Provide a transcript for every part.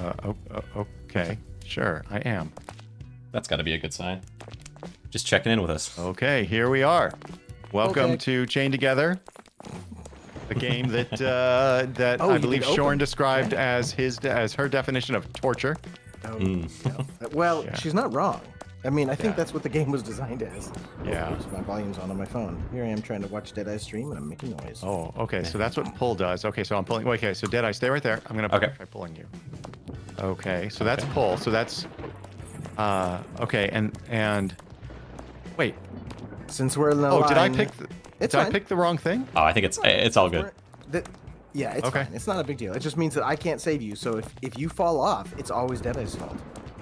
Okay. Sure, I am. That's got to be a good sign. Just checking in with us. Okay, here we are. Welcome Okay. to Chain Together, the game that Oh, I you believe did Shorn open. described as her definition of torture. Oh, no. Well, Yeah. she's not wrong. I mean, I think Yeah. that's what the game was designed as. Yeah. Oops, my volume's on my phone. Here I am trying to watch Deadeye's stream, and I'm making noise. Oh, okay. So that's what pull does. Okay, so I'm pulling. Okay, so Deadeye, stay right there. I'm gonna Okay. try pulling you. Okay, so that's Okay. pull. So that's okay, and wait. Since we're in the Oh, did I line- pick? It's Did I fine. pick the wrong thing? Oh, I think it's all good. Yeah, it's Okay. fine. It's not a big deal. It just means that I can't save you. So if you fall off, it's always Deadeye's fault.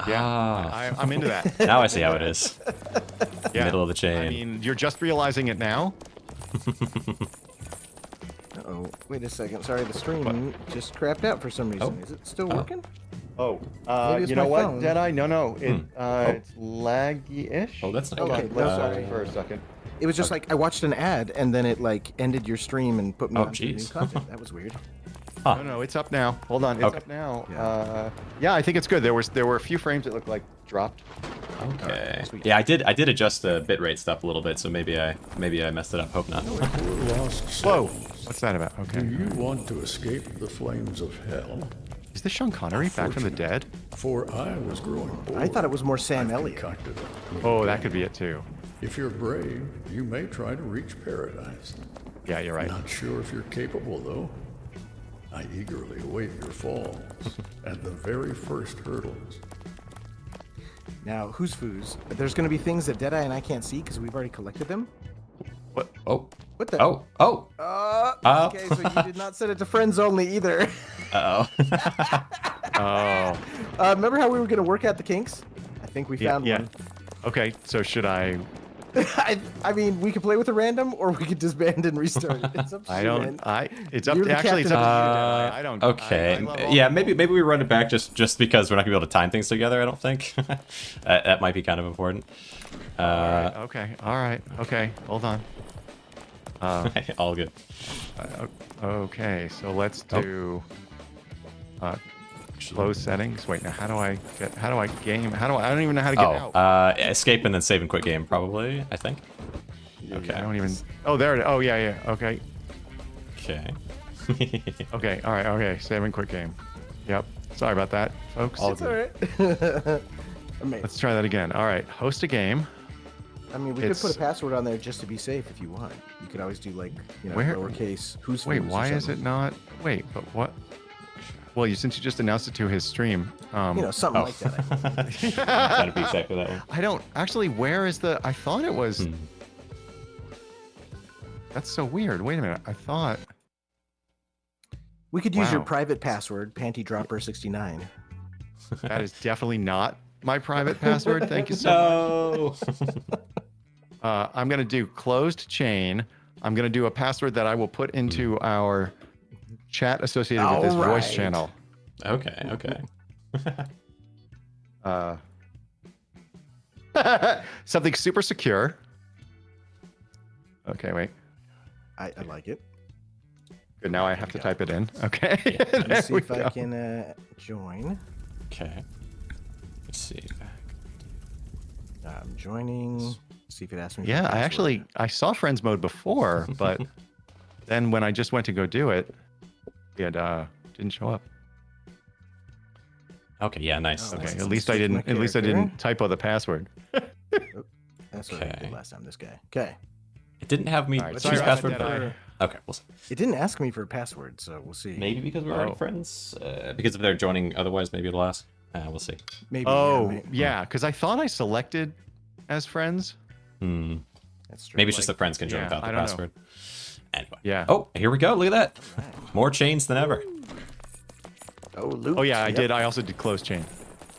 Yeah, Ah. I'm into that. Now I see how it is. Yeah. Middle of the chain. I mean, you're just realizing it now. Uh-oh. Wait a second. Sorry, the stream just crapped out for some reason. Oh. Is it still working? Oh, Maybe it's you know my what, phone. Deadeye? No, it Oh. it's laggy-ish. Oh, that's not Okay, good. no, Sorry sorry. for a second. It was just like I watched an ad and then it like ended your stream and put me Oh, on to new jeez. content. That was weird. No, it's up now. Hold on, it's Okay. up now. Yeah. Yeah, I think it's good. There were a few frames that looked like dropped. Okay. sweet. Yeah, I did adjust the bitrate stuff a little bit, so maybe I messed it up. Hope not. Poor lost Whoa, souls. what's that about? Do Okay, you want to escape the flames of hell? is this Sean Connery back from the dead? For I was growing bored. I thought it was more Sam Elliott. Concocted a Oh, that could be it too. If you're brave, you may try to reach paradise. Yeah, you're right. Not sure if you're capable, though. I eagerly await your falls at the very first hurdles. Now, who's foos? There's going to be things that Deadeye and I can't see because we've already collected them. What? Oh. What the? Oh. Oh. Okay, so you did not set it to friends only either. Uh-oh. Oh, Remember how we were going to work out the kinks? I think we yeah, found yeah. one. Okay, so should I? I mean, we could play with a random, or we could disband and restart. It's up to I you, don't. man. It's up. You're To, the actually, it's up to you, captain. Deadeye. I don't. Okay. I love all Yeah, the maybe rules. we run it back just because we're not gonna be able to time things together. I don't think that might be kind of important. Okay. All right. Okay. Hold on. All good. Okay. So let's Oh. do. Close settings. Wait. Now, how do I game? I don't even know how to get out. Escape and then save and quit game probably. I think. Okay. I don't even. Oh, there it is. Oh, yeah. Okay. Okay. Okay. All right. Okay. Save and quit game. Yep. Sorry about that, folks. All It's all right. Amazing. Let's try that again. All right. Host a game. I mean, we It's- could put a password on there just to be safe if you want. You could always do like, Where- lowercase. Who's Wait. foos or Why is it something. not? Wait. But what? Well, since you just announced it to his stream. Something Oh. like that. I think. Gotta be exactly that one. I don't actually. Where is the? I thought it was. That's so weird. Wait a minute. I thought. We could use your Wow. private password, PantyDropper69. That is definitely not my private password. Thank you so much. No. I'm going to do closed chain. I'm going to do a password that I will put into our chat associated with this voice Alright. channel. Okay. Something super secure. Okay, wait. I like it. Good. Now I have to type it in. Okay. Let me There see we if I go. can join. Okay. Let's see. I'm joining. See if it asks me. for Yeah, the password. I saw friends mode before, but then when I just went to go do it, it didn't show up. Okay. Yeah. Nice. Oh, Okay, nice. at let's least I choose my didn't. At least I character. didn't typo the password. That's what I Okay. did last time. This guy. Okay. It didn't have me All right, choose sorry about password. that, Deadeye. Okay. We'll see. It didn't ask me for a password, so we'll see. Maybe because we Oh. aren't friends. Because if they're joining, otherwise maybe it'll ask. We'll see. Maybe. Oh, may- yeah, because I thought I selected as friends. Hmm. That's true. Maybe it's just the friends can join yeah, without I the don't know. password. Anyway. Yeah. Oh, here we go. Look at that. More chains than ever. Oh, loot. Oh yeah, I Yep. did. I also did closed chain.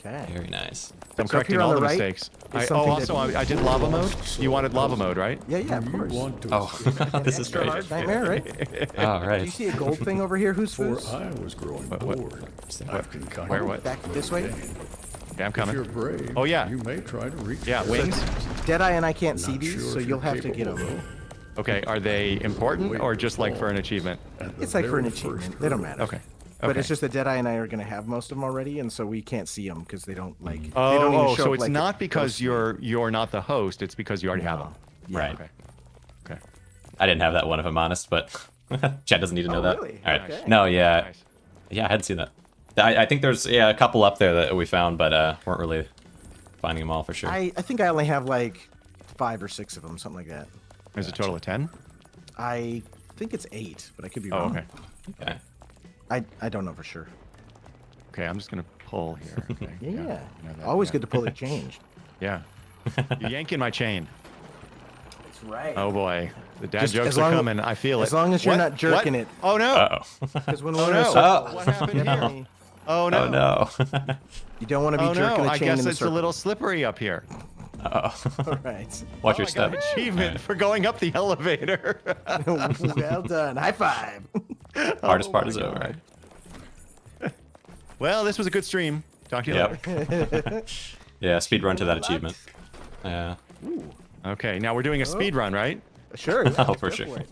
Okay. Very nice. I'm So up correcting here on all the the right mistakes. is Oh, something also that- I did lava mode. You wanted lava mode, right? Yeah, yeah, of Do course. you want to Oh, escape? this is Extra great. hard nightmare, right? All Do you right. see a gold thing over here? Who's For foos? I was growing what- bored. I've concocted where, what? Back this way. Yeah, I'm If you're coming. brave, Oh, yeah. you may try to reach Yeah, paradise. wings. Deadeye and I can't see Not these, sure so if you'll you're have to get capable, them. though. Okay, are they important or just like for an achievement? At the It's like for an very first achievement. They don't matter. Okay. But Okay. it's just that Deadeye and I are going to have most of them already, and so we can't see them because they don't like. they Oh, don't even show so up it's like not a because ghost. you're not the host. It's because you already have them. Right. Okay. Okay. I didn't have that one if I'm honest, but Chad doesn't need to know Oh, that. really? All right. Okay. No, yeah. Nice. Yeah, I hadn't seen that. I think there's a couple up there that we found, but weren't really finding them all for sure. I think I only have like 5 or 6 of them, something like that. There's a total of 10. I think it's 8, but I could be Oh, wrong. okay. Okay. I don't know for sure. Okay, I'm just gonna pull here. Okay, Yeah, you know that, always yeah. good to pull it changed. Yeah. You're yanking my chain. That's right. Oh boy, the dad Just jokes as are long- coming. I feel it. as long as you're What? not jerking What? it. Oh no! Uh-oh. Because when Oh we're in a no! circle, Oh. What happened Deadeye, here? Oh no! Oh no. you don't want to be Oh jerking no! a I chain guess in a it's circle. a little slippery up here. Uh-oh. All right. Watch Oh, your I got step. an achievement for going up the elevator. Well done. High five. Hardest Oh part my is over. God. Well, this was a good stream. Talk to you later. Yep. Yeah, speed run to that achievement. Yeah. Okay, now we're doing a speed run, right? Sure. Yeah, Oh, let's for go sure. it.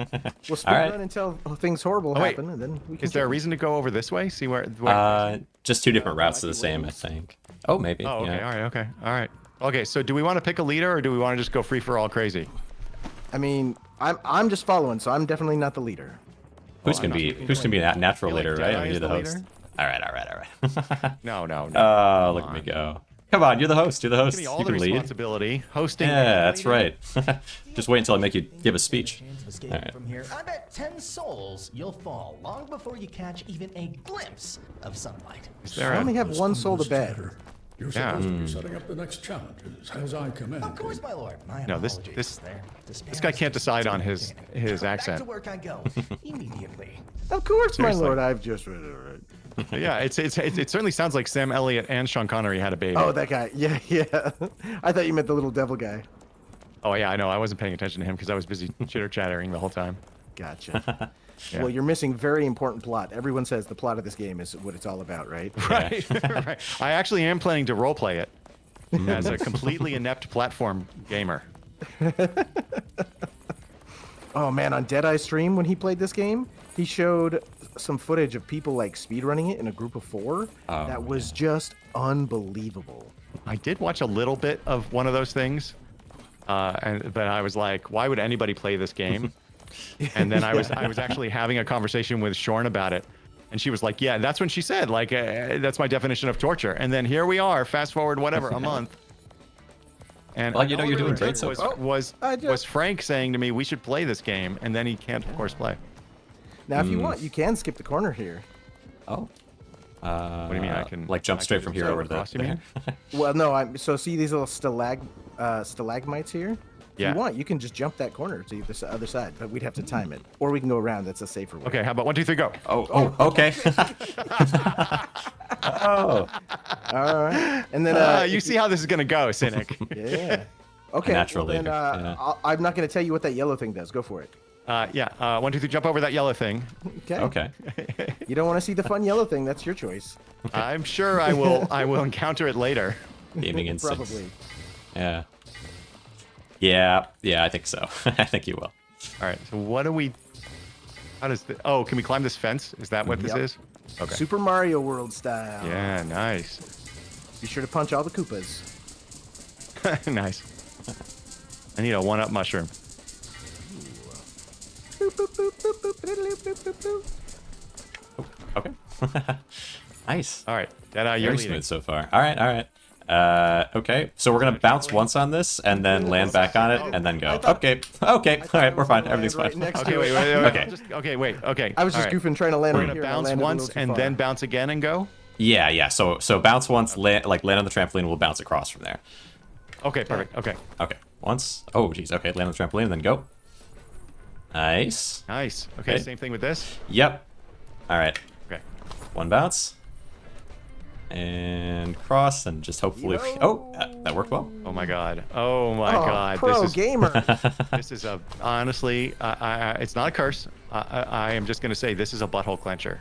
We'll speed All right. run until things horrible Oh, wait. happen, and then we can. Is there a change. reason to go over this way? See where? Just 2 different routes to the same, I think. Oh, maybe. Oh, okay. Yeah. All right. Okay. All right. Okay. So, do we want to pick a leader, or do we want to just go free for all crazy? I mean, I'm just following, so I'm definitely not the leader. Who's I'm gonna not be looking who's gonna be that natural feel like leader, right? Deadeye When is you're the the host. leader. All right. No. No. Oh, look at me go. Come on, you're the host. You're the host. Give me all You the can lead. responsibility. Hosting. Yeah, that's right. Just wait until I make you give a speech. Chance of escaping Alright. from here. I bet 10 souls you'll fall long before you catch even a glimpse of sunlight. Is there I only a, have one soul to bet. Chatter. You're Yeah. supposed to be setting up the next challenges as I command. Of course, my lord. My No, this- apologies. this- There. this guy can't decide on his Back accent. to work I go immediately. Of course, my Seriously. lord. I've just read it. Right. yeah, it certainly sounds like Sam Elliott and Sean Connery had a baby. Oh, that guy. Yeah, yeah. I thought you meant the little devil guy. Oh yeah, I know. I wasn't paying attention to him because I was busy chitter chattering the whole time. Gotcha. Yeah. Well, you're missing very important plot. Everyone says the plot of this game is what it's all about, right? Right. right. I actually am planning to roleplay it as a completely inept platform gamer. Oh man, on Deadeye stream when he played this game, he showed some footage of people like speedrunning it in a group of 4. Oh, that was just unbelievable. I did watch a little bit of one of those things, but I was like, why would anybody play this game? And then I was actually having a conversation with Shorn about it, and she was like, yeah, that's when she said, like, that's my definition of torture. And then here we are, fast forward whatever a month. And Well, you know all you're it doing took great so was, far. was I just- was Frank saying to me, we should play this game, and then he can't, of course, play. Now, if you want, you can skip the corner here. Oh. What do you mean? I can like jump I straight can from just here go over to across, you there. mean? Well, no, so see these little stalagmites here? If Yeah. you want, you can just jump that corner to the other side, but we'd have to time it. Or we can go around. That's a safer way. Okay, how about 1, 2, 3, go? Oh, okay. Oh. All right. And then You see how this is gonna go, Cynic. Yeah. Okay. natural well, then, leader, yeah. I'm not going to tell you what that yellow thing does. Go for it. Yeah. 1, 2, 3, jump over that yellow thing. Okay. Okay. You don't want to see the fun yellow thing. That's your choice. I'm sure I will. I will encounter it later. Gaming instincts. Probably. Yeah. Yeah, I think so. I think you will. All right. So what do we? How does the? Oh, can we climb this fence? Is that what this Yep. is? Okay. Super Mario World style. Yeah. Nice. Be sure to punch all the Koopas. Nice. I need a 1-up mushroom. Boop, boop, boop, boop, boop, boop, boop, boop, boop. Okay. Nice. All right. Deadeye, you're Very leading. smooth so far. All right. Okay, so we're gonna bounce once on this and then land back on it and then go. Okay. All right, we're fine. Everything's Right fine. next Okay. to Wait. it. Okay. Wait. Okay. I was just all right. goofing, trying to land We're right gonna here. and I bounce landed a once little too and far. then bounce again and go. Yeah. So bounce once, land on the trampoline. We'll bounce across from there. Okay. Perfect. Okay. Okay. Once. Oh, geez. Okay, land on the trampoline and then go. Nice. Nice. Okay. Okay. Same thing with this. Yep. All right. Okay. One bounce. And cross and just hopefully. Yo. Oh, that worked well. Oh my God. Oh my Oh, God. pro This is gamer. this is a honestly. It's not a curse. I am just gonna say this is a butthole clencher.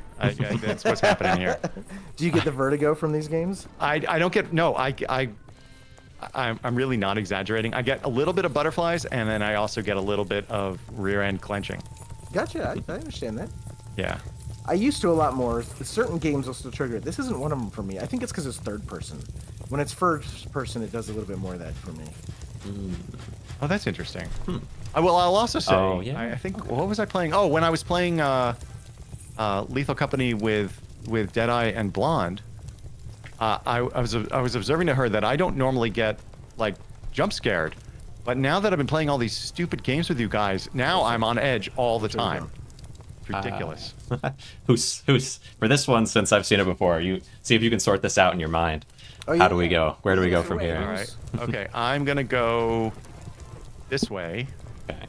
That's what's happening here. Do you get the vertigo from these games? I don't get no. I'm really not exaggerating. I get a little bit of butterflies, and then I also get a little bit of rear end clenching. Gotcha. I understand that. Yeah. I used to a lot more. Certain games will still trigger it. This isn't one of them for me. I think it's because it's third person. When it's first person, it does a little bit more of that for me. Oh, that's interesting. Well, I'll also say, Oh, yeah. I think, what was I playing? Oh, when I was playing Lethal Company with Deadeye and Blonde, I was observing to her that I don't normally get, like, jump scared. But now that I've been playing all these stupid games with you guys, now I'm on edge all the time. It's ridiculous. Who's for this one? Since I've seen it before, you see if you can sort this out in your mind. Oh, How do yeah. we go? Where do we go from here? All right. Okay, I'm gonna go this way. Okay.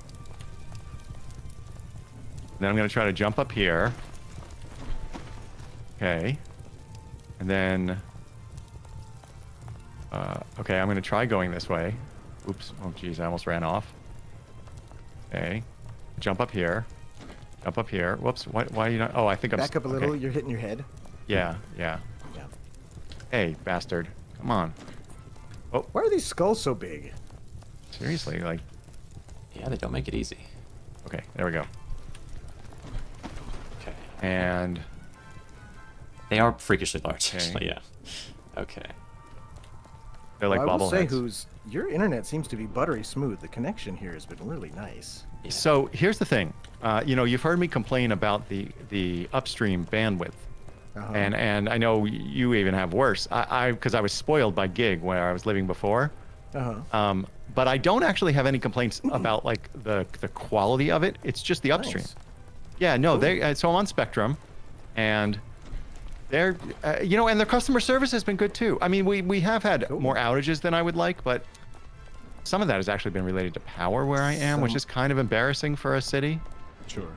Then I'm gonna try to jump up here. Okay. And then, okay, I'm gonna try going this way. Oops. Oh, geez, I almost ran off. Okay. Jump up here. Jump up here. Whoops. Why are you not? Oh, I think I'm. Back up a little. Okay. You're hitting your head. Yeah. Yeah. Yeah. Hey, bastard. Come on. Why are these skulls so big? Seriously, like. Yeah, they don't make it easy. Okay. There we go. Okay. And. They are freakishly large, Okay. actually. Yeah. Okay. They're like Well, I will say, bobbleheads. your internet seems to be buttery smooth. The connection here has been really nice. Yeah. So here's the thing. You know, you've heard me complain about the upstream bandwidth. Uh-huh. And I know you even have worse. Because I was spoiled by Gig where I was living before. Uh-huh. But I don't actually have any complaints about like the quality of it. It's just the upstream. Nice. Yeah, no, they so I'm on Spectrum, and they're you know, and their customer service has been good too. I mean, we have had more outages than I would like, but some of that has actually been related to power where I am, which is kind of embarrassing for a city. Sure.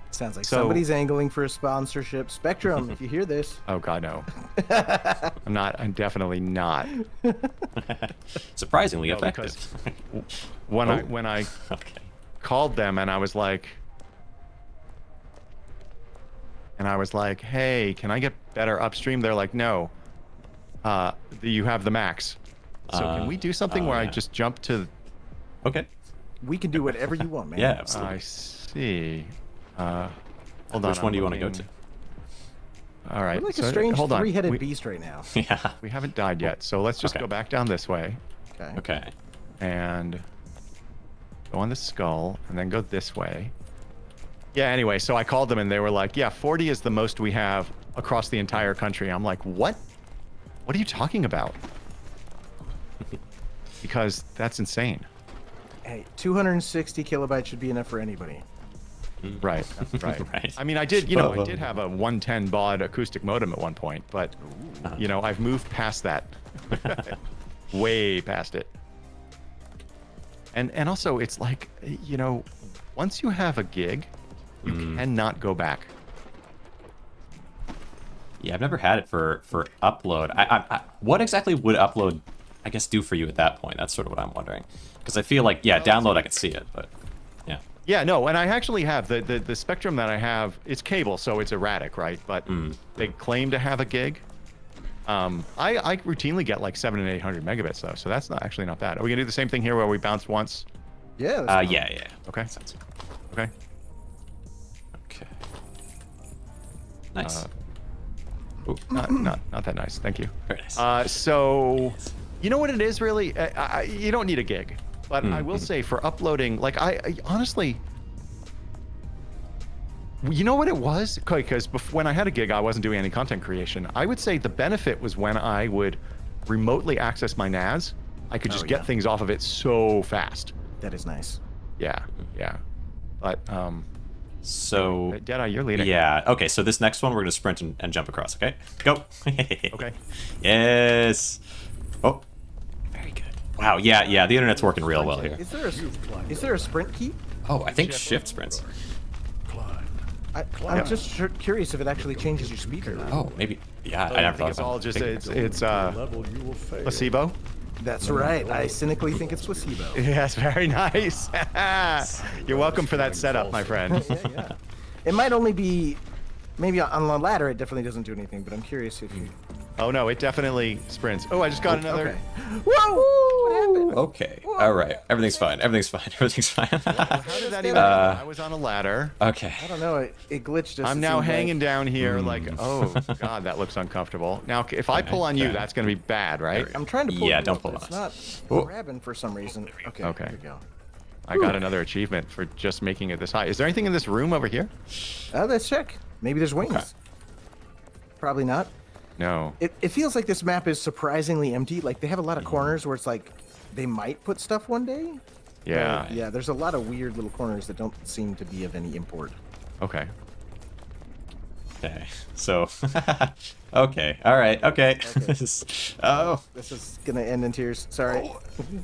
Sounds like So- somebody's angling for a sponsorship. Spectrum, if you hear this. Oh God, no. I'm not. I'm definitely not. Surprisingly No, effective. When Oh. when I Okay. called them and I was like, hey, can I get better upstream? They're like, no. You have the max. So can we do something where I yeah. just jump to? Okay. We can do whatever you want, man. Yeah, absolutely. I see. Hold on. Which one I'm do you want to go looking. to? All right. We're like so, a strange hold on. three-headed beast right now. Yeah. We haven't died yet, so let's just Okay. go back down this way Okay. Okay. and go on the skull, and then go this way. Yeah. Anyway, so I called them, and they were like, "Yeah, 40 is the most we have across the entire country." I'm like, "What? What are you talking about?" Because that's insane. Hey, 260 kilobytes should be enough for anybody. Right. Right. Right. I mean, I did have a 110 baud acoustic modem at one point, but you know, I've moved past that. Way past it. And also it's like, you know, once you have a gig, you cannot go back. Yeah, I've never had it for upload. I what exactly would upload, I guess, do for you at that point? That's sort of what I'm wondering. Because I feel like, yeah, download I could see it, but yeah. Yeah, no, and I actually have the Spectrum that I have. It's cable, so it's erratic, right? But they claim to have a gig. I routinely get like 700 and 800 megabits though, so that's actually not bad. Are we gonna do the same thing here where we bounce once? Yeah. That's Yeah. Okay. Sounds good. Okay. Okay. Nice. Ooh, not that nice. Thank you. Very nice. So, you know what it is really? You don't need a gig, but I will say for uploading, like I honestly, you know what it was? Because when I had a gig, I wasn't doing any content creation. I would say the benefit was when I would remotely access my NAS, I could just get things off of it so fast. That is nice. Yeah, yeah. But So Deadeye, you're leading. yeah. Okay. So this next one, we're gonna sprint and jump across. Okay. Go. Okay. Yes. Oh. Very good. Wow. Yeah. Yeah. The internet's working real well here. Is there a sprint key? Oh, I think shift sprints. I'm just curious if it actually changes your speed or not. Oh, maybe. Yeah. I I never think thought it's about all it. just Think- it's Level you will fail. placebo. That's right. I cynically think it's placebo. Yes, very nice. You're welcome for that setup, my friend. Yeah. It might only be, maybe on the ladder it definitely doesn't do anything, but I'm curious if you... Oh no, it definitely sprints. Oh, I just got another. Okay. Whoa! What happened? Okay. All right. Everything's fine. Everything's fine. Everything's fine. How did that even happen? I was on a ladder. Okay. I don't know. It glitched. Just I'm it now seemed hanging like. down here like, oh god, that looks uncomfortable. Now, if I pull on you, Okay. that's gonna be bad, right? I'm trying to pull. Yeah, you don't up, pull but on It's us. not Oh. grabbing for some reason. Okay. Okay. Here we go. I got another achievement for just making it this high. Is there anything in this room over here? Let's check. Maybe there's wings. Okay. Probably not. No. It feels like this map is surprisingly empty. Like they have a lot of corners where it's like they might put stuff one day. Yeah. But, yeah. There's a lot of weird little corners that don't seem to be of any import. Okay. Okay. So. Okay. All right. Okay. Oh. This is gonna end in tears. Sorry.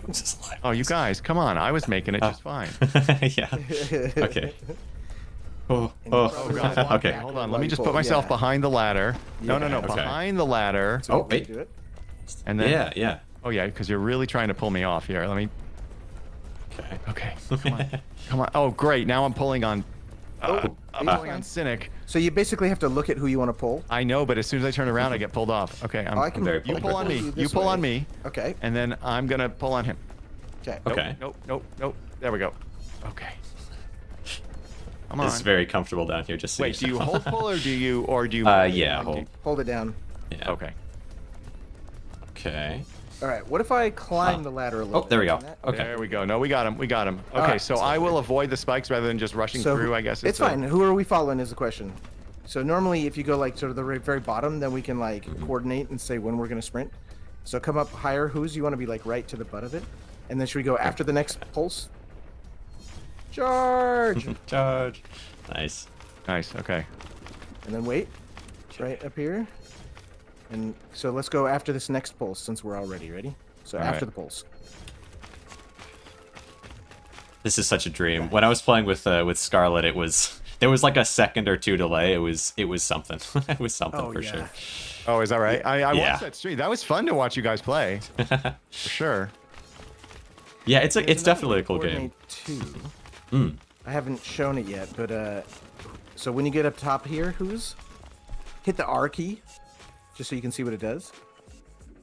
This is alive. Oh, you guys, come on. I was making it just fine. Yeah. Okay. Oh. Oh, God. Okay. Hold on. Let While me you just pull, put myself yeah. behind the ladder. No, no, no. Okay. Behind the ladder. Oh, Can you wait. do it? And then. Yeah. Yeah. Oh, yeah, because you're really trying to pull me off here. Let me. Okay. Okay. Come on. Come on. Oh, great. Now I'm pulling on. I'm yeah. pulling on Cynic. So you basically have to look at who you want to pull. I know, but as soon as I turn around, I get pulled off. Okay. Oh, I can very You pull on me. you You this pull way. on me. Okay. And then I'm going to pull on him. Okay. Nope, Okay. Nope, nope, nope. There we go. Okay. Come on. It's very comfortable down here. Just so Wait, do you know. hold pull or do you Yeah. do you- Hold. Hold it down. Yeah. Okay. Okay. All right. What if I climb the ladder a little? Oh, there we bit? go. Can that- Okay. There we go. No, we got him. We got him. Okay, Alright, so I will avoid the spikes rather than just rushing So through, I guess. it's fine. Who are we following is the question. So normally, if you go like sort of the very bottom, then we can like coordinate and say when we're gonna sprint. So come up higher. Who's you want to be like right to the butt of it, and then should we go after the next pulse? Charge, Charge. Nice. Nice. Okay. and then wait, right up here. And so let's go after this next pulse since we're all ready. Ready? So All after right. the pulse. This is such a dream. When I was playing with Scarlet, there was like a second or two delay. It was something. It was something Oh, for yeah. sure. Oh, is that right? I Yeah. watched that stream. That was fun to watch you guys play. For sure. Yeah, it's There's definitely a another cool game. coordinate too. I haven't shown it yet, but so when you get up top here, who's hit the R key, just so you can see what it does.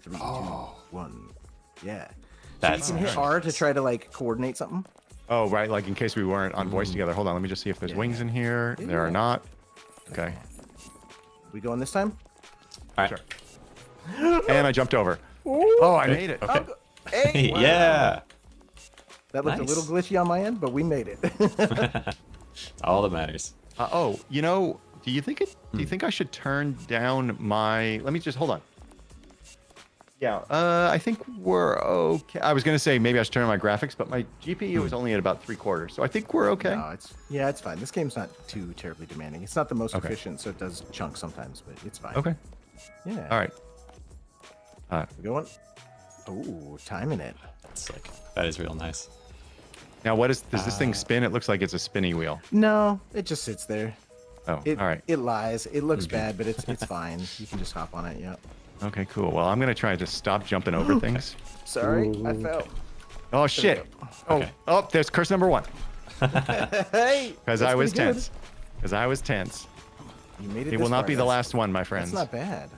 3, 2, 1. Yeah. That's so you can hit R to try to like coordinate something. Oh, right. Like in case we weren't on voice together. Hold on. Let me just see if there's wings in here. There are not. Okay. We going this time? All right. And I jumped over. Oh, I made it. Okay. Hey, wow. Yeah. That looked Nice. a little glitchy on my end, but we made it. All that matters. Oh, you know, do you think I should turn down my? Let me just hold on. Yeah. I think we're okay. I was gonna say maybe I should turn on my graphics, but my GPU is only at about 3/4, so I think we're okay. No, it's fine. This game's not too terribly demanding. It's not the most Okay. efficient, so it does chunk sometimes, but it's fine. Okay. Yeah. All right. We going? Oh, timing it. That's like that is real nice. Now, does this thing spin? It looks like it's a spinny wheel. No, it just sits there. Oh, It all right. it lies. It looks bad, but it's fine. You can just hop on it. Yeah. Okay, cool. Well, I'm gonna try to stop jumping over things. Sorry, I fell. Oh shit! Oh, Okay. oh, there's curse number 1. Hey, Because that's I was pretty good. tense. Because I was tense. You made it. It this will not far. be the That's- last one, my That's friends. not bad.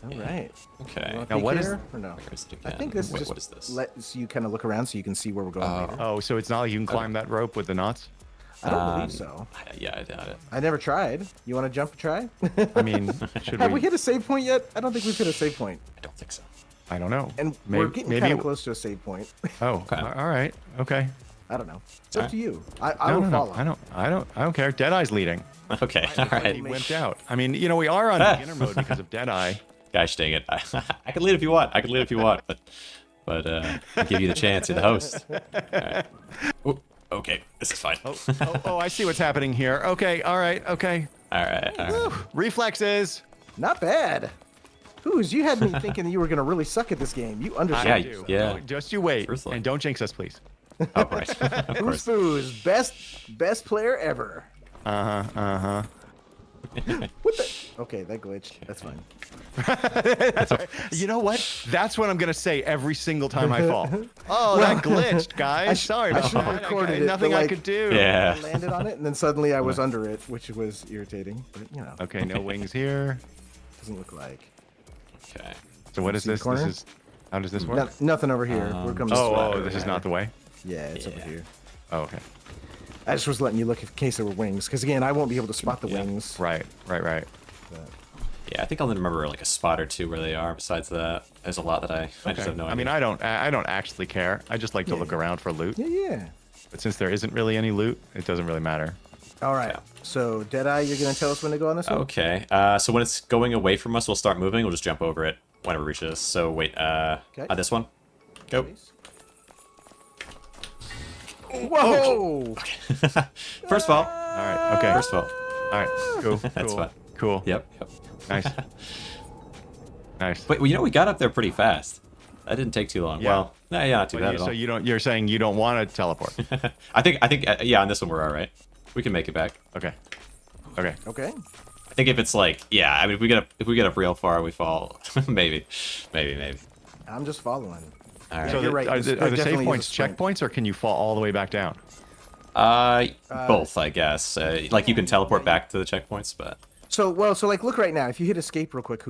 All right. Okay. You want Now, peek what is- here, or no? Where's it I again? think this Wait, just what is this? lets you kind of look around so you can see where we're going later. Oh, so it's not like you can climb that rope with the knots? I don't believe so. Yeah, I doubt it. I never tried. You want to jump a try? I mean, should Have we? we hit a save point yet? I don't think we've hit a save point. I don't think so. I don't know. And maybe, we're getting maybe kind of close to a save point. Oh, Okay. all right. Okay. I don't know. It's up Alright. to you. I No, will no, follow. no. I don't care. Deadeye's leading. Okay. All He right. wimped out. I mean, you know, we are on beginner mode because of Deadeye. Gosh dang it. I can lead if you want. I can lead if you want, but I'll give you the chance. You're the host. All right. Ooh, okay. This is fine. Oh, I see what's happening here. Okay, all right, okay. All right. All right. Reflexes. Not bad. Who's you had me thinking you were gonna really suck at this game. You I understand. Yeah, do. yeah. No, just you wait. Seriously. And don't jinx us, please. Oh, right. Of Who's course. Foos? Best player ever. Uh-huh. What the? Okay, that glitched. That's fine. That's right. You know what? That's what I'm going to say every single time I fall. Oh, that glitched, guys. Sorry I about should have that. recorded it, Nothing but, I like, could do. Yeah. I landed on it, and then suddenly I was under it, which was irritating. But you know, Okay, no wings here. doesn't look like. Okay. So what is See the this? corner? This is How does this work? Nothing over here. We're coming this way. Oh, this is not the way. Yeah, it's over here. Oh, okay. I just was letting you look in case there were wings, because again, I won't be able to spot the wings. Right. Yeah, I think I'll remember like a spot or two where they are. Besides that, there's a lot that I just have no idea. I mean, I don't actually care. I just like to look around for loot. Yeah. But since there isn't really any loot, it doesn't really matter. All right. So, Deadeye, you're going to tell us when to go on this one? Okay. So when it's going away from us, we'll start moving. We'll just jump over it whenever it reaches. So wait. This one. Go. Whoa! First of all. All right. Okay. First of all. All right. Cool. That's fine. Cool. Yep. Nice. Nice. Wait, well, we got up there pretty fast. That didn't take too long. Yeah. Well, no, yeah, not too But bad you, at all. so you're saying you don't want to teleport? I think, yeah, on this one we're all right. We can make it back. Okay. Okay. Okay. I think if it's like, yeah, I mean, if we get up real far, we fall. maybe. I'm just following. All right. So You're right, are this- the there save definitely is points a sprint. checkpoints, or can you fall all the way back down? Both, I guess. Like you can teleport back to the checkpoints, but So like, look right now. If you hit escape real quick,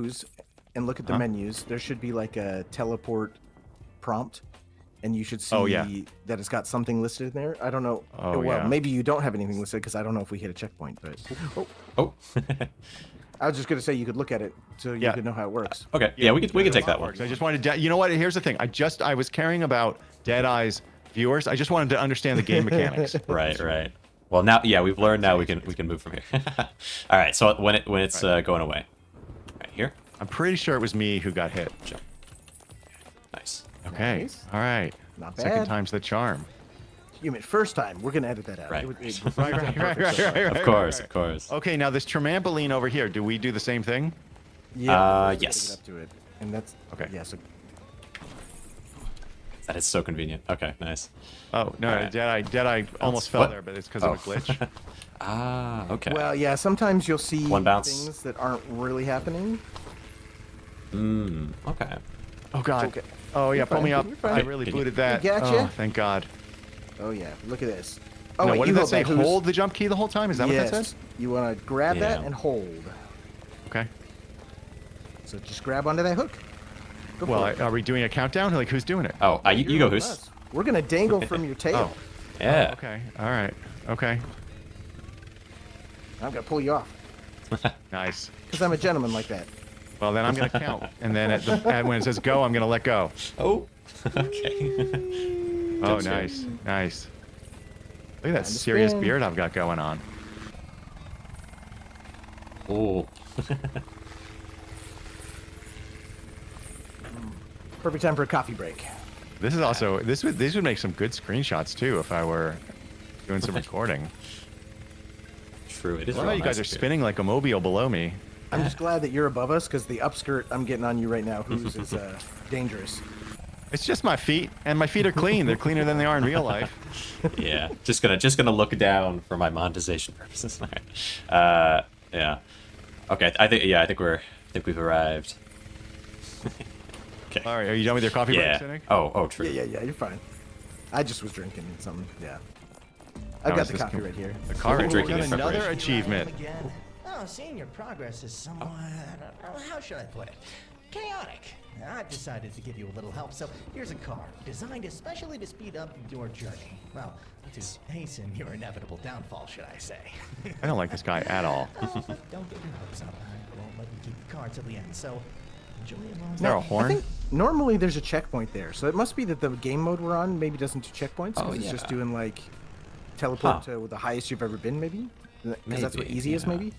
and look at the menus, there should be like a teleport prompt, and you should see that it's got something listed in there. I don't know. Oh, well, yeah. maybe you don't have anything listed because I don't know if we hit a checkpoint. But oh, I was just gonna say you could look at it so you could know how it works. okay, yeah, we can take that one. I just wanted to, you know what? Here's the thing. I was caring about Deadeye's viewers. I just wanted to understand the game mechanics. Right. Well, now, yeah, we've learned. Now we can move from here. All right. So when it's going away, right here. I'm pretty sure it was me who got hit. Jump. Nice. Okay. Nice. All right. Not Second bad. time's the charm. You mean first time? We're gonna edit that out. Right. Right. Of course. Okay, now this trampoline over here. Do we do the same thing? Yeah. Yes. Get up to it, and that's Okay. Yeah. So That is so convenient. Okay, nice. Oh no, Alright. Deadeye almost fell What? there, but it's because of a glitch. Okay. well, yeah. Sometimes you'll see One bounce. things that aren't really happening. Okay. Oh god. Okay. Oh yeah, You're pull me fine, up. you're fine. I really Can you- booted that. We gotcha. Oh, thank God. Oh yeah. Look at this. Oh No, wait, what you did that hold say? Who's- Hold the jump key the whole time? Is that yes. what that says? You want to grab that Yeah. and hold. Okay. So just grab onto that hook. Go Well, for it. are we doing a countdown? Like who's doing it? Oh, you You're go, on Hoos. us. We're gonna dangle from your tail. Oh. Yeah. Okay. All right. Okay. I'm gonna pull you off Nice. because I'm a gentleman like that. Well, then I'm gonna count, and then when it says go, I'm gonna let go. Oh. Okay. Oh, Good shit. nice. Look at that Time to serious spin. beard I've got going on. Oh. Perfect time for a coffee break. This is also these would make some good screenshots too if I were doing some recording. True. It is. Well, real you guys nice are up here. spinning like a mobile below me. I'm just glad that you're above us because the upskirt I'm getting on you right now, whose is dangerous. It's just my feet, and my feet are clean. They're cleaner than they are in real life. Yeah. Just gonna look down for my monetization purposes. All right. Yeah. Okay. I think we've arrived. Okay. All right, are you done with your coffee break, Yeah. Cynic? Oh, true. Yeah, you're fine. I just was drinking something. Yeah. I've How got is the this coffee com- right here. The car We're drinking in another preparation. achievement. Again. Oh, seeing your progress is somewhat, how should I put it? Chaotic. I've decided to give you a little help, so here's a car designed especially to speed up your journey. Well, to hasten your inevitable downfall, should I say. I don't like this guy at all. Oh, but don't get your hopes up. I won't let you keep the car till the end, so enjoy it while Is there a I horn? think normally there's a checkpoint there, so it must be that the game mode we're on maybe doesn't do checkpoints because Oh, it's just yeah. doing like teleport Huh. to the highest you've ever been, maybe. Because that's what Maybe, easy is, yeah. maybe.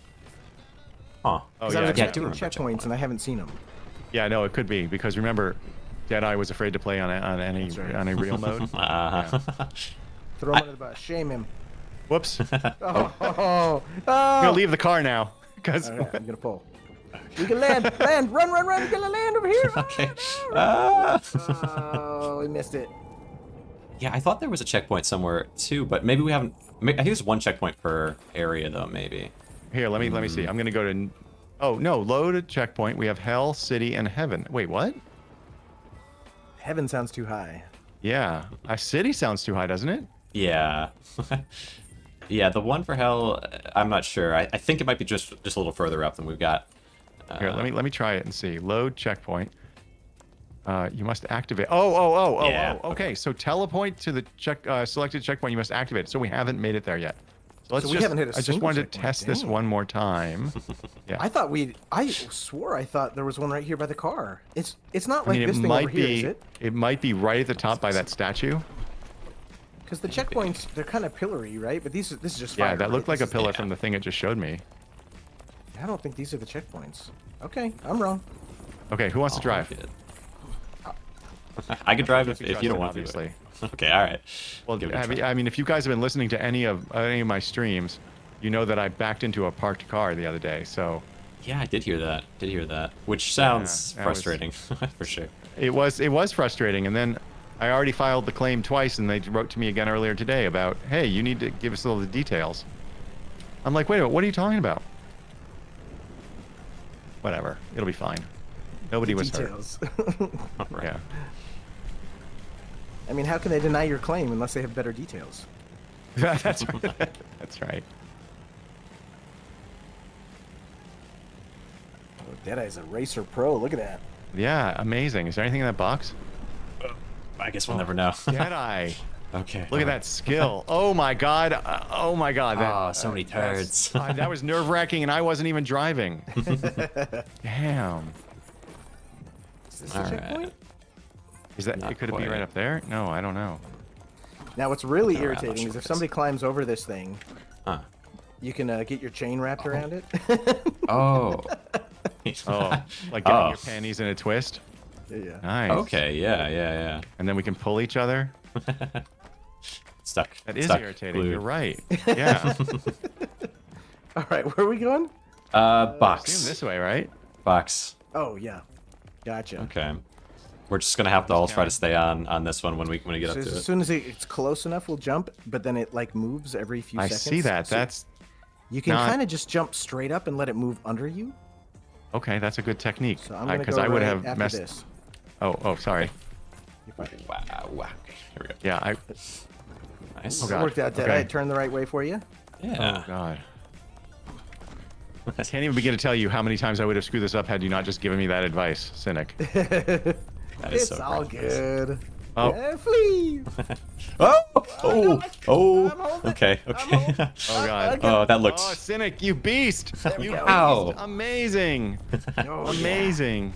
Huh. Oh 'Cause I yeah, was yeah, I expecting do remember checkpoints and I haven't seen them. yeah. No, it could be because remember, Deadeye was afraid to play on any That's right. on a real mode. Throw him under the bus. Shame him. Whoops. I'm Oh, gonna leave the car now because All right, I'm gonna pull. We can land, run! We're gonna land over here. Okay. Oh, we missed it. Yeah, I thought there was a checkpoint somewhere too, but maybe we haven't. I think there's one checkpoint per area though. Maybe. here. Let me see. I'm gonna go to. Oh no, load a checkpoint. We have hell, city, and heaven. Wait, what? Heaven sounds too high. Yeah, a city sounds too high, doesn't it? Yeah. Yeah, the one for hell, I'm not sure. I think it might be just a little further up than we've got. Here, let me try it and see. Load checkpoint. You must activate. Oh. Yeah, Okay, so teleport to the selected checkpoint. You must activate it. So we haven't made it there yet. So let's So we just. haven't hit a I just single wanted to checkpoint. test this Dang. one more time. Yeah. I swore I thought there was one right here by the car. It's not I like mean, this it thing might over here, is be. it? It might be right at the top by that statue. Because the checkpoints, they're kind of pillory, right? But this is just Yeah, fire, that looked right? like a This is- pillar from the thing it just showed me. I don't think these are the checkpoints. Okay, I'm wrong. Okay, who wants to drive? Good. I could drive if Jesse you don't Johnson, want obviously. to. Okay, all right. Well, Give it a try. I mean, if you guys have been listening to any of my streams, you know that I backed into a parked car the other day. So Yeah, I did hear that. Which sounds that was- frustrating, for sure. it was frustrating. And then I already filed the claim twice, and they wrote to me again earlier today about, hey, you need to give us all the details. I'm like, wait a minute, what are you talking about? Whatever, it'll be fine. Nobody was hurt. Details. Yeah. I mean, how can they deny your claim unless they have better details? That's right. That's right. Oh, Deadeye's a racer pro. Look at that. Yeah, amazing. Is there anything in that box? I guess we'll never know. Jedi. Okay. Look at that skill. Oh my god. Oh my god. That, Oh, so many turds. that was nerve-wracking, and I wasn't even driving. Damn. Is this the All right. checkpoint? Is that? Not Could it be quite. right up there? No, I don't know. Now, what's really I'm not irritating sure is what if it somebody is. climbs over this thing, Huh. you can get your chain wrapped around it. Oh. Oh, like getting Oh. your panties in a twist. Yeah. Nice. Okay. Yeah. And then we can pull each other. Stuck. That is Stuck, irritating. glued. You're right. Yeah. All right, where are we going? Box. Seem this way, right? Box. Oh yeah, gotcha. Okay. We're just gonna have to all try to stay on this one when we get up So to as it. soon as it's close enough, we'll jump. But then it like moves every few I seconds. see that. So That's you can not- kind of just jump straight up and let it move under you. okay. That's a good technique. So I'm gonna Because go I would right have after messed. this. Oh, sorry. You're fine. Wow. Okay, here we go. Yeah. Nice. Oh, It God. worked out. Did Okay. I turn the right way for you? Yeah. Oh God. I can't even begin to tell you how many times I would have screwed this up had you not just given me that advice, Cynic. That is It's so all ridiculous. good. Oh. Yeah, flee. Oh. Okay. Okay. Oh God. Oh, that Oh, looks. Cynic, you beast! You go. Ow. beast! Amazing! Oh, yeah. Amazing!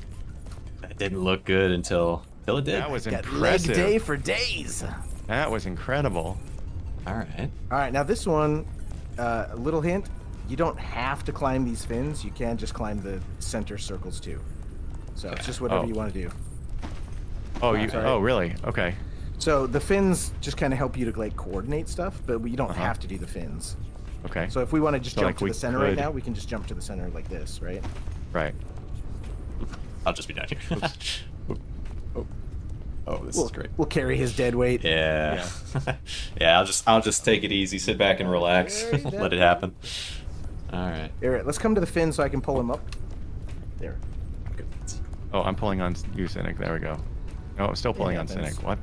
That didn't look good until it did. That was Got leg impressive. day for days. That was incredible. All right. All right, now this one, a little hint: you don't have to climb these fins. You can just climb the center circles too. So it's just whatever Oh. you want to do. Oh, you. Sorry. Oh, really? Okay. So the fins just kind of help you to like coordinate stuff, but you don't have to do the fins. Okay. So if we want to just So, jump like, to we the center right could- now, we can just jump to the center like this, right? Right. I'll just be down here. Oh, this is great. We'll carry his dead weight. Yeah. Yeah. I'll just take it easy, sit back and relax, Very good. let it happen. All right. All right, let's come to the fin so I can pull him up. There. Good. Oh, I'm pulling on you, Cynic. There we go. No, I'm still pulling on happens. Cynic. What?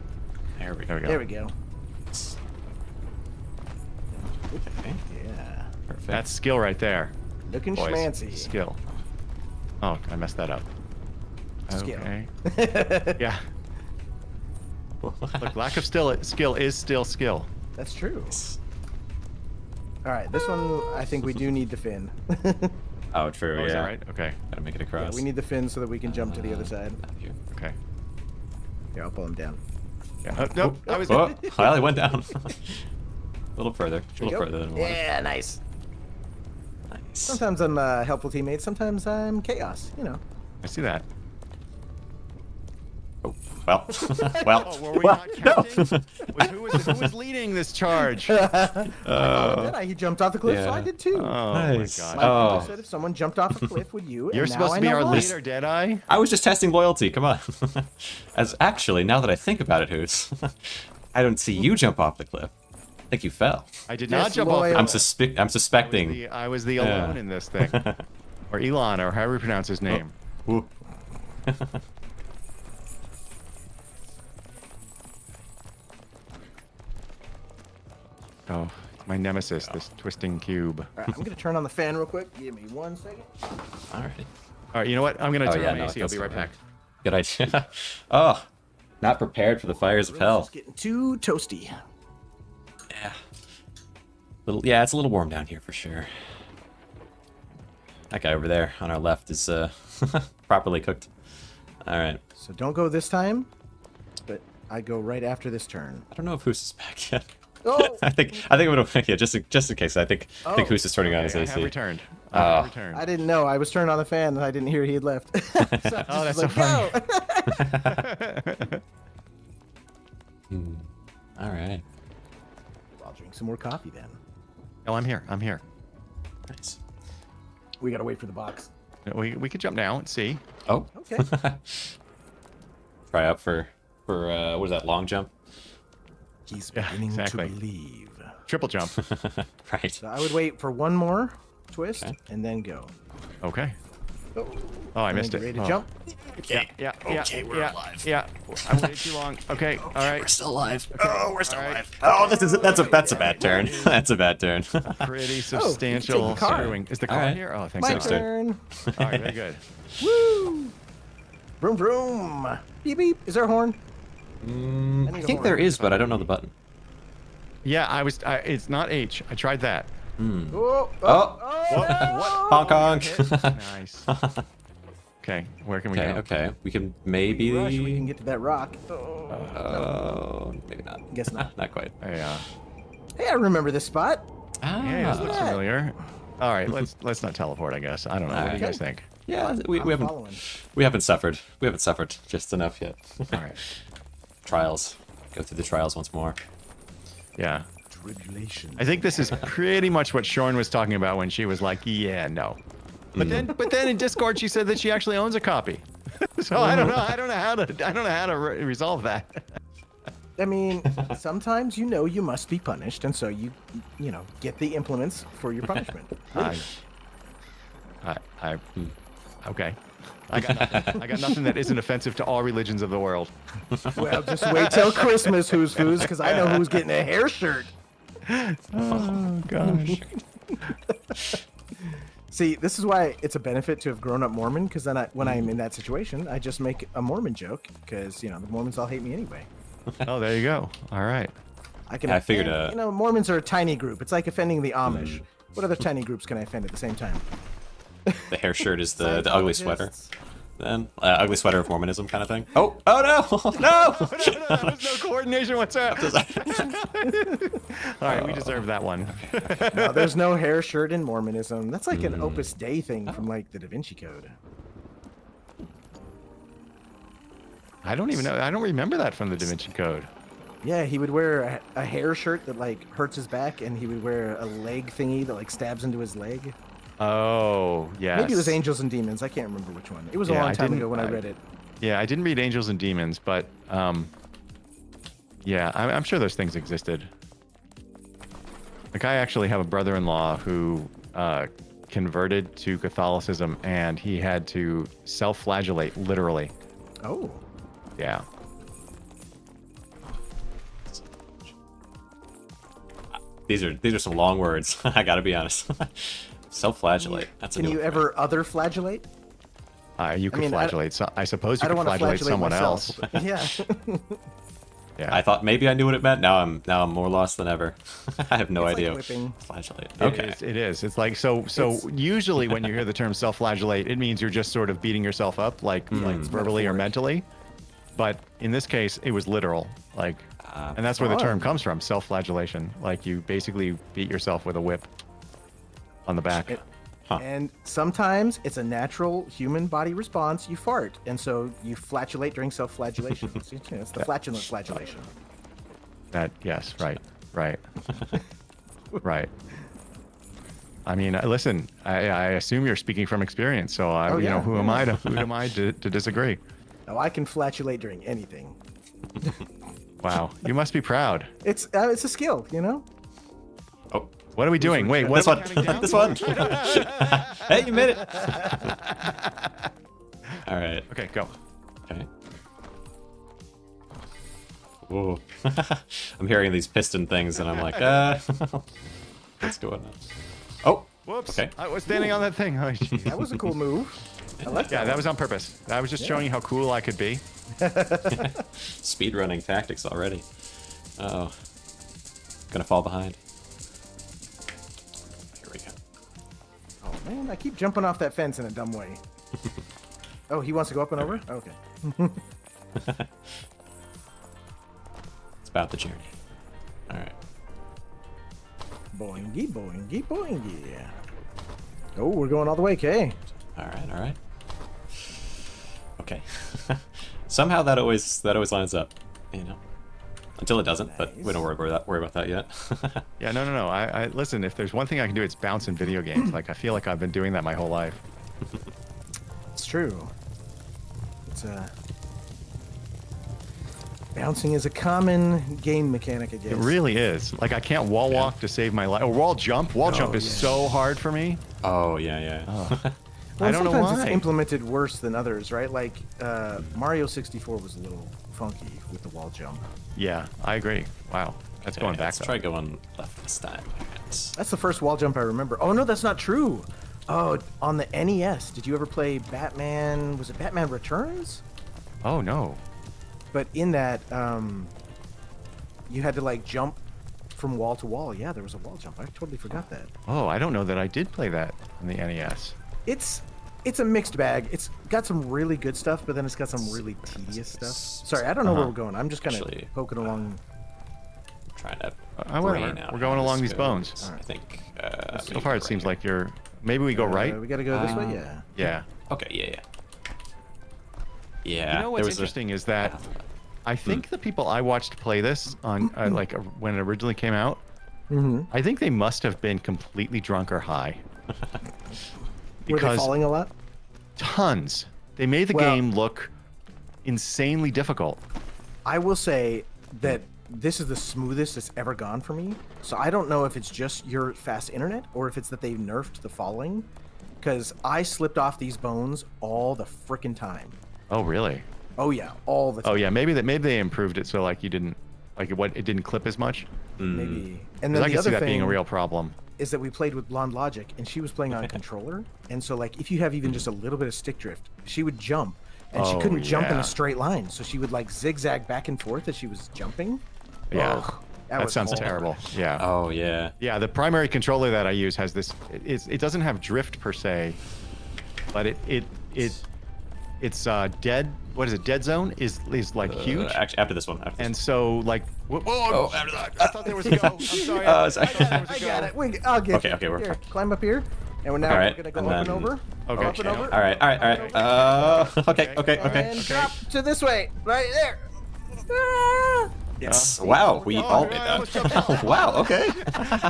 There we There we go. go. There we go. Okay. Yeah. Perfect. That's skill right there. Looking Boys. schmancy. Skill. Oh, I messed that up. Skill. Okay. Yeah. Look, lack of skill is still skill. That's true. All right, this one I think we do need the fin. Oh, true. Oh, yeah. is that right? Okay. Gotta make it Yeah, across. we need the fin so that we can jump to the other side. Down here. Okay. Here, I'll pull him down. Yeah. Oh, nope. I was. Oh, well, it went down. A little further. A we little go. further than we wanted. Yeah, nice. Nice. Sometimes I'm a helpful teammate. Sometimes I'm chaos. You know. I see that. Oh, well. Well. Oh, were we well, not counting? who was leading this charge? Jedi, he jumped off the cliff, so yeah. I did too. Oh Nice. my God. My father Oh. said if someone jumped off a cliff, would you? You're and now supposed I to be know our why. leader, Deadeye. I was just testing loyalty. Come on. As actually, now that I think about it, Hoos, I don't see you jump off the cliff. I think you fell. I did not Just jump off. loyal. I'm suspecting. I was the Yeah. alone in this thing, or Elon, or however you pronounce his name. Ooh. Oh, my nemesis, this twisting cube. All right, I'm gonna turn on the fan real quick. Give me 1 second. All right. All right, you know what? I'm gonna Oh, turn yeah, on no, AC. I'll that's be right all right. back. Good idea. Oh, not prepared for the fires of hell. It's getting too toasty. Yeah. Yeah, it's a little warm down here for sure. That guy over there on our left is properly cooked. All right. So don't go this time, but I go right after this turn. I don't know if Hoos is back yet. Oh! I think I'm gonna yeah, just in case. I think Hoos is turning on his I have AC. returned. I have Oh. returned. I didn't know. I was turning on the fan and I didn't hear he had left. So I Oh, was that's so like, funny. "Go." All right. I'll drink some more coffee then. Oh, I'm here. I'm here. Nice. We gotta wait for the box. We could jump now and see. Oh. Okay. Try out for what is that, long jump? He's Yeah, beginning exactly. to believe. Triple jump. Right. So I would wait for one more twist Okay. and then go. Okay. Oh, I And then missed get it. ready to Oh. jump. Yeah, yeah, yeah. Okay, we're yeah, alive. Yeah. I waited too long. Okay. All right. We're still alive. Oh, we're still All right. alive. Oh, that's a bad turn. That's a bad turn. Pretty substantial take the car. screwing. Is the car right. here? Oh, thanks. My Thanks, God. dude. turn. All right, very good. Woo! Vroom vroom. Beep beep. Is there a horn? I need a think horn. there is, but I don't know the button. Yeah, it's not H. I tried that. Oh! Oh. Hong Kong. Nice. Okay, where can we Okay, go? okay. We can maybe. Rush, we can get to that rock. Oh, maybe not. Guess not. Not quite. Yeah. Hey, I remember this spot. Yeah, this looks Yeah. familiar. All right, let's not teleport. I guess. I don't know. What do you Okay. guys think? Yeah, we I'm haven't following. we haven't suffered. We haven't suffered just enough yet. All right. Trials. Go through the trials once more. Yeah. Tribulation. I think this is pretty much what Shorn was talking about when she was like, "Yeah, no." But then in Discord she said that she actually owns a copy. So I don't know. I don't know how to resolve that. I mean, sometimes you know you must be punished, and so you know, get the implements for your punishment. Okay. I got nothing that isn't offensive to all religions of the world. Well, just wait till Christmas, who's, because I know who's getting a hair shirt. Oh gosh. See, this is why it's a benefit to have grown up Mormon, because then when I'm in that situation, I just make a Mormon joke, because, you know, the Mormons all hate me anyway. Oh, there you go. All right. I can. Yeah, I figured, and, you know, Mormons are a tiny group. It's like offending the Amish. What other tiny groups can I offend at the same time? The hair shirt is the ugly sweater. Scientologists. Then ugly sweater of Mormonism kind of thing. Oh no no! There was no coordination whatsoever. All right, we deserve that one. No, there's no hair shirt in Mormonism. That's like an Opus Dei thing from like the Da Vinci Code. I don't even know. I don't remember that from the Da Vinci Code. Yeah, he would wear a hair shirt that like hurts his back, and he would wear a leg thingy that like stabs into his leg. Oh, yes. Maybe it was Angels and Demons. I can't remember which one. It was a Yeah, long I time didn't- ago when I I- read it. Yeah, I didn't read Angels and Demons, but yeah, I'm sure those things existed. Like, I actually have a brother-in-law who converted to Catholicism, and he had to self-flagellate, literally. Oh, Yeah. These are some long words. I gotta be honest. Self-flagellate. That's a can new you one for ever other flagellate? You could mean, flagellate. I suppose you I don't could want to flagellate flagellate someone myself. else. but yeah. me. Yeah. I thought maybe I knew what it meant. Now I'm more lost than ever. I have no It's like idea. whipping. Flagellate. It Okay. is, it is. It's like so. Usually, when you hear the term self-flagellate, it means you're just sort of beating yourself up, like verbally or metaphoric. mentally. But in this case, it was literal. Like, and that's where the term fun. comes from: self-flagellation. Like, you basically beat yourself with a whip on the back. And sometimes it's a natural human body response. You fart, and so you flatulate during self-flagellation. It's the flatulent flagellation. That yes, right, right. I mean, listen. I assume you're speaking from experience, so Oh, you know, yeah. who am I to disagree? Now I can flatulate during anything. Wow, you must be proud. It's a skill, you know. Oh, What are we doing? Wait, what this am I one. counting down? This one. Hey, you made it. All right. Okay, go. Okay. Whoa. I'm hearing these piston things, and I'm like, what's going on? Oh, Whoops. Okay. I was standing on that thing. Oh, jeez. That was a cool move. I like Yeah, that. that was on purpose. I was just showing you how cool I could be. Speedrunning tactics already. Oh. Gonna fall behind. Here we go. Oh man, I keep jumping off that fence in a dumb way. Oh, he wants to go up and over? Okay. It's about the journey. Alright. Boingy, boingy, boingy. Oh, we're going all the way, Kay. Alright, alright. Okay. Somehow that always lines up, you know. Until it doesn't, but we don't worry about that yet. Yeah, no. I listen. If there's one thing I can do, it's bounce in video games. Like I feel like I've been doing that my whole life. It's true. It's bouncing is a common game mechanic, I guess. It really is. Like I can't wall walk to save my life. Or wall jump. Wall jump is so hard for me. Oh, yeah. Well, I don't know sometimes why. it's implemented worse than others, right? Like Mario 64 was a little funky with the wall jump. Yeah, I agree. Wow, that's going back. Let's try going left this time. Alright. That's the first wall jump I remember. Oh no, that's not true. Oh, on the NES, did you ever play Batman? Was it Batman Returns? Oh no. But in that, you had to like jump from wall to wall. Yeah, there was a wall jump. I totally forgot that. Oh, I don't know that I did play that on the NES. It's a mixed bag. It's got some really good stuff, but then it's got some really tedious stuff. Sorry, I don't know where we're going. I'm just kind of Actually- poking along. Trying to whatever. brain out We're how going this along these goes. bones. I think. So far, it seems like you're. Maybe we go right. We gotta go this way. Yeah. Yeah. Okay, yeah. Yeah. You know what's there was interesting is that I think the people I watched play this on when it originally came out, I think they must have been completely drunk or high. Were they falling a lot? Tons. They made the Well- game look insanely difficult. I will say that this is the smoothest it's ever gone for me. So I don't know if it's just your fast internet or if it's that they nerfed the falling. Because I slipped off these bones all the frickin' time. Oh, really? Oh yeah, all the time. Oh, yeah. Maybe they improved it so like you didn't it didn't clip as much. Maybe. And 'Cause then I the can see other that thing being a real problem. is that we played with Blonde Logic, and she was playing on a controller. And so like if you have even just a little bit of stick drift, she would jump, and she Oh, couldn't jump in yeah. a straight line. So she would like zigzag back and forth as she was jumping. Yeah. Ugh, That was sounds horrible. terrible. Yeah. Oh, yeah. Yeah, the primary controller that I use has this. It doesn't have drift per se, but it's dead. What is it? Dead zone is like huge. Actually, after this one. After this And so like whoa, Oh, I thought there was a go. I'm sorry. sorry. I I got it. I'll get Okay, you. okay, we're Here, fine. climb up here, and we're now All right, we're gonna go and up and then- over. Okay. Up and over. All right. Okay. And drop to this way, right there. Ah! Yes. Wow, we all did I almost jumped that. off. Wow, okay.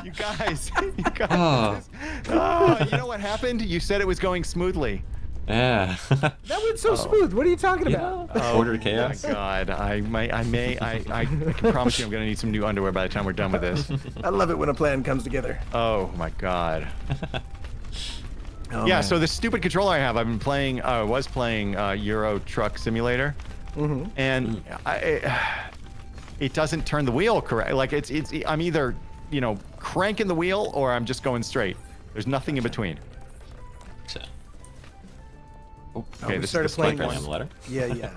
You guys. You Oh. guys. You know what happened? You said it was going smoothly. Yeah. That went so smooth. What are you talking about? Order to Oh chaos. my God, I can promise you I'm gonna need some new underwear by the time we're done with this. I love it when a plan comes together. Oh my God. Oh, Yeah, man. so this stupid controller I have, I've been playing, was playing Euro Truck Simulator, and it doesn't turn the wheel correct. Like I'm either cranking the wheel or I'm just going straight. There's nothing in between. So, Okay, we this started is the playing spike on the letter. Yeah.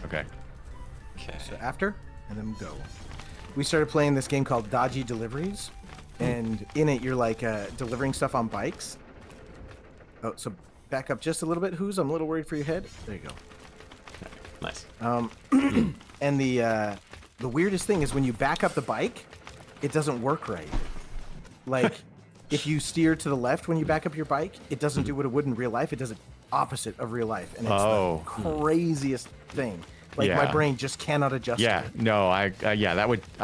Okay. Okay. So after, and then go. We started playing this game called Dodgy Deliveries, and in it you're like delivering stuff on bikes. Oh, so back up just a little bit, Who's? I'm a little worried for your head. There you go. Nice. And the weirdest thing is when you back up the bike, it doesn't work right. Like, if you steer to the left when you back up your bike, it doesn't do what it would in real life. It does the opposite of real life, and it's Oh. the craziest thing. Like my Yeah. brain just cannot adjust. to Yeah. it. No. I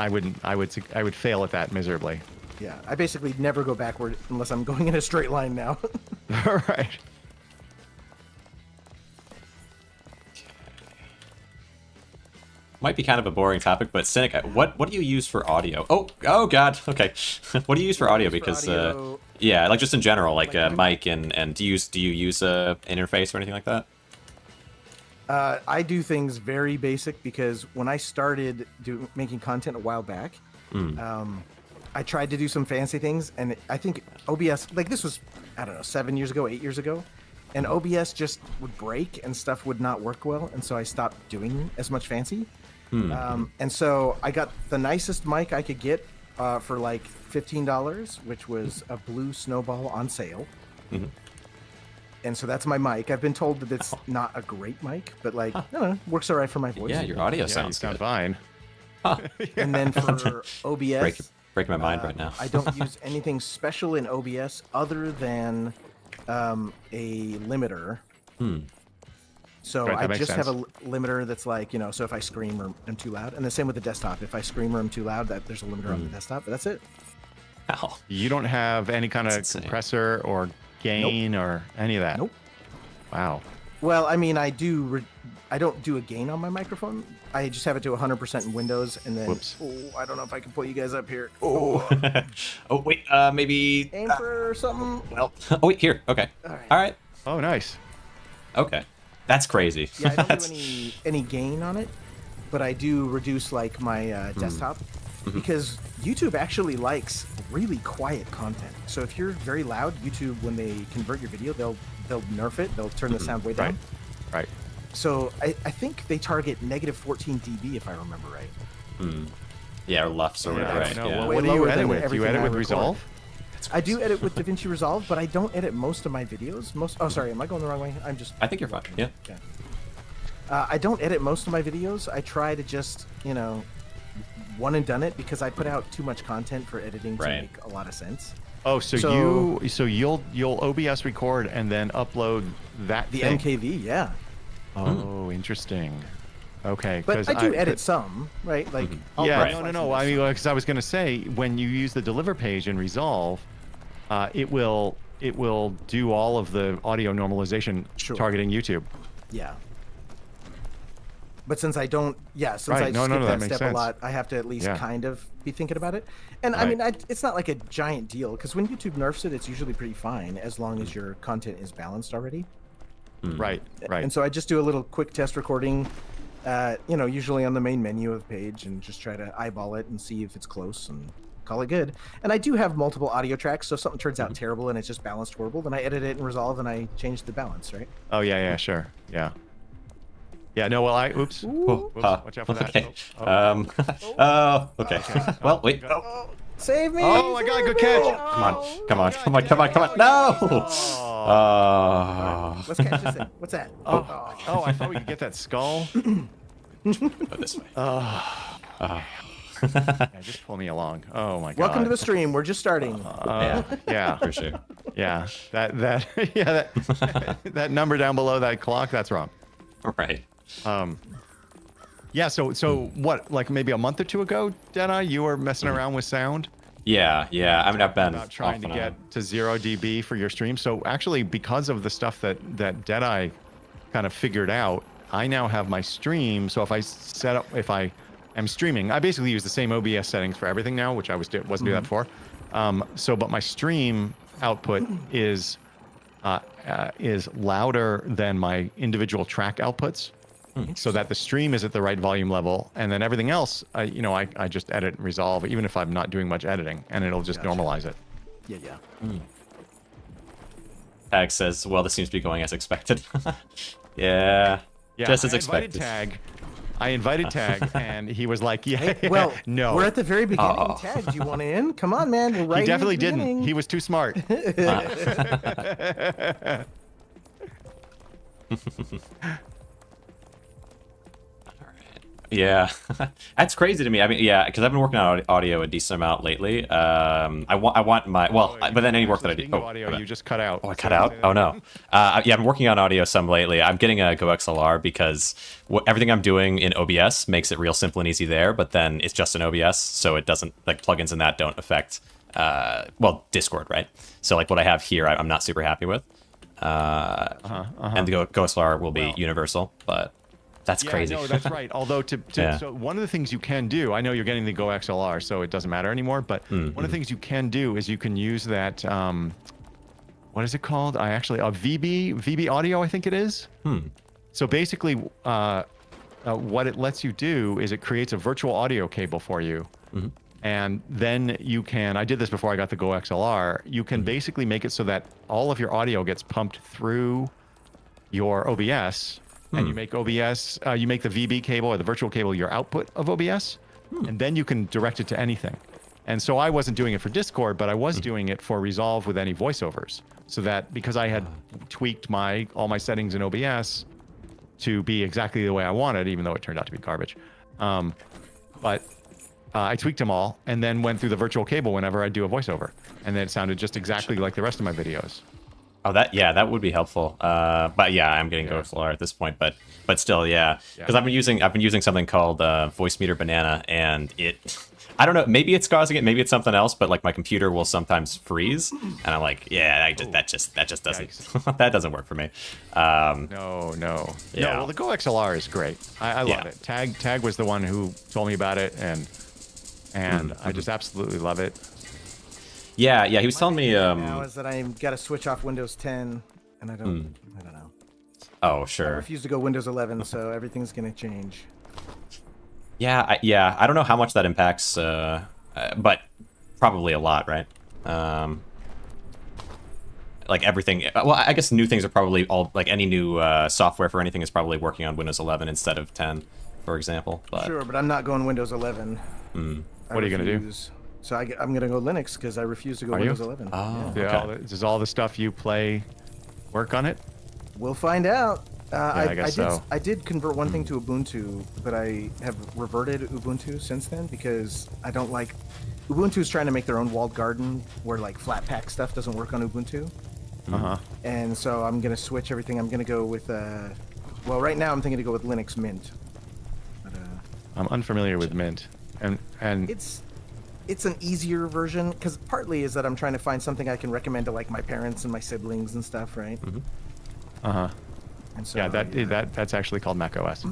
would fail at that miserably. Yeah. I basically never go backward unless I'm going in a straight line now. All right. Might be kind of a boring topic, but Cynic, what do you use for audio? Oh God. Okay. What do you use for audio? use for Because audio? yeah, like just in general, like Like- mic and do you use a interface or anything like that? I do things very basic because when I started making content a while back, I tried to do some fancy things, and I think OBS, like this was, I don't know, 7 years ago, 8 years ago, and OBS just would break and stuff would not work well, and so I stopped doing as much fancy. And so I got the nicest mic I could get for like $15, which was a blue Snowball on sale. And so that's my mic. I've been told that it's not a great mic, but like, no, works all right for my voice. Yeah, your audio Yeah, you sounds sound good. fine. And then for OBS, Breaking my mind right now. I don't use anything special in OBS other than a limiter. So Right, that I makes just have a sense. limiter that's like, you know, so if I scream or I'm too loud, and the same with the desktop. If I scream or I'm too loud, that there's a limiter on the desktop, but that's it. Ow. You don't have any kind of That's insane. compressor or gain or any of that. Nope. Wow. Well, I mean, I don't do a gain on my microphone. I just have it to 100% in Windows, and then Whoops. oh, I don't know if I can pull you guys up here. Oh, wait, maybe. Aim for something. Well, oh wait, here. Okay. All right. Oh, nice. Okay. That's crazy. Yeah, I don't That's- do any gain on it, but I do reduce like my desktop because YouTube actually likes really quiet content. So if you're very loud, YouTube, when they convert your video, they'll nerf it. They'll turn the sound way down. Right. So I think they target negative 14 dB if I remember right. Yeah, or LUFS or whatever, I right? don't know. Yeah. Well, Way what do you lower edit than with? Do you everything edit I with record. Resolve? I do edit with DaVinci Resolve, but I don't edit most of my videos. Oh, sorry, am I going the wrong way? I'm just. I think you're fine. Yeah. Okay. I don't edit most of my videos. I try to just, you know, one and done it because I put out too much content for editing to Right. make a lot of sense. Oh, So- you'll OBS record and then upload that The thing? MKV, yeah. Oh, interesting. Okay, But 'cause I do edit some, right? Like, I'll Yeah, Right. no. I mean, because I was going to say when you use the deliver page in Resolve, it will do all of the audio normalization Sure. targeting YouTube. yeah. But since I don't, since Right. I No, skip that that makes step a sense. lot, I have to at least Yeah. kind of be thinking about it. And I Right. mean, it's not like a giant deal because when YouTube nerfs it, it's usually pretty fine as long as your content is balanced already. Right. Right. And so I just do a little quick test recording, you know, usually on the main menu of the page, and just try to eyeball it and see if it's close and call it good. And I do have multiple audio tracks, so if something turns out terrible and it's just balanced horrible, then I edit it in Resolve and I change the balance, right? Oh yeah, sure, yeah. Yeah, no, well, oops. Whoops, watch out for that. Okay. Oh, Okay. Well, wait. Oh, Save me! Oh my God, good catch. come on. No! Let's catch this thing. What's that? Oh, I thought we could get that skull. Go this way. Yeah, just pull me along. Oh my God. Welcome to the stream. We're just starting. Yeah, For sure. yeah. That number down below that clock, that's wrong. Right. Yeah, so what, like maybe a month or two ago, Deadeye, you were messing around with sound? Yeah. I mean, I've been About trying off to and get on. to 0 dB for your stream. So actually, because of the stuff that Deadeye kind of figured out, I now have my stream. So if I am streaming, I basically use the same OBS settings for everything now, which I wasn't doing that before. But my stream output is louder than my individual track outputs. So that the stream is at the right volume level, and then everything else, I just edit and resolve, even if I'm not doing much editing, and it'll just normalize it. Yeah. Tag says, well, this seems to be going as expected. Yeah. Just as expected. I invited Tag, and he was like, "Yeah, Well, no." we're at the very beginning. Tag, do you want in? Come on, man. We're right He definitely at the didn't. beginning. He was too smart. Yeah, that's crazy to me. I mean, yeah, because I've been working on audio a decent amount lately. I want my but then any work that I do. Speaking of audio, you just cut out. Oh, I cut out? Oh, no. Yeah, I've been working on audio some lately. I'm getting a Go XLR because everything I'm doing in OBS makes it real simple and easy there, but then it's just in OBS, so it doesn't, like, plugins in that don't affect, Discord, right? So, like, what I have here, I'm not super happy with. And the Go XLR will be universal, but that's Yeah, crazy. no, that's right. Although so one of the things you can do, I know you're getting the Go XLR, so it doesn't matter anymore. But one of the things you can do is you can use that. What is it called? VB audio, I think it is. So basically, what it lets you do is it creates a virtual audio cable for you And then you can, I did this before I got the Go XLR, you can basically make it so that all of your audio gets pumped through your OBS, and you make OBS, you make the VB cable or the virtual cable your output of OBS, and then you can direct it to anything. And so I wasn't doing it for Discord, but I was doing it for Resolve with any voiceovers, so that because I had tweaked all my settings in OBS to be exactly the way I wanted, even though it turned out to be garbage. But I tweaked them all and then went through the virtual cable whenever I do a voiceover. And then it sounded just exactly like the rest of my videos. Oh, that would be helpful. But yeah, I'm getting GoXLR at this point, but still, yeah, because I've been using something called Voice Meter Banana, and I don't know, maybe it's causing it, maybe it's something else, but like my computer will sometimes freeze, and I'm like, yeah, that just doesn't that doesn't work for me. No. Yeah. Well, the Go XLR is great. I love it. Tag was the one who told me about it, and I just absolutely love it. Yeah, he was telling me. Now is that I got to switch off Windows 10, and I don't know. Oh, I sure. refuse to go Windows 11, so everything's gonna change. Yeah, I don't know how much that impacts, but probably a lot, right? Like everything. Well, I guess new things are probably all like any new software for anything is probably working on Windows 11 instead of 10, for example. But Sure, but I'm not going Windows 11. What are you gonna do? So I'm gonna go Linux because I refuse to go Are you? Windows 11. Oh. Yeah. Yeah, does all the stuff you play work on it? We'll find out. I guess so. I did convert one thing to Ubuntu, but I have reverted Ubuntu since then because I don't like. Ubuntu's trying to make their own walled garden where like Flatpak stuff doesn't work on Ubuntu. And so I'm gonna switch everything. I'm gonna go with well, right now I'm thinking to go with Linux Mint. But, I'm unfamiliar with Mint, and it's an easier version because partly is that I'm trying to find something I can recommend to like my parents and my siblings and stuff, right? And so, yeah, that's actually called Mac OS.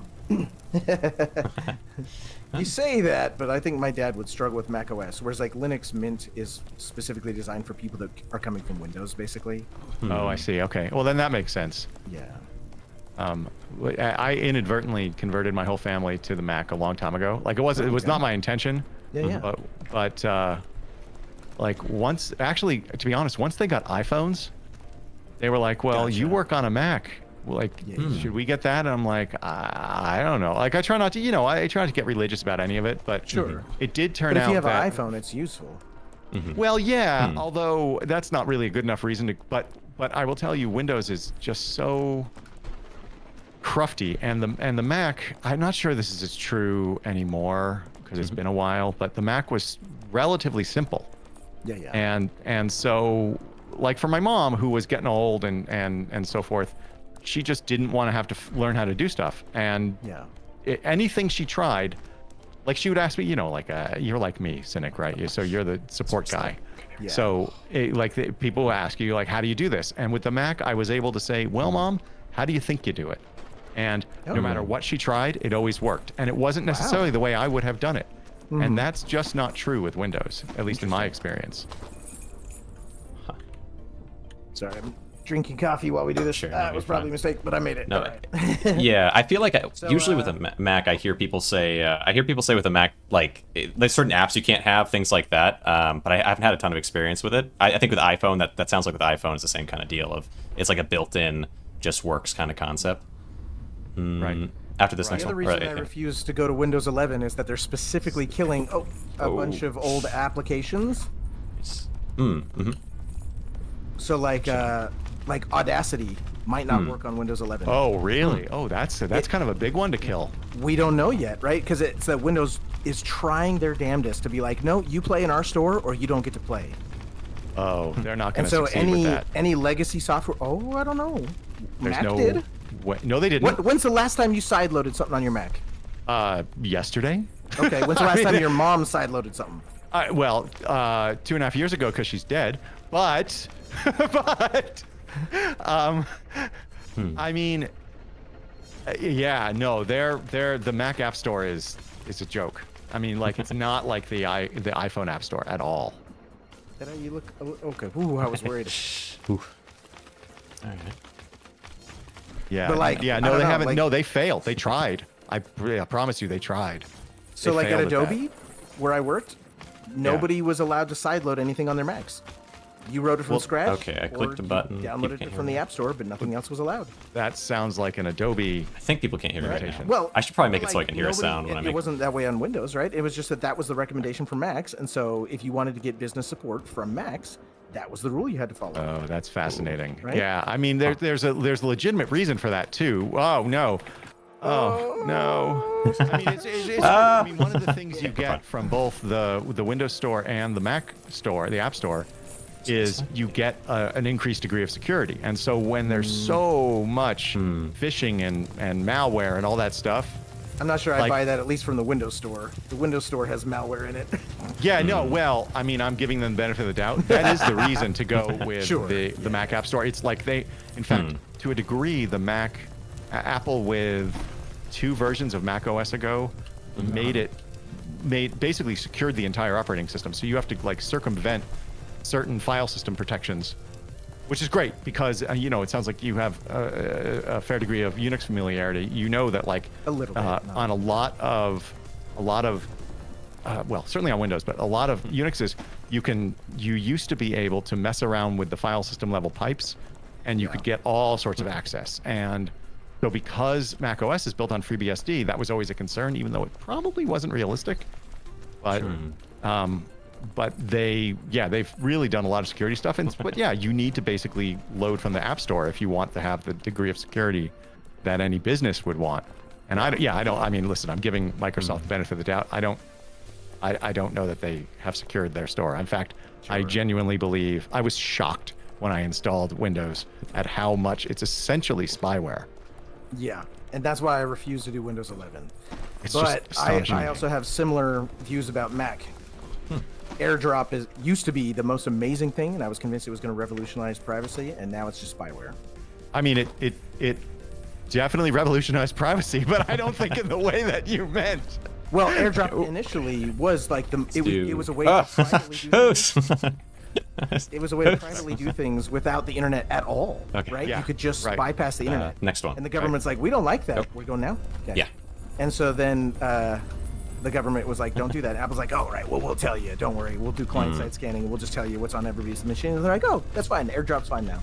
You say that, but I think my dad would struggle with Mac OS, whereas like Linux Mint is specifically designed for people that are coming from Windows, basically. Oh, I see. Okay, well then that makes sense. Yeah. I inadvertently converted my whole family to the Mac a long time ago. Like it was not my intention. Yeah. But like once, actually, to be honest, once they got iPhones, they were like, "Well, you work on a Mac. Like, should we get that?" And I'm like, I don't know. Like, I try not to, I try not to get religious about any of it, but Sure. it did turn But out if you have that, an iPhone, it's useful. well, yeah, although that's not really a good enough reason to. But I will tell you, Windows is just so crufty, and the Mac. I'm not sure this is as true anymore because it's been a while, but the Mac was relatively simple. Yeah. And so, like for my mom, who was getting old and so forth, she just didn't want to have to learn how to do stuff. And anything she tried, like she would ask me, like you're like me, Cynic, right? So you're the support guy. Yeah. So people will ask you, like, how do you do this? And with the Mac, I was able to say, well, Mom, how do you think you do it? And no matter what she tried, it always worked. And it wasn't necessarily the way I would have done it. And that's just not true with Windows, at least in my experience. Sorry, I'm drinking coffee while we do this. Sure, That was probably a mistake, but I made it. No, All right. yeah, I feel like usually with uh, a Mac, I hear people say with a Mac, like there's certain apps you can't have, things like that. But I haven't had a ton of experience with it. I think with iPhone, that sounds like with iPhone is the same kind of deal of it's like a built-in, just works kind of concept. Right. After this The next other one, reason I refuse to go to Windows 11 is that they're specifically killing a bunch of old applications. So like Audacity might not work on Windows 11. Oh, really? Oh, that's kind of a big one to kill. We don't know yet, right? Because it's that Windows is trying their damnedest to be like, no, you play in our store or you don't get to play. Oh, they're not going And to so succeed with that. any legacy software, I don't know. There's Mac no did? No, they didn't. When's the last time you sideloaded something on your Mac? Yesterday. Okay, when's the last time your mom sideloaded something? Well, 2.5 years ago because she's dead. But, I mean, yeah, no, the Mac App Store is a joke. I mean, like it's not like the iPhone App Store at all. You look okay. Ooh, I was worried. All right. Yeah, But, like, yeah, I no, don't they know, haven't. like- No, they failed. They tried. I promise you, they tried. So They like at failed that. Adobe, where I worked, nobody was allowed to sideload anything on their Macs. You wrote it from scratch. okay, I clicked or a button. you People downloaded can't it hear from me. the App Store, but nothing else was allowed. That sounds like an Adobe. I think people can't hear me right now. Limitation. I should probably make it so I like, can hear a nobody- sound when I it make. wasn't that way on Windows, right? It was just that was the recommendation for Macs, and so if you wanted to get business support from Macs, that was the rule you had to follow. Oh, that's fascinating. Right? Yeah, I mean, there's a legitimate reason for that too. Oh no. Oh no! I mean, I mean, one of the things you get from both the Windows Store and the Mac Store, the App Store, is you get an increased degree of security. And so when there's so much phishing and malware and all that stuff, I'm not sure I'd like- buy that, at least from the Windows Store. The Windows Store has malware in it. yeah, no, well, I mean, I'm giving them the benefit of the doubt. That is the reason to go with Sure. the Mac App Store. It's like in fact, to a degree, the Apple with 2 versions of Mac OS ago basically secured the entire operating system. So you have to like circumvent certain file system protections, which is great because it sounds like you have a fair degree of Unix familiarity. You know that like A little bit, no. on a lot of well, certainly on Windows, but a lot of Unixes, you used to be able to mess around with the file system level pipes, and you could get all sorts of access. And so because Mac OS is built on FreeBSD, that was always a concern, even though it probably wasn't realistic. But but they've really done a lot of security stuff. But yeah, you need to basically load from the App Store if you want to have the degree of security that any business would want. And I mean, listen, I'm giving Microsoft the benefit of the doubt. I don't know that they have secured their store. In fact, I genuinely believe I was shocked when I installed Windows at how much it's essentially spyware. Yeah, and that's why I refuse to do Windows 11. It's But just astonishing. I also have similar views about Mac. AirDrop used to be the most amazing thing, and I was convinced it was going to revolutionize privacy, and now it's just spyware. I mean, it definitely revolutionized privacy, but I don't think in the way that you meant. Well, AirDrop initially was like it was a way to privately do things. It was a way to privately do things without the internet at all, Okay. right? Yeah, You could just right. bypass the internet. Next one. And the government's like, we don't like that. We're going now. Okay. Yeah. And so then the government was like, don't do that. And Apple's like, oh, right, well, we'll tell you. Don't worry. We'll do client-side scanning. And we'll just tell you what's on everybody's machine. And they're like, oh, that's fine. AirDrop's fine now.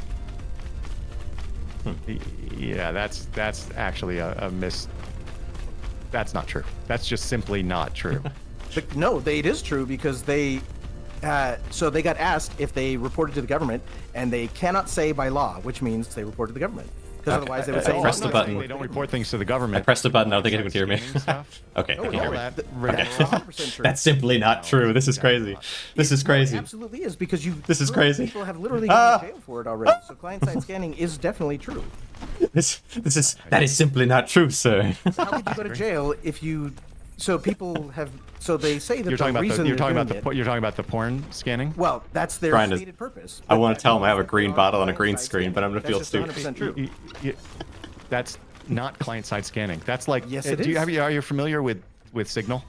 Yeah, that's actually a miss. That's not true. That's just simply not true. But no, it is true because they got asked if they reported to the government, and they cannot say by law, which means they report to the government. Because otherwise they would say, press I'm the not saying button. They don't report things to the government. I pressed the button. I don't think anyone can hear me. Scanning stuff. Okay, Oh, can you hear no, me? That, That's 100% true. That's simply not true. This is crazy. This is It crazy. absolutely is because This is crazy. People have literally gone to jail for it already. So client-side scanning is definitely true. That is simply not true, sir. How could you go to jail if you? So people have. So they say that You're talking the about reason you're talking they're about doing it- you're talking about the porn scanning. Well, that's their Trying to- stated purpose. I But want to that's tell 'em I have a not green on bottle on a green client-side screen, but I'm gonna scanning. feel That's just 100% true. That's not client-side scanning. That's like Yes, it do you, is. are you familiar with Signal?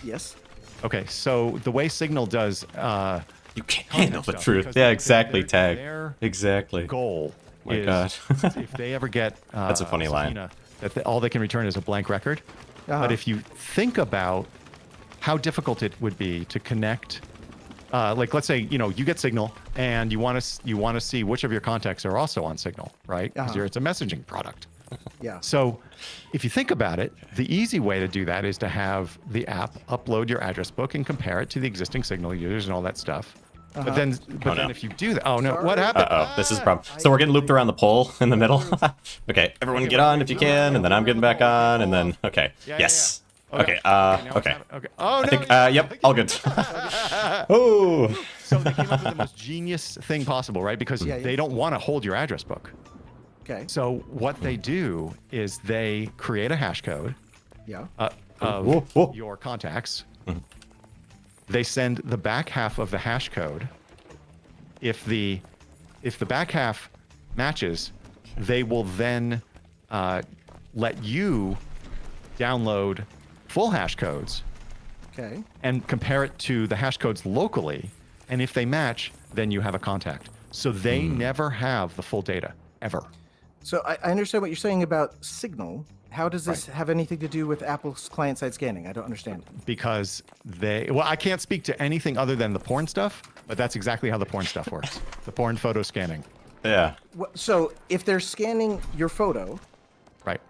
Yes. Okay, so the way Signal does You can't handle the stuff, truth. because Yeah, exactly, their Tag. Exactly. goal My is God. if they ever get That's a funny line. subpoena, that all they can return is a blank record. Uh-huh. But if you think about how difficult it would be to connect, like let's say you get Signal and you want to see which of your contacts are also on Signal, right? Because Uh-huh. it's a messaging product. Yeah. So if you think about it, the easy way to do that is to have the app upload your address book and compare it to the existing Signal users and all that stuff. But then, no. if you do that, oh no, what happened? Uh-oh, this is a problem. So we're getting looped around the pole in the middle. Okay, everyone get on if you can, and then I'm getting back on, and then, okay. Yeah, Yes. yeah. Okay, now it's okay. happening. Okay. Oh no. I think, yep, all good. Oh. So they came up with the most genius thing possible, right? Because Yeah, yeah. they don't want to hold your address book. Okay. So what they do is they create a hash code Yeah. of Whoa. your contacts. They send the back half of the hash code. If the back half matches, they will then let you download full hash codes Okay. and compare it to the hash codes locally. And if they match, then you have a contact. So they never have the full data, ever. So I understand what you're saying about Signal, How does this have anything to do with Apple's client-side scanning? I don't understand. Because well, I can't speak to anything other than the porn stuff, but that's exactly how the porn stuff works. The porn photo scanning. Yeah. So if they're scanning your photo, Right.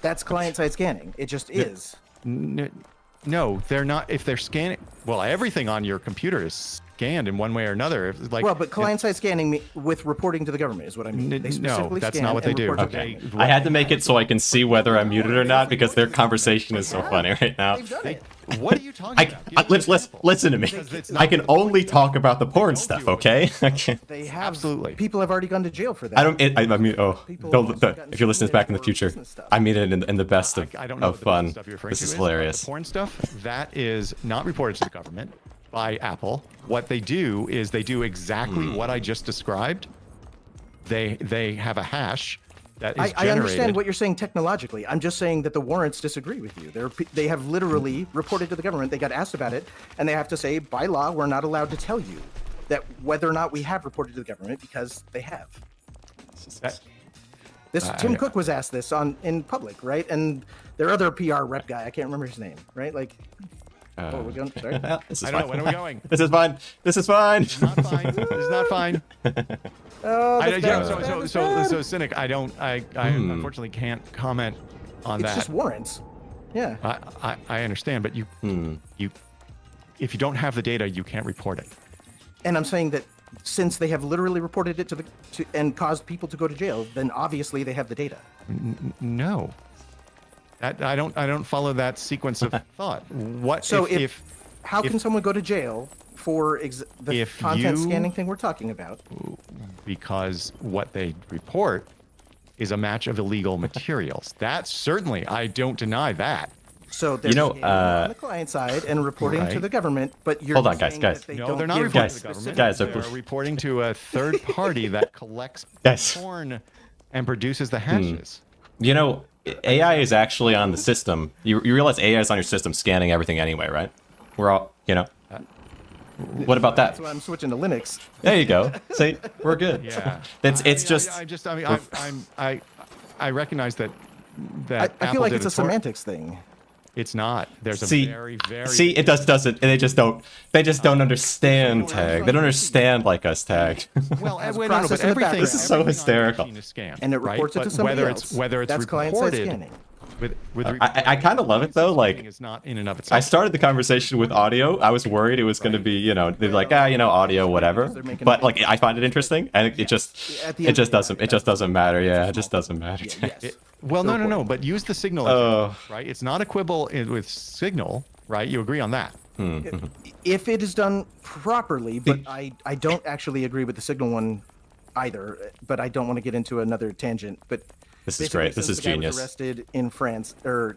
that's client-side scanning. It just is. No, they're not. If they're scanning, well, everything on your computer is scanned in one way or another. If, like, Well, but client-side scanning with reporting to the government is what I mean. They no, specifically that's scan not what they and do. report to the Okay. government. I had to make it so I can see whether I'm muted or not because their conversation is so funny right now. They've done it. What are you talking about? Give me an example. Listen to me. it's I can not- only talk about the porn Don't stuff, do it. okay? I can't. They have. Absolutely. People have already gone to jail for that. I don't. I mean, People don't, have don't- gotten if you're listening sued back in the for future, business stuff. I mean it in the best of, I don't know of what the porn fun. stuff you're referring This to is but hilarious. The porn stuff that is not reported to the government by Apple. What they do is they do exactly what I just described. They have a hash that is I generated. understand what you're saying technologically. I'm just saying that the warrants disagree with you. They have literally reported to the government. They got asked about it, and they have to say, by law, we're not allowed to tell you that whether or not we have reported to the government because they have. That- Tim Cook was asked this in public, right? And their other PR rep guy, I can't remember his name, right? Like, oh, we're going. Sorry. This is I don't know. fine. When are we going? This is fine. This is fine. Not fine. It's not fine. Oh, I, that's yeah, bad, so, that's so, bad, that's so, bad. so, cynic. I unfortunately can't comment on It's that. just warrants. Yeah. I understand, but you, if you don't have the data, you can't report it. And I'm saying that since they have literally reported it to and caused people to go to jail, then obviously they have the data. No. I don't follow that sequence of thought. What So if how can someone go to jail for the If content you- scanning thing we're talking about? because what they report is a match of illegal materials? That certainly, I don't deny that. So they're know, scanning on the client side and reporting to right. the government, but you're Hold on, saying guys. that they No, don't they're not give reporting Guys, to the government. specific- guys, They're reporting to a third party that collects Guys. porn and produces the hashes. You know, AI is actually on the system. You realize AI is on your system scanning everything anyway, right? We're all, you know. What about that? That's why I'm switching to Linux. There you go. See, we're good. Yeah. It's just. I recognize that I Apple feel like did it's a tor- semantics thing. It's not. There's a See, very, very see, it doesn't, and they just don't understand tag. They don't understand like us tag. well. has Wait, no, process but in the everything. background. This is so everything on your hysterical. machine is scanned, And it right? reports it to But somebody whether else. whether it's That's client-side reported scanning. with I kind of love it though. Like, is not in and of itself. I started the conversation with audio. I was worried it was going to be, you know, they'd be like, audio, whatever. But like, I find it interesting, and it just At the end of the day, it just doesn't matter. Yeah, it just doesn't matter. Yes. Well, no. But use the signal, Oh. example, right? It's not a quibble with signal, right? You agree on that? If it is done properly, but I don't actually agree with the signal one either. But I don't want to get into another tangent. But This is basically, great. This since is the guy genius. was arrested in France, or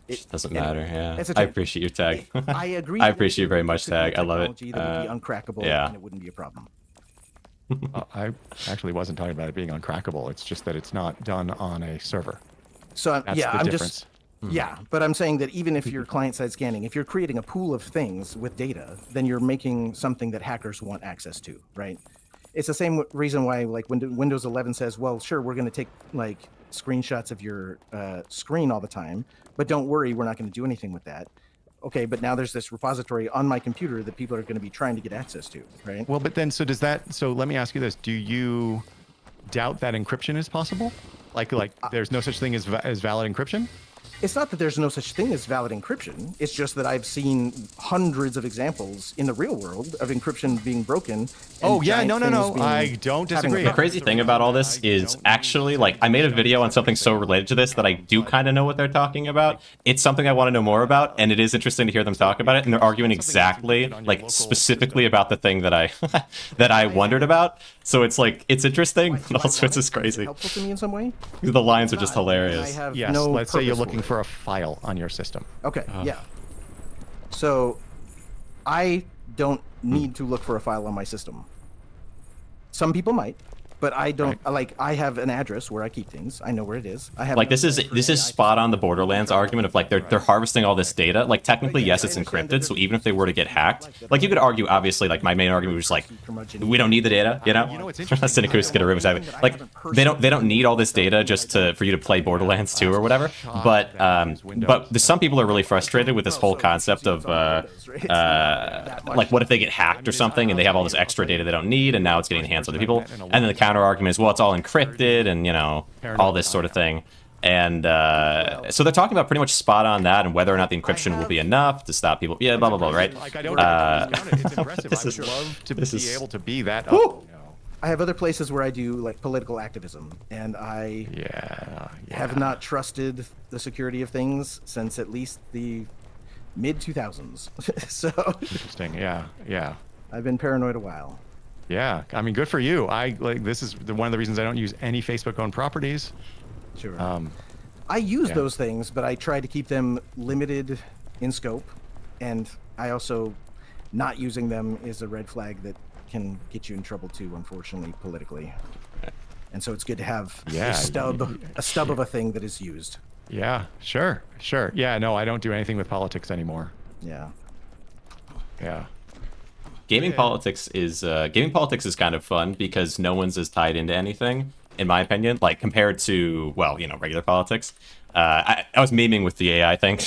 it Doesn't anyway, matter. Yeah, it's a I tangent. appreciate your tag. I agree. I that appreciate you very much, there could be Tag. I love it. technology that would be uncrackable, yeah. and it wouldn't be a problem. I actually wasn't talking about it being uncrackable. It's just that it's not done on a server. So That's yeah, the I'm difference. just yeah, but I'm saying that even if you're client-side scanning, if you're creating a pool of things with data, then you're making something that hackers want access to, right? It's the same reason why, like, when Windows 11 says, "Well, sure, we're going to take like screenshots of your screen all the time, but don't worry, we're not going to do anything with that." Okay, but now there's this repository on my computer that people are going to be trying to get access to, right? Well, but then, so let me ask you this. Do you doubt that encryption is possible? Like there's no such thing as valid encryption? It's not that there's no such thing as valid encryption. It's just that I've seen hundreds of examples in the real world of encryption being broken. and Oh, yeah, giant no. things being- I don't having disagree. a- The crazy thing about all this is actually, like, I made a video on something so related to this that I do kind of know what they're talking about. It's something I want to know more about, and it is interesting to hear them talk about it, and they're arguing exactly, like, specifically about the thing that I that I wondered about. So it's like, it's interesting, but also it's just crazy. Helpful to me in some way? The lines are just Not, and hilarious. I have Yes. no Let's say you're purpose looking it. for a file on your system. Okay, yeah. So I don't need to look for a file on my system. Some people might. but I don't like. I have an address where I keep things. I know where it is. I have Like this is spot on the Borderlands argument of like they're harvesting all this data. Like technically, yes, it's encrypted. So even if they were to get hacked, like you could argue, obviously, like my main argument was like we don't need the data, you know. You know what's interesting? Cynical Skitteroo was having like they don't need all this data just for you to play Borderlands 2 or whatever. But some people are really frustrated with this whole concept of like what if they get hacked or something and they have all this extra data they don't need and now it's getting enhanced on other people. And then the counter argument is, well, it's all encrypted and, you know, all this sort of thing. And so they're talking about pretty much spot on that and whether or not the encryption will be enough to stop people. Yeah, blah, blah, blah, right? Like, I don't discount it. It's impressive. I would love to be able to be that. Up, you know. I have other places where I do like political activism, and I have not trusted the security of things since at least the mid 2000s. So Interesting. Yeah. I've been paranoid a while. Yeah. I mean, good for you. This is one of the reasons I don't use any Facebook-owned properties. Sure. I use those things, but I try to keep them limited in scope, and I also not using them is a red flag that can get you in trouble too, unfortunately, politically. And so it's good to have a stub of a thing that is used. Yeah, sure. Yeah, no, I don't do anything with politics anymore. Yeah. Yeah. Gaming politics is kind of fun because no one's as tied into anything, in my opinion. Like compared to, well, you know, regular politics. I was memeing with the AI thing,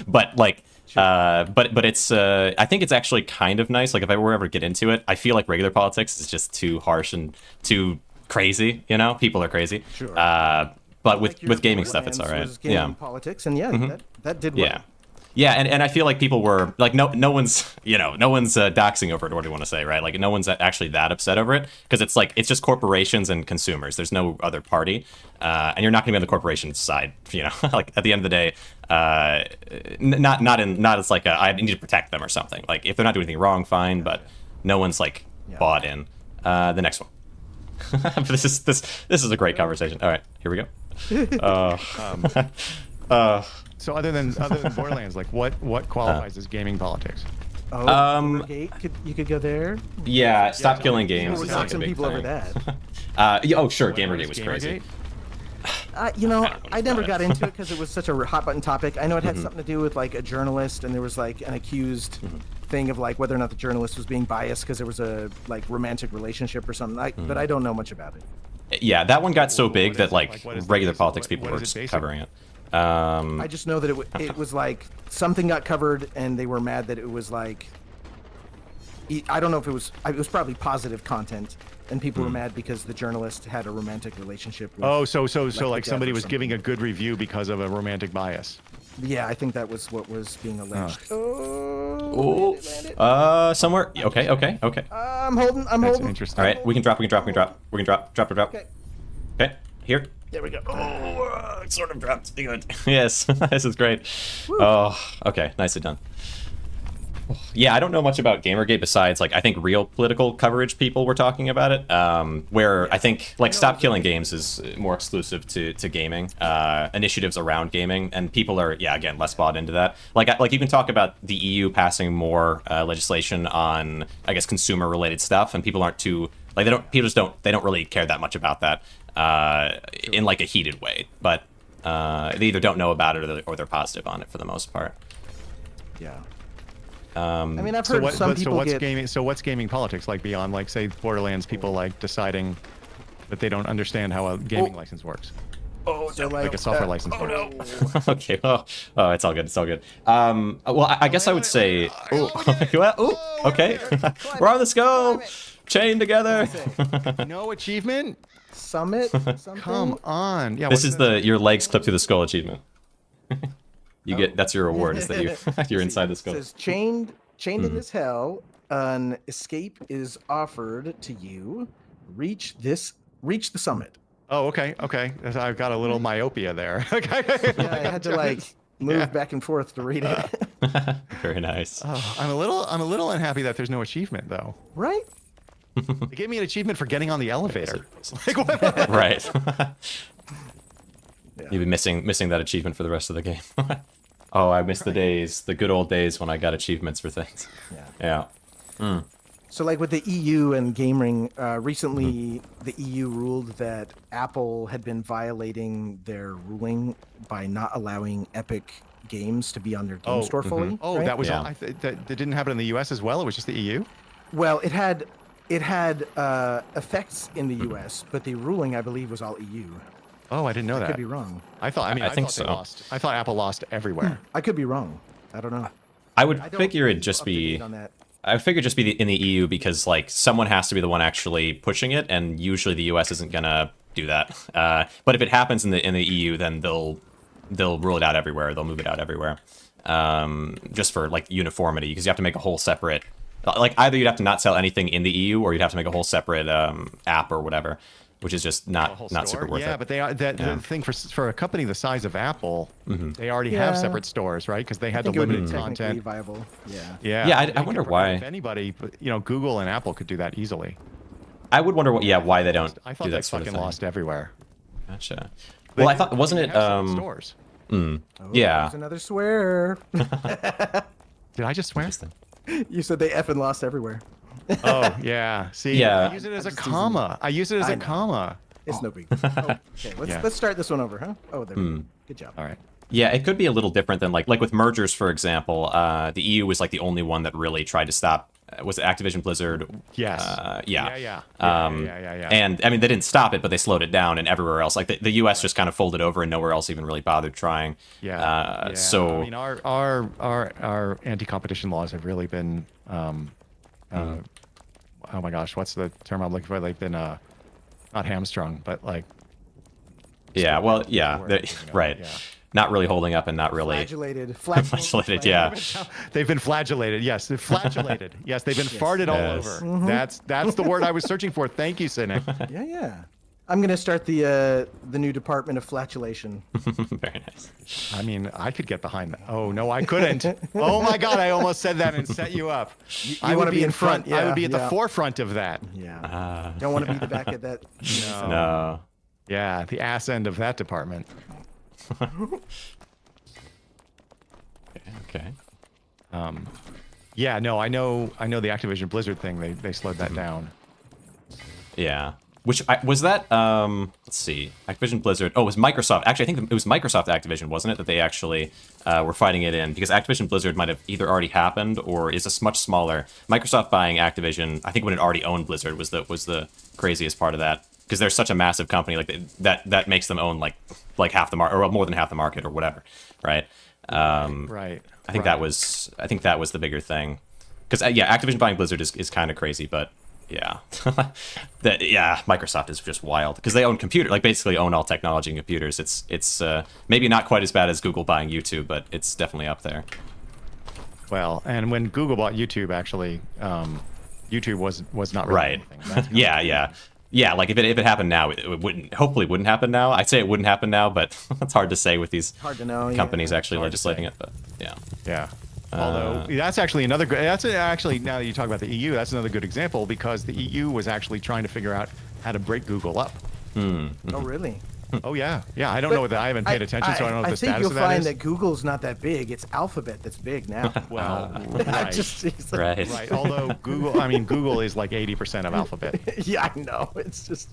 but like, but it's I think it's actually kind of nice. Like if I were ever to get into it, I feel like regular politics is just too harsh and too crazy. You know, people are crazy. Sure. But with gaming stuff, it's all right. Yeah. Politics, and that did well. Yeah, and I feel like people were like, no one's doxing over it, or what do you want to say, right? Like no one's actually that upset over it because it's like it's just corporations and consumers. There's no other party, and you're not going to be on the corporation side, you know. Like at the end of the day, not as like I need to protect them or something. Like if they're not doing anything wrong, fine, but no one's like bought in. The next one. This is a great conversation. All right, here we go. So other than Borderlands, like what qualifies as gaming politics? Oh, Gamergate, you could go there. Yeah, stop killing games. We're is like a doxing big people thing. over that. Oh, sure, Gamergate was crazy. I never got into it because it was such a hot button topic. I know it had something to do with like a journalist, and there was like an accused thing of like whether or not the journalist was being biased because there was a like romantic relationship or something. But I don't know much about it. Yeah, that one got so big that like what is the regular basic- politics what- people what were is it just based covering on? it. I just know that it was like something got covered, and they were mad that it was like. I don't know if it was probably positive content, and people were mad because the journalist had a romantic relationship with. Oh, so the like death somebody or was giving a something. good review because of a romantic bias. Yeah, I think that was what was being alleged. Oh, somewhere. Okay. I'm holding. That's interesting. All right, we can drop. Drop. Okay. Okay, here. There we go. Oh, it sort of dropped. Good. Yes, this is great. Oh, okay, nicely done. Yeah, I don't know much about Gamergate besides like I think real political coverage people were talking about it. Where I think like Stop Killing Games is more exclusive to gaming, initiatives around gaming, and people are again less bought into that. Like you can talk about the EU passing more legislation on I guess consumer related stuff, and people aren't too like they don't really care that much about that in like a heated way, but they either don't know about it or they're positive on it for the most part. Yeah. I mean, I've heard what's gaming politics like beyond like say Borderlands people like deciding that they don't understand how a gaming license works? Oh, so Like a software license works. Okay, well, it's all good. Well, I guess I would say, okay, we're on the go, chained together. No achievement? Summit. Something? Come on. Yeah. This what's is your legs clipped through the skull achievement. You get that's your reward is that you're inside the It skull. says chained in this hell. An escape is offered to you. Reach the summit. Oh, okay. I've got a little myopia there. Okay. Yeah, I had to like move back and forth to read it. Very nice. Oh, I'm a little unhappy that there's no achievement though. Right? They gave me an achievement for getting on the elevator. Like what? Right. You'll be missing that achievement for the rest of the game. Oh, I miss the good old days when I got achievements for things. Yeah. Yeah. So, like with the EU and gaming, recently Mm-hmm. the EU ruled that Apple had been violating their ruling by not allowing Epic Games to be on their game Oh, store fully. Oh, right? that was Yeah. all. That didn't happen in the U.S. as well. It was just the EU. Well, it had effects in the US, but the ruling, I believe, was all EU. Oh, I didn't know I that. could be wrong. I thought. I mean, I I, think thought they so. lost. I thought Apple lost everywhere. I could be wrong. I don't know. I would I don't figure it'd keep just up to be. date on that. I figure just be in the EU because like someone has to be the one actually pushing it, and usually the US isn't gonna do that. But if it happens in the EU, then they'll rule it out everywhere. They'll move it out everywhere, just for like uniformity, because you have to make a whole separate. Like either you'd have to not sell anything in the EU, or you'd have to make a whole separate app or whatever, which is just A not whole not store? super worth yeah, it. but they are that Yeah. the thing for a company the size of Apple, they already Yeah. have separate stores, right? Because they I had the think it would be limited technically content. viable. Yeah. Yeah. Yeah, I they could wonder work why. If anybody, but Google and Apple could do that easily. I would wonder why they don't I do thought they that sort of fucking thing. lost everywhere. Gotcha. They- Well, I thought wasn't they it have separate stores? Oh, yeah. There's another swear. Did I just swear? You said they effing lost everywhere. Oh yeah. See, Yeah. I use it as a I'm just teasing comma. I use it as I a know. comma. It's no big deal. Oh, okay, Yeah. let's start this one over, huh? Oh, there we Hmm. go. Good job. All right. Yeah, it could be a little different than like with mergers, for example. The EU was like the only one that really tried to stop. Was it Activision Blizzard? Yes. Yeah. Yeah. Yeah. And I mean, they didn't stop it, but they slowed it down. And everywhere else, like the U.S. just kind of folded over, and nowhere else even really bothered trying. Yeah. So I mean, our anti-competition laws have really been, oh my gosh, what's the term I'm looking for? Like been, not hamstrung, but like. yeah, well, yeah, word they- I'm thinking of, right. yeah. Not really holding up, and not really. Flagellated. Flagellated, yeah. They've been flagellated. Yes, they're flagellated. Yes, they've been farted all Yes. over. That's the word I was searching for. Thank you, Cynic. Yeah, yeah. I'm gonna start the new department of flatulation. Very nice. I mean, I could get behind that. Oh no, I couldn't. Oh my God, I almost said that and set you up. I would wanna be in front. I yeah, would be at the yeah. forefront of that. Yeah. Don't want to be the back of that. No. No. Yeah, the ass end of that department. Okay. Yeah, no, I know the Activision Blizzard thing. They slowed that down. Yeah. Which was that? Let's see. Activision Blizzard. Oh, it was Microsoft. Actually, I think it was Microsoft Activision, wasn't it? That they actually were fighting it in, because Activision Blizzard might have either already happened or is a much smaller. Microsoft buying Activision, I think when it already owned Blizzard was the craziest part of that, because they're such a massive company, like that makes them own like half the market or more than half the market or whatever, right? Right. I think that was the bigger thing, because yeah, Activision buying Blizzard is kind of crazy, but yeah, Microsoft is just wild because they own basically own all technology and computers. It's maybe not quite as bad as Google buying YouTube, but it's definitely up there. Well, and when Google bought YouTube, actually, YouTube was not really Right. anything. That's Yeah. Like if it happened now, it wouldn't happen now. I'd say it wouldn't happen now, but it's hard to say with these Hard to know. companies yeah. actually hard to legislating say. it. But yeah. Yeah. Although that's actually another good. That's actually, now that you talk about the EU, that's another good example, because the EU was actually trying to figure out how to break Google up. Oh, really? Oh yeah, yeah. I don't know what I haven't paid attention, so I don't know what the I think status you'll of that find is. that Google's not that big. It's Alphabet that's big now. Well, I right, just, it's like- Right. right. Although Google is like 80% of Alphabet. Yeah, I know. It's just,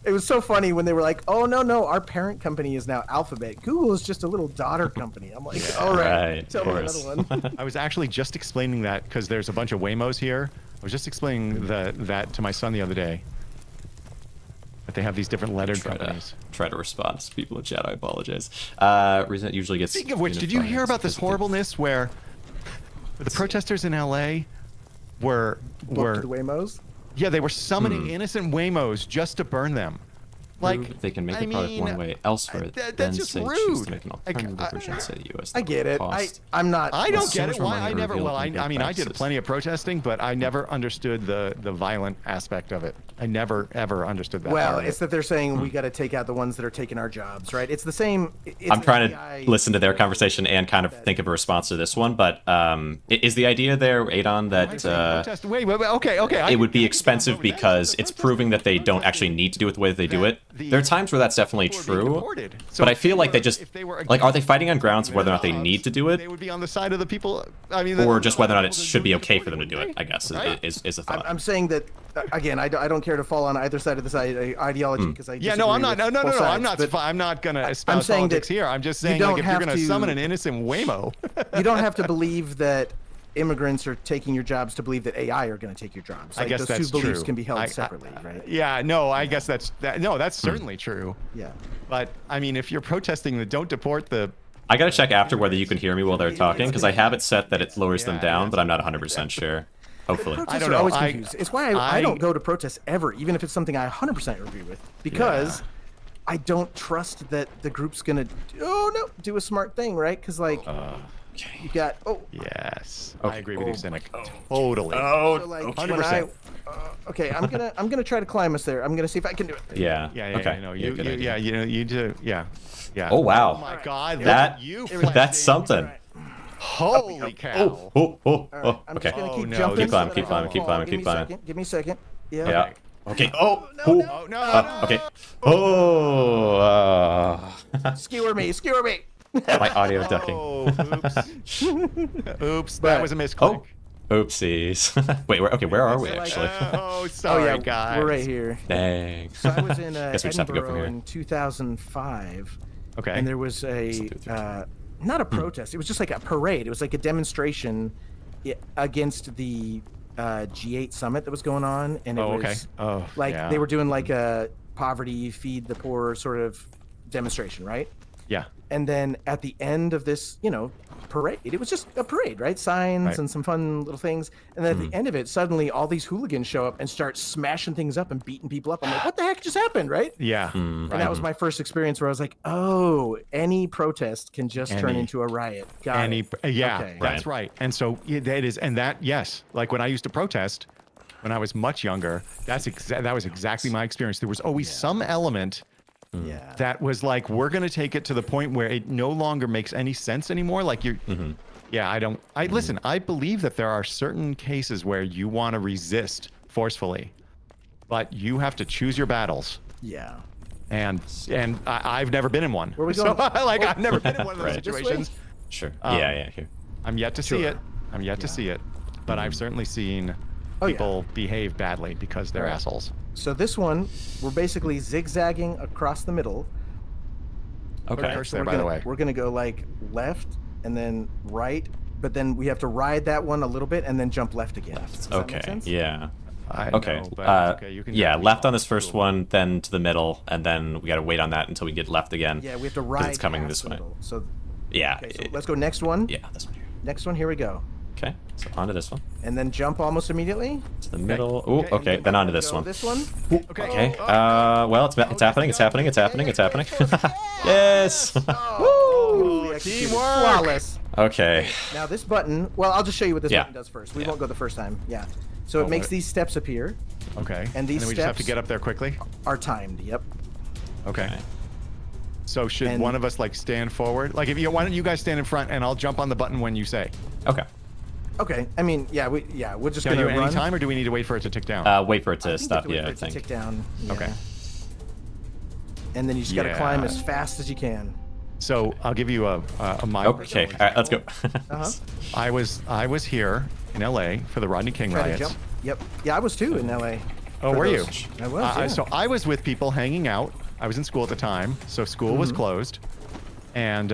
it was so funny when they were like, "Oh no, our parent company is now Alphabet. Google is just a little daughter company." I'm like, "All right, Right, tell of me course. another one." I was actually just explaining that because there's a bunch of Waymos here. I was just explaining that to my son the other day. That they have these different lettered companies. Try to respond to people in chat. I apologize. Reason it usually gets. Speaking of which, did you hear about this horribleness where the protesters in LA were Booked the Waymos. yeah, they were summoning innocent Waymos just to burn them. Like They can make I the product mean, one way elsewhere, that's then just say choose rude. to make an Like, alternative version, say the US. I get it. Cost. I'm not. I don't so get much it. more Why money I never. revealed Well, I in good mean, I did practices. plenty of protesting, but I never understood the violent aspect of it. I never ever understood that. Well, part of it's it. that they're saying we got to take out the ones that are taking our jobs, right? It's the same. It's I'm an trying AI to listen to their conversation and kind of think of a response to this one, but is the idea there, Adon, that Protest- wait, okay. it would be expensive because it's proving that they don't actually need to do it the way that they do it, there are times where that's definitely people are being true. deported. So But I if feel they like they were- just if they were like, are they against fighting on grounds of whether or not they jobs, need to do it, They would be on the side of the people. I mean, or the- just whether or not it people that should be do okay for them to deporting, do it? I guess right? is a thought. I'm saying that again. I don't care to fall on either side of this ideology because I Yeah, no, I'm not. disagree No, with no, both no. I'm not. sides, but I'm not gonna espouse saying politics that here. I'm just you saying, don't like, if you're have gonna to- summon an innocent Waymo, you don't have to believe that immigrants are taking your jobs to believe that AI are going to take your jobs. I Like, guess those that's two beliefs true. can be held I- separately, right? yeah, no, I guess that's that. No, that's certainly true. Yeah. But I mean, if you're protesting the don't deport the, I gotta check after whether you can hear me while they're talking, because I have it set that it lowers them Yeah, down, yeah. but I'm not 100% sure. Hopefully. Protests don't are know. always I- confused. It's why I I- don't go to protests ever, even if it's something I 100% agree with, because I don't trust that the group's gonna do a smart thing, right? Because like you got yes, Okay. I agree with you, Cynic. Totally. so, like, when 100%. okay, I'm gonna try to climb us there. I'm gonna see if I can do it. Yeah. Yeah, yeah, Okay. yeah, no, Yeah, you, good you, idea. yeah, you know, you do, yeah, yeah. Oh wow. Oh my God, look That at you, that's Flash. something. Holy cow! Oh. All right, I'm Okay. just gonna keep Oh, no, jumping. keep climbing, so keep that I climbing, don't keep fall. climbing, Give keep me a climbing. second. Give me a second. Yeah. Yeah. Okay. Oh. Oh no, no, Okay. Oh. Skewer me. Skewer me. My audio ducking. Oh, oops. Oops, that But- was a misclick. Oh. Oopsies. Wait. Where are we So, like, actually? Oh, Oh sorry, yeah, guys. we're right here. Dang. So I was in Guess we just have to go from Edinburgh here. in 2005. Okay. And there was a not a protest. It was just like a parade. It was like a demonstration against the G8 summit that was going on, and it Oh, was okay. Oh, like yeah. they were doing like a poverty feed the poor sort of demonstration, right? Yeah. And then at the end of this, parade, it was just a parade, right? Signs Right. and some fun little things. And then at the end of it, suddenly all these hooligans show up and start smashing things up and beating people up. I'm like, what the heck just happened, right? Yeah. And that was my first experience where I was like, oh, any protest can just turn Any- into a riot. Got it. Yeah, Okay. that's right. And so that is, and that, yes, like when I used to protest when I was much younger, that was exactly my experience. There was always some element Yeah. that was like, we're going to take it to the point where it no longer makes any sense anymore. Like yeah, listen, I believe that there are certain cases where you want to resist forcefully, but you have to choose your battles. Yeah. And I've never been in one. Where we So going? like, I've never been in one of those Right. This way? situations. Sure. Um, Yeah. Here. I'm yet to see Sure. it. I'm yet to see it. But I've certainly seen Oh, yeah. people behave badly because they're Right. assholes. So this one, we're basically zigzagging across the middle. Okay. Curse So there, we're by the gonna- way. We're gonna go like left and then right, but then we have to ride that one a little bit and then jump left again. Does that make Okay. sense? Yeah. I Okay. know, but okay, you can yeah, do left that. on this first one, then to the middle, and then we gotta wait on that until we get left again. Yeah, we have to 'cause ride. it's coming past this the way. middle. So Yeah. okay, so let's go next one. Yeah, this one here. Next one. Here we go. Okay. So onto this one. And then jump almost immediately. To the middle. Oh, Okay, okay. And Then onto go this one. This one. Okay. Okay. Oh, Well, it's happening. It's happening. It's happening. It's happening. Yes. Woo! Executed. teamwork! Flawless. Okay. Now this button. Well, I'll just show you what this Yeah. button does first. We Yeah. won't go the first time. Yeah. So it makes what- these steps appear. Okay. And these then we just have to steps- get up there quickly. Are timed. Yep. Okay. So should And- one of us like stand forward? Like, why don't you guys stand in front and I'll jump on the button when you say. Okay. Okay. I mean, we're just Can I gonna do it run. any time, or do we need to wait for it to tick down? Wait for it I to think you stop. have to wait Yeah, for I it to think. tick down. Yeah. Okay. And then you just gotta Yeah. climb as fast as you can. So I'll give you a my Okay. All right. Let's go. Uh-huh. I was here in LA for the Rodney King Try to riots. jump. Yep. Yeah, I was too in LA. Oh, for were you? those. I was. Yeah. So I was with people hanging out. I was in school at the time, so school Mm-hmm. was closed, and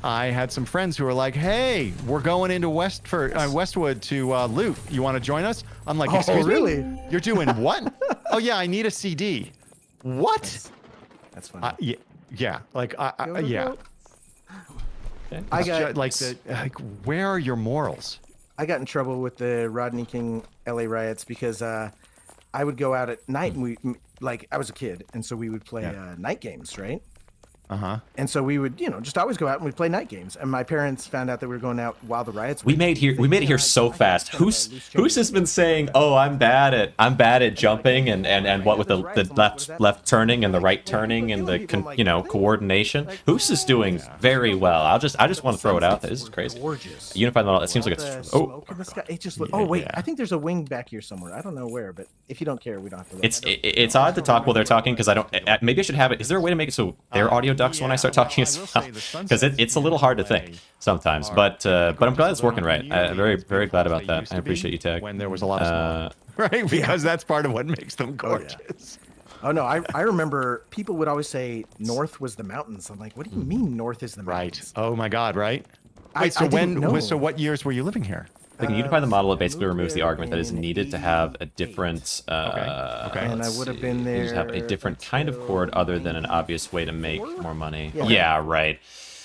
I had some friends who were like, "Hey, we're going into Westwood to loot. You want to join us?" I'm like, Oh, "Excuse really? me? You're doing what?" "Oh yeah, I need a CD." "What?" That's funny. Yeah. Like, Go, go, yeah. go. Okay. I It's got like, where are your morals? I got in trouble with the Rodney King LA riots because I would go out at night and I was a kid, and so we would play night games, right? Uh-huh. And so we would, just always go out and we'd play night games. And my parents found out that we were going out while the riots. We made it here so fast. Who's has been saying, "Oh, I'm bad at jumping and what with the left turning and the right turning and the coordination." Who's is doing very well. I just want to throw it out there. This is crazy. Gorgeous. Unified model. It seems like it's smoke in the sky. It just oh wait, yeah. I think there's a wing back here somewhere. I don't know where, but if you don't care, we don't have to look. It's odd to talk while they're talking because I don't. Maybe I should have it. Is there a way to make it so their audio ducks when I start talking as well? Because it's a little hard to think sometimes. But I'm glad it's working right. I'm very glad about that. I appreciate you, Tag. When there was a lot of smog, right? Because that's part of what makes them gorgeous. Oh no, I remember people would always say north was the mountains. I'm like, what do you mean north is the mountains? Right. Oh my God. Right. I Wait. So didn't know. So what years were you living here? Like Unify the model, it basically removes the argument that is needed to have a different. Okay. And I would have been there. To have a different kind of chord other than an obvious way to make more money. Yeah. Yeah, right.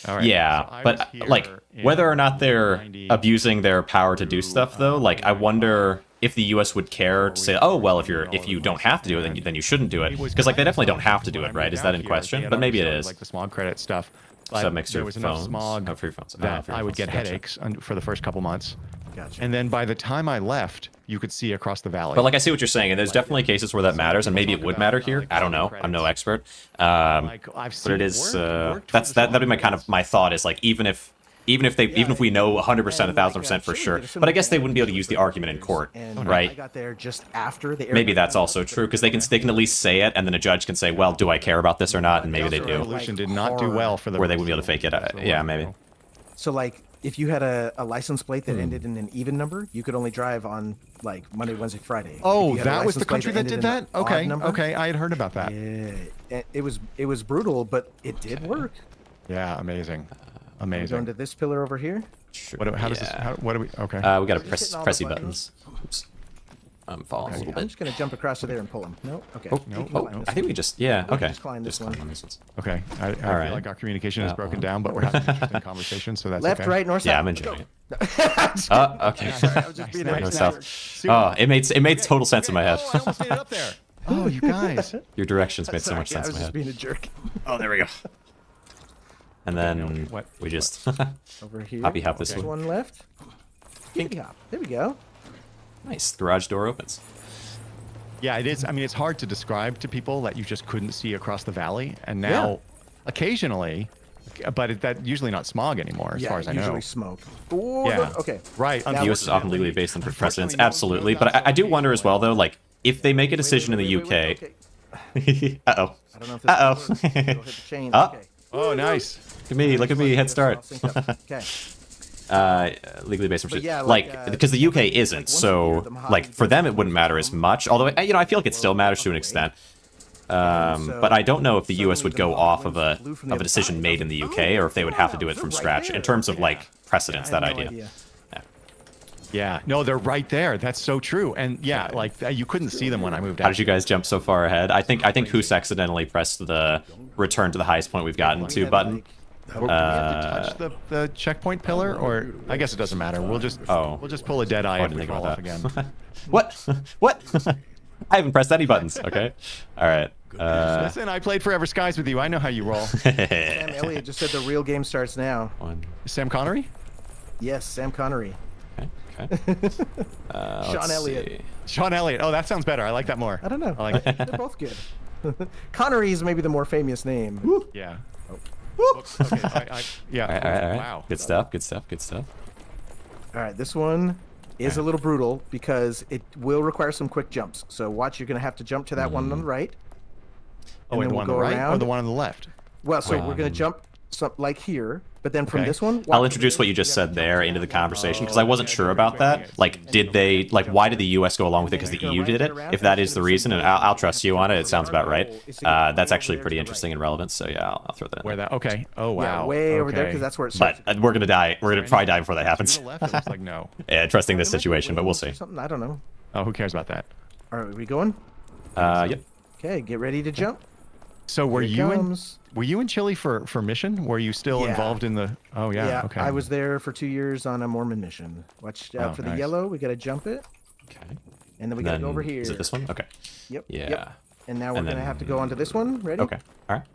All right. Yeah, So I was but here like in whether or not they're 90 abusing their power to do stuff, though, like I wonder if the U.S. would care to say, oh well, if you don't have to do it, then you shouldn't do it, because like they definitely don't have to do it, right? Is that in question? But maybe it is. Like the smog credit stuff. But Submixer there was enough phones. smog Oh, free phones. that Free I would phones. get Gotcha. headaches for the first couple months. Gotcha. And then by the time I left, you could see across the valley. But like I see what you're saying, and there's definitely cases where that matters, and maybe it would matter here. I don't know. I'm no expert. Like, I've But seen it it is. work for That'd the be my thought is like even if we know 100%, 1,000% for sure, but I guess they wouldn't be able to use the argument in court, And I right? got there just after the. Maybe that's also true because they can at least say it, and then a judge can say, well, do I care about this or not? And maybe they do. Revolution did not do well for the Where they wouldn't be able to fake it. Yeah, maybe. So like, if you had a license plate that ended in an even number, you could only drive on like Monday, Wednesday, Friday. If Oh, you had a that was the license plate country that ended did in that? an odd Okay, number, okay, I had heard about that. Yeah, it was brutal, but it did work. Yeah, amazing, We're amazing. going to this pillar over here. Sure. How does this? What do we? Okay. We gotta Just press hitting all the pressy buttons. buttons. Oops. I'm falling a little I'm bit. just gonna jump across to there and pull him. No, okay. Oh, You no, can oh, climb this I think we one. just okay. just climb this climb one. on these ones. Okay. I feel right. like our communication is That broken one. down, but we're having an interesting conversation, so that's Left, okay. right, north, south. Yeah, I'm Let's enjoying go. it. Okay. I was just being a Nice. No snapper. south. Oh, it made total sense in my head. Oh, I almost made it up there. Oh, you guys. Your directions made so Sorry, much sense I in was my just head. being a jerk. Oh, there we go. And then what- we just Over here. hoppy hop this There's way. one left. Hippy hop. There we go. Nice. Garage door opens. Yeah, it is. I mean, it's hard to describe to people that you just couldn't see across the valley, and now, Yeah. occasionally, but that usually not smog anymore, as far as I usually know. smoke. Ooh, Yeah. Okay. Right. Now The US is often legally based on Unfortunately, precedents. no- no Absolutely. doubts But I do on wonder as well, though, like, if they make a decision in the Wait, UK. okay. Uh-oh. I don't know if this Uh-oh. works. Go hit the chain. Oh. Okay. Oh, nice. Look at me, head start. Okay. Legally based on But yeah, like like, because the UK like, isn't, once a so year, the Mojave like for them it Desert wouldn't matter as much. Although I feel like it still matters to an extent. But I don't know if the US would go off of a decision made in the UK, or if they would have to do it from scratch in terms of like precedence. That idea. Yeah. No, they're right there. That's so true. And yeah, like you couldn't see them when I moved out. How did you guys jump so far ahead? I think Hoos accidentally pressed the return to the highest point we've gotten to button. Do we have to touch the checkpoint pillar, or I guess it doesn't matter. We'll just pull a dead eye Oh, I if didn't we think fall about off that. again. What? What? I haven't pressed any buttons. Okay. All right. Listen, I played Forever Skies with you. I know how you roll. Sam Elliott just said the real game starts now. One. Sam Connery? Yes, Sam Connery. Okay. Sean Let's Elliott. see. Sean Elliott. Oh, that sounds better. I like that more. I don't know. I like it. They're both good. Connery is maybe the more famous name. Yeah. Whoop. Okay. Yeah. All right. Wow. Good stuff. Good stuff. Good stuff. All right, this one is a little brutal because it will require some quick jumps. So watch, you're going to have to jump to that one on the right. Oh, wait, then the we'll one on the go right or around. the one on the left? Well, so we're going to jump like here, but then from Okay. this one, I'll introduce what you just said there into the conversation because I wasn't sure about that. Like, why did the U.S. go along with it because the EU did it? If that is the reason, and I'll trust you on it, it sounds about right. That's actually pretty interesting and relevant. So yeah, I'll throw that in. Where that? Okay. Oh, yeah, wow. way over there Okay. because that's where it starts. But we're gonna die. We're gonna probably die before that happens. To the left, it looks like no. Yeah, trusting this situation, but we'll see. Something I don't know. Oh, who cares about that? All right, are we going? Yep. Okay, get ready to jump. So were Here it you comes. were you in Chile for mission? Were you still Yeah. involved in the? Oh yeah. Okay. I was there for 2 years on a Mormon mission. Watch out Oh, for the nice. yellow. We got to jump it, Okay. and then we got to go over here. Is it this one? Okay. Yep. Yeah. Yep. And now we're And going to then- have to go onto this one. Ready? Okay. All right.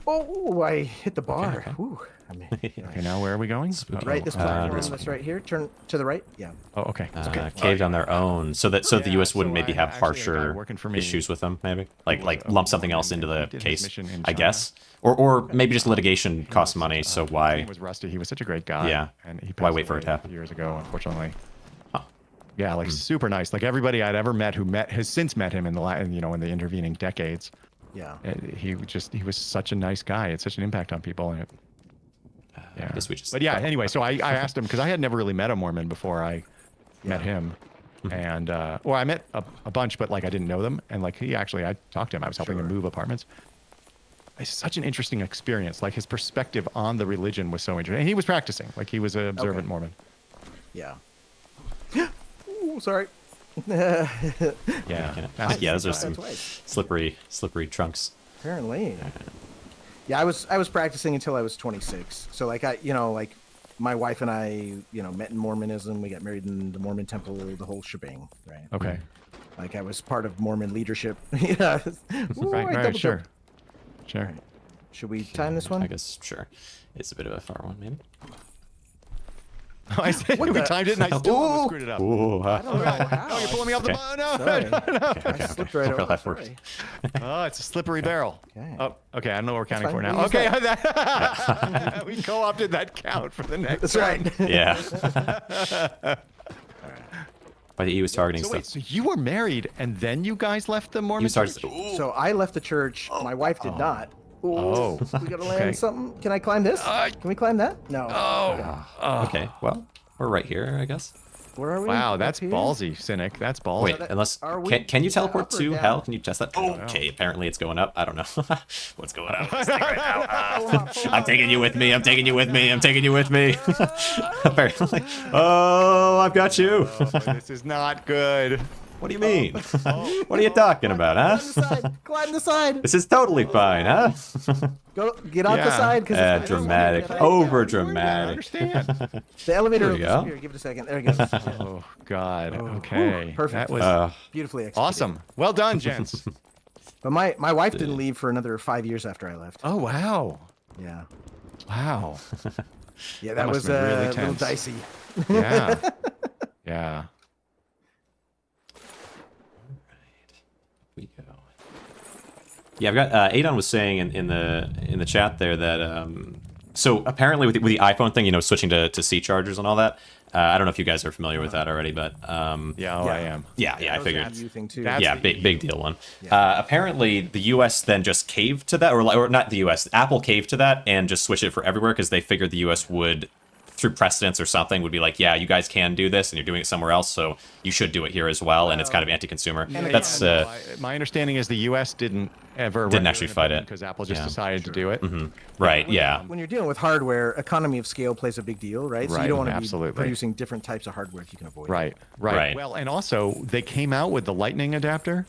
Oh, I hit the bar. Ooh, I mean, Okay, now where are we going? right, this platform this that's right here. Turn to the right. Yeah. Oh, okay. Caved on their own, so that the Yeah, U.S. wouldn't so maybe I have actually had a guy harsher working for me issues with them, maybe like who, lump something else he into the did his case, mission in I China. guess, or maybe just litigation costs money. So His why? name was Rusty. He was such a great guy. Yeah. And he Why passed wait for it to away happen? years ago, unfortunately. Huh. Yeah, like super nice. Like everybody I'd ever met who has since met him in the in the intervening decades. Yeah. He was such a nice guy. It had such an impact on people. And yeah. I guess we just. But yeah, anyway, so I asked him because I had never really met a Mormon before I met him. And well, I met a bunch, but like I didn't know them. And like I talked to him. I was helping him move apartments. It's such an interesting experience. Like his perspective on the religion was so interesting. And he was practicing. Like he was an observant Mormon. Yeah. Ooh, sorry. Yeah. Yeah, those are That's some twice. slippery trunks. Apparently. Yeah, I was practicing until I was 26. So like like my wife and I, met in Mormonism. We got married in the Mormon temple, the whole shebang, right? Okay. Like I was part of Mormon leadership. Yeah. Ooh, I Right. double Sure. jumped. Sure. Should we time this one? I guess sure. It's a bit of a far one, maybe. I said we timed it and I still almost screwed it up. Ooh, I don't know how. Oh, you're pulling me off the Okay. bone. No, Sorry. no. I slipped right Real over. life works. Sorry. Oh, it's a slippery barrel. Okay. Oh, okay. I don't know what we're counting fine. for now. We'll use Okay, we co-opted that count for the next. That's right. Yeah. Why the E was targeting So stuff. wait, so you were married and then you guys left the He Mormon was targeting. church? So I left the church. My wife did not. Ooh, Oh. we gotta land Okay. something. Can I climb this? Can we climb that? No. Okay, well, we're right here, I guess. Where are we? Wow, Up that's here? ballsy, Cynic. That's ballsy. Wait, that- unless are we can you teleport up or to down? hell? Can you test that? Okay, apparently it's going up. I don't know. What's going on? with this thing right now? I'm taking you with me. I'm taking you with me. I'm taking you with me. Apparently. Oh, I've got you. Oh, this is not good. What do you mean? What are you talking about, Climb huh? the side. Climb the side. This is totally fine, huh? Go get off the Yeah. side because Dramatic. I Over I dramatic. understand. the elevator There will we go. disappear. Give it a second. There it goes. Oh God. Okay. perfect. That was Beautifully executed. awesome. Well done, gents. But my wife didn't leave for another 5 years after I left. Oh wow. Yeah. Wow. Yeah, that, must was have been really a little tense. dicey. Yeah. Yeah. We go. Yeah, I've got Adon was saying in the chat there that so apparently with the iPhone thing, switching to C chargers and all that. I don't know if you guys are familiar with that already, but Yeah. Oh, I am. yeah, I That was figured. an EU thing too. That's Yeah, the big deal one. Apparently, the U.S. then just caved to that, or not the U.S. Apple caved to that and just switched it for everywhere because they figured the U.S. would, through precedence or something, would be like, yeah, you guys can do this, and you're doing it somewhere else, so you should do it here as well. And it's kind of anti-consumer. That's No, my understanding is the U.S. didn't ever Didn't actually fight it. because Apple just Yeah. decided to do it. right. Yeah. When you're dealing with hardware, economy of scale plays a big deal, right? So Right, you don't want to be absolutely. producing different types of hardware if you can avoid it. Right. Right. Well, and also they came out with the Lightning adapter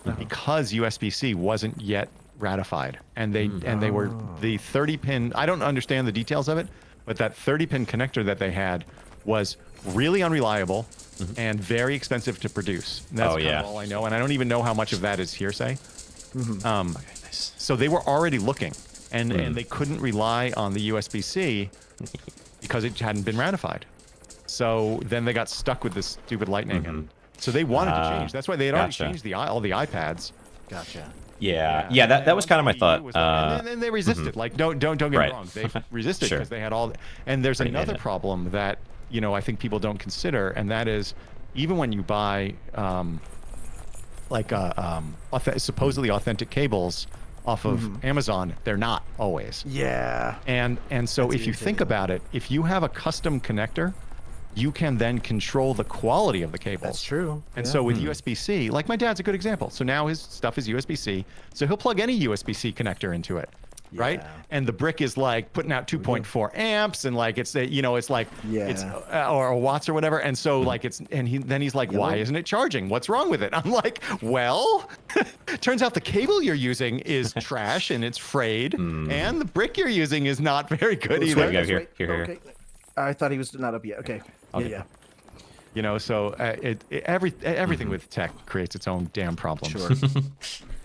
Uh-huh. because USB-C wasn't yet ratified, and they were the 30-pin. I don't understand the details of it, but that 30-pin connector that they had was really unreliable and very expensive to produce. And that's Oh, kind yeah. of all I know, and I don't even know how much of that is hearsay. Nice. So they were already looking, and they couldn't rely on the USB-C because it hadn't been ratified. So then they got stuck with this stupid Lightning, and so they wanted to change. That's why they had already Gotcha. changed all the iPads. Gotcha. Yeah. That was kind of my The thought. EU was like- and then they resisted. Like, don't get me Right. wrong. They resisted Sure. because they had all. And there's Pretty another made it. problem that I think people don't consider, and that is even when you buy supposedly authentic cables off of Amazon, they're not always. Yeah. And so That's if you think irritating. about it, if you have a custom connector, you can then control the quality of the cables. That's true. And Yeah. so with USB-C, like my dad's a good example. So now his stuff is USB-C. So he'll plug any USB-C connector into it, right? Yeah. And the brick is like putting out 2.4 amps, and like it's like it's or watts or whatever. And so like then he's like, why isn't it charging? What's wrong with it? I'm like, well, turns out the cable you're using is trash and it's frayed, and the brick you're using is not very good either. Wait, go here. Okay. I thought he was not up yet. Okay. Yeah. So everything with tech creates its own damn problems. Sure.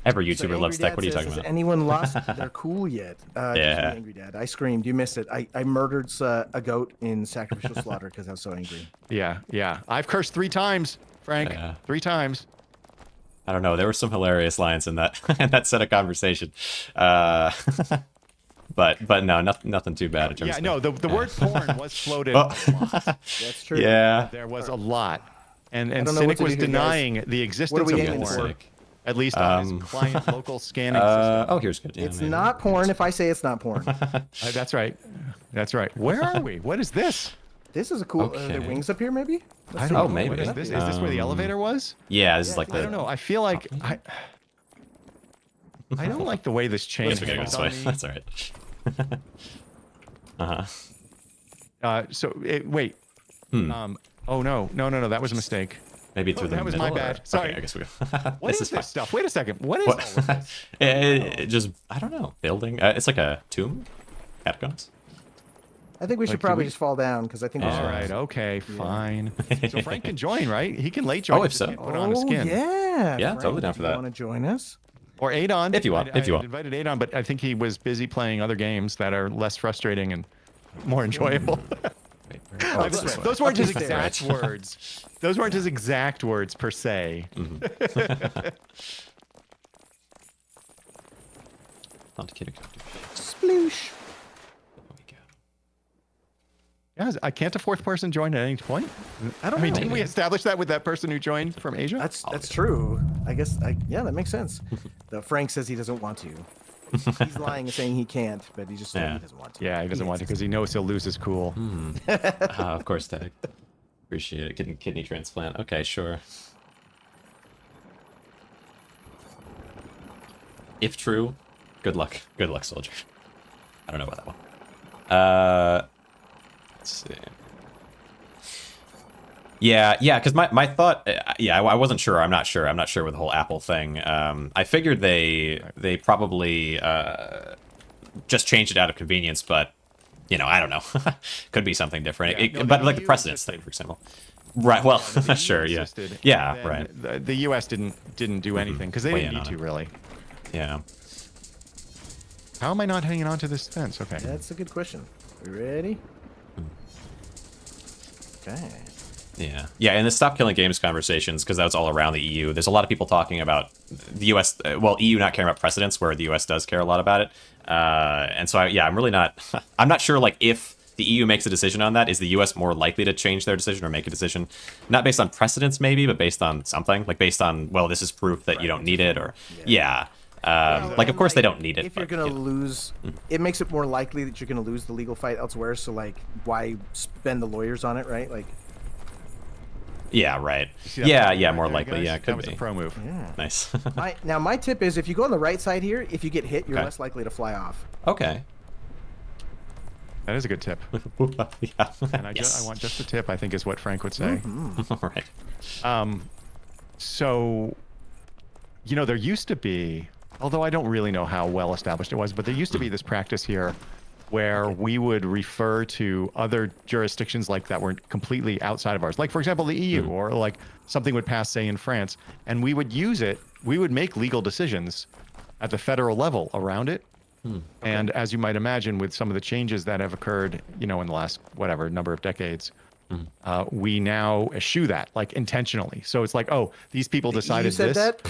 Every So YouTuber Angry loves tech. Dad What are you says, talking "Has about? anyone lost their cool yet? Just me, Yeah. Angry Dad. I screamed. You missed it. I murdered a goat in sacrificial slaughter because I was so angry. Yeah, yeah. I've cursed 3 times, Frank. Yeah. 3 times. I don't know. There were some hilarious lines in that in that set of conversation. But no, nothing too bad in terms Yeah, of no, the word porn was floated Oh. a lot. That's true. Yeah. There was a lot. And don't know what Cynic to was do here, guys. denying the existence we of aiming porn. for? Cynic. At least on his client local scanning system. Oh, here's good. Yeah, It's maybe. not porn if I say it's not porn. That's right. That's right. Where are we? What is this? This is a cool. Okay. The wings up here, maybe? I see. don't Oh, know. maybe. What is this? Is this where the elevator was? Yeah, this is like I the. I don't know. I feel like I don't like the way this changed. Let's go this way. That's all right. Wait. Oh no, that was a mistake. Maybe through the that was middle. my bad. Okay, Sorry. I guess we. What is fine. this stuff? Wait a second. What is all of this? It just I don't know. Building. It's like a tomb. Catacombs. I think we should Like, do probably we- just fall down because I think. we All should- right. Okay. Fine. So Frank can join, right? He can late join. Oh, if just so. can't Put on a Oh skin. yeah. Yeah, totally down for that. Want to join us? Or Adon. If you want, if you I want. invited Adon, but I think he was busy playing other games that are less frustrating and more enjoyable. Wait, oh, this this way. Those weren't his Up these exact words. Those weren't his exact words per se. Not kidding. Sploosh. There we go. Yeah, I can't a fourth person join at any point. I don't I mean, know. didn't we establish that with that person who joined from Asia? That's true. I guess. Yeah, that makes sense. Though Frank says he doesn't want to. He's lying and saying he can't, but he just Yeah. he doesn't want to. Yeah, he doesn't want to because he knows he'll lose his cool. Of course, Tag. Appreciate it. Getting kidney transplant. Okay, sure. If true, good luck. Good luck, soldier. I don't know about that one. Let's see. Yeah, because my thought, I wasn't sure. I'm not sure with the whole Apple thing. I figured they probably just changed it out of convenience, but I don't know. Could be something different. Yeah, no, but the like the EU precedence thing, for example. Right. Well, The EU sure. Yeah. insisted, Yeah. then Right. The U.S. didn't do anything because they Weigh didn't in need on to it. really. Yeah. How am I not hanging on to this fence? Okay. That's a good question. We ready? Okay. Yeah, and the Stop Killing Games conversations, because that's all around the EU. There's a lot of people talking about the US, EU not caring about precedents, where the US does care a lot about it. And so, I'm really not, I'm not sure, like, if the EU makes a decision on that, is the US more likely to change their decision or make a decision, not based on precedents maybe, but based on something, like based on, well, this is proof that you don't need it, or, like, of course they don't need it. If you're but, gonna lose, it makes it more likely that you're gonna lose the legal fight elsewhere. So like, why spend the lawyers on it, right? Like, Yeah, right. See that Yeah, pro move right more there, likely. guys? Yeah, That could was be. a pro move. yeah. Nice. My tip is if you go on the right side here, if you get hit, you're Okay. less likely to fly off. Okay. That is a good tip. Yeah. And I want just the tip, I think is what Frank would say. All right. So, there used to be, although I don't really know how well established it was, but there used to be this practice here where we would refer to other jurisdictions like that were completely outside of ours. Like, for example, the EU, or like something would pass, say, in France, and we would use it, we would make legal decisions at the federal level around it. And as you might imagine, with some of the changes that have occurred, in the last, number of decades, we now eschew that, like, intentionally. So it's like, oh, these people decided you said this. that?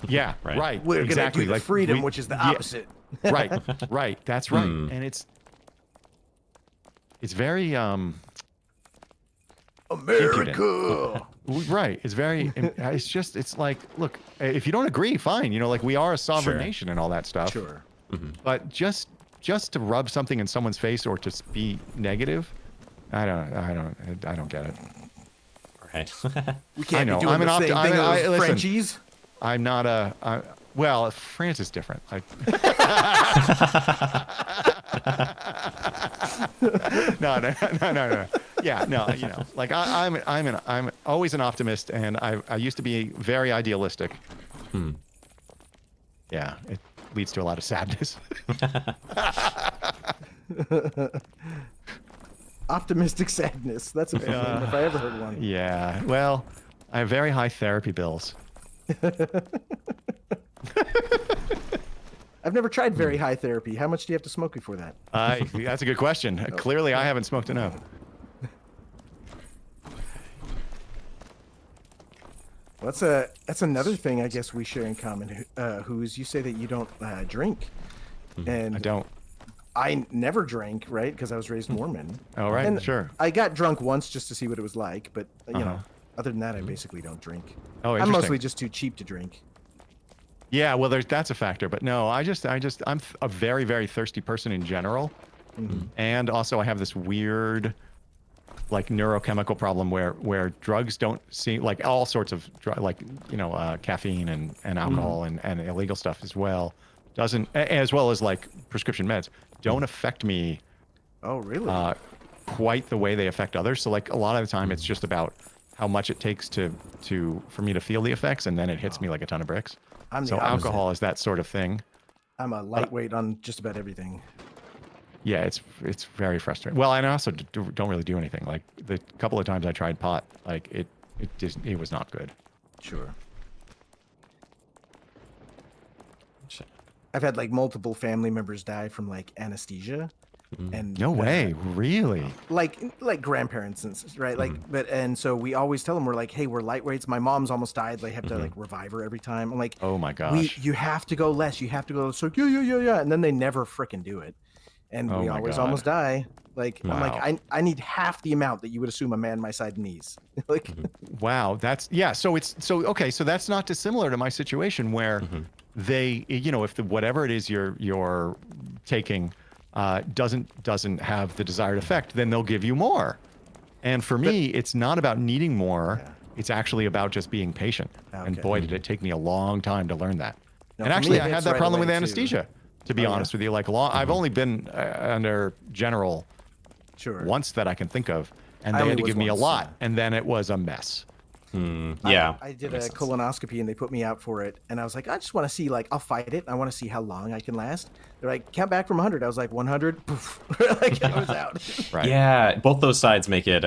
Yeah, Right. right. We're exactly. gonna do like freedom, we- which is the yeah, opposite. right. That's right. And it's very America. right. It's very. It's like, look, if you don't agree, fine. Like, we are a sovereign Sure. nation and all that stuff. Sure. But just to rub something in someone's face or to be negative, I don't get it. All right. We can't I know, be doing I'm an the same thing as listen. Frenchies. I'm not well, France is different. No. Yeah, no, like I'm always an optimist, and I used to be very idealistic. Yeah, it leads to a lot of sadness. Optimistic sadness. That's a bad one if I ever heard one. Yeah, well, I have very high therapy bills. I've never tried very high therapy. How much do you have to smoke before that? That's a good question. Clearly, I haven't smoked enough. Well, that's another thing I guess we share in common. Who's you say that you don't drink, and I don't. I never drank, right? Because I was raised Mormon. Oh, right, And sure. I got drunk once just to see what it was like, but you know, other than that, I basically don't drink. Oh, I'm interesting. mostly just too cheap to drink. Yeah, well, that's a factor, but no, I'm a very, very thirsty person in general, and also I have this weird, like neurochemical problem where drugs don't seem like all sorts of like caffeine and alcohol and illegal stuff as well doesn't, as well as like prescription meds, don't affect me Oh, really? quite the way they affect others. So like a lot of the time, it's just about how much it takes for me to feel the effects, and then it hits me like a ton of bricks. I'm the So opposite. alcohol is that sort of thing. I'm a lightweight on just about everything. Yeah, it's very frustrating. Well, and I also don't really do anything. Like the couple of times I tried pot, like it was not good. Sure. Shit. I've had like multiple family members die from like anesthesia, and No way, really? like grandparents and right, like and so we always tell them, we're like, hey, we're lightweights. My mom's almost died. They have to like revive her every time. I'm like, Oh my gosh. you have to go less. You have to go. So yeah, and then they never freaking do it, and Oh we my always God. almost die. Like I'm Wow. like, I need half the amount that you would assume a man my size needs. Like, Wow, that's yeah. So okay. So that's not dissimilar to my situation where they, if whatever it is you're taking doesn't have the desired effect, then they'll give you more. And for me, it's not about needing more. Yeah. It's actually about just being patient. And Okay. boy, did it take me a long time to learn that. No, and for me, actually, it I had hits that right problem with away, too. anesthesia. To be Oh, yeah? honest with you, like I've only been under general sure. once that I can think of, and I they only had to was give me a once, lot, yeah. and then it was a mess. Yeah. I did that a makes sense. colonoscopy and they put me out for it, and I was like, I just want to see, like, I'll fight it. I want to see how long I can last. They're like, count back from 100. I was like, 100. Poof. Like, I was out. Right. Yeah, both those sides make it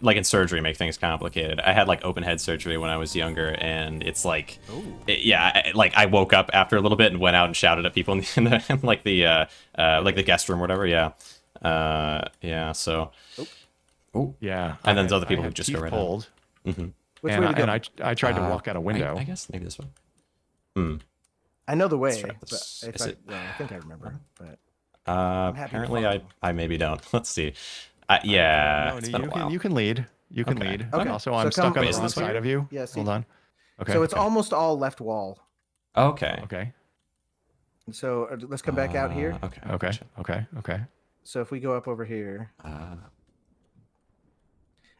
like in surgery make things complicated. I had like open head surgery when I was younger, and it's like, like I woke up after a little bit and went out and shouted at people in like the guest room or whatever. Yeah, yeah. So, Yeah. And then there's I- other people I who had just teeth go right out. pulled. Which and way to go? I tried to walk out a window. I guess maybe this one. I know the way. try But this. if Is it- I think I remember. But happy to Apparently, follow. I maybe don't. Let's see. Yeah, No, it's you been a while. can lead. You can Okay. lead. Okay. Also, So I'm come- stuck on Wait, the is wrong this side way? of you. Yeah, see. Hold on. Okay. so it's okay. almost all left wall. Okay. Okay. So let's come back out here. Okay. Okay. gotcha. Okay. Okay. So if we go up over here, Uh,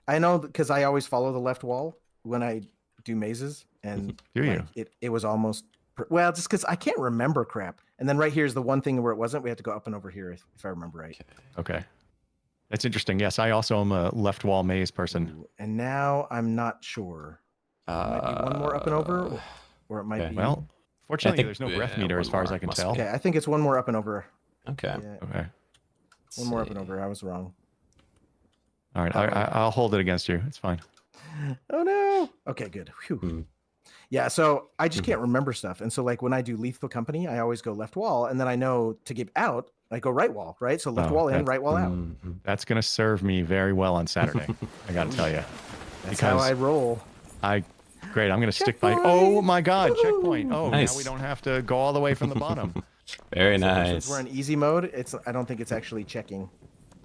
I know because I always follow the left wall when I do mazes, and Do you? it was almost well, just because I can't remember crap. And then right here is the one thing where it wasn't. We had to go up and over here, if I remember right. Okay. That's interesting. Yes, I also am a left wall maze person. And now I'm not sure. It might be one more up and over, or it might okay. be. Well, fortunately, think, there's no breath meter as one far as more I can must tell. be. Okay, I think it's one more up and over. okay. Yeah, Okay. Let's one more up see. and over. I was wrong. All right. I'll hold it against you. It's fine. Oh no. Okay, good. Phew. Hmm. Yeah, so I just can't remember stuff. And so like when I do Lethal Company, I always go left wall, and then I know to get out, I go right wall, right? So left Oh, wall in, that's- right wall out. Mhm. That's gonna serve me very well on Saturday. I got to tell you. That's how I roll. Great. I'm gonna stick by. Checkpoint! Oh my God! Checkpoint. Oh, Nice. now we don't have to go all the way from the bottom. Very Since nice. we're in easy mode, I don't think it's actually checking.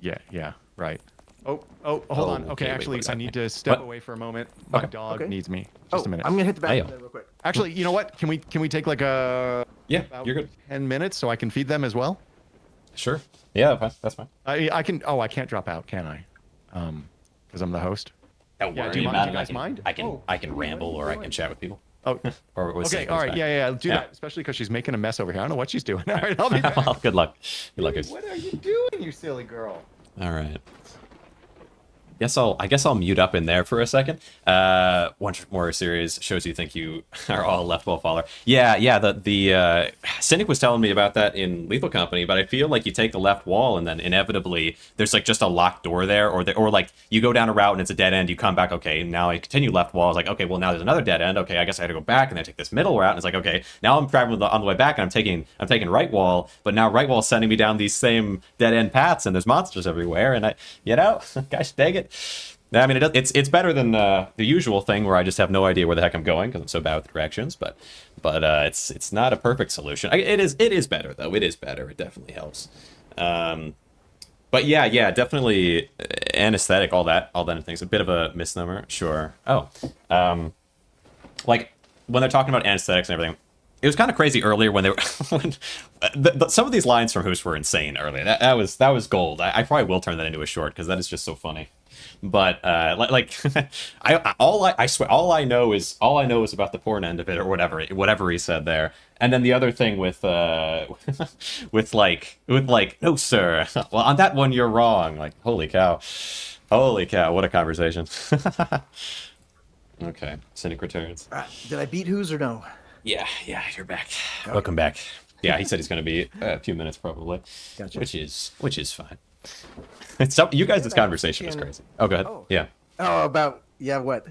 Yeah. Yeah. Right. Oh. Hold on. Okay, Okay. wait, Actually, what's I need happening? to step What? away for a moment. My Okay. dog Okay. needs me. Oh, Just a minute. I'm gonna hit the back Ayo. of there real quick. Actually, you know what? Can we take like Yeah, about you're good. 10 minutes so I can feed them as well? Sure. Yeah, that's fine. I can. Oh, I can't drop out, can I? Because I'm the host. Don't Yeah, worry do you mind- about do it. you guys mind? I can ramble or I can chat with people. Oh. Or we'll see Okay. who's All right. back. Yeah. Do Yeah. that. Especially because she's making a mess over here. I don't know what she's doing. All right. I'll be back. Well, good luck. Good luck. guys. What are you doing, you silly girl? All right. I guess I'll mute up in there for a second. One more series shows you think you are all a left wall faller. Yeah. The Cynic was telling me about that in Lethal Company, but I feel like you take the left wall and then inevitably there's like just a locked door there, or like you go down a route and it's a dead end. You come back, okay, now I continue left wall. It's like, okay, well now there's another dead end. Okay, I guess I had to go back and then take this middle route. And it's like, okay, now I'm traveling on the way back and I'm taking right wall, but now right wall is sending me down these same dead end paths and there's monsters everywhere. And gosh dang it. I mean, it's better than the usual thing where I just have no idea where the heck I'm going because I'm so bad with directions. But it's not a perfect solution. It is better though. It is better. It definitely helps. But yeah, definitely anesthetic. All that things. A bit of a misnomer, sure. Oh, like when they're talking about anesthetics and everything. It was kind of crazy earlier when they were some of these lines from Hoos were insane earlier. That was gold. I probably will turn that into a short because that is just so funny. But I swear all I know is about the porn end of it or whatever he said there. And then the other thing with with no sir. Well, on that one you're wrong. Like holy cow, what a conversation. Okay, Cynic returns. Did I beat Who's or no? Yeah, you're back. Okay. Welcome back. Yeah, he said he's going to be a few minutes probably, gotcha. which is fine. It's you guys. This conversation was crazy. Oh, go ahead. Oh. Yeah. Oh, about what?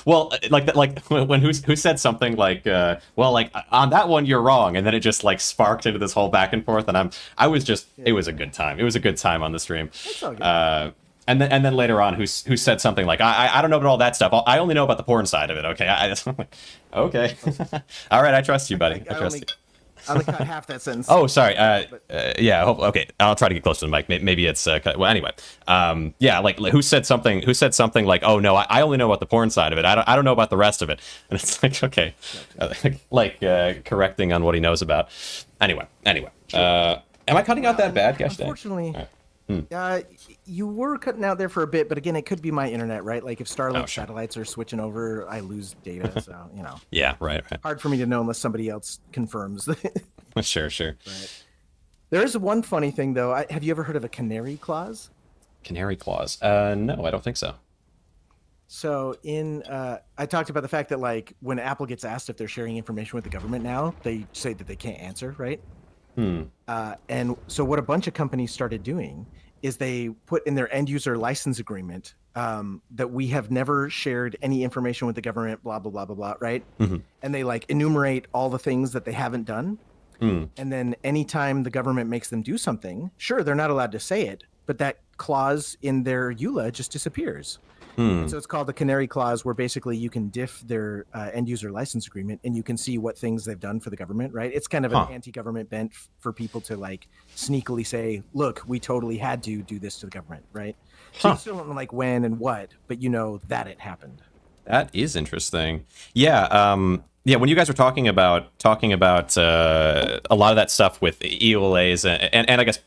Well, like when who said something like, well, like on that one you're wrong, and then it just like sparked into this whole back and forth, and I was just it was a good time. It was a good time on the stream. That's all good. And then later on, who said something like, I don't know about all that stuff. I only know about the porn side of it. Okay, okay, all right, I trust you, buddy. I trust you. I only caught half that sentence. Oh, sorry. Yeah. Okay. I'll try to get close to the mic. Maybe it's well. Anyway. Yeah. Like who said something like, oh no, I only know about the porn side of it. I don't know about the rest of it. And it's like, okay, correcting on what he knows about. Anyway. Am I cutting out that bad? Gosh dang. Unfortunately. You were cutting out there for a bit, but again, it could be my internet, right? Like if Starlink satellites are switching over, I lose data, so you know. Yeah, right. Hard for me to know unless somebody else confirms. Sure. Right. There is one funny thing though. Have you ever heard of a canary clause? Canary clause? No, I don't think so. So I talked about the fact that like when Apple gets asked if they're sharing information with the government now, they say that they can't answer, right? And so what a bunch of companies started doing is they put in their end user license agreement that we have never shared any information with the government, blah, blah, blah, blah, blah, right? Mm-hmm. And they like enumerate all the things that they haven't done. And then anytime the government makes them do something, sure, they're not allowed to say it, but that clause in their EULA just disappears. And so it's called the canary clause, where basically you can diff their end user license agreement and you can see what things they've done for the government, right? It's kind of an anti-government bent for people to like sneakily say, look, we totally had to do this to the government, right? So you still don't know like when and what, but you know that it happened. That is interesting. Yeah. Yeah, when you guys were talking about a lot of that stuff with EULAs and I guess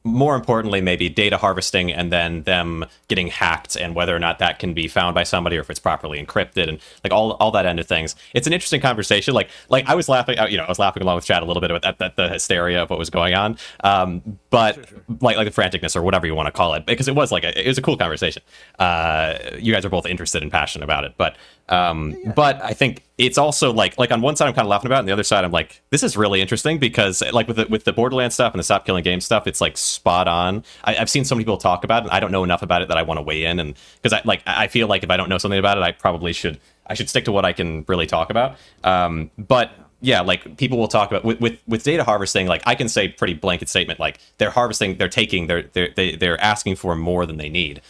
more importantly, maybe data harvesting and then them getting hacked and whether or not that can be found by somebody or if it's properly encrypted and like all that end of things. It's an interesting conversation. Like I was laughing, I was laughing along with Chad a little bit at the hysteria of what was going on. But sure. like the franticness or whatever you want to call it, because it was a cool conversation. You guys are both interested and passionate about it, but I think it's also like on one side I'm kind of laughing about it, and the other side I'm like, this is really interesting because like with the Borderlands stuff and the Stop Killing Games stuff, it's like spot on. I've seen some people talk about it, and I don't know enough about it that I want to weigh in, and because I feel like if I don't know something about it, I should stick to what I can really talk about. But yeah, like people will talk about with data harvesting, like I can say pretty blanket statement, like they're asking for more than they need,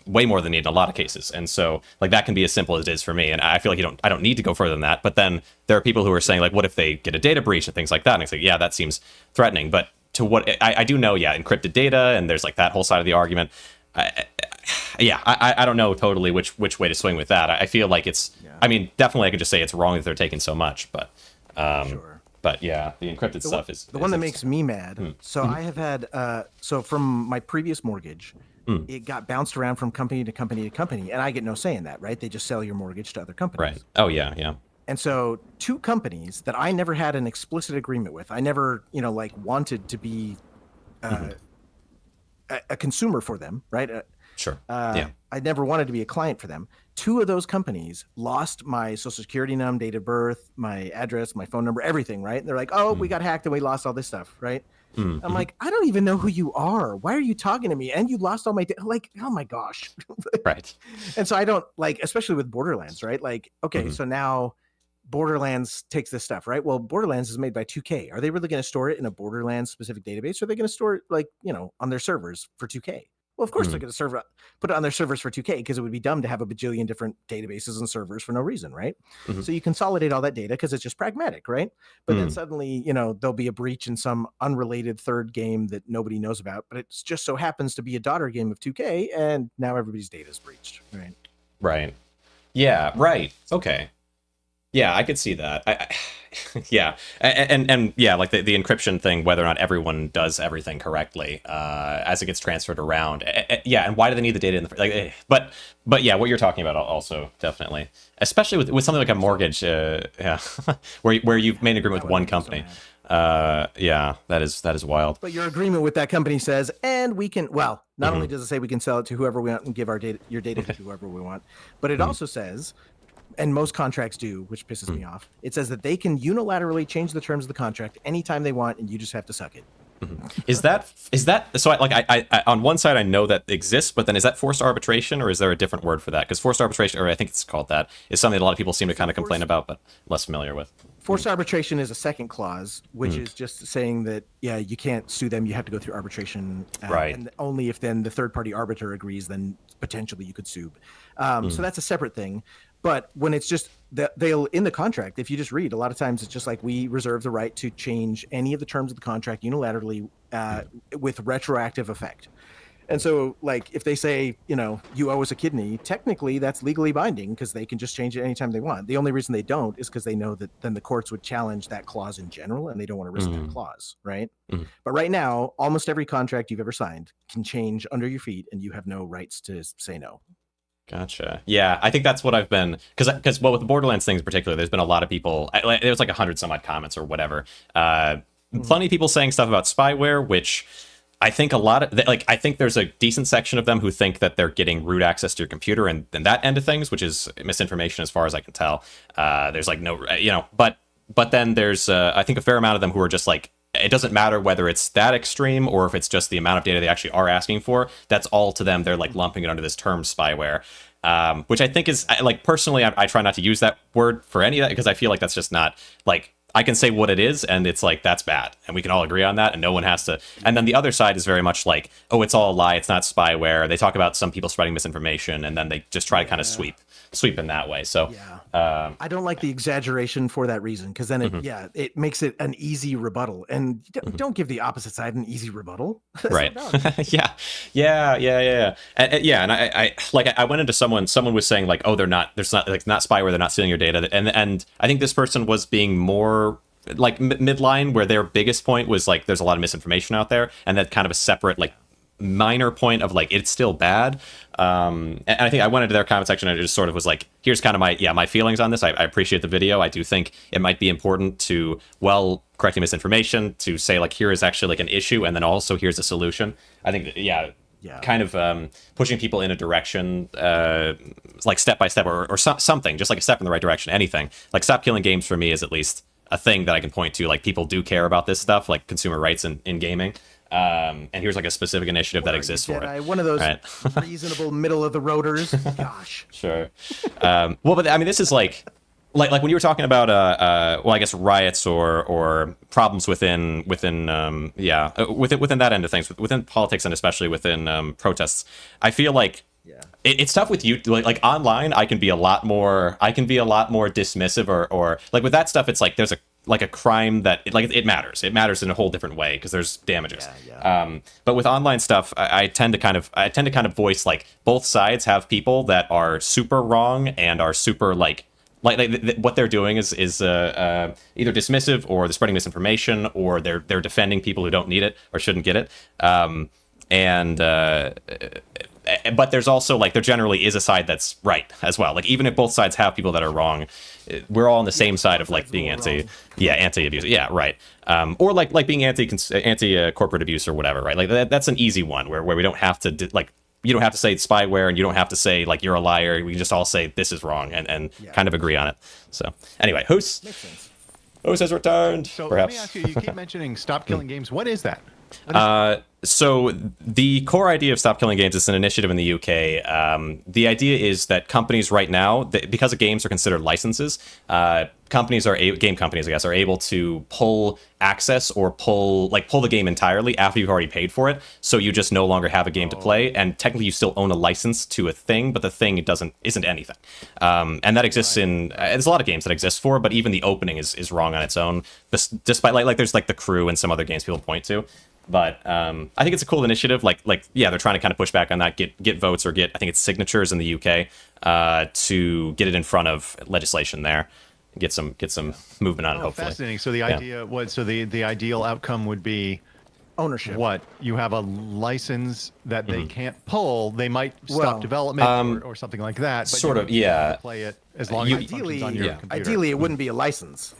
way more than they need in a lot of cases. And so like that can be as simple as it is for me. And I feel like I don't need to go further than that. But then there are people who are saying like, what if they get a data breach and things like that? And it's like, yeah, that seems threatening. But to what I do know, yeah, encrypted data, and there's like that whole side of the argument. I don't know totally which way to swing with that. I feel like it's, I mean, definitely I could just say it's wrong that they're taking so much, but Sure. But yeah, the encrypted stuff is the one that makes me mad. So I have had so from my previous mortgage, it got bounced around from company to company to company, and I get no say in that, right? They just sell your mortgage to other companies. Right. Oh yeah. And so two companies that I never had an explicit agreement with, I never, wanted to be a consumer for them, right? Sure. Yeah. I never wanted to be a client for them. 2 of those companies lost my social security number, date of birth, my address, my phone number, everything, right? And they're like, oh, we got hacked and we lost all this stuff, right? I'm like, I don't even know who you are. Why are you talking to me? And you lost all my like, oh my gosh. Right. And so I don't like, especially with Borderlands, right? Like, okay, so now Borderlands takes this stuff, right? Well, Borderlands is made by 2K. Are they really going to store it in a Borderlands specific database? Or are they going to store it like, on their servers for 2K? Well, of course they're going to put it on their servers for 2K because it would be dumb to have a bajillion different databases and servers for no reason, right? So you consolidate all that data because it's just pragmatic, right? But then suddenly, there'll be a breach in some unrelated third game that nobody knows about, but it just so happens to be a daughter game of 2K, and now everybody's data is breached, right? Right. Yeah. Right. Okay. Yeah, I could see that. Yeah, and yeah, like the encryption thing, whether or not everyone does everything correctly as it gets transferred around. Yeah, and why do they need the data in the but yeah, what you're talking about also definitely, especially with something like a mortgage, yeah, where you've made an agreement with one company. Yeah, that is wild. But your agreement with that company says, and we can, well, not only does it say we can sell it to whoever we want and give your data to whoever we want, but it also says, and most contracts do, which pisses me off, it says that they can unilaterally change the terms of the contract anytime they want, and you just have to suck it. Is that so? I on one side I know that exists, but then is that forced arbitration, or is there a different word for that? Because forced arbitration, or I think it's called that, is something that a lot of people seem to kind of complain about, but less familiar with. Forced arbitration is a second clause, which is just saying that, yeah, you can't sue them. You have to go through arbitration. Right. And only if then the third party arbiter agrees, then potentially you could sue. So that's a separate thing. But when it's just that they'll in the contract, if you just read, a lot of times it's just like, we reserve the right to change any of the terms of the contract unilaterally with retroactive effect. And so, like, if they say, you owe us a kidney, technically that's legally binding because they can just change it anytime they want. The only reason they don't is because they know that then the courts would challenge that clause in general, and they don't want to risk that clause, right? But right now, almost every contract you've ever signed can change under your feet, and you have no rights to say no. Gotcha. Yeah, I think that's what I've been, because well, with the Borderlands things in particular, there's been a lot of people. There was like 100 some odd comments or whatever. Plenty of people saying stuff about spyware, which I think I think there's a decent section of them who think that they're getting root access to your computer and that end of things, which is misinformation as far as I can tell. There's like no, but then there's I think a fair amount of them who are just like, it doesn't matter whether it's that extreme or if it's just the amount of data they actually are asking for. That's all to them. They're like lumping it under this term spyware, which I think is like, personally, I try not to use that word for any of that because I feel like that's just not like, I can say what it is and it's like, that's bad. And we can all agree on that and no one has to. And then the other side is very much like, oh, it's all a lie. It's not spyware. They talk about some people spreading misinformation and then they just try to kind of sweep in that way. So I don't like the exaggeration for that reason, because then it makes it an easy rebuttal, and don't give the opposite side an easy rebuttal. Right. Yeah. And I went into someone was saying like, oh, there's not spyware, they're not stealing your data, and I think this person was being more like midline, where their biggest point was like, there's a lot of misinformation out there, and that kind of a separate like minor point of like, it's still bad. And I think I went into their comment section and it just sort of was like, here's kind of my feelings on this. I appreciate the video. I do think it might be important to, correcting misinformation, to say like, here is actually like an issue, and then also here's a solution. I think kind of pushing people in a direction, like step by step, or something, just like a step in the right direction. Anything like Stop Killing Games for me is at least a thing that I can point to. Like, people do care about this stuff, like consumer rights in gaming. And here's like a specific initiative that exists for it. One of those reasonable middle of the roaders. Gosh. Sure. Well, but I mean, this is like when you were talking about I guess riots or problems within that end of things, within politics, and especially within protests. I feel like it's tough with you, like online. I can be a lot more dismissive, or like with that stuff, it's like there's a crime that it matters. It matters in a whole different way because there's damages. But with online stuff, I tend to kind of voice like both sides have people that are super wrong and are super like what they're doing is either dismissive, or they're spreading misinformation, or they're defending people who don't need it or shouldn't get it. But there's also like, there generally is a side that's right as well. Like, even if both sides have people that are wrong, we're all on the same side of like being anti-abuse. Yeah, right. Or like being anti corporate abuse or whatever, right? Like that's an easy one where we don't have to you don't have to say it's spyware, and you don't have to say like you're a liar. We can just all say this is wrong and kind of agree on it. So anyway, Hoos has returned. So perhaps. let me ask you. You keep mentioning Stop Killing Games. What is that? So the core idea of Stop Killing Games is an initiative in the UK. The idea is that companies right now, because games are considered licenses, game companies, I guess, are able to pull access or pull the game entirely after you've already paid for it. So you just no longer have a game to play, and technically you still own a license to a thing, but the thing isn't anything. And that exists in there's a lot of games that exist for, but even the opening is wrong on its own. Despite like there's like The Crew and some other games people point to. But I think it's a cool initiative. They're trying to kind of push back on that, get votes or I think it's signatures in the UK to get it in front of legislation there, get some movement on it. Hopefully, fascinating. So the idea the ideal outcome would be Ownership. what? You have a license that they can't pull. They might stop development or something like that. But sort you of, can yeah. Play it as long as it functions on your computer. Ideally, it wouldn't be a license.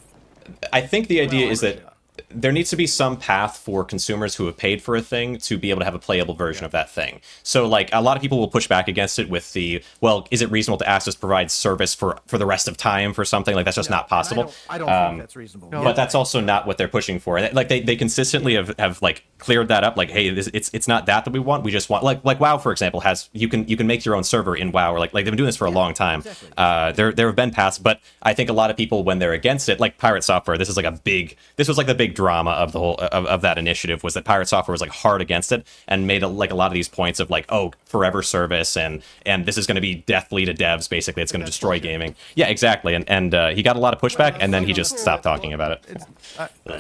I think the idea is that there needs to be some path for consumers who have paid for a thing to be able to have a playable version of that thing. So, like, a lot of people will push back against it with is it reasonable to ask us to provide service for the rest of time for something? Like, that's just not possible. I don't think that's reasonable. But that's also not what they're pushing for. Like, they consistently have like cleared that up. Like, hey, it's not that we want. We just want like WoW, for example, has you can make your own server in WoW, or like they've been doing this for a long time. Exactly. There have been paths, but I think a lot of people, when they're against it, like Pirate Software, this was like the big drama of the whole of that initiative, was that Pirate Software was like hard against it and made a lot of these points of like, oh, forever service and this is going to be deathly to devs. Basically, it's going to destroy gaming. Yeah, exactly. And he got a lot of pushback, and then he just stopped talking about it.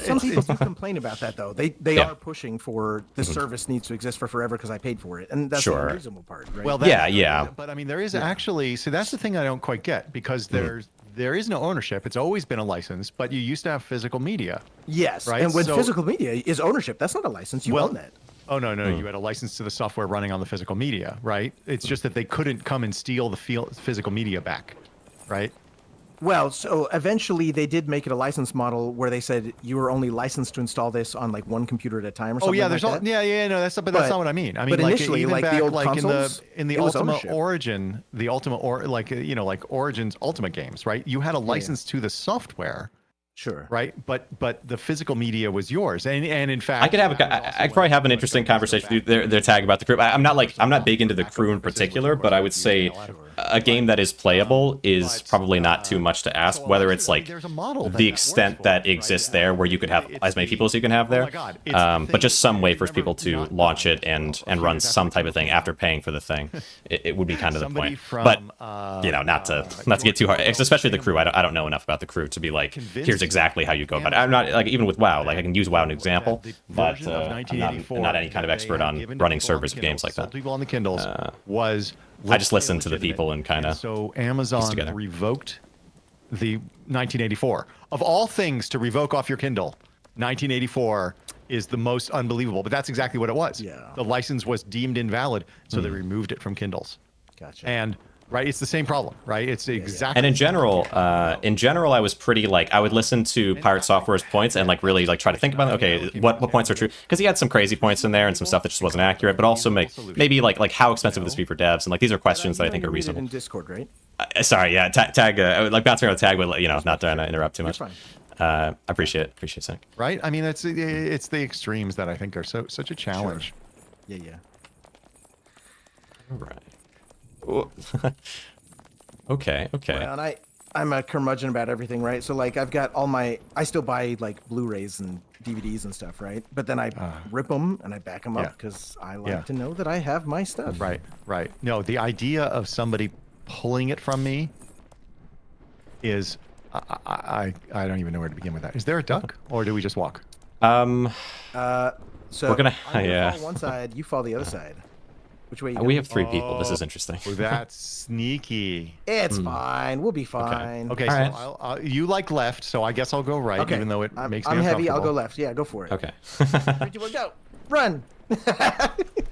Some people do complain about that, though. They are pushing for the service needs to exist for forever because I paid for it, and that's the reasonable part, right? Well, yeah. But I mean, there is actually. So that's the thing I don't quite get, because there is no ownership. It's always been a license, but you used to have physical media. Yes, right? and when So- physical media is ownership, that's not a license. You own that. Oh, no, you had a license to the software running on the physical media, right? It's just that they couldn't come and steal the physical media back, right? Well, so eventually they did make it a license model where they said you were only licensed to install this on like one computer at a time or something. Oh yeah, like there's that. no, that's not what I mean. I mean, but like initially, even like back, the old like consoles, in the it was Ultima ownership. Origin, like Origin's Ultimate games, right? You had a license to the software. Sure. Right, but the physical media was yours, and in fact, I could probably have an interesting conversation with their tag about The Crew. I'm not big into The Crew in particular, but I would say a game that is playable is probably not too much to ask. Whether it's like the extent that exists there, where you could have as many people as you can have there, but just some way for people to launch it and run some type of thing after paying for the thing. It would be kind of the point. But not to get too hard, especially The Crew. I don't know enough about The Crew to be like, here's exactly how you go about it. I'm not like, even with WoW, like I can use WoW as an example, but I'm not any kind of expert on running servers of games like that. People on the Kindles was. I just listened to the people and kind of. So Amazon revoked the 1984. Of all things to revoke off your Kindle, 1984 is the most unbelievable. But that's exactly what it was. Yeah. The license was deemed invalid, so they removed it from Kindles. Gotcha. And right, it's the same problem, right? It's exactly. And in general, I was pretty like, I would listen to Pirate Software's points and like really like try to think about, okay, what points are true, because he had some crazy points in there and some stuff that just wasn't accurate, but also maybe like how expensive would this be for devs, and like these are questions that I think are reasonable. In Discord, right? Sorry, yeah, tag, like bouncing around tag, but not trying to interrupt too much. You're I appreciate it, Zach. Right? I mean, it's the extremes that I think are such a challenge. Yeah. All right. Okay. Well, and I'm a curmudgeon about everything, right? So like I've got I still buy like Blu-rays and DVDs and stuff, right? But then I rip them and I back them up because I like to know that I have my stuff. Right. No, the idea of somebody pulling it from me is I don't even know where to begin with that. Is there a duck, or do we just walk? So We're gonna fall one side, you fall the other side. Which way? We have 3 people. This is interesting. That's sneaky. It's fine. We'll be fine. Okay. All So right. you like left, so I guess I'll go right, Okay. even though it makes me I'm heavy. I'll uncomfortable. go left. Yeah, go for it. Okay. 3, 2, 1, go. Run.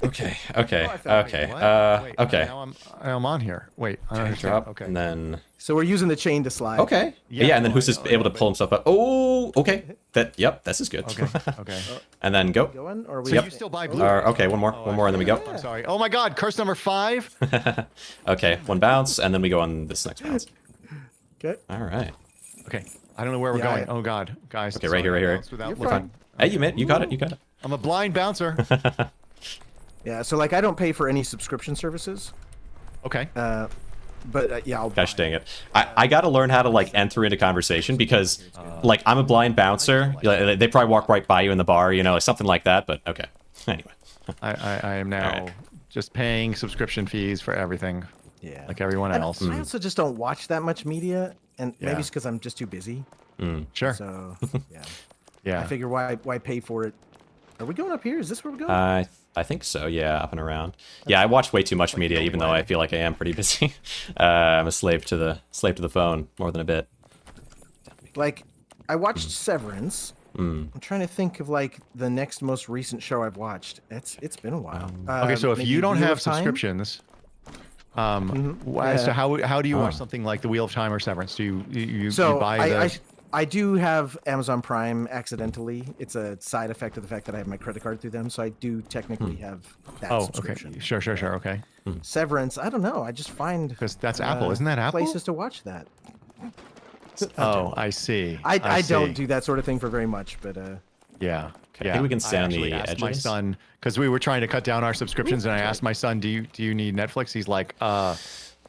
Okay. Okay. I found it. Okay. Wait, okay. Now I'm on here. Wait, I don't understand. Drop. Okay. And then. So we're using the chain to slide. Okay. Yeah, Yeah. And then no, who's I just know, able to but- pull himself up? Oh. Okay. Yep. This is good. Okay. Okay. and then go. Going? Or are we So you still buy blue? Okay. One more. One more, and then we go. I'm sorry. Oh my God! Curse number 5. Okay. One bounce, and then we go on this next bounce. Okay. All right. Okay. I don't know where we're Yeah, going. Oh God, guys. Okay, right here, right here. bounce without You're looking. fine. Hey, you made. You got it. You got it. I'm a blind bouncer. Yeah. So like, I don't pay for any subscription services. Okay. But yeah, I'll. Gosh buy dang it. I got to learn how to like enter into conversation because like I'm a blind bouncer. They probably walk right by you in the bar, you know, something like that. But okay. Anyway. I am now Alright. just paying subscription fees for everything, Yeah. like everyone And else. I also just don't watch that much media, and Yeah. maybe it's because I'm just too busy. Sure. So yeah. Yeah. I figure why pay for it? Are we going up here? Is this where we're going? I think so. Yeah, up and around. Yeah, I watch way too much media, even though I feel like I am pretty busy. I'm a slave to the phone more than a bit. Like, I watched Severance. I'm trying to think of like the next most recent show I've watched. It's been a while. Okay, so if maybe you don't Wheel have of Time? subscriptions, so how do you watch something like The Wheel of Time or Severance? Do you So buy the? I do have Amazon Prime accidentally. It's a side effect of the fact that I have my credit card through them, so I do technically have that Oh, okay. subscription. Sure. Okay. Severance, I don't know. I just find Because that's Apple, isn't that Apple? places to watch that. Oh, I see. I don't see. do that sort of thing for very much, but Yeah. I think we can stay on actually the asked my edges. son, because we were trying to cut down our subscriptions, and I asked my son, "Do you need Netflix?" He's like,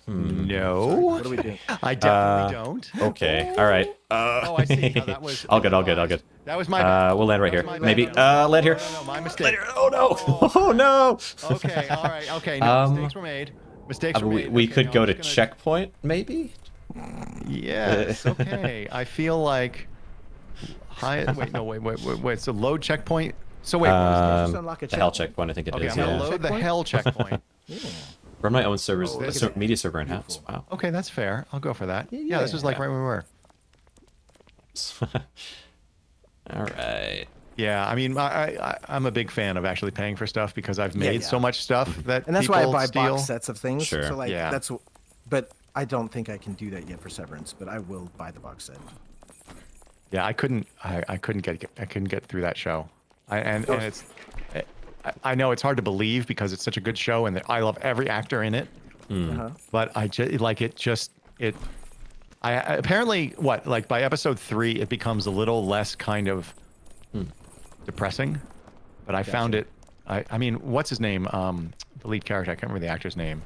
no, what do we do? I definitely don't." Okay. All right. Oh, I see. How that was. All good. All good. All good. That was my. bad. We'll land right That here. was my Maybe. bad. Land here. No, my mistake. Oh no. Oh no. Okay. All right. Okay. No, mistakes were made. Mistakes were made. We Okay, could no, go I'm to just gonna- checkpoint, maybe. Yes. Okay. I feel like. Wait. No. Wait. So load checkpoint. So wait. Just unlock a The hell checkpoint. checkpoint, I think it okay. is. I'm gonna Yeah. load the Checkpoint? hell checkpoint. Run my own servers, Oh, look at media server in house. Wow. Okay, that's fair. I'll go for that. Yeah, this was like Yeah. right where we were. All right. Yeah, I mean, I'm a big fan of actually paying for stuff because I've made so yeah. much stuff that And that's why I people buy steal. box sets of things. Sure. So like Yeah. that's but I don't think I can do that yet for Severance, but I will buy the box set. Yeah, I couldn't get through that show. And it's I know it's hard to believe because it's such a good show and that I love every actor in it. Uh-huh. But I apparently like by episode 3 it becomes a little less kind of depressing. But I found it I mean, what's his name? The lead character, I can't remember the actor's name.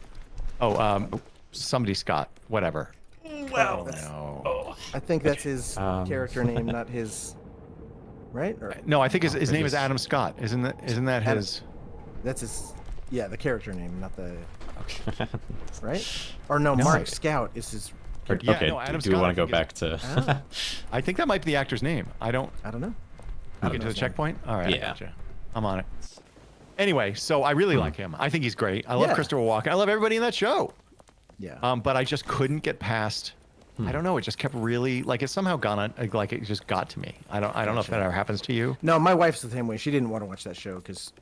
Oh, somebody Scott, whatever. Well, No. I think that's his character name, not his right? Or No, I think his name is Adam Scott. Isn't that Adam- his that's his the character name, not the right? Or no, No, Mark I- Scout is his Yeah, okay. no, Adam do we Scott, want I to go think, back to? I think that might be the actor's name. I don't I don't know. get to the checkpoint. All right, I Yeah. gotcha. I'm on it. Anyway, so I really like him. I think he's great. I love Yeah. Christopher Walken. I love everybody in that show. Yeah. But I just couldn't get past. I don't know. It just kept really like it somehow gone on. Like it just got to me. I don't know if that ever happens to you. No, my wife's the same way. She didn't want to watch that show because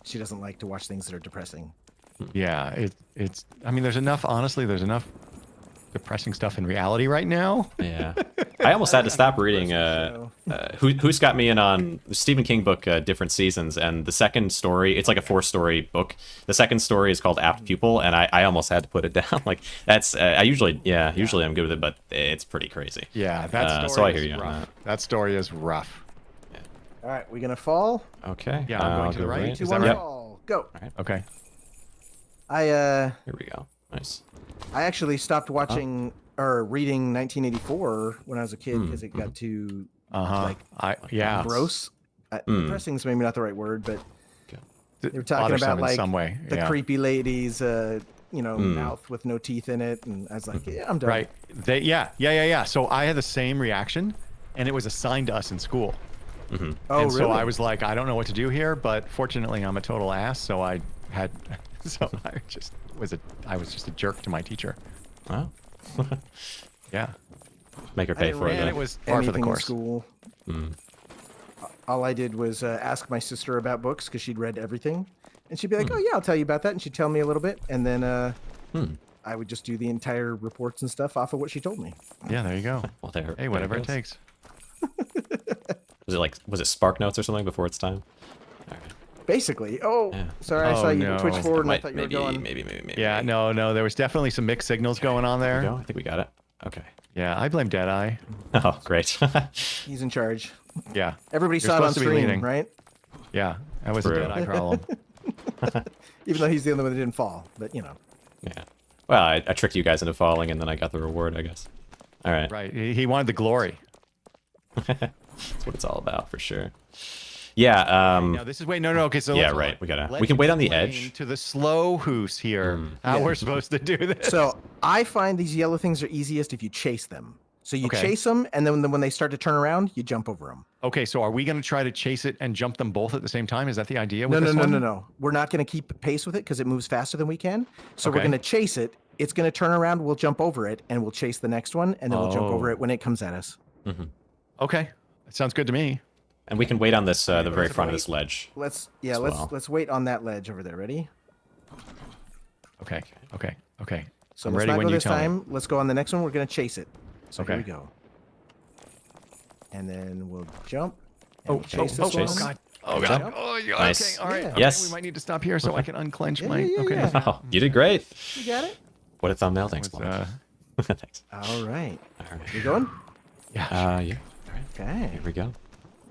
she doesn't like to watch things that are depressing. Yeah, it's. I mean, there's enough. Honestly, there's enough depressing stuff in reality right now. Yeah. I almost had to stop reading. Who's got me in on the Stephen King book, Different Seasons, and the second story. It's like a 4-story book. The second story is called Apt Pupil, and I almost had to put it down. Like that's usually I'm good with it, but it's pretty crazy. Yeah, that story so I hear is you on rough. that. That story is rough. All right, we gonna fall? Okay. Yeah, I'm going I'll to the go right. Two, Is that one, right? fall. Go. Okay. I Here we go. Nice. I actually stopped watching or reading 1984 when I was a kid because it got too like Yeah. gross. Depressing is maybe not the right word, but they were talking Bothersome about in like some way. the Yeah. creepy lady's mouth with no teeth in it, and I was like, yeah, I'm done. Right. Yeah. So I had the same reaction, and it was assigned to us in school. Oh, And really? so I was like, I don't know what to do here, but fortunately I'm a total ass, so I had so I was just a jerk to my teacher. Wow. Yeah. Make her pay for it. And then. it was par for the Anything in course. school. all I did was ask my sister about books because she'd read everything, and she'd be like, "Oh yeah, I'll tell you about that," and she'd tell me a little bit, and then I would just do the entire reports and stuff off of what she told me. Yeah, there you go. Well, there. Hey, whatever there it goes. takes. Was it Spark Notes or something before its time? Basically. Oh, Yeah. sorry, I Oh, saw you no. Twitch forward, and I Might- thought you were maybe, going. maybe. Yeah, no, there was definitely some mixed signals going on There there. we go. I think we got it. Okay. Yeah, I blame Deadeye. Oh, great. He's in charge. Yeah, Everybody You're saw it on supposed to be stream, leading. right? yeah, that was a True. Deadeye problem. Even though he's the only one that didn't fall, but you know. Yeah. Well, I tricked you guys into falling, and then I got the reward, I guess. All right. Right, he wanted the glory. That's what it's all about, for sure. Yeah. Now this is no. Okay, so Yeah, let's- right, we gotta- let's we can wait on the explain edge. to the slow who's here how Yeah. we're supposed to do this. So I find these yellow things are easiest if you chase them. So you Okay. chase them, and then when they start to turn around, you jump over them. Okay, so are we going to try to chase it and jump them both at the same time? Is that the idea? No, With no, this no, one? no, no. We're not going to keep pace with it because it moves faster than we can. So we're Okay. going to chase it. It's going to turn around. We'll jump over it, and we'll chase the next one, and then we'll jump over Oh. it when it comes at us. Okay, that sounds good to me. And we can wait on this, the very let's front of wait. this ledge. Let's As well. let's wait on that ledge over there. Ready? Okay. So I'm let's ready not when go you this tell me. time. Let's go on the next one. We're going to chase it. So here Okay. we go. And then we'll jump. And we'll chase this chase. one. God. Oh Good god. job. Oh, yeah. Nice. Okay. All right. Yeah. Okay, Yes. We might need to stop here so I can unclench Yeah, my. yeah, Okay. yeah. Oh, you did great. You got it? What a thumbnail. Thanks, Was, Blonde. Thanks. All right. All right. You going? yeah. Yeah. Okay. Here we go.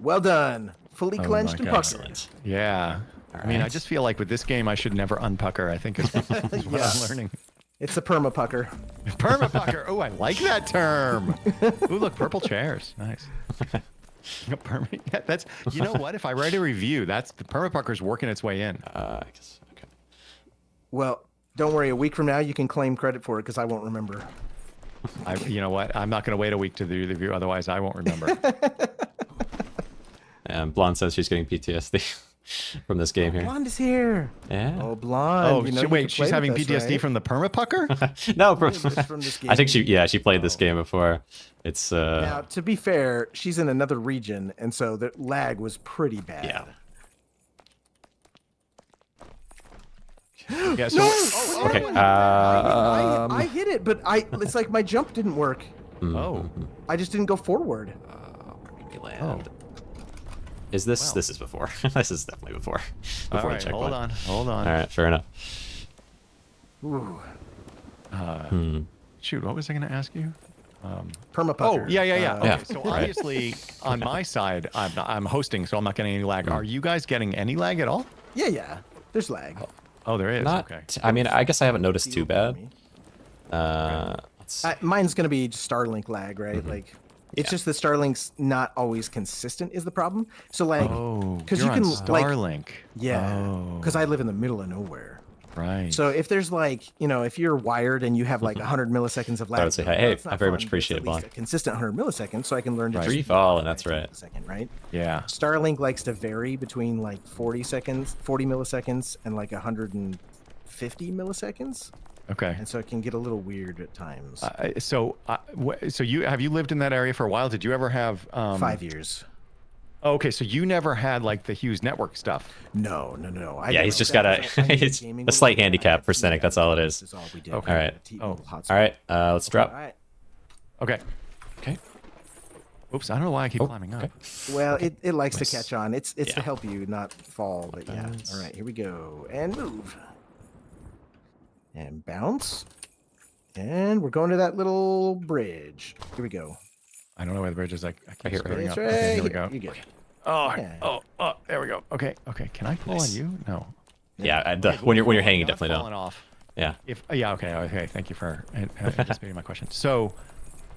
Well done. Fully Oh clenched my and God. puckered. Excellent. Yeah. I mean, I right. just feel like with this game, I should never unpucker. I think is what Yeah. I'm learning. It's a perma pucker. Permapucker. Oh, I like that term. Ooh, look, purple chairs. Nice. Yeah, that's. You know what? If I write a review, that's the permapucker's working its way in. I guess. Okay. Well, don't worry. A week from now, you can claim credit for it because I won't remember. You know what? I'm not going to wait a week to do the review, otherwise I won't remember. And Blonde says she's getting PTSD from this game here. Blonde is here. Yeah. Oh, blonde. Oh, you know you wait, can she's play having with us, PTSD right? from the permapucker? No, Just from this I think game. she played this game before. It's Now, to be fair, she's in another region, and so the lag was pretty bad. yeah. Yeah. So, Okay. I hit it, but it's like my jump didn't work. oh, I just didn't go forward. We land. Is this? This is before. This is definitely before. all Before right. the checkpoint. Hold on. All right. Fair enough. Ooh. Shoot, what was I going to ask you? Perma Oh, pucker. yeah. Yeah. Okay, so Right. obviously, on my side, I'm hosting, so I'm not getting any lag. Are you guys getting any lag at all? Yeah. There's lag. Oh, there is. Not. Okay. I mean, I guess I haven't noticed too bad. Me. Let's Mine's gonna be just Starlink lag, right? Like, it's just that Starlink's not always consistent is the problem. So like, Oh, because you're you can on Starlink. like, yeah, Oh, because I live in the middle of nowhere. right. So if there's like, if you're wired and you have like 100 milliseconds of lag, would say, well, hey, that's not I very much fun, but appreciate it's it, at least Bond. a consistent 100 milliseconds, so I can learn to Right. free fall, and that's right. Second, right? yeah. Starlink likes to vary between like 40 milliseconds, and like 150 milliseconds, Okay. and so it can get a little weird at times. So you lived in that area for a while? Did you ever have 5 years. Oh, okay, so you never had like the Hughes Network stuff. No. Yeah, he's just got it's a slight handicap for Cynic. That's all it is. This is all we did. Okay. All right. Oh, All right. Let's drop. All right. Okay. Okay. Oops, I don't know why I keep Oh, climbing up. okay. Well, it likes Nice. to catch on. It's Yeah. to help you not fall, but yeah. Bounce. All right, here we go. And move. And bounce. And we're going to that little bridge. Here we go. I don't know where the bridge is. I keep here, screwing It's up. right Okay, here we here. go. You good. Oh, Yeah. there we go. Okay. Can I pull Nice. on you? No. Yeah. When you're hanging, Not definitely falling don't. off. Yeah. Okay. Thank you for anticipating my question. So,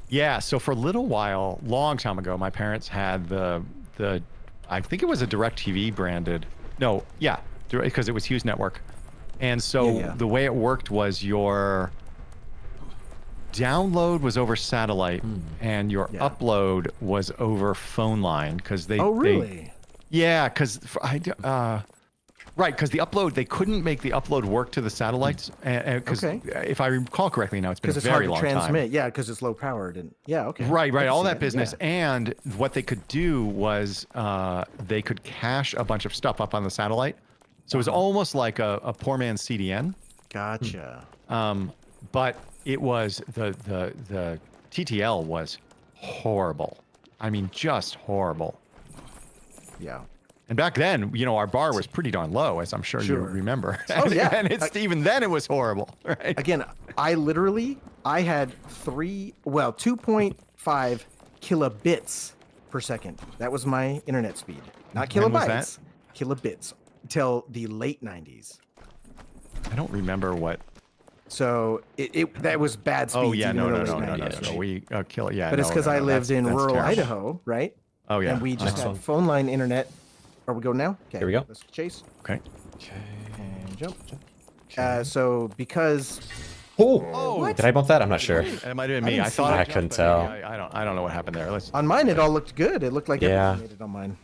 yeah. So for a little while, long time ago, my parents had the I think it was a DirecTV branded. No, yeah, because it was Hughes Network, and so Yeah. the way it worked was your download was over satellite, and your Yeah. upload was over phone line because they. Oh, they- really? yeah, because Right, because the upload, they couldn't make the upload work to the satellites, because Okay. if I recall correctly, now it's been a Because it's hard very to long transmit. time. Yeah, because it's low powered and yeah, okay. Right, I right, can all see that business, yeah. and what they could do was they could cache a bunch of stuff up on the satellite, so it was almost like a poor man's CDN. Gotcha. But it was the TTL was horrible. I mean, just horrible. Yeah. And back then, our bar was pretty darn low, as I'm sure you Sure. remember. Oh, yeah. And it's even then it was horrible, right? Again, I had 2.5 kilobits per second. That was my internet speed. Not When was kilobytes, kilobits till the late 90s. I don't remember what. So that was bad speeds. Oh yeah, even no, in no, the no, late no, no, 90s, no. right? We kill it. Yeah, But it's no, because no, I no, lived in that's rural terrible. Idaho, right? Oh yeah. And we just Uh-huh. had phone line internet. Are we going now? Okay. Here we go. Let's chase Okay. and jump. So because Oh, did I bump that? I'm not sure. It might have been me. didn't I see thought that. I jumped, couldn't but tell. maybe I don't know what happened there. Let's. on mine it all looked good. It looked like Yeah. everything made it on mine.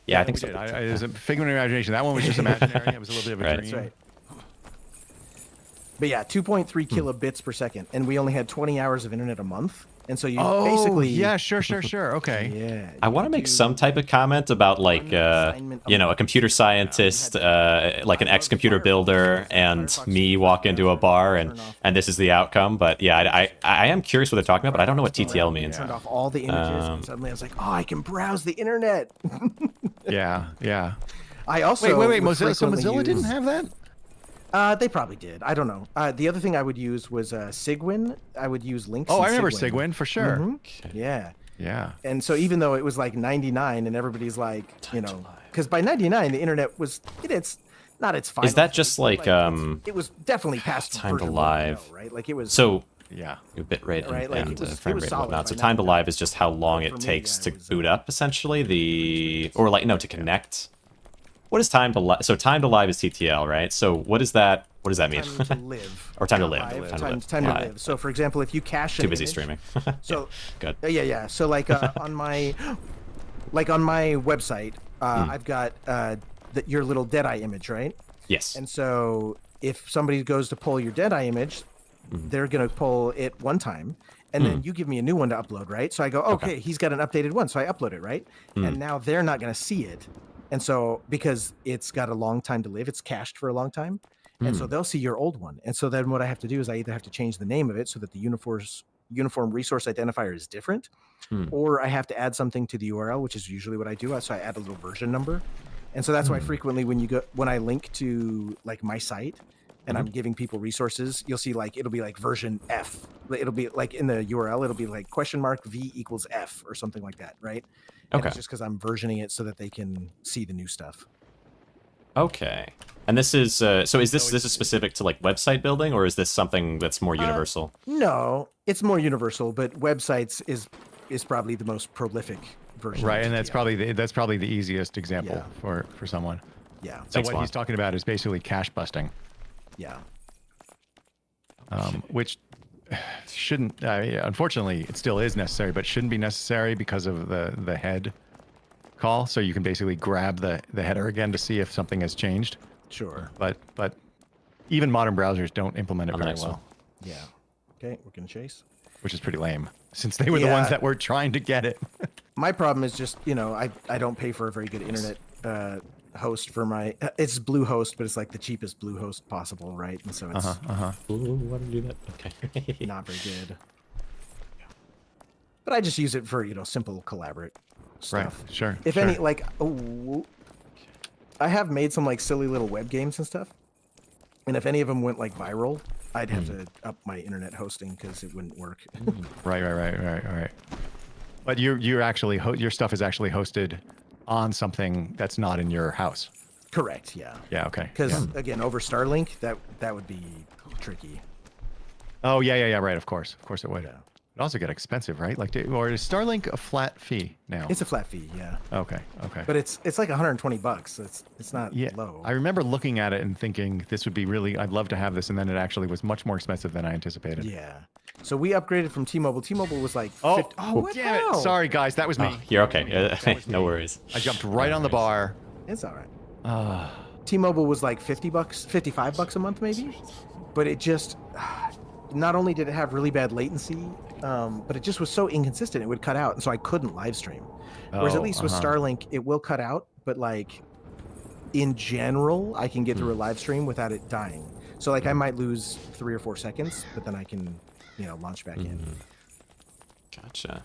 Yeah, I think so. It was a figment of imagination. That one was just imaginary. It was a little bit of a Right. dream. That's right. But yeah, 2.3 kilobits per second, and we only had 20 hours of internet a month, and so you Oh, basically yeah, sure. Okay. yeah. I want to make some type of comment about like assignment a computer scientist, like an ex-computer builder, and me walk into a bar and this is the outcome. But yeah, I am curious what they're talking about, but I don't know what TTL means. Turned off all the images, and suddenly I was like, oh, I can browse the internet. Yeah. I also Wait. would Mozilla, so frequently Mozilla didn't use- have that? They probably did. I don't know. The other thing I would use was Sigwin. I would use links. Oh, in I remember Sigwin for sure. Mhm. Yeah. Yeah. And so even though it was like 99 and everybody's like, because by 99 the internet was it's not its final. Is that just state, like it was definitely past Time to version Live. 1.0, right? Like it was So Yeah. bit rate and, Right, like, and it was frame rate and solid whatnot. by So now, time to but live is just how long for it me, takes yeah, to it was, boot up, essentially. To connect. What is time to live? So time to live is TTL, right? So what is that? What does that mean? time to live. Or time to Not live. live, Time to Time, live. time to Right. live. So for example, if you cache Too an busy image- streaming. So Good. yeah. So like on my website, I've got your little Deadeye image, right? Yes. And so if somebody goes to pull your Deadeye image, they're going to pull it one time. And then you give me a new one to upload, right? So I go, okay, he's got an updated one. So I upload it, right? And now they're not going to see it. And so because it's got a long time to live, it's cached for a long time. And so they'll see your old one. And so then what I have to do is I either have to change the name of it so that the uniform resource identifier is different, or I have to add something to the URL, which is usually what I do. So I add a little version number. And so that's why frequently when I link to like my site and I'm giving people resources, you'll see like it'll be like version F. It'll be like in the URL, it'll be like $V equals F or something like that, right? And Okay. it's just because I'm versioning it so that they can see the new stuff. Okay. And this is so is this is specific to like website building, or is this something that's more universal? No, it's more universal, but websites is probably the most prolific version. Right, of and that's GTL. probably the easiest example Yeah. for someone. Yeah, So Thanks, what Juan. he's talking about is basically cache busting, yeah. which shouldn't. Unfortunately, it still is necessary, but shouldn't be necessary because of the head call. So you can basically grab the header again to see if something has changed. Sure. But even modern browsers don't implement it On the very next well, one. Yeah. Okay, we're gonna chase. which is pretty lame since they were the ones Yeah. that were trying to get it. My problem is just I don't pay for a very good internet host for my. It's Bluehost, but it's like the cheapest Bluehost possible, right? And so it's Ooh, why did you do that? Okay. not very good. But I just use it for simple collaborate Right. stuff. Sure. If sure. any, like, I have made some like silly little web games and stuff, and if any of them went like viral, I'd have to up my internet hosting because it wouldn't work. Right. But you're actually your stuff is actually hosted on something that's not in your house. Correct. Yeah. Yeah. Okay. Because again, over Starlink, that would be tricky. Oh yeah. Right. Of course it would. Yeah. It also get expensive, right? Like, or is Starlink a flat fee now? It's a flat fee, yeah. Okay. But it's like $120. So it's not Yeah, low. I remember looking at it and thinking this would be I'd love to have this, and then it actually was much more expensive than I anticipated. Yeah. So we upgraded from T-Mobile. T-Mobile was like Oh, 50. Oh, what damn now? it! Sorry, guys, that was me. Oh, you're okay. No worries. I jumped right on the bar. It's all right. T-Mobile was like $50, $55 a month maybe, but it just not only did it have really bad latency, but it just was so inconsistent. It would cut out, and so I couldn't live stream. Whereas at least with Starlink, it will cut out, but like in general, I can get through a live stream without it dying. So like I might lose 3 or 4 seconds, but then I can, launch back in. Gotcha.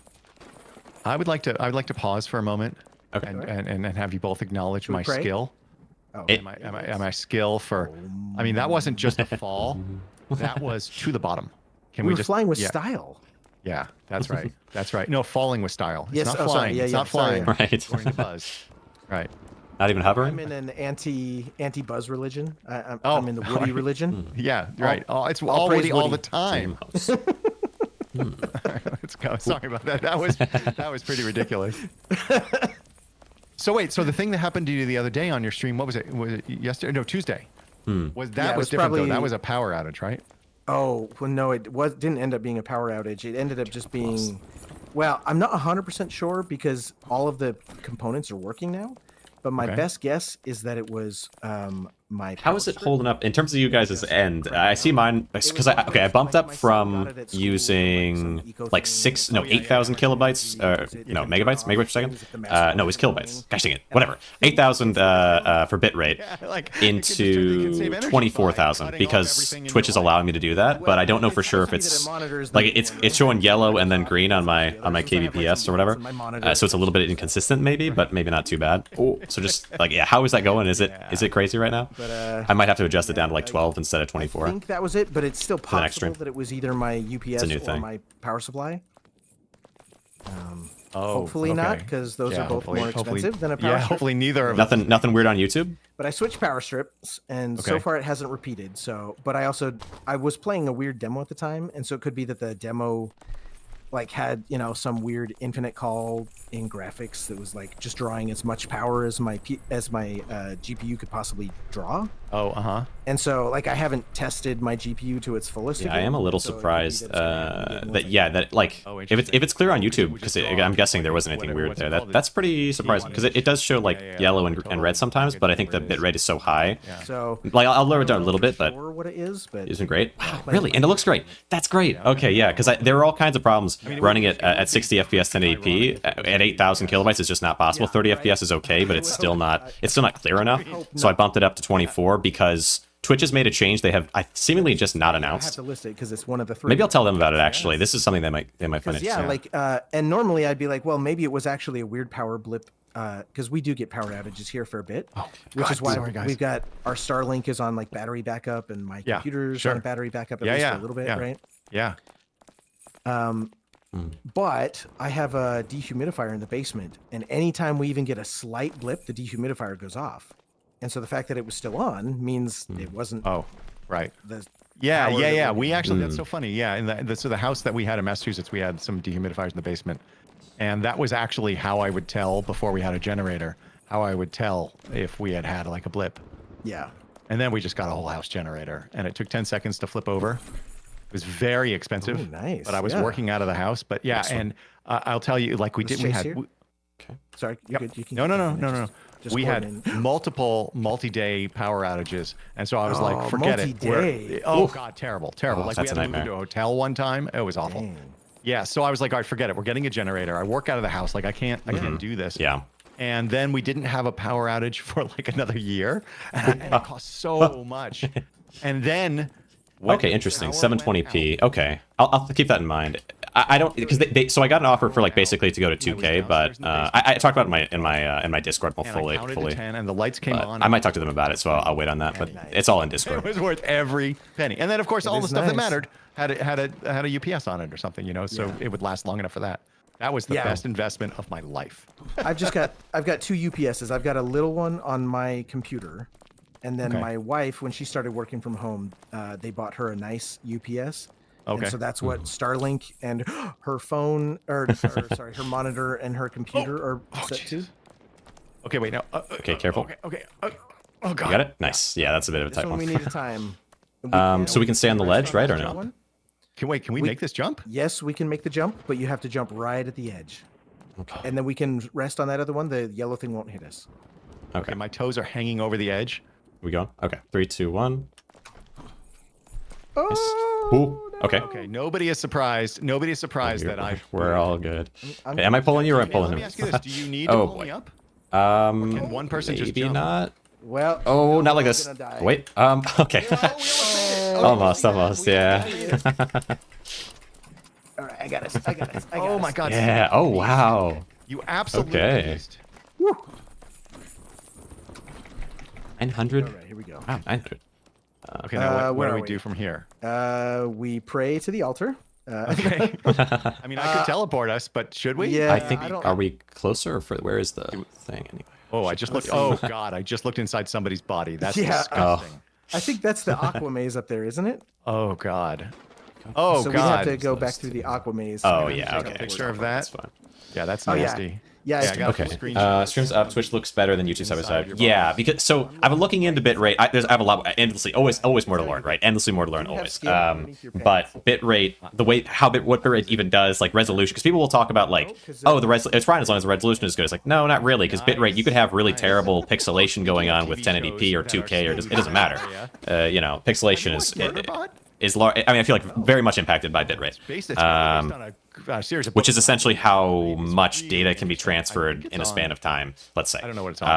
I would like to pause for a moment. Okay. And have you both acknowledge Should we my pray? skill. Oh, Am I skill for? I mean, that wasn't just a fall. That was to the bottom. Can we we were just flying with yeah, style. Yeah, that's right. That's right. No, falling with style. It's Yes, not oh, sorry. flying. Yeah, it's yeah, not sorry, flying. yeah. Right. According to Buzz. Right. Not even hovering? I'm in an anti-buzz religion. Oh. I'm in the Woody religion. Yeah. Right. Oh, it's all all praise Woody all the Woody. time. Mouse. All right, let's go. Sorry about that. That was pretty ridiculous. So wait. So the thing that happened to you the other day on your stream, what was it? Was it yesterday? No, Tuesday. Was that Yeah, it was was different though? probably- That was a power outage, right? Oh, well, no, didn't end up being a power outage. It ended up just being, well, I'm not 100% sure because all of the components are working now, but my Okay. best guess is that it was my. How is it holding up in terms of you guys' end? I see mine because I bumped up from using like 8,000 kilobytes megabytes per second. No, it was kilobytes. Gosh dang it, whatever. 8,000 for bitrate into 24,000 because Twitch is allowing me to do that, but I don't know for sure if it's like it's showing yellow and then green on my kbps or whatever. So it's a little bit inconsistent maybe, but maybe not too bad. So just like how is that going? Is it crazy right now? But I might have to adjust it down to like 12 instead of 24. I think that was it, but it's still the next possible stream. that it was either my UPS a new or thing. my power supply. Oh, Hopefully not, because those are both more expensive than a power Yeah, strip. hopefully neither of Nothing weird on YouTube? But I switched power strips, and so Okay. far it hasn't repeated. So, but I was playing a weird demo at the time, and so it could be that the demo, like, had some weird infinite call in graphics that was like just drawing as much power as my GPU could possibly draw. Oh, And so, like, I haven't tested my GPU to its fullest. Yeah, I again, am a little so it could be surprised that it's gonna be getting that like Oh, if it's clear on YouTube because I'm guessing there wasn't anything weird there. That's pretty surprising because it does show like yellow and red sometimes, but I think the bitrate is so high. So Like I'll lower it down a little bit, but sure what it is, but it isn't great. Wow, really? And it looks great. That's great. Okay, yeah, because there are all kinds of problems running it at 60 FPS 1080p at 8,000 kilobytes is just not possible. 30 FPS is okay, but it's still not clear enough. So I bumped it up to 24 because Twitch has made a change they have seemingly just not I have announced. to list it because it's one of the three. Maybe I'll tell them about it actually. This is something they might find Because interesting. and normally I'd be like, well, maybe it was actually a weird power blip, because we do get power outages here for a bit, which is why sorry, guys. we've got our Starlink is on like battery backup, and my Yeah, computer's sure. on battery backup at Yeah, least yeah, for a little bit, yeah. right? yeah. But I have a dehumidifier in the basement, and anytime we even get a slight blip, the dehumidifier goes off. And so the fact that it was still on means it wasn't Oh, right. the Yeah, power yeah, that yeah. we We needed. actually, that's so funny. Yeah, in so the house that we had in Massachusetts, we had some dehumidifiers in the basement, and that was actually how I would tell before we had a generator. How I would tell if we had like a blip, Yeah. and then we just got a whole house generator, and it took 10 seconds to flip over. It was very expensive. Ooh, nice, But I was yeah. working out of the house. But yeah, and I'll tell you, like we Was did, we Chase had. here? Sorry, you Yep. good? You can No, no, no, finish. no, no. Just We had coordinating. multiple multi-day power outages, and so I was Oh, like, forget it. multi-day. Oh God, terrible, terrible. Oh, like we that's had a to move nightmare. into a hotel one time. It was awful. Dang. Yeah, so I was like, all right, forget it. We're getting a generator. I work out of the house. Like I can't do this. Yeah. And then we didn't have a power outage for like another year, and it cost so much. And then. Okay, interesting. 720p. Okay, I'll keep that in mind. I don't because so I got an offer for like basically to go to 2K, but I talked about it in my Discord more And fully. I counted to 10, and the lights came But on. I might talk to them about it, so I'll wait on that. But it's all in It Discord. was worth every penny. And then, of course, all the is stuff that nice. mattered had a UPS on it or something, so it would last long enough for that. That was the Yeah. best investment of my life. I've got two UPSs. I've got a little one on my computer, and then Okay. my wife, when she started working from home, they bought her a nice UPS. Okay. And so that's what Starlink and her phone, or sorry, her monitor and her computer are set to. Jesus. Okay, wait, now. Okay, careful. Okay. Oh, God. You got it? Nice. Yeah, that's a bit of a This tight one we one. need a time. So we can stay on the ledge, right, or no? One? Can we make this jump? Yes, we can make the jump, but you have to jump right at the edge. Okay. And then we can rest on that other one. The yellow thing won't hit us. Okay. Okay, my toes are hanging over the edge. We going? Okay. 3, 2, 1. Oh, Ooh. Okay. Okay, nobody is surprised. Nobody is surprised that I. We're all good. I'm- Okay, am I pulling you or am I Let pulling me him? ask you this: do you need to Oh, pull me boy. up? Um, Can one person just maybe jump? not. Well, Oh, not like we're this. gonna die. Wait. Okay. Almost. Yeah. All right, I got us. I got us. I got Oh us. my God! Yeah. Oh wow. You absolutely Okay. beast. 900. All right, here we go. Wow, 900. Okay, now what where do are we we? do from here? We pray to the altar. Okay. I mean, I could teleport us, but should we? yeah, I think. I don't- Are we closer? Or where is the thing anyway? Oh, I just looked. Oh God, I just looked inside somebody's body. That's Yeah. disgusting. I think that's the aqua maze up there, isn't it? Oh God. Oh so God. we have to go back through the aqua maze. Oh to yeah. check Okay. out Picture of That's that. fine. Yeah, that's Oh, yeah. nasty. Yeah, I got Okay. a screenshot. Streams up. Twitch looks better than YouTube side by Inside side. your Yeah, body. because so I've been looking into bitrate. I have a lot endlessly, always more to learn, right? Endlessly more to learn, You have always. skin underneath your But pants. bitrate, the way what bitrate even does, like resolution, because people will talk about like, oh, it's fine as long as the resolution is good. It's like, no, not really, because bitrate you could have really terrible pixelation going on with 1080p or 2K or it doesn't matter. You know, pixelation is large. I mean, I feel like very much impacted by bitrate. Based it's based on a series of Which is books. essentially how much data can be transferred in a span of time, let's say. I don't know what it's on.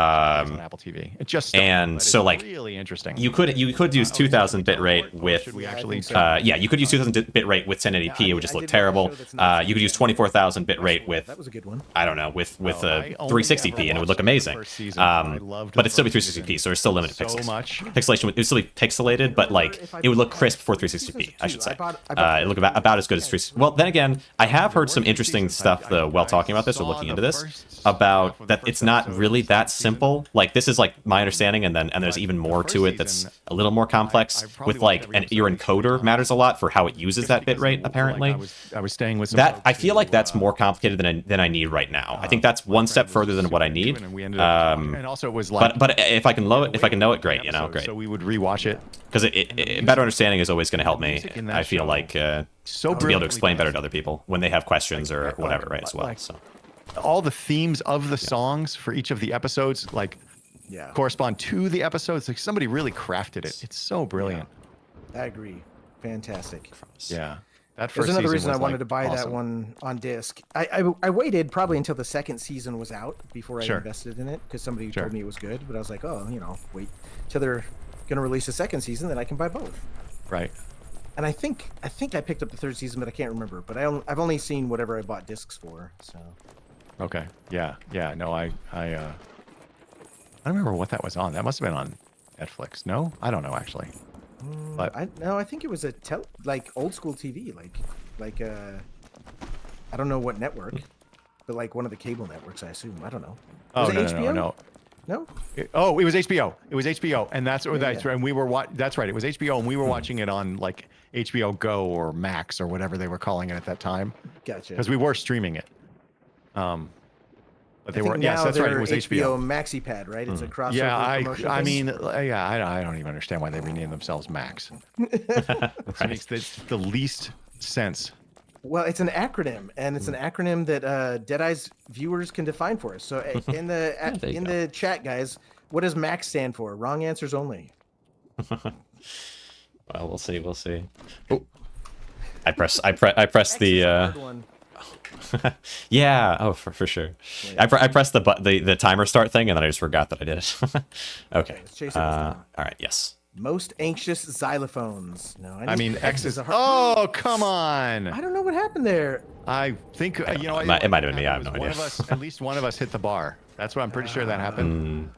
It's on Apple TV. It just started, and but so, it's like, really interesting. You could use 2000 bitrate with Should we actually? yeah, you could use 2000 bitrate with 1080p. It would just I look did one terrible. show that's not You could use 24,000 bitrate with That was a good one. I don't know with I only 360p ever and it would watched look the amazing. first season. I loved the But it'd still be first 360p, season so there's still limited so pixels. much. Pixelation would still be pixelated, but like it would look crisp for 360p. I should say. It look about as good as 360. Well, then again, I have heard some interesting stuff though while talking about this or looking into this about that it's not really that simple. Like this is like my understanding, and there's even more to it that's a little more complex with like your encoder matters a lot for how it uses that bitrate apparently. I was staying with some That folks I feel who, like that's more complicated than I need right now. I think that's one step further than what I need. And we ended up talking, and also it was like, But if I can know it, great. You know, episodes, great. So we would rewatch it. Because better understanding is always going to help me. music in that I feel show like so to be able to brilliantly explain better does. to other people when they have questions or whatever, right? As well. like- So All the themes of the songs for each of the episodes, like, Yeah, correspond to the episodes. Like somebody really crafted it. It's so brilliant. I agree. Fantastic. Yeah. That There's first another season reason I was, wanted like, to buy that awesome. one on disc. I waited probably until the second season was out before I Sure. invested in it because somebody Sure. told me it was good. But I was like, oh, wait till they're gonna release a second season, then I can buy both. Right. And I think I picked up the third season, but I can't remember. But I've only seen whatever I bought discs for. So Okay. Yeah. Yeah. No, I don't remember what that was on. That must have been on Netflix. No, I don't know actually. But I think it was a like old school TV, like I don't know what network, but like one of the cable networks, I assume. I don't know. oh Was it no, HBO? no, no, No? no. It was HBO. It was HBO, and that's Yeah, that's yeah. right. And we were that's right. It was HBO, and we were watching it on like HBO Go or Max or whatever they were calling it at that time, Gotcha. because we were streaming it. But they I think were. Yes, now that's right. It they're was HBO. MaxiPad, right? It's a crossover. Yeah, promotion I thing? mean, yeah, I don't even understand why they renamed themselves Max. It makes the least sense. Well, it's an acronym, and it's an Hmm. acronym that Deadeye's viewers can define for us. So in the there you in go. the chat, guys, what does Max stand for? Wrong answers only. well, we'll see. We'll see. Oh. I press the Hard one. yeah. Oh, for sure. I pressed the timer start thing, and then I just forgot that I did it. Okay. let's chase it this time. All right. Yes. Most anxious xylophones. No, I mean, X is. a hard. Oh, come on! I don't know what happened there. I think you know. It might have been me, I have no One idea. of us, at least one of us, hit the bar. That's what I'm pretty sure that happened.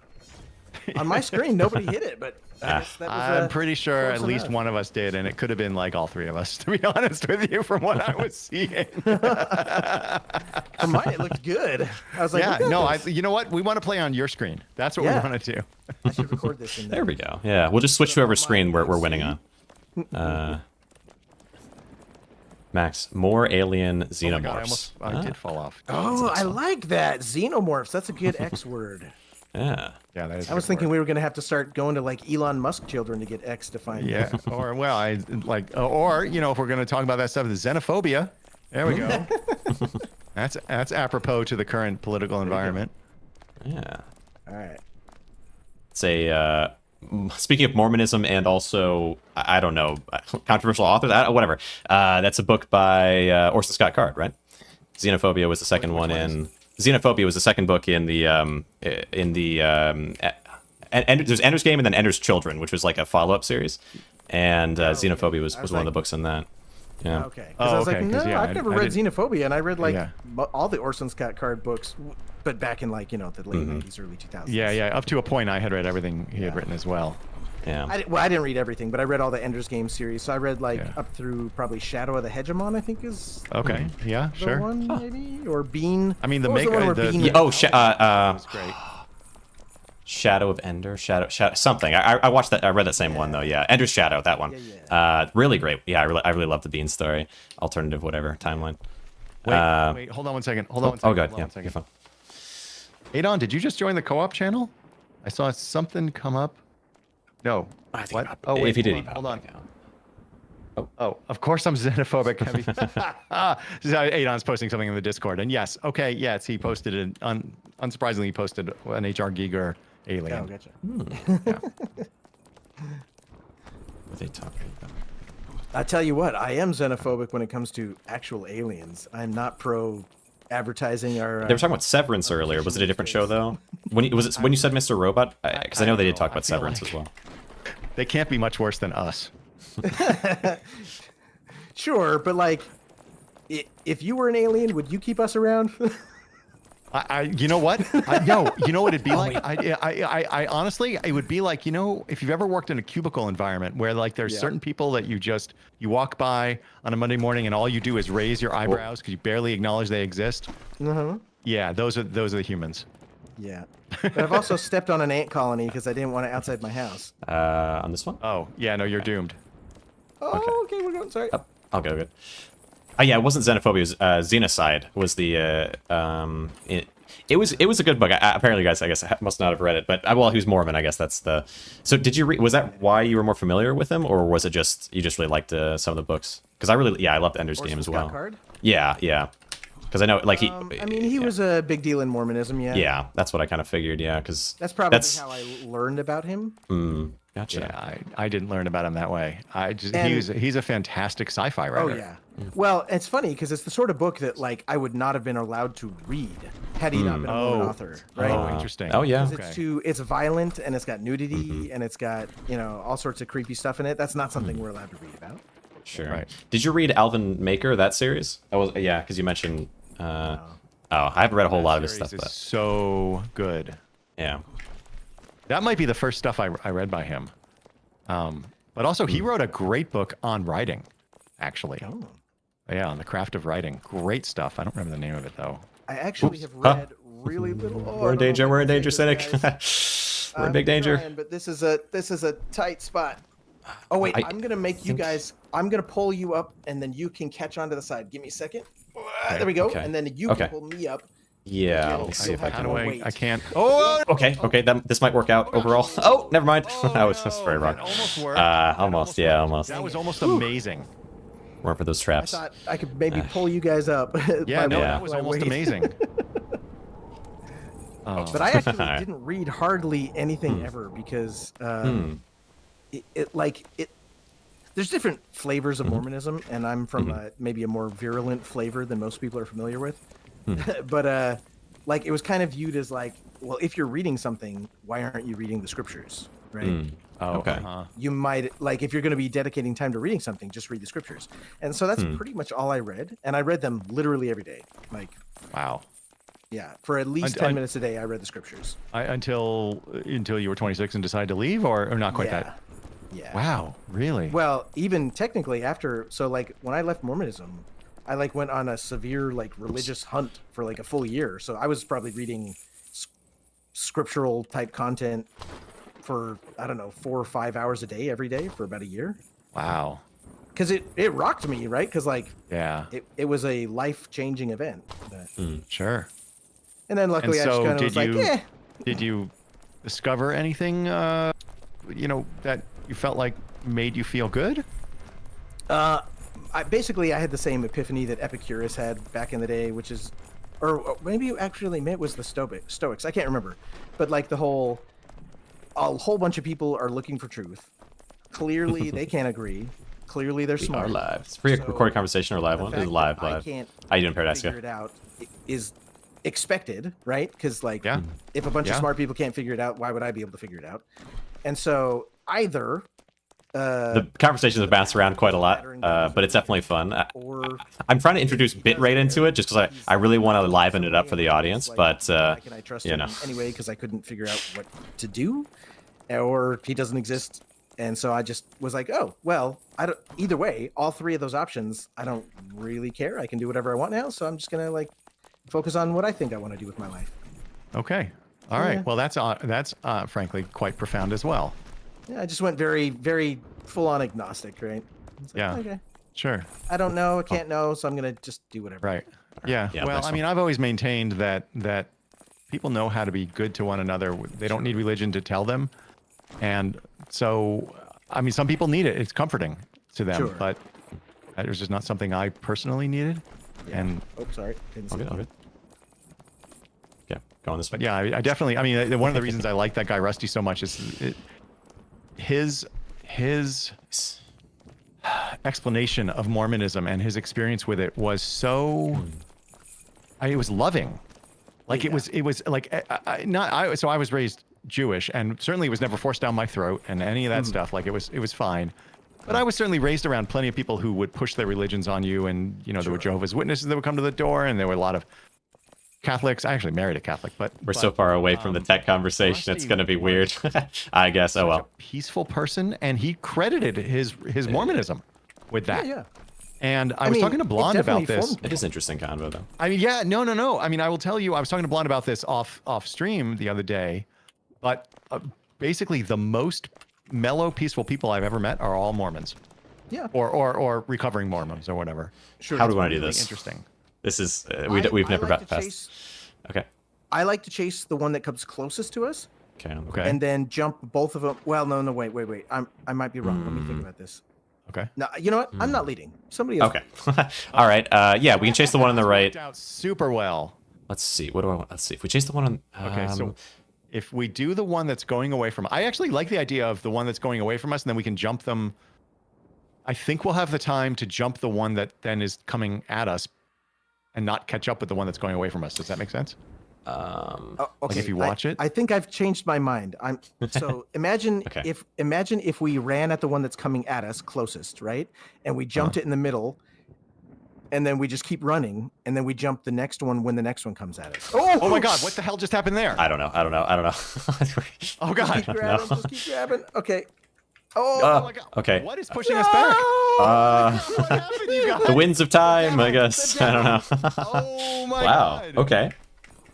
On my screen, nobody hit it, but I guess that was, I'm pretty sure close at least enough. one of us did, and it could have been like all three of us. To be honest with you, from what I was seeing. For mine, it looked good. I was like, Yeah, look at no, this. you know what? We want to play on your screen. That's what Yeah. we want to do. I should record this in There we go. Yeah. We'll just switch to whoever's screen we're winning on. Max, more alien Oh my God, xenomorphs. I did fall off. Oh, I like that. Xenomorphs. That's a good X word. Yeah. Yeah, that is. I was thinking we were going to have to start going to like Elon Musk children to get X defined. Yeah, or well, I like, or you know, if we're going to talk about that stuff, the xenophobia. There we go. That's apropos to the current political environment. Yeah. All right. It's a speaking of Mormonism and also, I don't know, controversial authors, whatever. That's a book by Orson Scott Card, right? Xenophobia was the second one in. Xenophobia was the second book in the there's Ender's Game and then Ender's Children, which was like a follow-up series, and Xenophobia was one of the books in that. Yeah. Okay. Because I was like, no, yeah, I've never I read didn't- Xenophobia, and I read like Yeah. all the Orson Scott Card books, but back in like the late '90s, early 2000s. Yeah, up to a point, I had read everything he had Yeah. written as well. Yeah. I didn't read everything, but I read all the Ender's Game series. So I read like Yeah. up through probably Shadow of the Hegemon, I think is Okay, yeah, the sure. one maybe, or Bean. I mean, the What was make- one where the- Bean Yeah, was- That's great. Shadow of Ender, Shadow something. I watched that. I read that same one though. Yeah, Ender's Shadow, that one. Really great. Yeah, I really love the Bean story, alternative whatever timeline. Wait, hold on one second. Hold on one second. Oh, good. Hold on Yeah, one second. you're fine. Adon, did you just join the co-op channel? I saw something come up. No. I think What? about- Oh, wait, if he did, hold on. he Oh, of course I'm xenophobic. So Adon's posting something in the Discord, and yes, okay, yes, he posted it. Unsurprisingly, he posted an HR Giger alien. Oh, gotcha. What are they talking about? I tell you what, I am xenophobic when it comes to actual aliens. I'm not pro advertising our. They were talking about Severance earlier. Was it a different show though? When you said Mr. Robot? Because I know they did talk about feel Severance like- as well. They can't be much worse than us. Sure, but like, if you were an alien, would you keep us around? You know what? No, you know what it'd be like? I honestly, it would be like, if you've ever worked in a cubicle environment where like there's Yeah. certain people that you walk by on a Monday morning and all you do is raise your eyebrows because you barely acknowledge they exist. Yeah, those are the humans. Yeah. But I've also stepped on an ant colony because I didn't want it outside my house. On this one? Oh, yeah, no, you're doomed. Oh, okay, we're going. Sorry. I'll go good. Yeah, it wasn't Xenophobia. It was Xenocide. Was the it was a good book. Apparently, you guys, I guess, must not have read it. But well, he was Mormon. I guess that's the. So, did you read? Was that why you were more familiar with him, or was it just you just really liked some of the books? Because I loved Ender's Game Orson as Scott well. Card? Yeah. Because I know, like he. I mean, he was a big deal in Mormonism. Yeah. Yeah, that's what I kind of figured. Yeah, because That's probably how I learned about him. Gotcha. Yeah, I didn't learn about him that way. And- He's a fantastic sci-fi writer. Oh yeah. Well, it's funny because it's the sort of book that like I would not have been allowed to read had he not been a Mormon author, right? Oh, interesting. Oh, yeah. 'Cause it's violent and it's got nudity and it's got all sorts of creepy stuff in it. That's not something we're allowed to read about. Sure. Right. Did you read Alvin Maker, that series? That was because you mentioned. I haven't read a whole lot of his Series stuff, is but so good. yeah. That might be the first stuff I read by him. But also, he wrote a great book on writing, actually. Oh. Yeah, on the craft of writing. Great stuff. I don't remember the name of it, though. I actually have Huh. read really little. Oh, We're I in don't know danger. if I We're can in say danger, this, Cynic. guys. We're in I'm big danger. trying, but this is a tight spot. Oh wait, I'm gonna make you guys. I'm gonna pull you up, and then you can catch onto the side. Give me a second. There we go. Okay. And then you Okay. can pull me up. Yeah. You'll- Let me see if you'll I have can. to How do wait. I can't. Oh! Okay. This might work out overall. Oh, never mind. That was very wrong. That almost worked. Almost. Yeah, almost. That was almost amazing. Weren't for those I traps. thought I could maybe pull you guys up. Yeah, by no, way- that was by almost weight. amazing. But I actually didn't read hardly anything ever because there's different flavors of Mormonism, and I'm from maybe a more virulent flavor than most people are familiar with. But like it was kind of viewed as like, well, if you're reading something, why aren't you reading the scriptures, right? Oh, Okay. uh-huh. You might like if you're going to be dedicating time to reading something, just read the scriptures. And so that's pretty much all I read, and I read them literally every day. Like, Wow. yeah, for at least 10 minutes a day, I read the scriptures. Until you were 26 and decided to leave, or not quite yeah. that? Yeah. Wow, really? Well, even technically after, so like when I left Mormonism, I like went on a severe like religious hunt for like a full year. So I was probably reading scriptural type content for, I don't know, 4 or 5 hours a day every day for about a year. Wow. Because it rocked me, right? Because like Yeah. it was a life changing event. But, Sure. and then luckily I just so kind of did was like, you- eh. Did you discover anything, that you felt like made you feel good? I had the same epiphany that Epicurus had back in the day, which is, or maybe actually it was the Stoics. I can't remember, but like the whole, a whole bunch of people are looking for truth. Clearly, they can't agree. Clearly, they're We smart. are live. It's a recorded conversation or live The one? fact It's live, that I live. can't How you doing, figure Paradisca? it out is expected, right? Because like, Yeah. if a bunch of Yeah. smart people can't figure it out, why would I be able to figure it out? And so either The conversations have bounced around quite a lot, but it's definitely fun. or I'm trying to introduce bitrate into it just because I really want to liven it up for the audience, but why can I trust you him know. anyway? Because I couldn't figure out what to do, or he doesn't exist, and so I just was like, oh well, I don't. Either way, all three of those options, I don't really care. I can do whatever I want now, so I'm just gonna like focus on what I think I want to do with my life. Okay. All right. Yeah. Well, that's frankly quite profound as well. Yeah, I just went very, very full on agnostic, right? It's like, Yeah. Okay. Sure. I don't know, I can't know, so I'm gonna just do whatever. Right. Yeah. Yeah, Well, next I mean, one. I've always maintained that people know how to be good to one another. They don't need religion to tell them. And so, I mean, some people need it. It's comforting to them, Sure. but it was just not something I personally needed. Yeah. And Oh, sorry. Didn't see Okay, that. okay. Yeah, going this way. but yeah, I definitely. I mean, one of the reasons I like that guy Rusty so much is his explanation of Mormonism and his experience with it was so. It was loving, like Yeah. it was like So I was raised Jewish, and certainly it was never forced down my throat and any of that stuff. Like it was fine. But I was certainly raised around plenty of people who would push their religions on you, and there were Jehovah's Witnesses that would come to the door, and there were a lot of Catholics. I actually married a Catholic, but We're so far away from the tech conversation, it's Rusty going to be was weird. I guess. Oh such well. a peaceful person, and he credited his Mormonism with that. Yeah, yeah. And I I was mean, talking to it Blonde about definitely this. formed It is interesting convo though. I mean, yeah, no. I mean, I will tell you, I was talking to Blonde about this off stream the other day, but basically the most mellow, peaceful people I've ever met are all Mormons, Yeah. or recovering Mormons or whatever. Sure. How do we want to do Really this? interesting. This is I we've never like got to past. chase- Okay. I like to chase the one that comes closest to us, Okay. Okay. and then jump both of them. Well, no, wait. I might be wrong. Let me think about this. Okay. No, you know what? I'm not leading. Somebody else. Okay. All right. Yeah, we can chase the one on the right. Worked out super well. Let's see. What do I want? Let's see. If we chase the one on. Okay, so if we do the one that's going away from, I actually like the idea of the one that's going away from us, and then we can jump them. I think we'll have the time to jump the one that then is coming at us, and not catch up with the one that's going away from us. Does that make sense? Oh, okay. if you watch it? I think I've changed my mind. So imagine Okay. if we ran at the one that's coming at us closest, right? And we jumped it in the middle, and then we just keep running, and then we jump the next one when the next one comes at us. Oh my God! What the hell just happened there? I don't know. Oh God! Keep grabbing, just keep grabbing. Okay. Oh my God! Okay. What is pushing us back? What happened, you guys? The winds of time, I guess. I don't know. Oh my Wow. God! Okay.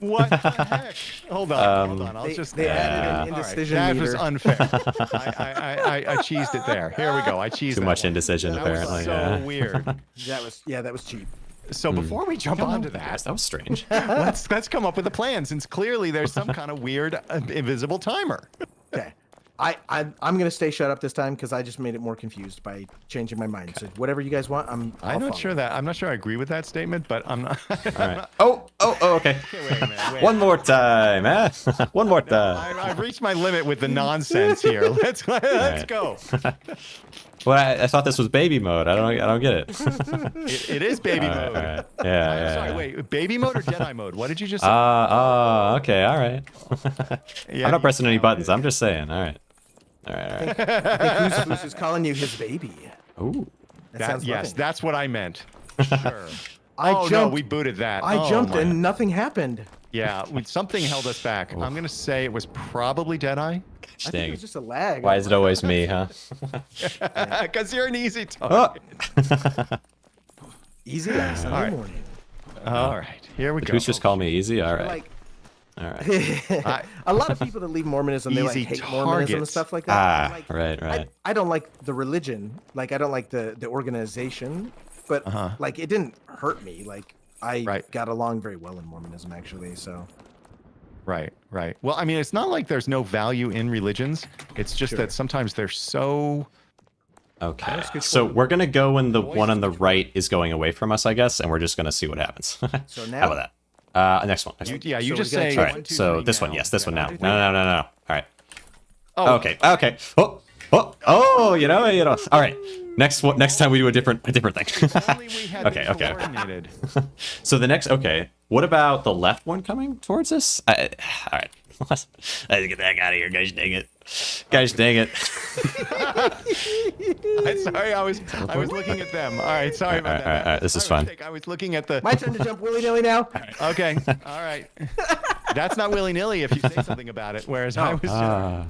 What the heck? Hold on. I'll They- just. they added an All right, indecision that was meter. unfair. I cheesed it there. Here we go. I cheesed Too that much one. indecision, That apparently. was so Yeah. weird. That was cheap. So before we jump onto That that, was strange. let's come up with a plan, since clearly there's some kind of weird invisible timer. Okay. I'm gonna stay shut up this time because I just made it more confused by changing my mind. So whatever you guys want, I'm I'll not follow. sure that I'm not sure I agree with that statement, but I'm not. All right. Oh, okay. Wait a minute. One more time, eh? One more time. I've reached my limit with the nonsense here. Let's go. Well, I thought this was baby mode. I don't get it. It is baby All right, mode. all right. Yeah, I'm yeah. sorry, yeah. wait, baby mode or Jedi mode? What did you just say? Okay, all right. Yeah, I'm not pressing any you- buttons. I'm just saying. All right. All right. I think who's calling you his baby? Ooh. That sounds yes, loving. that's what I meant. Sure. I oh no, jumped. we booted that. I Oh, jumped my- and nothing happened. Yeah, something held us back. I'm gonna say it was probably Deadeye. I think it Dang. was just a lag. Why is it always me, huh? Because you're an easy target. Oh. easy on Sunday right. morning? All right, here we go. Who's just call me easy? All right. Like All right. a lot of people that leave Mormonism, they like Easy hate Mormonism and targets. stuff like that. Ah, Like, right. I don't like the religion. Like I don't like the organization. But like it didn't hurt me. Like I Right. got along very well in Mormonism actually. So Right. Well, I mean, it's not like there's no value in religions. It's just that sometimes they're so. Okay. So we're gonna go when the one on the right is going away from us, I guess, and we're just gonna see what happens. So now How about that? Next one. Next one. You So just we're gonna say. try- All one, right. two, So three this one, now. yes, this one now. Yeah. No. All right. Oh, Okay. Okay. Oh. You know. All right. Next time we do a different thing. If only we had Okay, these okay. coordinated. So the next. Okay. What about the left one coming towards us? All right. Let's get the heck out of here, guys. Dang it. Guys, dang it. I'm sorry, I was looking at them. All right, sorry about that. all right, this is My fun. mistake. I was looking at the. My turn to jump willy-nilly now. Okay, all right. That's not willy nilly if you say something about it. Whereas I was, my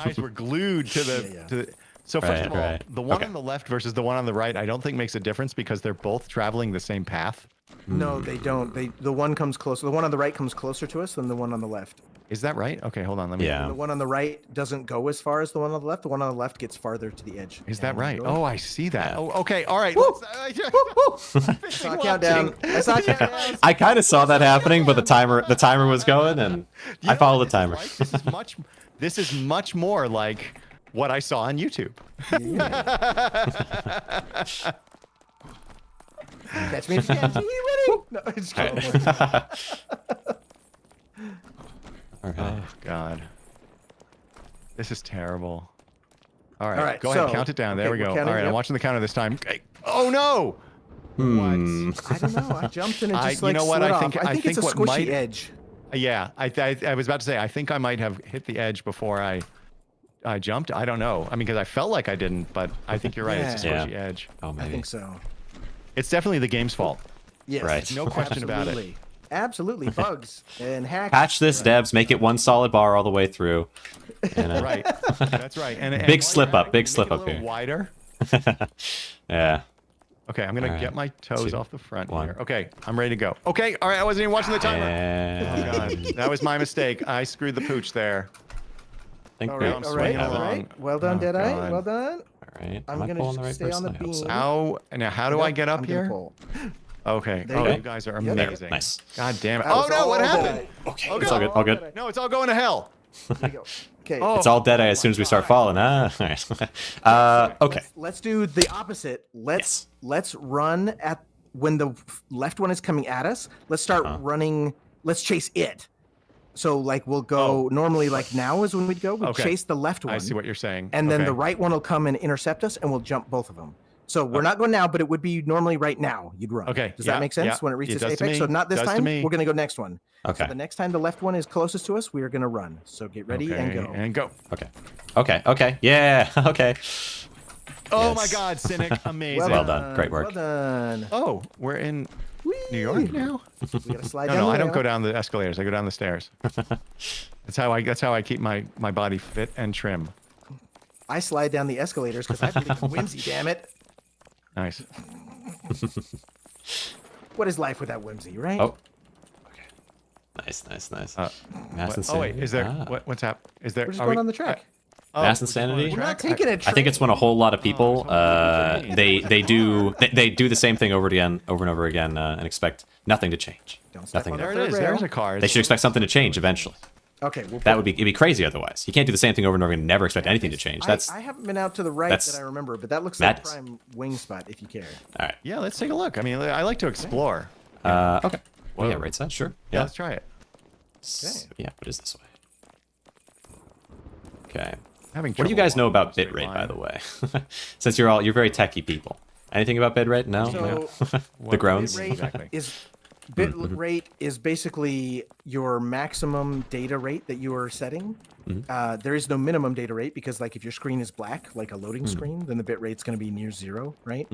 eyes were glued to the. Yeah. To the so first Right, of all, right. the one Okay. on the left versus the one on the right, I don't think makes a difference because they're both traveling the same path. No, they don't. The one comes closer. The one on the right comes closer to us than the one on the left. Is that right? Okay, hold on. Let me. Yeah. The one on the right doesn't go as far as the one on the left. The one on the left gets farther to the edge. Is that And right? go- Oh, I see that. Oh, okay. All right. Woo! Let's, I saw a countdown. I saw a countdown. I kind of saw that happening, but the timer was going, and I followed the timer. This is much more like what I saw on YouTube. Catch me if you can. Winning. No, it's Oh God, this is terrible. All right, All right, go ahead, so- count it down. There okay, we we're go. All counting, right, I'm yep. watching the counter this time. Okay. Oh no! What? I don't know. I jumped and it just you like know what? slid I off. think- I I think it's a think what squishy might- edge. Yeah, I was about to say I think I might have hit the edge before I jumped. I don't know. I mean, because I felt like I didn't, but I think you're right. It's a Yeah. squishy edge. Oh, I maybe. think so. It's definitely the game's fault. Yes. Right. No question about it. Absolutely. Absolutely. Bugs and hacks. Patch this, Right. Debs. Make it one solid bar all the way through. And, Right. That's right. And Big while slip you're at up, it, big can you slip make it up a little here. Wider. Yeah. Okay, I'm gonna All right. get my toes 2, off the front 1. here. Okay, I'm ready to go. Okay, all right. I wasn't even watching the timer. Oh And God, that was my mistake. I screwed the pooch there. think All we- right. I'm All swinging right. All along. right. Well done, Oh, Deadeye. God. Well done. All right. I'm Am I gonna pulling the right just stay on person? the I hope so. beam. How now? How do I get up I'm gonna here? pull. Okay. There Oh, you you go. guys are Yep. amazing. Nice. God damn it. That Oh was no! all What Deadeye. happened? Okay. Okay. It's all good. All good. No, it's all going to hell. There you go. Okay. Oh, It's all dead as soon as we start falling. Ah. All right. Okay. Let's do the opposite. Let's run at when the left one is coming at us. Let's start running. Let's chase it. So like we'll go normally like now is when we'd go. We Okay. chase the left one. I see what you're saying. And then Okay. the right one will come and intercept us, and we'll jump both of them. So we're not going now, but it would be normally right now. You'd run. Okay, Does yeah, that make sense yeah. when it It reaches does to apex? me. So not this Does to time. me. We're going to go next one. Okay. So the next time the left one is closest to us, we are going to run. So get ready and Okay, go. And go. Okay. Okay. Okay. Yeah. Okay. Oh my Yes. God, Cynic, amazing. Well done. Great work. Well done. Oh, we're in New York now. We got to slide No, down. no, the I don't rail. go down the escalators. I go down the stairs. That's how I keep my body fit and trim. I slide down the escalators because I believe in whimsy. Damn it! Nice. What is life without whimsy, right? Oh. Okay. Nice. Nice. Nice. Mass What- oh wait, insanity. is there Ah. what's happening? Is there? We're just are going we- on the track. oh, Mass we're just going on insanity? the We're not track? taking a I train. think it's when a whole lot of people they do the same thing over and over again and expect nothing to change. Don't step Nothing. on To, There Third it is. rail. There's a car. they should expect something to change eventually. Okay. That would be it'd be crazy otherwise. You can't do the same thing over and over and never expect anything to change. That's I haven't been out to the right that's that I remember, but that looks madness. like prime wing spot if you care. all right. Yeah, let's take a look. I mean, I like to explore. Okay. Whoa. Yeah, right side. Sure. Yeah, Yeah. let's try it. Yeah. What is this way? Okay. Having What do you trouble guys know walking about straight bitrate, by line. the way? Since you're very techie people. Anything about bitrate? No. So, No? What the groans. Bitrate Exactly. is bit rate is basically your maximum data rate that you are setting. There is no minimum data rate because, like, if your screen is black, like a loading screen, then the bit rate's going to be near 0, right?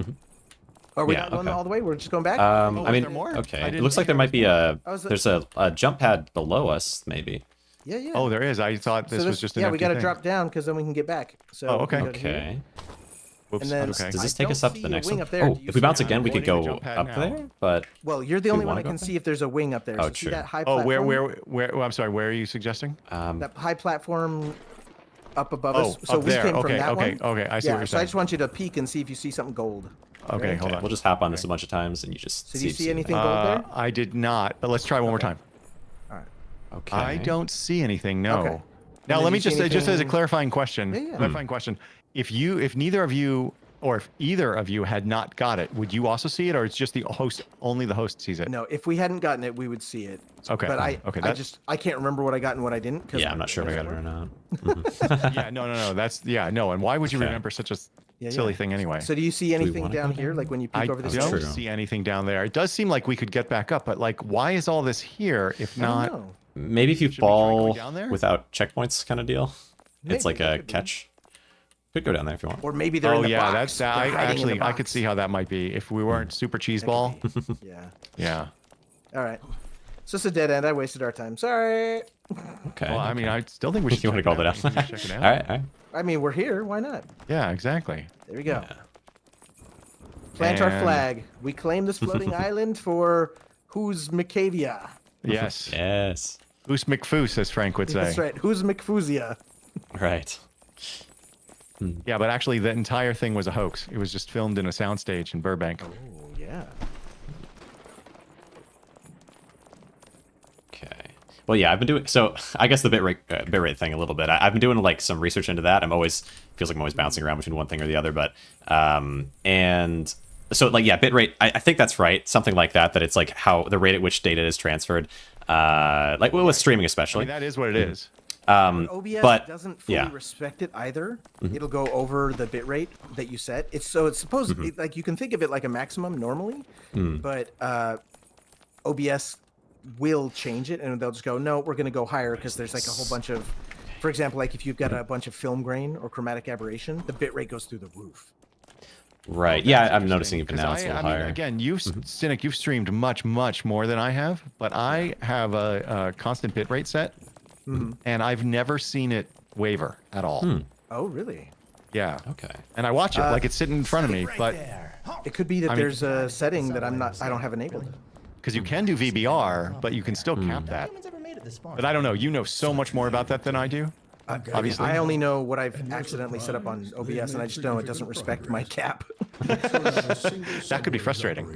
Are we Yeah, not going okay. all the way? We're just going back. Oh, I is mean, there more? I okay. It didn't looks like think there might be a Oh, is it- there's a jump pad below us, maybe. Yeah, yeah. Oh, there is. I thought this was just an yeah. We got to drop down because then we can get back. So Oh, we okay. go to here. Okay. Whoops. And then- okay. Does this I take us don't up to see the a next wing one? up there. Oh, Do you if we see bounce that? again, we I'm could going to go jump pad up now. there. But Well, you're the Do only you one wanna that go can up there? see if there's a wing up there. Oh, So see true. that high Oh, platform? where? Oh, I'm sorry. Where are you suggesting? That high platform up above Oh, us. So up we there. came from Okay, that okay, one. okay. I see yeah, what you're so I saying. just want you to peek and see if you see something gold. Okay, Right. hold on. we'll just hop on this a bunch of times and you just So do you if see the anything thing. gold there? I did not, but let's try one more time. All right. Okay. I don't see anything. No. Okay. Now then let do me you see just as a anything- clarifying question. Yeah, yeah. Clarifying question. If neither of you or if either of you had not got it, would you also see it, or it's just the host? Only the host sees it. No, if we hadn't gotten it, we would see it. Okay, But okay, I can't remember what I got and what I didn't. Yeah, I'm not sure if I got it or not. Yeah, no. That's no. And why would you Okay. remember such a Yeah, silly yeah. thing anyway? So do you see anything wanna down go here, down? like when you I peek over the don't True. see anything down there. It does seem like we could get back up, but like, why is all this here if not? No. Maybe if you Should we try going fall down there? without checkpoints kind of deal. It's Maybe, like that a could be. catch. Could go down there if you want. Or maybe they're Oh in the yeah, box. that's that. They're I hiding in the actually I could box. see how that might be if we weren't super cheeseball. Yeah. Yeah. All right. It's just a dead end. I wasted our time. Sorry. Okay. Well, I mean, I still think we should. you want to check call it it out. out? We should check it All out. right, all right. I mean, we're here. Why not? Yeah, exactly. There we go. Yeah. Plant our And- flag. We claim this floating island for who's Macavia. Yes. Yes. Goose McFoose, as Frank would say. That's right. Who's McFuzia? Right. Yeah, but actually, the entire thing was a hoax. It was just filmed in a soundstage in Burbank. Oh yeah. Okay. Well, yeah, I've been doing so. I guess the bitrate thing a little bit. I've been doing like some research into that. Feels like I'm always bouncing around between one thing or the other. But and so like yeah, bitrate. I think that's right. Something like that. That it's like how the rate at which data is transferred. Like with streaming I especially. mean, that is what it is. OBS but doesn't fully yeah. respect it either. It'll go over the bitrate that you set. It's supposed to be like you can think of it like a maximum normally, but OBS will change it and they'll just go, no, we're going to go higher because there's like a whole bunch of, for example, like if you've got a bunch of film grain or chromatic aberration, the bitrate goes through the roof. Right. Yeah, I'm noticing even now it's a little I mean, higher. again, Cynic, you've streamed much more than I have, but I have a constant bitrate set, and I've never seen it waver at all. Oh, really? Yeah. Okay. And I watch it like it's sitting in front of me, Right but there. It could be that mean- there's a setting that I don't have enabled. because you can do VBR, but you can still cap that. Humans ever made it this far. But I don't know. You know so much more about that than I do. Obviously. I only know what I've accidentally set up on OBS, and I just know it doesn't respect my cap. That could be frustrating.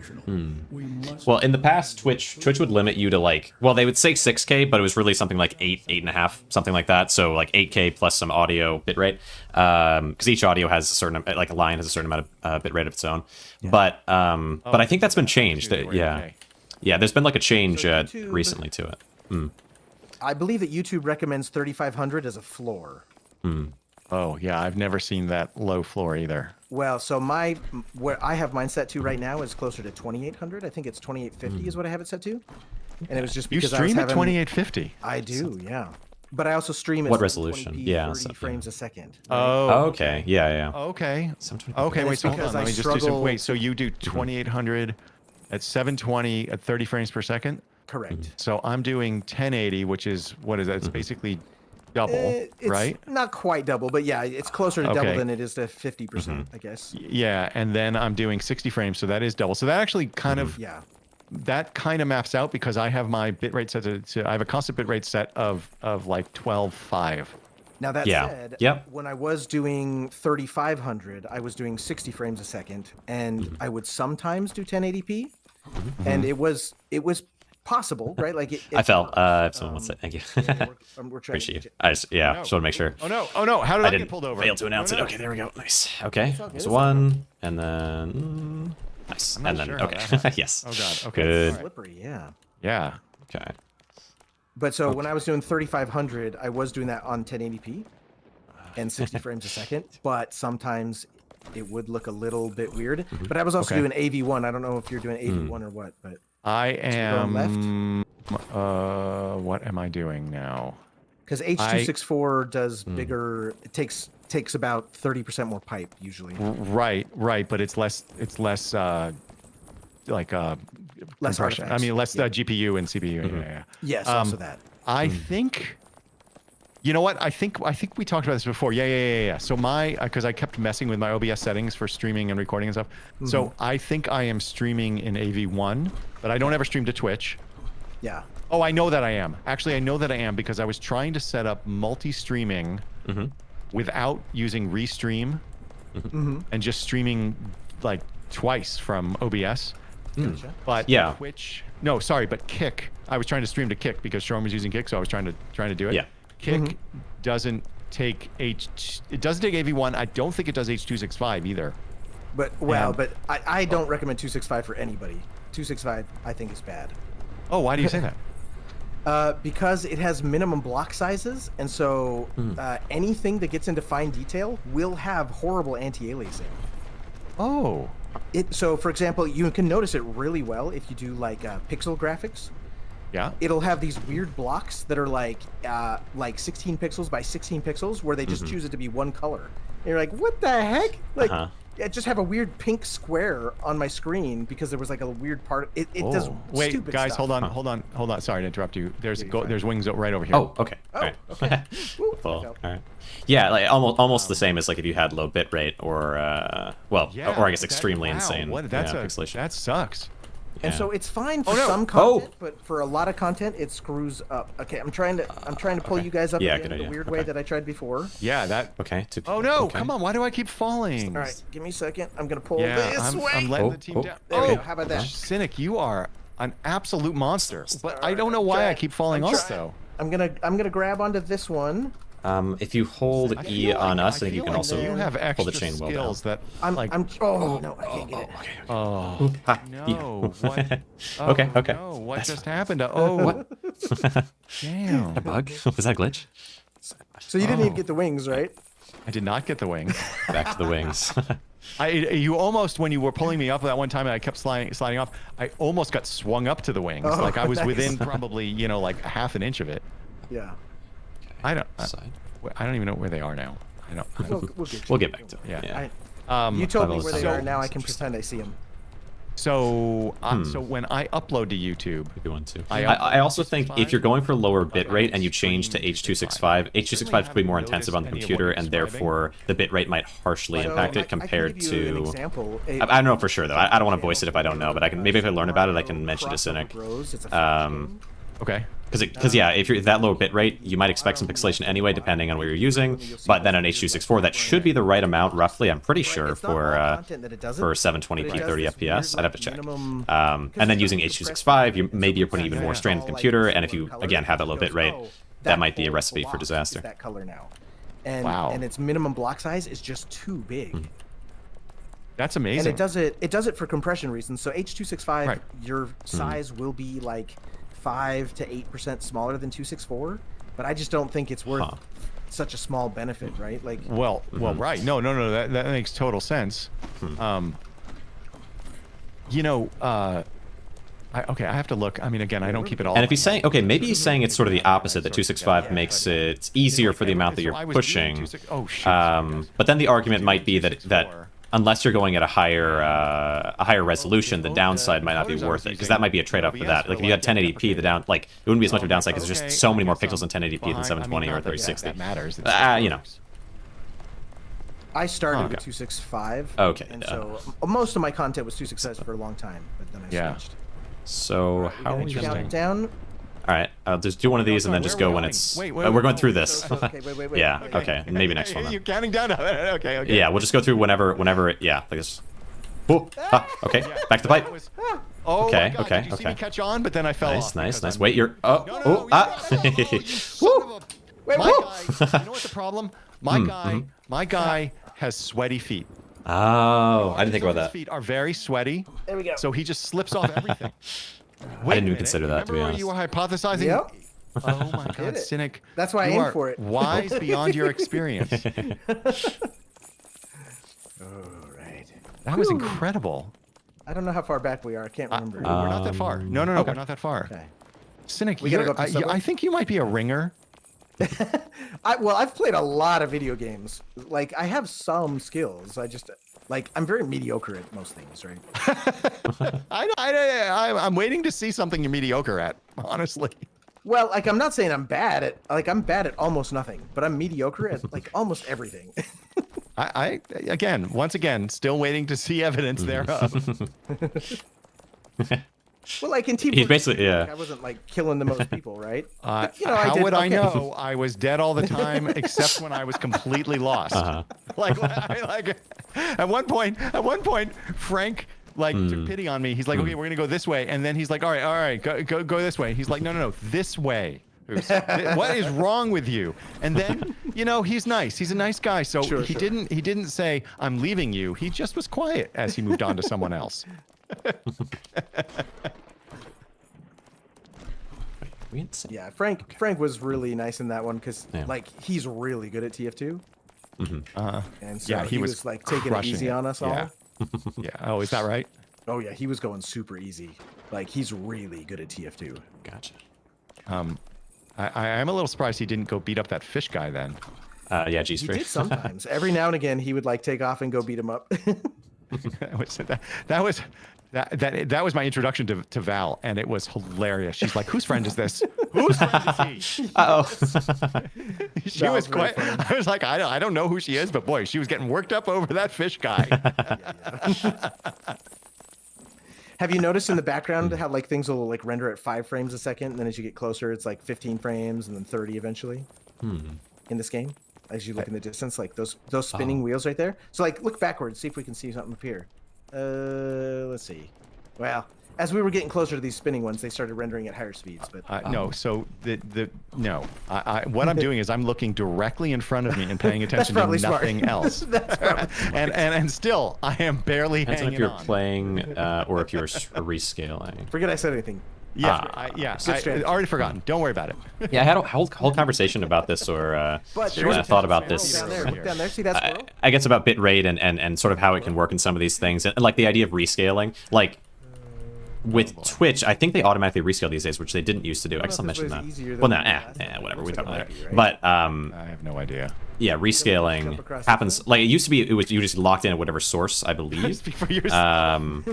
Well, in the past, Twitch would limit you to like, well, they would say 6K, but it was really something like 8.5, something like that. So like 8K plus some audio bitrate, because each audio has a certain, like a line has a certain amount of bitrate of its own. But I think that's been changed. Excuse me, Yeah, 8K. yeah. There's been like a change So YouTube- recently to it. I believe that YouTube recommends 3,500 as a floor. Oh yeah, I've never seen that low floor either. Well, so where I have mine set to right now is closer to 2,800. I think it's 2,850 is what I have it set to. And it was just You because I was stream at having 2850. I do, yeah. But I also stream at What resolution? 720p, Yeah, 30 so- frames a second. Oh. Okay. Yeah, yeah. Okay. 720p. Okay. And Wait. it's So hold because on. I Let me just do some. struggle Wait. So you do 2800 at 720 at 30 frames per second. Correct. So I'm doing 1080, which is what is that? It's basically double, It's right? not quite double, but yeah, it's closer to double Okay. than it is to 50%, I guess. Yeah, and then I'm doing 60 frames, so that is double. So that actually kind of Yeah. that kind of maps out because I have my bitrate set to I have a constant bitrate set of like 12.5. Now that Yeah. said, Yep. when I was doing 3,500, I was doing 60 frames a second, and I would sometimes do 1080p, and it was possible, right? Like I fell. If someone wants it, thank you. we're trying Appreciate to you. I just No. want to make sure. Oh no! Oh no! How did I, I get didn't pulled over? fail to announce No, it. no. Okay, there we go. Nice. Okay, all good, there's it's all one, and then nice, I'm not and then sure how okay, that yes. Oh god. Okay. Good. All right. slippery, yeah. Yeah. Okay. But so when I was doing 3,500, I was doing that on 1080p and 60 frames a second, but sometimes it would look a little bit weird. But I was also Okay. doing AV1. I don't know if you're doing AV1 or what, but I go left. am. What am I doing now? because H.264 does bigger, it takes about 30% more pipe usually. Right. But it's less. It's less. Like Less compression. I artifacts. mean, less Yeah. GPU and CPU. Yeah. Yes, also that. I think. You know what? I think we talked about this before. Yeah. So because I kept messing with my OBS settings for streaming and recording and stuff. So I think I am streaming in AV1, but I don't ever stream to Twitch. Yeah. Oh, I know that I am. Actually, I know that I am because I was trying to set up multi-streaming without using Restream and just streaming like twice from OBS. Gotcha. But Yeah. Twitch. No, sorry, but Kick. I was trying to stream to Kick because Shorm was using Kick, so I was trying to do it. Yeah. Kick doesn't take It doesn't take AV1. I don't think it does H.265 either. But wow, And- but I don't recommend 265 for anybody. 265 I think is bad. Oh, why do you say that? Because it has minimum block sizes, and so anything that gets into fine detail will have horrible anti-aliasing. Oh. So, for example, you can notice it really well if you do like pixel graphics. Yeah. It'll have these weird blocks that are like 16 pixels by 16 pixels, where they just choose it to be one color. And you're like, what the heck? Like, I just have a weird pink square on my screen because there was like a weird part. It does Wait, stupid guys, stuff. hold on. Sorry to interrupt you. There's wings right over here. Oh, okay. All right. okay. Woo, Full. felt. All right. Yeah, like almost the same as like if you had low bit rate or Yeah, or I guess that- extremely wow, insane pixelation. That sucks. And Yeah. so it's fine for no. some content, but for a lot of content, it screws up. Okay, I'm trying to pull you guys up Yeah, again good the idea. weird way Okay. that I tried before. Yeah, that. Okay. Oh no! okay. Come on! Why do I keep falling? All right, give me a second. I'm gonna pull Yeah, this way. I'm letting Oh, the team oh. down. There we Oh, go. How about that? Cynic, you are an absolute monster. But I don't know I'm why I trying. keep falling I'm off trying. though. I'm gonna grab onto this one. If you hold I E feel on like- us, I think you feel can like also you have pull extra the chain well down. skills that I'm like. oh no, I can't get it. Oh Ha, no! yeah. What? Okay, Oh, okay. No, what That's just happened? Oh, damn! Bug? Was that a glitch? So you didn't even get the wings, right? I did not get the wings. Back to the wings. You almost, when you were pulling me up that one time and I kept sliding off, I almost got swung up to the wings. Oh, Like I was nice. within probably, like half an inch of it. Yeah. I don't even know where they are now. I don't. We'll get We'll get back to it. Yeah. I, you told me Levels where they so are. Now I can interesting. pretend I see them. So when I upload to YouTube, Good one too. I I also think if you're going for lower But bit I rate and you stream change to H.265, H.265 is pretty more intensive on the Noticed any of computer, what and you're therefore the bit rate might harshly So impact I it can compared give you an to. example. I don't know for sure though. I don't want to voice it if I don't know, but I can maybe if I learn about it, I can mention to Cynic. okay. Because yeah, if you're at that low bit rate, you might expect some pixelation anyway, depending on what you're using. But then on H.264, that should be the right amount, roughly. I'm pretty sure for 720p 30 FPS. I'd have to check. And then using H.265, maybe you're putting even more strain on the computer, and if you again have that low bit rate, that might be a recipe for disaster. That color now, and Wow. and its minimum block size is just too big. That's And amazing. it does it for compression reasons. So H.265, Right. your size will be like 5 to 8% smaller than 264, but I just don't think it's worth such a small benefit, right? Like, Well, right. No. That makes total sense. I have to look. I mean, again, I don't keep it all. And if he's saying, okay, maybe he's saying it's sort of the opposite, that 265 makes it easier for the amount that So I you're was pushing. doing 26 Oh shit. But then the argument might be that unless you're going at a higher resolution, the downside might not be worth it, because that might be a trade-off for that. Like if you had 1080p, it wouldn't be as much of a downside because there's just so many more pixels in 1080p than 720 or 3060. That matters. I started Okay. with 265. Okay, And so most of my content was 265 for a long time, but then I Yeah. switched. So how are we Count going? it down. All right, I'll just do one of these and then Where just are go we when going? it's. Wait, we're going through this. Okay, wait. Yeah. Wait. Okay. Maybe next one. You're Then. counting down. Okay. Yeah, we'll just go through whenever. Yeah, like this. Oh, okay. Back to the pipe. That was- Oh Okay, my God, okay, did you see me okay. catch on? But then I fell off. Nice. because I'm- Wait, you're. No, you son of a- Wait, My woo! guy, you know what the problem? My guy has sweaty feet. Oh, I didn't think about His that. feet are very sweaty. There we go. So he just slips off everything. I didn't even consider that, to be Remember you were hypothesizing? Yep. Oh my Did God, it. Cynic. That's why I you aimed are for it. Wise beyond your experience. All right. That was incredible. I don't know how far back we are. I can't remember. We're not that far. No, we're not that far. Okay. Cynic, We gotta go up to I Subway? think you might be a ringer. I've played a lot of video games. Like, I have some skills. I just, like, I'm very mediocre at most things, right? I'm waiting to see something you're mediocre at, honestly. Well, like, I'm not saying I'm bad at, like, I'm bad at almost nothing, but I'm mediocre at, like, almost everything. Once again, still waiting to see evidence thereof. Well, like, in Team He's Fortress basically- 2, yeah. like, I wasn't, like, killing the most people, right? But, you know, How did would I okay. know? I was dead all the time, except when I was completely lost. Like at one point, Frank took pity on me. He's like, okay, we're gonna go this way, and then he's like, all right, go this way. He's like, no, this way. What is wrong with you? And then, he's nice. He's a nice guy. So he didn't say, I'm leaving you. He just was quiet as he moved on to someone else. Yeah, Frank was really nice in that one because Yeah. like he's really good at TF2. And so Yeah, he was like taking it crushing easy on us all. Yeah. Yeah. Oh, is that right? Oh yeah, he was going super easy. Like he's really good at TF2. Gotcha. I'm a little surprised he didn't go beat up that fish guy then. Yeah, G He Street. did sometimes. Every now and again, he would like take off and go beat him up. That was my introduction to Val, and it was hilarious. She's like, "Whose friend is this? Whose friend is he?" Uh-oh. She That was was really quite. I was like, I don't know who she is, but boy, she was getting worked up over that fish guy. Have you noticed in the background how like things will like render at 5 frames a second, and then as you get closer, it's like 15 frames and then 30 eventually? In this game, as you look in the distance, like those spinning wheels right there. So like look backwards, see if we can see something up here. Let's see. Well, as we were getting closer to these spinning ones, they started rendering at higher speeds. But No, so what I'm doing is I'm looking directly in front of me and paying attention to probably smart. nothing else. That's probably smart. and still I am barely Depends on hanging if you're on. playing or if you're rescaling. Forget I said anything. Yeah, Good I strategy. already forgotten. Don't worry about it. Yeah, I had a whole conversation about this, or But when I thought about this. Down there, look down there. See that squirrel? I guess about bitrate and sort of how it can work in some of these things, and like the idea of rescaling. Like with Twitch, I think they automatically rescale these days, which they didn't used to do. I guess I'll know if this mention was that. easier Well, than no, last time. whatever. We Looks talk like about it that. might be, But I have no idea. yeah, Jump rescaling across happens. Like it used to be, you just locked in at whatever source, I believe. Speak for yourself. And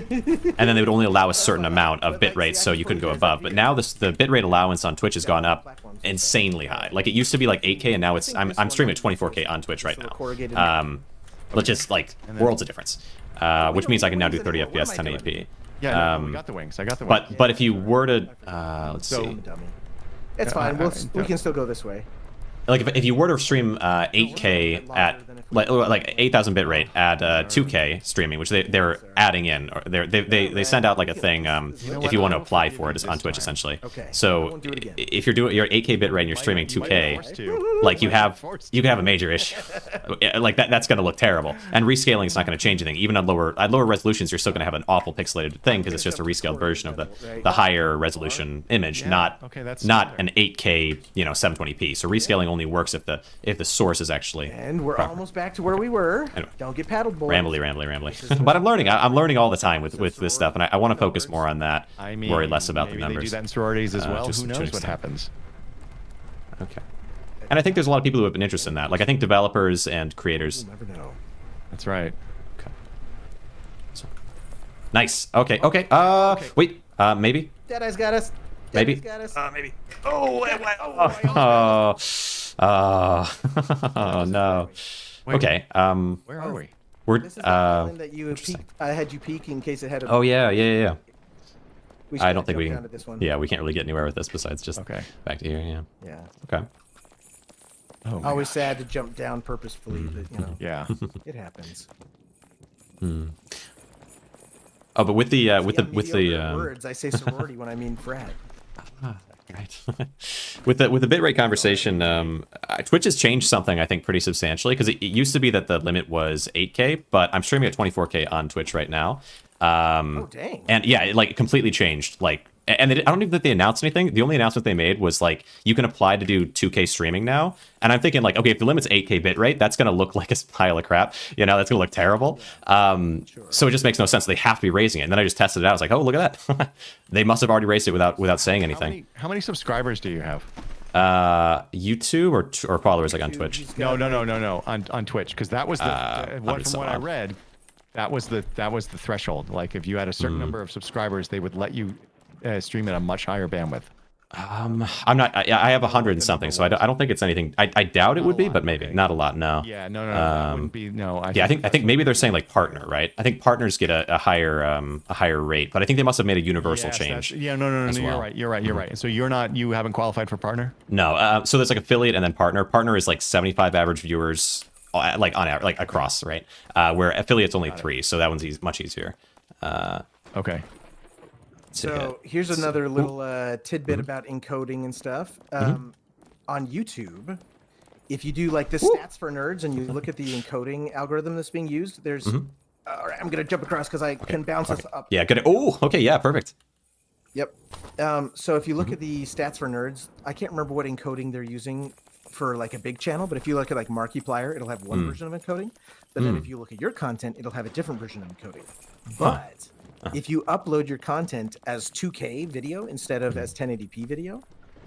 then they would only allow a certain amount of bitrate, so you couldn't go above. But now the bitrate allowance on Twitch has gone up insanely high. Like it used to be like 8K, and now it's I'm streaming at 24K on Twitch right now. Which is like worlds of difference. Which means I can now do 30 FPS 1080p. Yeah, no, we got the wings. I got the wings. But if you were to let's So- see. Dummy. It's fine. We can still go this way. Like if you were to stream 8K at like 8,000 bitrate at 2K streaming, which they're adding in, or they send out like a thing if you want to apply for it on Twitch essentially. Okay. I So won't do it again. if you're doing your 8K bitrate and you're streaming 2K, like you could have a major issue. Like that's going to look terrible. And rescaling is not going to change anything. Even at lower resolutions, you're still going to have an awful pixelated thing because it's just a rescaled version of the higher resolution image, not an 8K 720p. So rescaling only works if the source is actually And we're proper. almost back to where we were. Anyway. Don't get paddled, boys. Rambly. But I'm learning. I'm learning all the time with this stuff, and I want to focus more on that. I mean, worry less about the maybe numbers. They do that in sororities as well. Just Who to knows an what extent. happens? Okay. And I think there's a lot of people who have been interested in that. Like I think developers and creators. You'll never know. That's right. Okay. So, nice. Okay. Wait. Maybe. Deadeye's got us. Maybe. Deadeye's got us. Maybe. Oh no. Wait. Okay. Where are we? We're. This is the island that you peeked. I had you peek in case it had a. Oh yeah. We should I don't think we jump can. down to this one. Yeah, we can't really get anywhere with this besides just Okay. back to here. Yeah. Yeah. Okay. Oh, my Always gosh. sad to jump down purposefully, but Yeah. it happens. Oh, but with the See, with the I'm with mediocre the at words, I say sorority when I mean frat. Right. with the bitrate conversation, Twitch has changed something I think pretty substantially because it used to be that the limit was 8K, but I'm streaming at 24K on Twitch right now. Oh dang! And yeah, it like completely changed. Like, and I don't even think they announced anything. The only announcement they made was like you can apply to do 2K streaming now. And I'm thinking like, okay, if the limit's 8K bitrate, that's gonna look like a pile of crap. That's gonna look terrible. So it just makes no sense. They have to be raising it. And then I just tested it out. I was like, oh, look at that. They must have already raised it without saying anything. How many subscribers do you have? YouTube or followers like on Twitch. He's No, got on Twitch, because that was the from what I some-odd. read, that was the threshold. Like if you had a certain number of subscribers, they would let you stream at a much higher bandwidth. I'm not. I have 100 and something, so I don't think it's anything. I doubt it would be, but maybe not a lot. No. Yeah, no, that wouldn't be no. Yeah, I think maybe they're saying like partner, right? I think partners get a higher rate, but I think they must have made a universal Yes, change. Yeah, no, as well. you're right. So you haven't qualified for partner? No, so there's like affiliate and then partner. Partner is like 75 average viewers, like on average, like across, right? Where affiliate's only 3, so that one's much easier. Okay. So here's another little tidbit about encoding and stuff. On YouTube, if you do like the stats for nerds and you look at the encoding algorithm that's being used, there's. All right, I'm gonna jump across because I can bounce this up. Yeah, good. Oh, okay, yeah, perfect. Yep. So if you look at the stats for nerds, I can't remember what encoding they're using for like a big channel, but if you look at like Markiplier, it'll have one version of encoding. But then if you look at your content, it'll have a different version of encoding. But if you upload your content as 2K video instead of as 1080p video,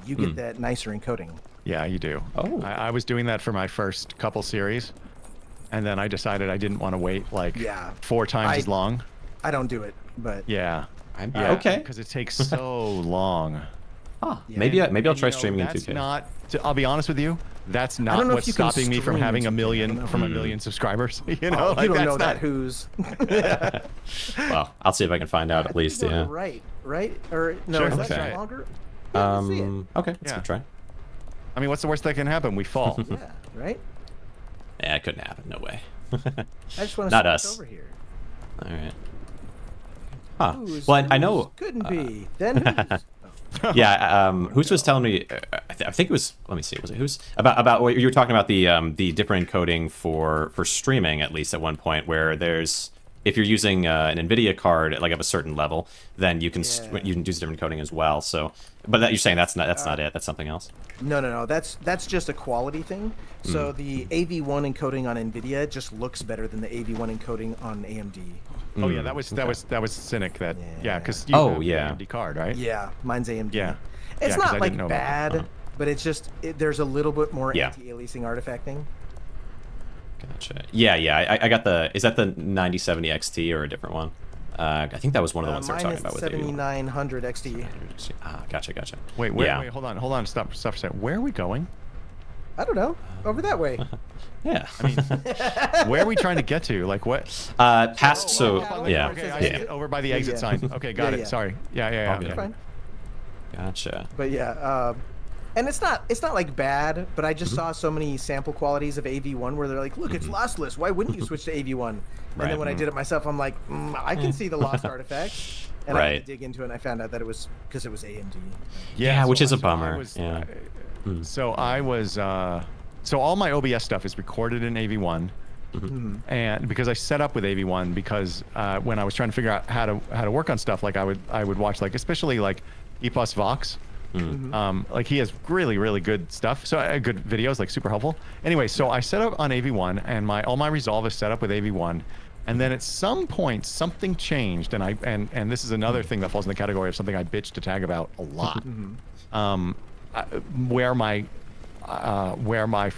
you get that nicer encoding. Yeah, you do. Oh. I was doing that for my first couple series, and then I decided I didn't want to wait like Yeah. 4 times as long. I don't do it, but Yeah. Yeah, okay. Because it takes so long. Huh. Yeah. Maybe I'll And, try you know, streaming in that's 2K. Not. I'll be honest with you. That's not don't know if what's you can stopping me from stream having in a 2K, I million don't know. from a million subscribers. You know, you don't that's know not, that who's. Well, I'll see if I can find out at least. You're Yeah. Right. Or no? Sure, Is let's that try it. longer? Yeah, let's see it. Okay, let's Yeah. go try. I mean, what's the worst that can happen? We fall. Yeah. Right. Yeah, it couldn't happen. No way. I just want to Not switch us. over here. All right. Huh. Who's- Well, I who's know. Couldn't be. Then who's? Yeah. Who's was telling me? I think it was. Let me see. Was it who's about what you were talking about the different encoding for streaming at least at one point where there's if you're using an NVIDIA card like of a certain level, then you can Yeah. you can do different encoding as well. So, but that you're saying that's not it. That's something else. No. That's just a quality thing. So the AV1 encoding on NVIDIA just looks better than the AV1 encoding on AMD. Oh yeah, that was Cynic. That yeah, because you Oh, have the yeah. AMD card, right? Yeah, mine's AMD. Yeah. It's Yeah, 'cause I not didn't like know about that. bad, but it's just there's a little bit more Yeah. anti-aliasing artifacting. Gotcha. Yeah. I got the. Is that the 9070 XT or a different one? I think that was one of the ones they were Mine talking is about with the 7900 XT. Ah, gotcha. Wait, yeah. hold on, stop for a second. Where are we going? I don't know. Over that way. Yeah. Where are we trying to get to? Like what? Past. So yeah. Okay, I see it over by the exit yeah. sign. Okay, got Yeah, it. yeah. Sorry. Yeah. good. It's fine. Gotcha. But yeah, and it's not like bad, but I Mm-hmm. just saw so many sample qualities of AV1 where they're like, look, it's lossless. Why wouldn't you switch to AV1? And Right. then when I did it myself, I'm like, I can see the lost artifact. And I had Right. to dig into it, and I found out that it was because it was AMD. Yeah, which is a I bummer. was- Yeah. So I was. So all my OBS stuff is recorded in AV1. And because I set up with AV1 because when I was trying to figure out how to work on stuff, like I would watch like especially like Epos Vox. Like he has really good stuff, so good videos, like super helpful. Anyway, so I set up on AV1 and all my resolve is set up with AV1, and then at some point something changed, and this is another thing that falls in the category of something I bitch to tag about a lot. Where my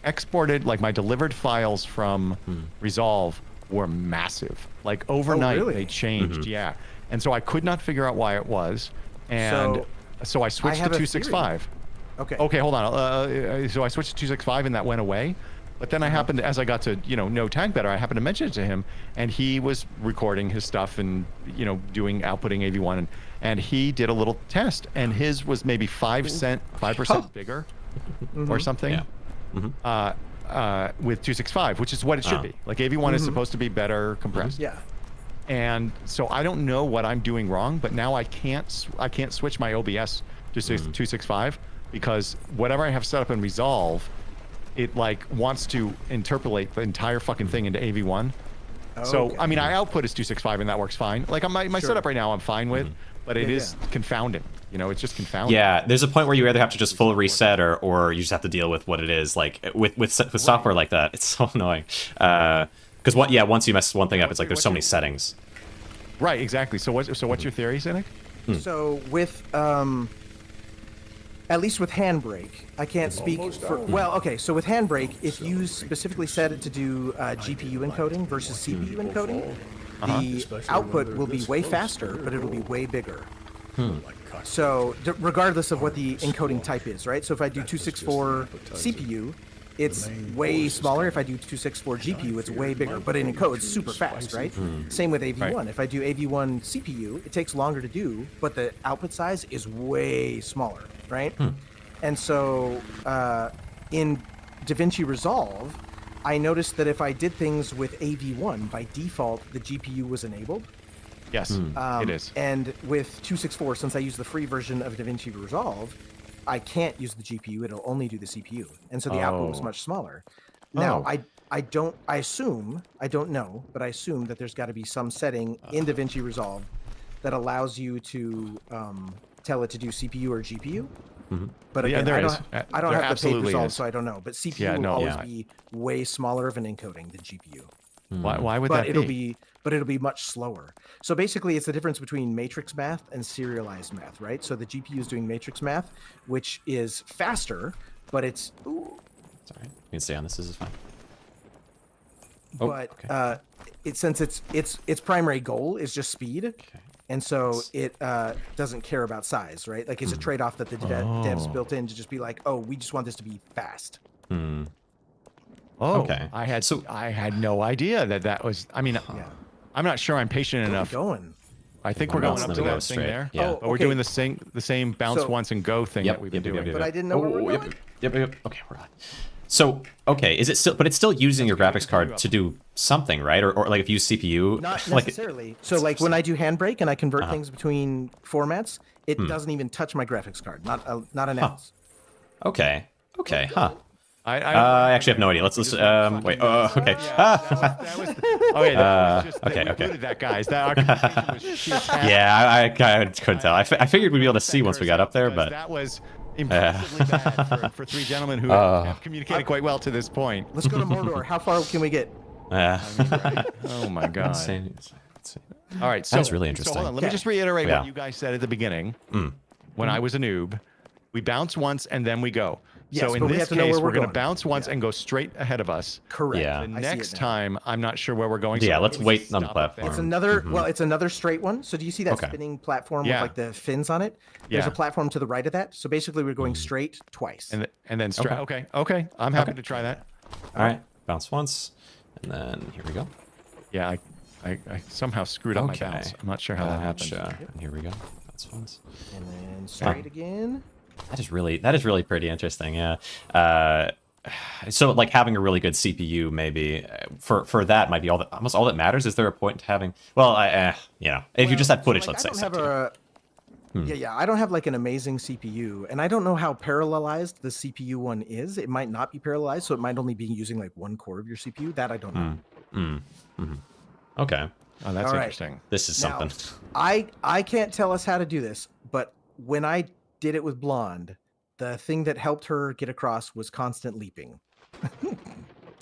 exported, like my delivered files from Resolve were massive. Like overnight really? they changed, yeah. And so I could not figure out why it was, and so I switched to have a 265. Okay. Okay, hold on. So I switched to 265 and that went away. But then I happened to, as I got to, know Tag better, I happened to mention it to him, and he was recording his stuff and, doing outputting AV1, and he did a little test, and his was maybe 5% bigger or something. Yeah. With 265, which is what it should be. Like AV1 is supposed to be better compressed. Yeah. And so I don't know what I'm doing wrong, but now I can't switch my OBS to 265 because whatever I have set up in Resolve, it like wants to interpolate the entire fucking thing into AV1. So Okay. I mean, I output is 265 and that works fine. Like my Sure. setup right now, I'm fine with, but it Yeah, is confounding. It's just confounding. Yeah, there's a point where you either have to just full reset or you just have to deal with what it is. Like with software like that, it's so annoying. Because once you mess one thing up, it's like there's so many settings. Right. Exactly. So what's your theory, Cynic? So with at least with Handbrake, I can't speak for. Well, okay. So with Handbrake, if you specifically set it to do GPU encoding versus CPU encoding, the output will be way faster, but it'll be way bigger. So regardless of what the encoding type is, right? So if I do 264 CPU, it's way smaller. If I do 264 GPU, it's way bigger, but it encodes super fast, right? Same with AV1. Right. If I do AV1 CPU, it takes longer to do, but the output size is way smaller, right? And so in DaVinci Resolve, I noticed that if I did things with AV1, by default, the GPU was enabled. Yes, it is. And with 264, since I use the free version of DaVinci Resolve, I can't use the GPU. It'll only do the CPU, and so the output was Oh. much smaller. Now, Oh. I don't know, but I assume that there's got to be some setting in DaVinci Resolve that allows you to tell it to do CPU or GPU. But Yeah, again, there I is. don't, I There don't have the paid absolutely Resolve, is. so I don't know. But CPU Yeah, will no, always yeah. be way smaller of an encoding than GPU. Why would But that it'll be? it'll be much slower. So basically, it's the difference between matrix math and serialized math, right? So the GPU is doing matrix math, which is faster, but it's Sorry. You can stay on this. This is fine. Oh, but okay. since its primary goal is just speed, and so it doesn't care about size, right? Like it's a trade-off that the devs built in to just be like, oh, we just want this to be fast. Oh, Okay. I had no idea that was. I mean, I'm not sure I'm patient enough. Going. I think One we're going bounce up and to then we go that thing straight. there. Yeah. Oh, But we're okay. doing the same bounce So- once and go thing that we've been doing. But I didn't know where we're yep, going. yep. Okay, we're on. So, okay, is it still? But it's still using your graphics card to do something, right? Or like if you use CPU, Not like necessarily. So like when I do Handbrake and I convert things between formats, it doesn't even touch my graphics card. Not an ounce. okay, huh? I I actually have no idea. Let's wait. Okay. That was okay. That was just, okay, we okay. included that, guys. That our communication was shit. Yeah, I couldn't tell. I figured we'd be able to see once we got up there, Because but that was impressively bad for three gentlemen who have communicated quite well to this point. Let's go to Mordor. How far can we get? Oh my god! let's see. All right, so is really So interesting. hold on, let me Okay. just reiterate Yeah. what you guys said at the beginning. When I was a noob, we bounce once and then we go. Yes, so in but we this have to know case, where we're we're going to going. bounce once and go straight ahead of us. Correct. Yeah. The I see it next now. time, I'm not sure where we're going. Yeah, so let's we'll wait just on the stop up there. platform. It's another well, it's another straight one. So do you see that Okay. spinning platform Yeah. with like the fins on it? There's Yeah. a platform to the right of that. So basically we're going straight twice. And then straight. Okay. I'm happy to try that. All right, bounce once, and then here we go. Yeah, I somehow screwed up Okay. my bounce. I'm not sure how that happened. Gotcha. And here we go. Bounce once. And then straight again. That is really pretty interesting. Yeah. So like having a really good CPU maybe for that might be almost all that matters. Is there a point to having? Well, if you just had footage, So, let's like, say. I don't have I don't have like an amazing CPU, and I don't know how parallelized the CPU one is. It might not be parallelized, so it might only be using like one core of your CPU. That I don't know. Okay, Oh, that's All right. interesting. this is Now, something. I can't tell us how to do this, but when I did it with Blonde, the thing that helped her get across was constant leaping.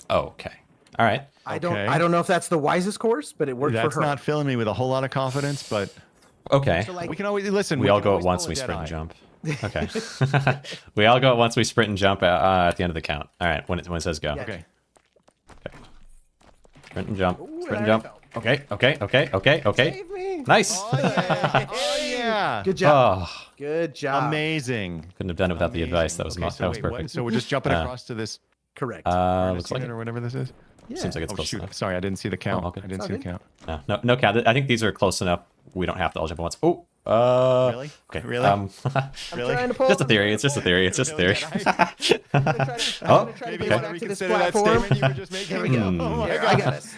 Okay. All right. I Okay. don't know if that's the wisest course, but it worked That's for her. not filling me with a whole lot of confidence, but Okay. So, like, we can always listen. We all can go at always once. pull We a sprint and Jedi. jump. Okay. We all go at once. We sprint and jump at the end of the count. All right. When it says go. Yeah. Okay. Sprint and jump. Ooh, Sprint and I jump. fell. Okay. Save me. Nice. Oh yeah. Good job. Oh, Good job. Amazing. couldn't have done it without the advice. That was Okay, that was wait, what- perfect. So we're just jumping across to this Correct. Looks like unit it. or whatever this is. yeah. Seems like it's Oh close shoot! enough. Sorry, I didn't see the count. all good. I didn't It's see all the good. count. No count. I think these are close enough. We don't have to all jump at once. Oh. Really? Okay. Really? I'm trying to pull just a them. theory. It's just a theory. It's just a theory. I'm gonna try to Oh, get Maybe you back want to to this reconsider that platform. statement you were just making. There we go. Oh my Here, god. I got us.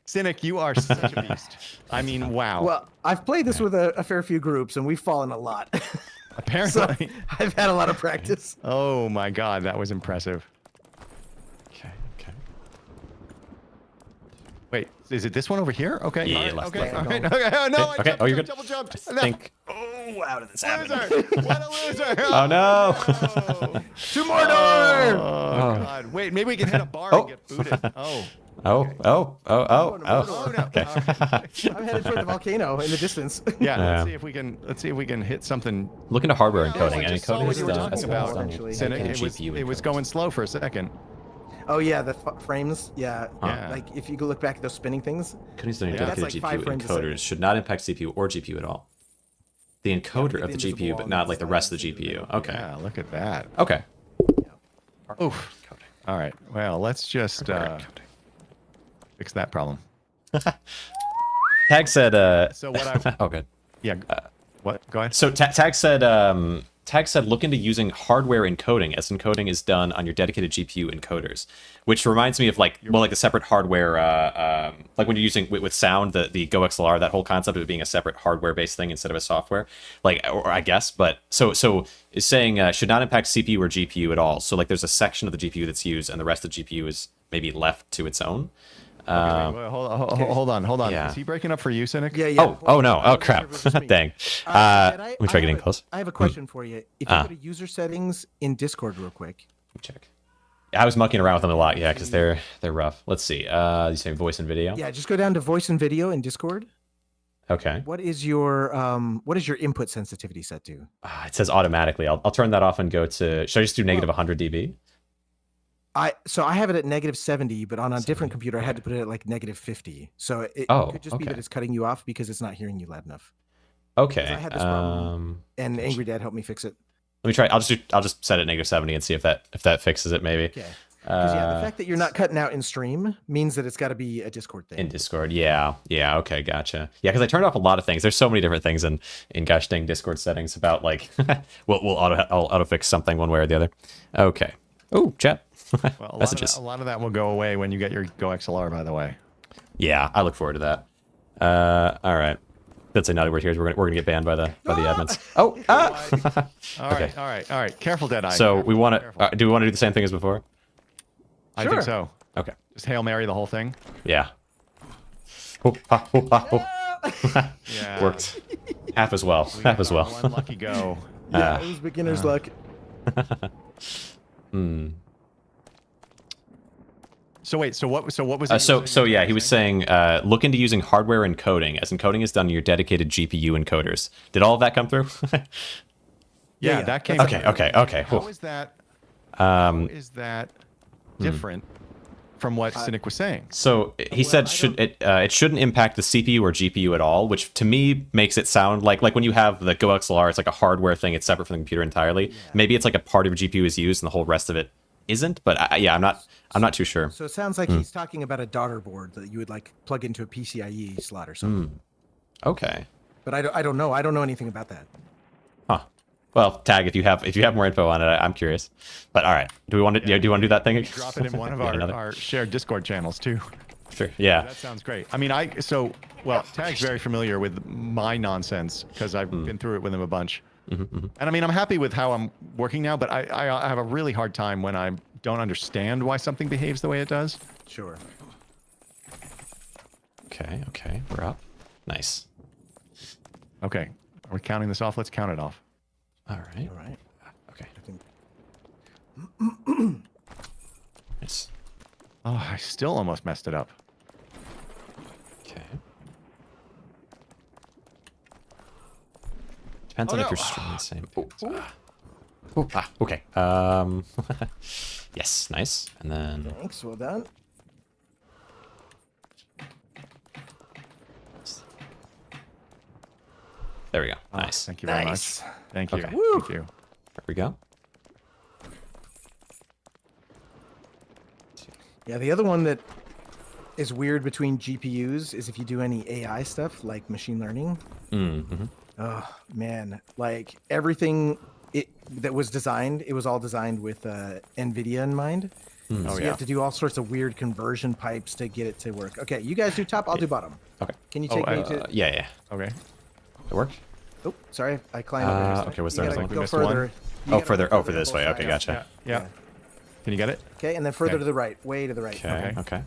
Cynic, you are such a beast. I mean, wow. Well, I've played this with a fair few groups, and we've fallen a lot. so Apparently. I've had a lot of practice. Oh my god, that was impressive. Okay. Wait, is it this one over here? Okay. Yeah, all right, left, okay. left. All right. Okay. Oh, no, I Okay. jumped, Oh, you're good. double jumped. I think. Oh, how did this happen? Loser. What a loser. Oh no. Two more doors. Oh god. Wait, maybe we can hit a bar Oh. and get booted. Oh. Oh. no. Okay. I'm headed toward the volcano in the distance. Yeah, Yeah. let's see if we can hit something. Look into hardware Oh, encoding. I And just saw encoding what is you were done. talking That's about. well done. Actually. Cynic, And it was, GPU it was encoding. going slow for a second. Oh yeah, the frames. Yeah. Yeah. Like if you go look back at those spinning things. Encoding's doing Yeah. That's dedicated like 5 GPU frames a second. encoders should not impact CPU or GPU at all. The encoder the of the invisible GPU, wall but not like the rest of that's the GPU. Okay. Yeah, look at that. Okay. Oof. All right. Well, let's just fix that problem. Tag said. So what I Oh, good. yeah. What? Go ahead. So Tag said Tag said, look into using hardware encoding, as encoding is done on your dedicated GPU encoders, which reminds me of like a separate hardware, like when you're using with sound, the GoXLR, that whole concept of it being a separate hardware-based thing instead of a software, like, or I guess, but so is saying should not impact CPU or GPU at all. So like there's a section of the GPU that's used, and the rest of the GPU is maybe left to its own. Wait, hold on. Yeah. Is he breaking up for you, Cynic? Yeah. Oh no! Oh I'm not crap! sure if it was me. Dang. Jed, Let me try getting close. I have a question for you. If you go to user settings in Discord real quick. Check. I was mucking around with them a lot, yeah, because they're rough. Let's see. You say voice and video? Yeah, just go down to voice and video in Discord. Okay. What is your input sensitivity set to? It says automatically. I'll turn that off and go to. Should I just do negative 100 dB? I have it at -70, but on a different computer I had to put it at like -50. So it could just be that okay. it's cutting you off because it's not hearing you loud enough. Okay. I had this problem, and Angry Dad helped me fix it. Let me try. I'll just set it -70 and see if that fixes it maybe. Okay. Because the fact that you're not cutting out in stream means that it's got to be a Discord thing. In Discord, yeah. Okay, gotcha. Yeah, because I turned off a lot of things. There's so many different things in gosh dang Discord settings about like we'll auto fix something one way or the other. Okay. Oh, chat. Well, Messages. a lot of that will go away when you get your GoXLR, by the way. Yeah, I look forward to that. All right. That's a naughty word here. We're gonna get banned by the admins. Oh. All right. Careful, Deadeye. So we want to. Do we want to do the same thing as before? I think so. Okay. Just Hail Mary the whole thing. Yeah. Yeah. Worked. Half as well. Half as well. One lucky go. Yeah, it was beginner's luck. So wait. So what was it? So yeah, he was saying look into using hardware encoding, as encoding is done in your dedicated GPU encoders. Did all of that come through? Yeah, Yeah. that came. Okay. How is that? How is that different from what Cynic was saying? So he said it shouldn't impact the CPU or GPU at all, which to me makes it sound like when you have the GoXLR, it's like a hardware thing. It's separate from the computer entirely. Yeah. Maybe it's like a part of your GPU is used and the whole rest of it isn't. But I'm not too sure. So it sounds like he's talking about a daughter board that you would like plug into a PCIe slot or something. Okay. But I don't know. I don't know anything about that. Huh. Well, Tag, if you have more info on it, I'm curious. But all right, do you want to do that thing? Drop it in one of our shared Discord channels too. Sure. Yeah. That sounds great. I mean, Tag's very familiar with my nonsense because I've been through it with him a bunch. And I mean, I'm happy with how I'm working now, but I have a really hard time when I don't understand why something behaves the way it does. Sure. Okay. We're up. Nice. Okay. Are we counting this off? Let's count it off. All right. Okay. Nice. Oh, I still almost messed it up. Okay. Depends on if you're streaming the same. Okay. Yes, nice. And then Thanks. Well done. there we go. Nice. Thank you very Nice. much. Thank you. Okay. Thank you. There we go. Yeah, the other one that is weird between GPUs is if you do any AI stuff like machine learning. Oh man, like everything that was designed, it was all designed with NVIDIA in mind. So you have to do all sorts of weird conversion pipes to get it to work. Okay, you guys do top, I'll do bottom. Okay. Can you take me to? Yeah. Okay. It worked. Oh, sorry, I climbed over. Okay, was You there gotta something? go missed further. one? You Oh, gotta further. go Oh, for this both way. Okay, sides. gotcha. Yeah. Can you get it? Okay, and then further Okay. to the right, way to the right. Okay.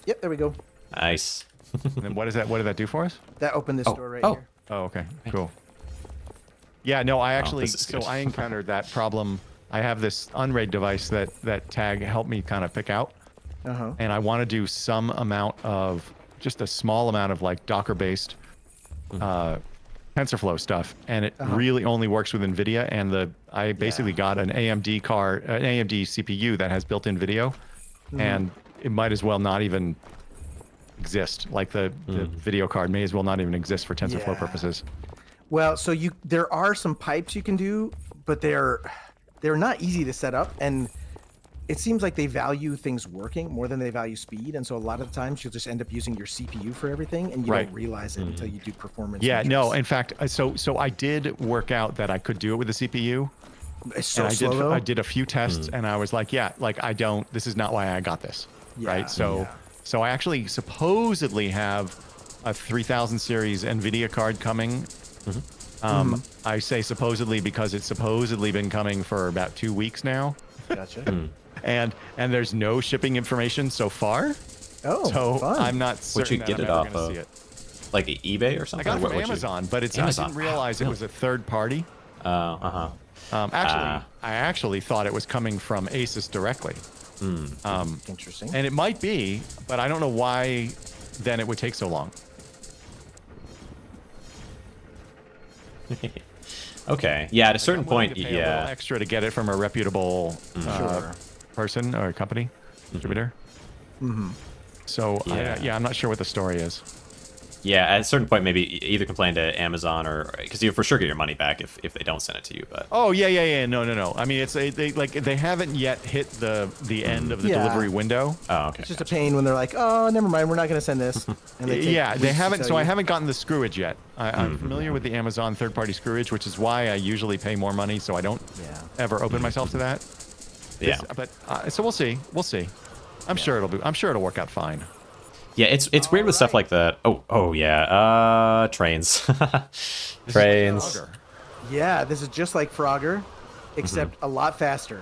Yep, there we go. Nice. And then what is that? What did that do for us? That opened this door right oh. here. Oh, okay. Cool. Yeah, no, I actually, this is so good. I encountered that problem. I have this Unraid device that Tag helped me kind of pick out. And I want to do some amount of, just a small amount of like Docker-based TensorFlow stuff. And it really only works with NVIDIA. And I basically got an AMD card, an AMD CPU that has built-in video. And it might as well not even exist. Like the video card may as well not even exist for TensorFlow purposes. Well, so there are some pipes you can do, but they're not easy to set up, and it seems like they value things working more than they value speed, and so a lot of the times you'll just end up using your CPU for everything, and you Right. don't realize it until you do performance. Yeah, no. metrics. In fact, so I did work out that I could do it with the CPU. It's so And I slow did though. I did a few tests, and I was like, yeah, like I don't. This is not why I got this. Yeah, Right. So yeah. so I actually supposedly have a 3000 series NVIDIA card coming. I say supposedly because it's supposedly been coming for about 2 weeks now, Gotcha. and there's no shipping information so far. Oh, So fun. I'm not certain you that get I'm it ever off gonna of? see it. Like eBay or I something? got it Or from what'd you- Amazon, but it's Amazon. I didn't realize it was a third party. Uh-huh. Actually, I actually thought it was coming from Asus directly, Interesting. and it might be, but I don't know why. Then it would take so long. Okay. Yeah, at a certain I'm willing point, to pay a little yeah. extra to get it from a reputable Sure. person or company distributor. So Yeah. I'm not sure what the story is. Yeah, at a certain point, maybe either complain to Amazon or because you for sure get your money back if they don't send it to you. But Oh yeah. No. I mean, it's they haven't yet hit the end of the Yeah. delivery window. oh, okay. It's just a pain when they're like, "Oh, never mind, we're not going to send this." And they take Yeah, weeks they to haven't. tell So I you. haven't gotten the screwage yet. I'm familiar with the Amazon third-party screwage, which is why I usually pay more money, so I don't Yeah. ever open myself to that. Yeah. But so we'll see. We'll see. I'm sure it'll work out fine. Yeah, it's weird with stuff like that. Oh yeah. Trains. Trains. Frogger. Yeah, this is just like Frogger, except a lot faster.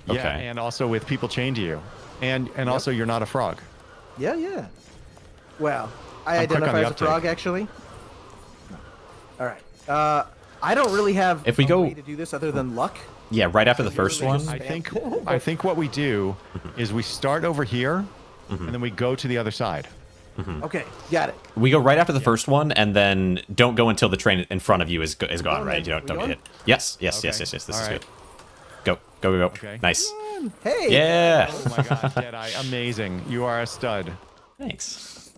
Yeah, Okay. and also with people chained to you, and also you're not a frog. Yeah. Well, I I'm quick on identify the as a uptake. frog, actually. All right. I don't really have If we a go- way to do this other than luck. Yeah, right after the first Usually one. just- I think what we do is we start over here, and then we go to the other side. Okay, got it. We go right after the first one, and then don't go until the train in front of you is gone. going Right? then? You don't We get going? hit. Yes. Okay. This All is right. good. Go. Okay. Nice. Hey. Yeah. Oh my God, Jedi, amazing! You are a stud. Thanks.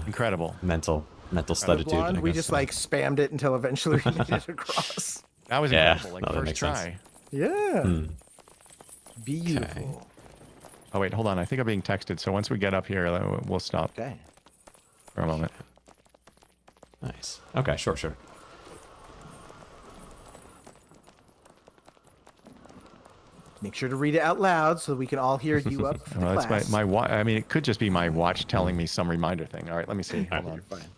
Incredible. Mental The statitude. blonde, I we guess. just like spammed it until eventually we made it across. That was Yeah, incredible. Like no, that first makes sense. try. Yeah. Beautiful. Oh wait, hold on. I think I'm being texted. So once we get up here, we'll stop Okay. for a moment. Nice. Okay. Sure. Make sure to read it out loud so we can all hear you up for the Well, class. that's my watch. I mean, it could just be my watch telling me some reminder thing. All right, let me see. Hold Alright. on. You're fine.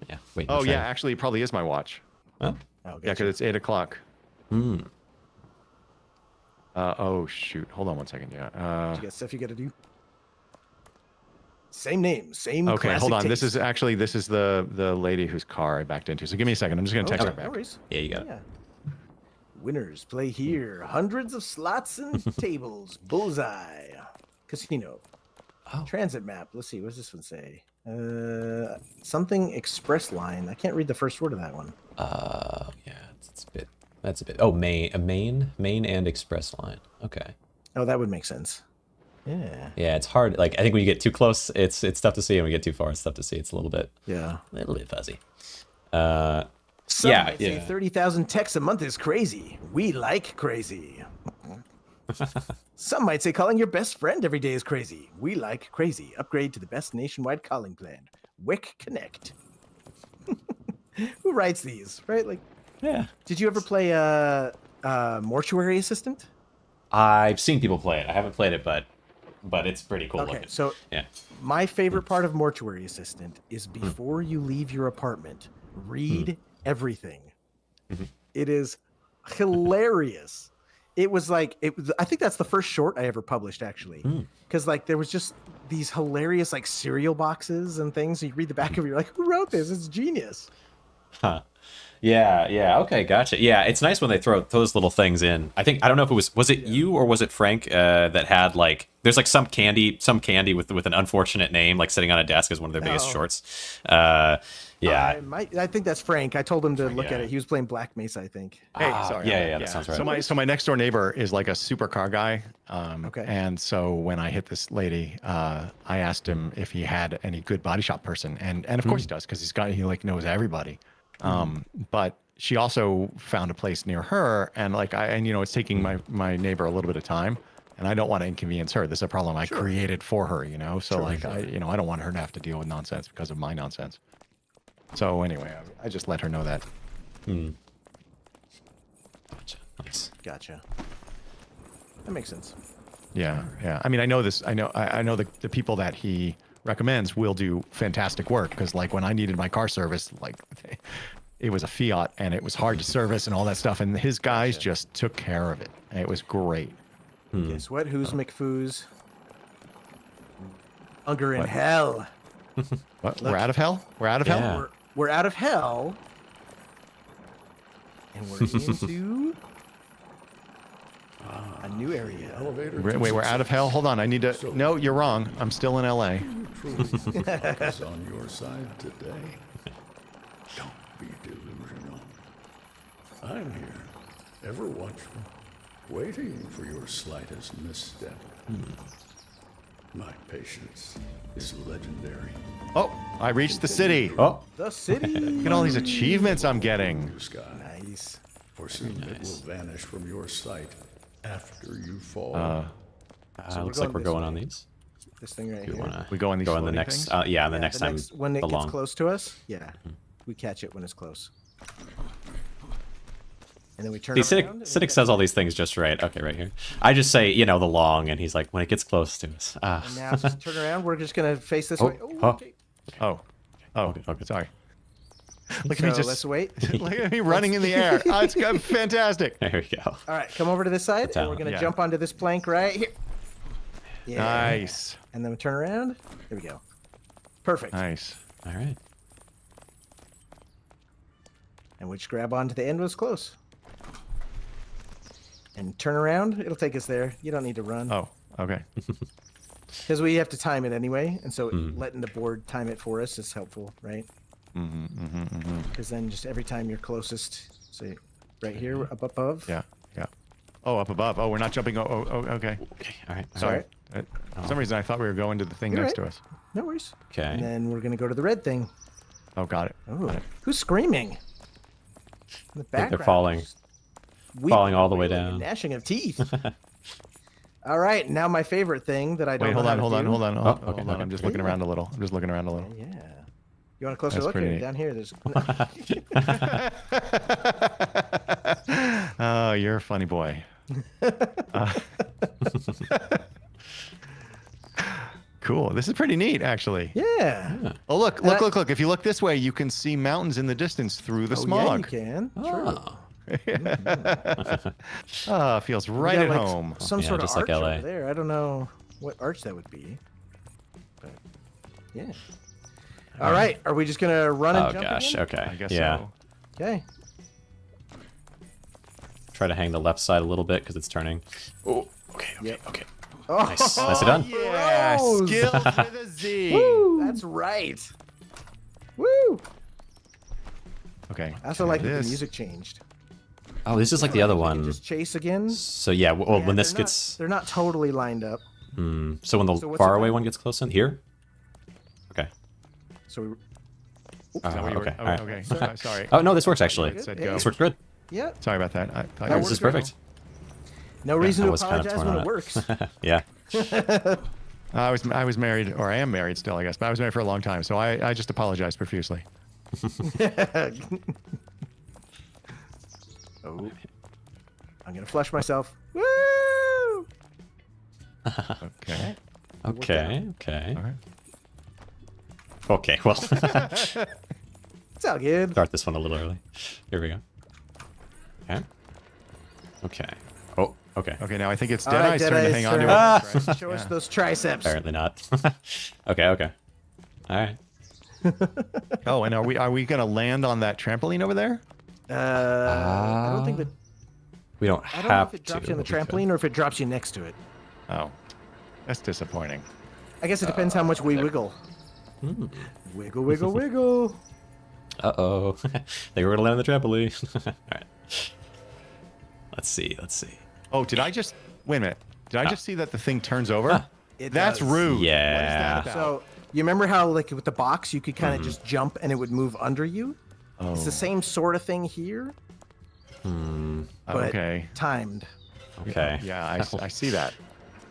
Yeah. Wait. Oh the yeah, train. actually, it probably is my watch. Oh. Oh, Yeah, gotcha. because it's 8 o'clock. Oh shoot. Hold on one second. Yeah. You got stuff you got to do. Same name, same. Okay, hold classic on. This taste. is the lady whose car I backed into. So give me a second. I'm just gonna text her No back. worries. Yeah, you got it. Yeah. Winners play here. Hundreds of slots and tables. Bullseye. Casino. Oh. Transit map. Let's see. What does this one say? Something express line. I can't read the first word of that one. Yeah. It's a bit. That's a bit. Oh, main and express line. Okay. Oh, that would make sense. Yeah. Yeah, it's hard. Like I think when you get too close, it's tough to see, and when you get too far, it's tough to see. It's a little bit fuzzy. Some Yeah, might say yeah. 30,000 texts a month is crazy. We like crazy. Some might say calling your best friend every day is crazy. We like crazy. Upgrade to the best nationwide calling plan. WIC Connect. Who writes these, right? Like, Yeah. did you ever play Mortuary Assistant? I've seen people play it. I haven't played it, but it's pretty cool Okay, looking. so Yeah. my favorite part of Mortuary Assistant is before you leave your apartment, read everything. It is hilarious. It was like I think that's the first short I ever published actually, because like there was just these hilarious like cereal boxes and things. You read the back of it, you're like, who wrote this? It's genius. Huh. Yeah. Okay, gotcha. Yeah, it's nice when they throw those little things in. I don't know if it was it you or was it Frank that had like there's like some candy with an unfortunate name like sitting on a desk as one of their biggest Oh. shorts. Yeah. I think that's Frank. I told him to look at Yeah. it. He was playing Black Mesa, I think. Hey, sorry. yeah, that sounds right. So my next door neighbor is like a supercar guy. Okay. And so when I hit this lady, I asked him if he had any good body shop person, and of course he does because he like knows everybody. But she also found a place near her, and like it's taking my neighbor a little bit of time, and I don't want to inconvenience her. This is a problem I created for her, So like I don't want her to have to deal with nonsense because of my nonsense. So anyway, I just let her know that. Gotcha. Nice. Gotcha. That makes sense. Yeah, yeah. I mean, I know this. I know the people that he recommends will do fantastic work because, like, when I needed my car service, like, it was a Fiat and it was hard to service and all that stuff, and his guys just took care of it. And it was great. Guess what? Who's McFoos? Hunger in hell. What? We're out of hell. We're out of Yeah. hell. We're out of hell, and we're into a new area. Elevator. Wait, we're out of hell. Hold on. I need to. No, you're wrong. I'm still in L.A. Truly focus on your side today. Don't be delusional. I'm here, ever watchful, waiting for your slightest misstep. My patience is legendary. Oh, I reached the city. Oh, The city. Look at all these achievements I'm getting. Blue sky, Nice. for soon it will vanish from your sight after you fall. looks going like we're this going way. on these. This thing right We here. want to We go on these go on the floating next. things? Yeah, the Yeah, next time. when it the gets long. close to us, we catch it when it's close. And then we turn See, around. and Cynic says all these things just right. Okay, right here. I just say, the long, and he's like, when it gets close to us. Ah. and now just turn around. We're just gonna face this Oh, way. Oh, oh. okay. Oh, Okay. sorry. Look at me So just. let's wait. Look at me running in the air. Oh, it's fantastic. There we go. All right, come over to this side, and we're talent. gonna Yeah. jump onto this plank right here. Yeah. Nice, And then we turn around. There we go. Perfect. nice. All right. And we just grab onto the end when it's close. And turn around. It'll take us there. You don't need to run. Oh, okay. Because we have to time it anyway, and so letting the board time it for us is helpful, right? Because then just every time you're closest, say right here up above. Yeah, yeah. Oh, up above. Oh, we're not jumping. Oh, okay. Okay. All right. Sorry. For some reason, I thought we were going to the thing You're next right. to us. No worries. Okay. And then we're gonna go to the red thing. Oh, got it. Oh, Got it. who's screaming? In the they're background. falling. Just Falling all the way wailing and down. Gnashing of teeth. All right, now my favorite thing that I don't Wait, hold know on, how hold to on, do. hold on, Oh, hold okay, on. okay. I'm just looking around a little. Yeah. You want a closer That's look? pretty Here, neat. down here, there's. Oh, you're a funny boy. Cool. This is pretty neat, actually. Yeah. Oh, look. If you look this way, you can see mountains in the distance through the Oh, smog. yeah, you can. Oh. Ah, feels We right got, at like, home. Some Yeah, sort of just like arch LA. over there. I don't know what arch that would be. But yeah. All right. Are we just gonna run and Oh jump gosh. again? Okay. I guess yeah. so. Okay. Try to hang the left side a little bit because it's turning. Oh. Okay. Okay. Yep. Okay. Oh, Nice. Nicely done. Yeah, Bros. skills with a Z. that's right. Woo! Okay. I also like that the this. music changed. Oh, this is like the other We can one. Just chase again. So yeah. Well, Yeah, when this they're not- gets. they're not totally lined up. So when the So what's far it away called? one gets close in here. Okay. So we. Is that what you were- okay. oh, all right. okay. Sorry. Oh no, this works actually. It said Yeah, go. This works good. Yeah. Sorry about that. I thought That you This is works perfect. No reason I to was kind of apologize torn when on it works. Yeah. I was married, or I am married still, I guess. But I was married for a long time, so I just apologize profusely. Oh. I'm gonna flush myself. Woo! Okay. Okay. Okay. All right. Okay. Well, It's all good. start this one a little early. Here we go. Okay. Okay. Oh. Okay. Okay. Now I think it's All right, Deadeye's turn to Deadeye's hang on to turn. it. Right. Show us those triceps. Apparently not. Okay. Okay. All right. Oh, and are we gonna land on that trampoline over there? I don't think that. We don't I don't know have if it drops to. you on the but we could. trampoline or if it drops you next to it. Oh, that's disappointing. I guess it depends how much we wiggle. Wiggle, wiggle, wiggle. Uh-oh. They were gonna land on the trampoline. All right. Let's see. Let's see. Oh, did I just wait a minute? Did I just see that the thing turns over? It That's does. rude. Yeah. What is that about? So you remember how, like with the box, you could kind of just jump and it would move under you? It's the same sort of thing here, but Okay. timed. Okay. Yeah, I see that.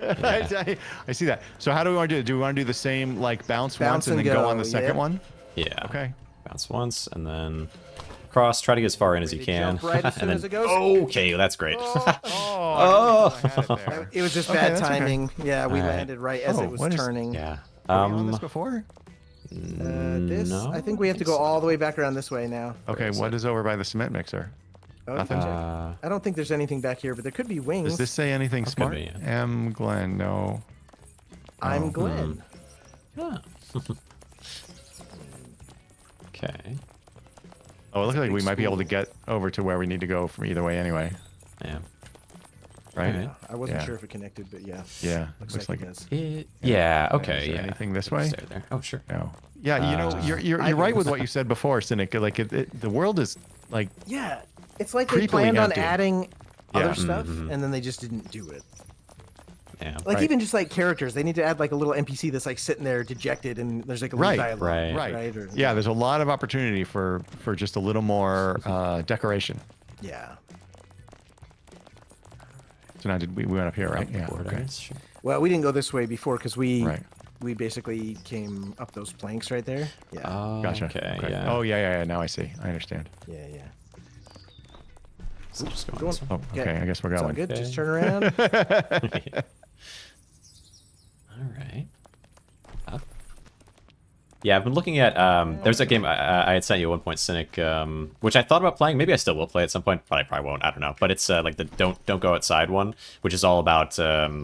I see that. So how do we want to do it? Do we want to do the same, like bounce once and and then go go, on the second yeah. one? Yeah. Okay. Bounce once and then cross. Try to get as far in as you Ready to can. jump right as And soon then- as it goes. Okay, that's great. Oh, I had it there. It was just Okay, bad that's okay. timing. Yeah, we All right. landed right as Oh, it was what is- turning. yeah. Were we on this before? This, No, I think we have to go all the way back around this way now. Okay, what is over by the cement mixer? Oh, Nothing? I don't think there's anything back here, but there could be wings. Does this say anything smart? be, M. Glenn, no. I'm Oh. Glenn. Yeah. Okay. Oh, it looks like big we might be able to school. get over to where we need to go from either way anyway, Yeah. right? Alright. I wasn't Yeah. sure if it connected, but yeah. Yeah, Looks like it does. Yeah. Okay. Is there Yeah. anything this way? Stay there. Oh, sure. No. Yeah, you know, you're I right with guess. what you said before, Cynic. Like the world is like Yeah, it's like they Creepily planned on empty. adding other Yeah. stuff, and then they just didn't do it. Yeah. Like Right. even just like characters, they need to add like a little NPC that's like sitting there dejected, and there's like a little Right, dialogue. right. right. Or- Yeah, there's a lot of opportunity for just a little more decoration. Yeah. So now we went up here, right? Yeah. Board, I Okay. guess, sure. Well, we didn't go this way before because we Right. we basically came up those planks right there. Yeah. Oh, Gotcha. Okay. Okay. Yeah. Oh yeah. Now I see. I understand. yeah. Yeah. So just going Go on. this way. Oh, okay. I guess we're It's all going. good. Okay. Just turn around. All right. Up. Yeah, I've been looking at. There's a game I had sent you at one point, Cynic, which I thought about playing. Maybe I still will play at some point, but I probably won't. I don't know. But it's like the don't go outside one, which is all about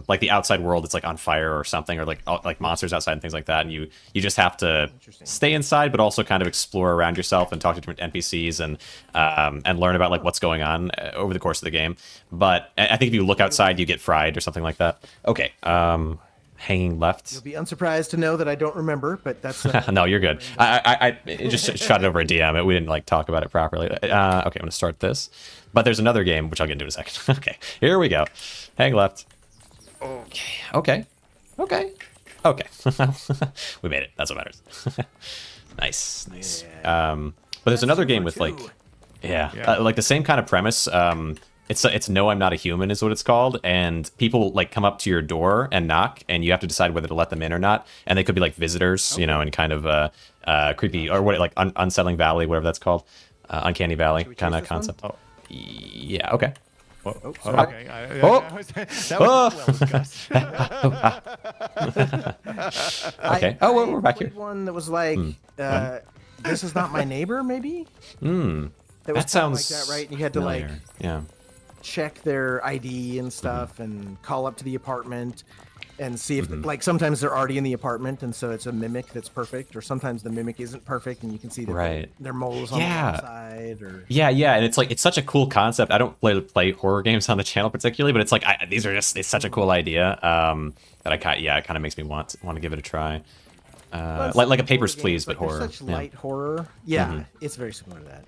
like the outside world. It's like on fire or something, or like monsters outside and things like that. And you just have to stay inside, but also kind of explore around yourself and talk to different NPCs and learn about like what's going on over the course of the game. But I think if you look outside, you get fried or something like that. Okay. Hanging left. You'll be unsurprised to know that I don't remember, but that's No, you're good. I just shot it over a DM. We didn't like talk about it properly. Okay, I'm gonna start this. But there's another game which I'll get into in a second. Okay, here we go. Hang left. Okay. We made it. That's what matters. Nice. But there's another game with like, Yeah. like the same kind of premise. It's No, I'm Not a Human is what it's called, and people like come up to your door and knock, and you have to decide whether to let them in or not. And they could be like visitors, you know, and kind of creepy or what like unsettling valley, whatever that's called, uncanny valley we kind of choose this one? concept. Yeah. Okay. Oh, sorry. okay. That was well discussed. Okay. Oh, well, we're back played here. One that was like, "This is not my neighbor," maybe. That was That sounds kinda like that, right? And you had to like familiar. Yeah. check their ID and stuff, and call up to the apartment, and see if Mm-hmm. like sometimes they're already in the apartment, and so it's a mimic that's perfect, or sometimes the mimic isn't perfect, and you can see that Right. their moles on Yeah. the outside, or Yeah, and it's such a cool concept. I don't play horror games on the channel particularly, but it's like it's such a cool idea that it kind of makes me want to give it a try. Well, Like a some Papers, horror Please, games, but like, they're horror. Such Yeah. light horror. Yeah, it's very similar to that.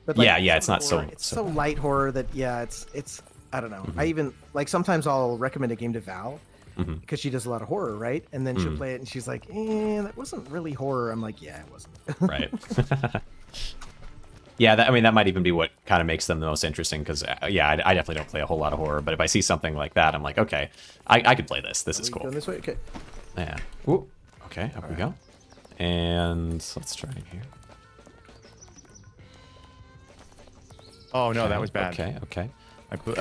But Yeah, some it's of the not so- horror, It's so so bad. light horror that it's I don't know. I even like sometimes I'll recommend a game to Val because she does a lot of horror, right? And then she'll play it and she's like, that wasn't really horror. I'm like, yeah, it wasn't. Right. Yeah, that might even be what kind of makes them the most interesting because, I definitely don't play a whole lot of horror, but if I see something like that, I'm like, okay, I could play this. This is Going cool. this way? Okay. Yeah. Ooh. Okay, up we go. And let's try it here. Oh no, that was bad. Okay. I put,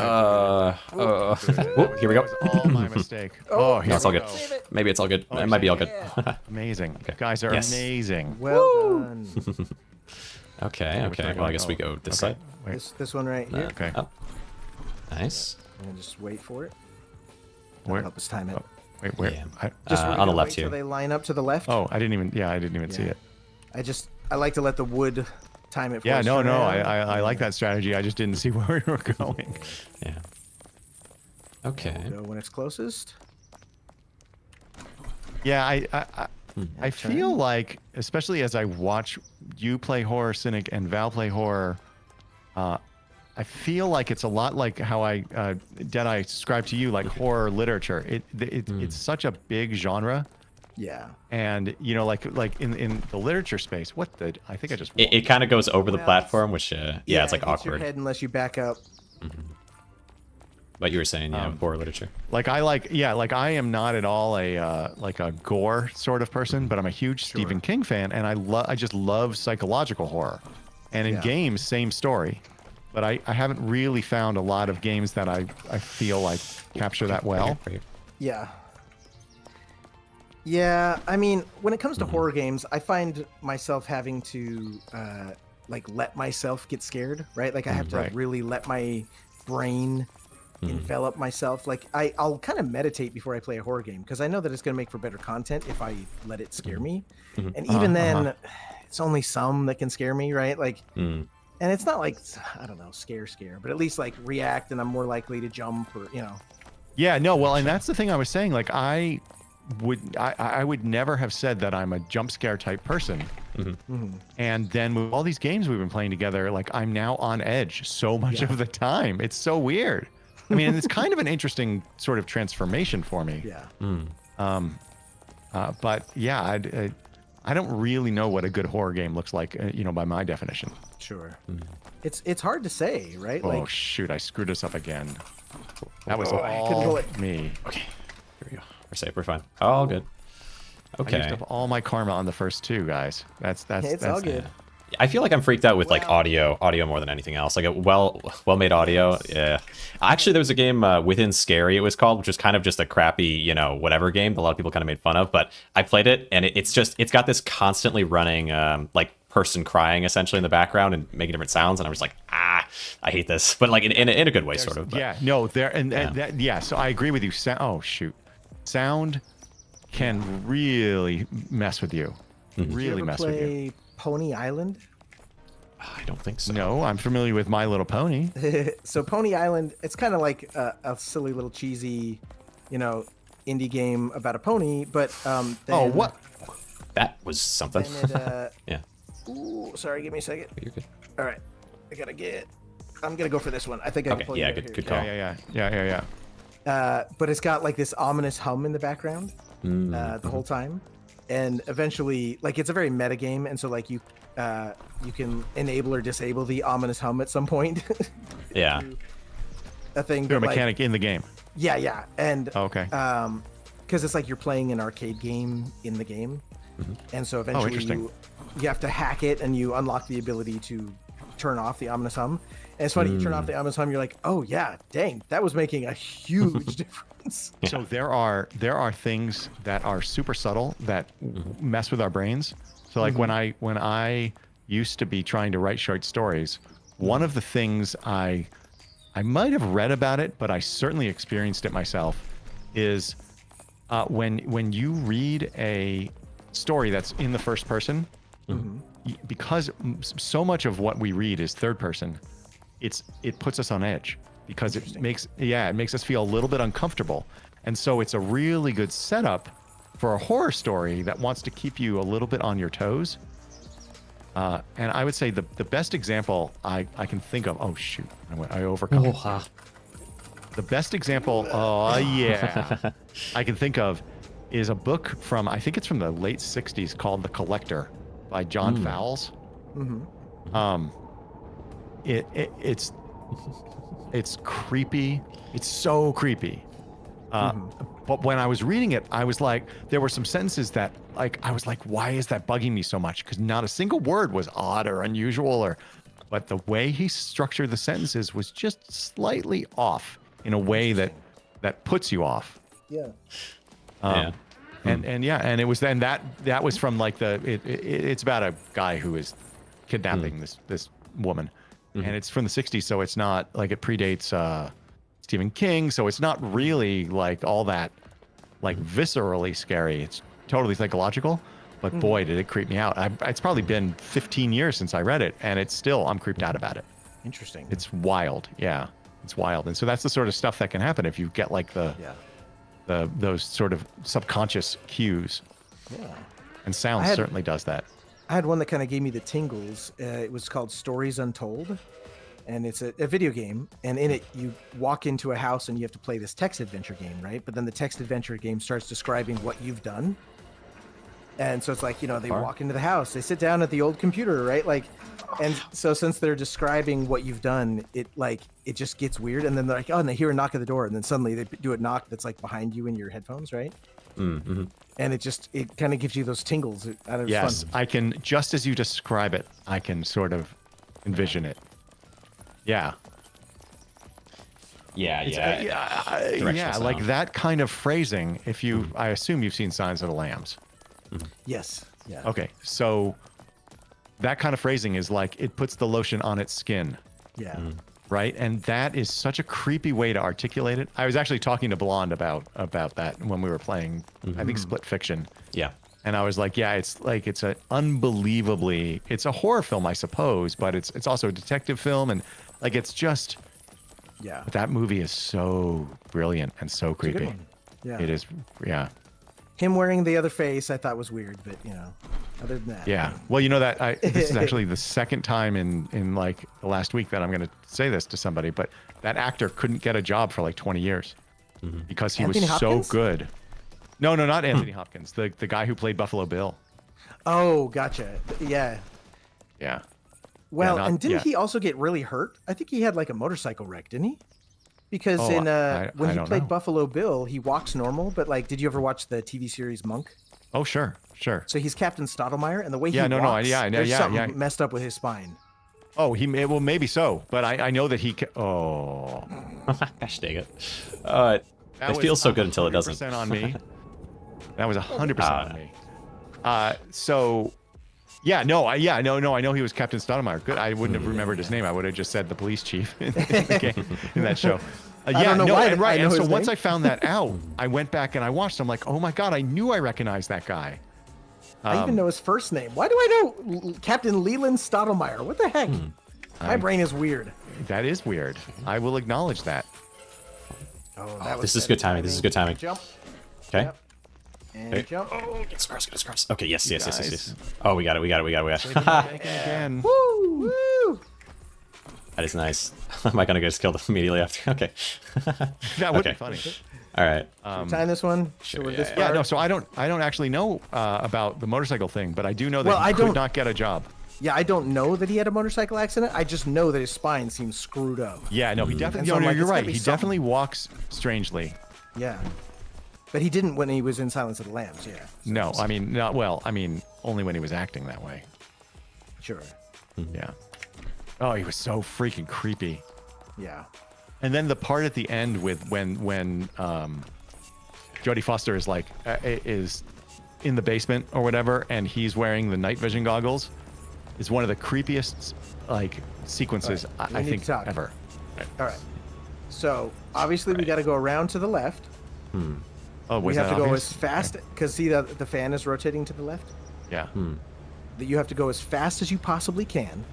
Here we go. That was all my mistake. Oh, here No, it's all we good. go. Maybe it's all good. It might be all good. Amazing. Guys are Yes. amazing. Well done. Okay. Which way Well, I guess we go this okay. side. Wait, This one right here. okay. Oh. Nice. And just wait for it. Where? That'll help us time it. Oh, wait, where? Yeah. Just on we're the gonna left wait till here. they line up to the left. Oh, I didn't even see Yeah. it. I like to let the wood time it. For Yeah, us no, for no. now. I like that strategy. I just didn't see where we were going. Yeah. Okay. Go when it's closest. Yeah, I feel like, especially as I watch you play horror, Cynic, and Val play horror, I feel like it's a lot like how Deadeye described to you, like horror literature. It's such a big genre Yeah. And you know, like in the literature space, what the I think I just It kind of goes over the Well, platform, which yeah, it's like it hits your awkward. head unless you back up. But you were saying, yeah, horror literature. like I am not at all a like a gore sort of person, but I'm a huge Stephen King fan, and I just love psychological horror. And in Yeah. games, same story. But I haven't really found a lot of games that I feel like capture that well. Right here. Yeah. Yeah, I mean, when it comes to horror games, I find myself having to like let myself get scared, right? Like I have to Right. really let my brain envelop myself. Like I'll kind of meditate before I play a horror game because I know that it's going to make for better content if I let it scare me. And even then, it's only some that can scare me, right? Like, and it's not like I don't know, scare, but at least like react, and I'm more likely to jump or Yeah, no, well, and that's the thing I was saying. Like I would never have said that I'm a jump scare type person. And then with all these games we've been playing together, like I'm now on edge so much of the time. It's so weird. I mean, it's kind of an interesting sort of transformation for me. Yeah. But yeah, I don't really know what a good horror game looks like, you know, by my definition. Sure. It's hard to say, right? Oh Like shoot, I screwed us up again. That was I couldn't all roll it. me. Okay, here we go. We're safe. We're fine. All good. I used Okay. up all my karma on the first two, guys. That's it's all good. I feel like I'm freaked out with like audio more than anything else. Like a well-made audio. Yeah. Actually, there was a game Within Scary, it was called, which was kind of just a crappy, you know, whatever game that a lot of people kind of made fun of. But I played it, and it's got this constantly running like person crying essentially in the background and making different sounds, and I was like, I hate this, but like in a good way, sort of. But, Yeah, no, there and that yeah. So I agree with you. Oh shoot, sound can really mess with you. Really You ever mess with you. play Pony Island? I don't think so. No, I'm familiar with My Little Pony. So Pony Island, it's kind of like a silly little cheesy, you know, indie game about a pony, but Oh, then, what? That was something. Then it, Yeah. ooh, sorry, give me a second. You're good. All right, I'm gonna go for this one. I think I Okay, can pull yeah, it good- here. good call. Yeah. But it's got like this ominous hum in the background Mm. the whole time, and eventually, like it's a very meta game, and so like you can enable or disable the ominous hum at some point. Yeah. A thing. You're a but, like, mechanic in the game. yeah, and Oh, okay. because it's like you're playing an arcade game in the game, and so eventually interesting. you have to hack it, and you unlock the ability to turn off the ominous hum. And it's funny, you turn off the ominous hum, you're like, oh yeah, dang, that was making a huge difference. So there are things that are super subtle that mess with our brains. So like when I used to be trying to write short stories, one of the things I might have read about it, but I certainly experienced it myself, is when you read a story that's in the first person, because so much of what we read is third person, it puts us on edge because it makes us feel a little bit uncomfortable. And so it's a really good setup for a horror story that wants to keep you a little bit on your toes. And I would say the best example I can think of, oh shoot, I overcome. The best example, I can think of is a book from, I think it's from the late 60s called The Collector by John Fowles. It's creepy. It's so creepy. But when I was reading it, I was like, there were some sentences that like, I was like, why is that bugging me so much? Because not a single word was odd or unusual but the way he structured the sentences was just slightly off in a way that puts you off. Yeah. Yeah. And it was then that was from like it's about a guy who is kidnapping this woman, and it's from the 60s, so it's not like it predates Stephen King, so it's not really like all that like viscerally scary. It's totally psychological, but boy, did it creep me out. It's probably been 15 years since I read it, and it's still I'm creeped out about it. Interesting. It's wild, yeah, it's wild, and so that's the sort of stuff that can happen if you get like those sort of subconscious cues. Yeah. And sound certainly does that. I had one that kind of gave me the tingles. It was called Stories Untold, and it's a video game. And in it, you walk into a house and you have to play this text adventure game, right? But then the text adventure game starts describing what you've done. And so it's like, you know, they walk into the house, they sit down at the old computer, right? Like, and so since they're describing what you've done, it just gets weird. And then they're like, oh, and they hear a knock at the door, and then suddenly they do a knock that's like behind you in your headphones, right? Mm-hmm. And it kind of gives you those tingles. It's Yes, fun. I can, just as you describe it, I can sort of envision it. Yeah. Yeah, Yeah, Directional like sound. that kind of phrasing. If you, I assume you've seen Signs of the Lambs. Yes. Yeah. Okay, so that kind of phrasing is like it puts the lotion on its skin, Yeah. right? And that is such a creepy way to articulate it. I was actually talking to Blonde about that when we were playing, I think Split Fiction. Yeah. And I was like, yeah, it's a unbelievably, it's a horror film, I suppose, but it's also a detective film, and like it's just, Yeah. but that movie is so brilliant and so It's a good creepy. one. Yeah. It is, yeah. Him wearing the other face, I thought was weird, but you know, other than that. Yeah. Well, you know that this is actually the second time in like the last week that I'm going to say this to somebody, but that actor couldn't get a job for like 20 years because he Anthony was Hopkins? so good. No, not Anthony Hopkins. The guy who played Buffalo Bill. Oh, gotcha. Yeah. Yeah. Well, not- and didn't yeah. he also get really hurt? I think he had like a motorcycle wreck, didn't he? Because Oh, when I he don't played know. Buffalo Bill, he walks normal, but like, did you ever watch the TV series Monk? Oh, sure. So he's Captain Stottlemyre, and the way Yeah, he no, walks, yeah, I know, there's yeah, something yeah. messed up with his spine. Oh, well, maybe so, but I know that he. Oh, Gosh dang it. that It was feels so good until it doesn't. 100% on me. That was 100% on me. So, yeah, no, I know he was Captain Stottlemyre. Good, I wouldn't have remembered his name. I would have just said the police chief in the game, in that show. Yeah, don't know no, why and right. I know And so his once name. I found that out, I went back and I watched. I'm like, oh my god, I knew I recognized that guy. I even know his first name. Why do I know Captain Leland Stottlemyre? What the heck? My brain is weird. That is weird. I will acknowledge that. Oh, that was This is better good timing. This is good timing. Jump. Okay. Yep. And Okay. jump. Oh, get scars, get scars. Okay, yes. guys. Oh, we got it. Again. Woo! Woo! That is nice. Am I gonna get killed immediately after? Okay. That would Okay. be funny. All right. Time this one. sure, we're yeah, this yeah. Yeah, far. no. So I don't actually know about the motorcycle thing, but I do know that Well, he I could don't- not get a job. Yeah, I don't know that he had a motorcycle accident. I just know that his spine seems screwed up. Yeah, no, he definitely. And so No, I'm no, like, you're it's gotta right. be He something. definitely walks strangely. Yeah. But he didn't when he was in Silence of the Lambs, yeah. No, I mean, not well. I mean, only when he was acting that way. Sure. Yeah. Oh, he was so freaking creepy. Yeah. And then the part at the end with when Jodie Foster is like is in the basement or whatever, and he's wearing the night vision goggles, is one of the creepiest like sequences All right, I we need think to talk. ever. All right. So, obviously we got to go around to the left. Oh, We was have that to go obvious? as fast cuz see the fan is rotating to the left. Yeah. That you have to go as fast as you possibly can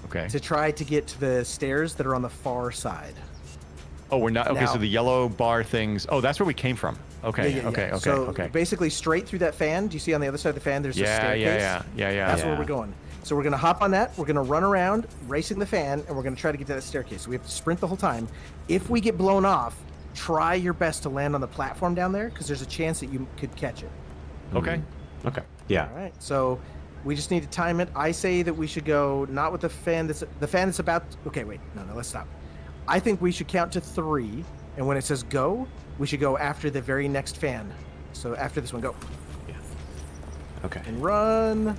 Okay. to try to get to the stairs that are on the far side. Oh, we're not. Okay, Now- so the yellow bar things. Oh, that's where we came from. Okay. Yeah, yeah, Okay. yeah. Okay. So okay. basically straight through that fan. Do you see on the other side of the fan there's a Yeah. staircase? Yeah. That's where Yeah. we're going. So we're gonna hop on that. We're gonna run around, racing the fan, and we're gonna try to get to that staircase. So we have to sprint the whole time. If we get blown off, try your best to land on the platform down there, because there's a chance that you could catch it. Okay. Okay. Yeah. All right. So we just need to time it. I say that we should go not with the fan that's about. Okay, wait. No, let's stop. I think we should count to 3, and when it says go, we should go after the very next fan. So after this one, go Okay. and run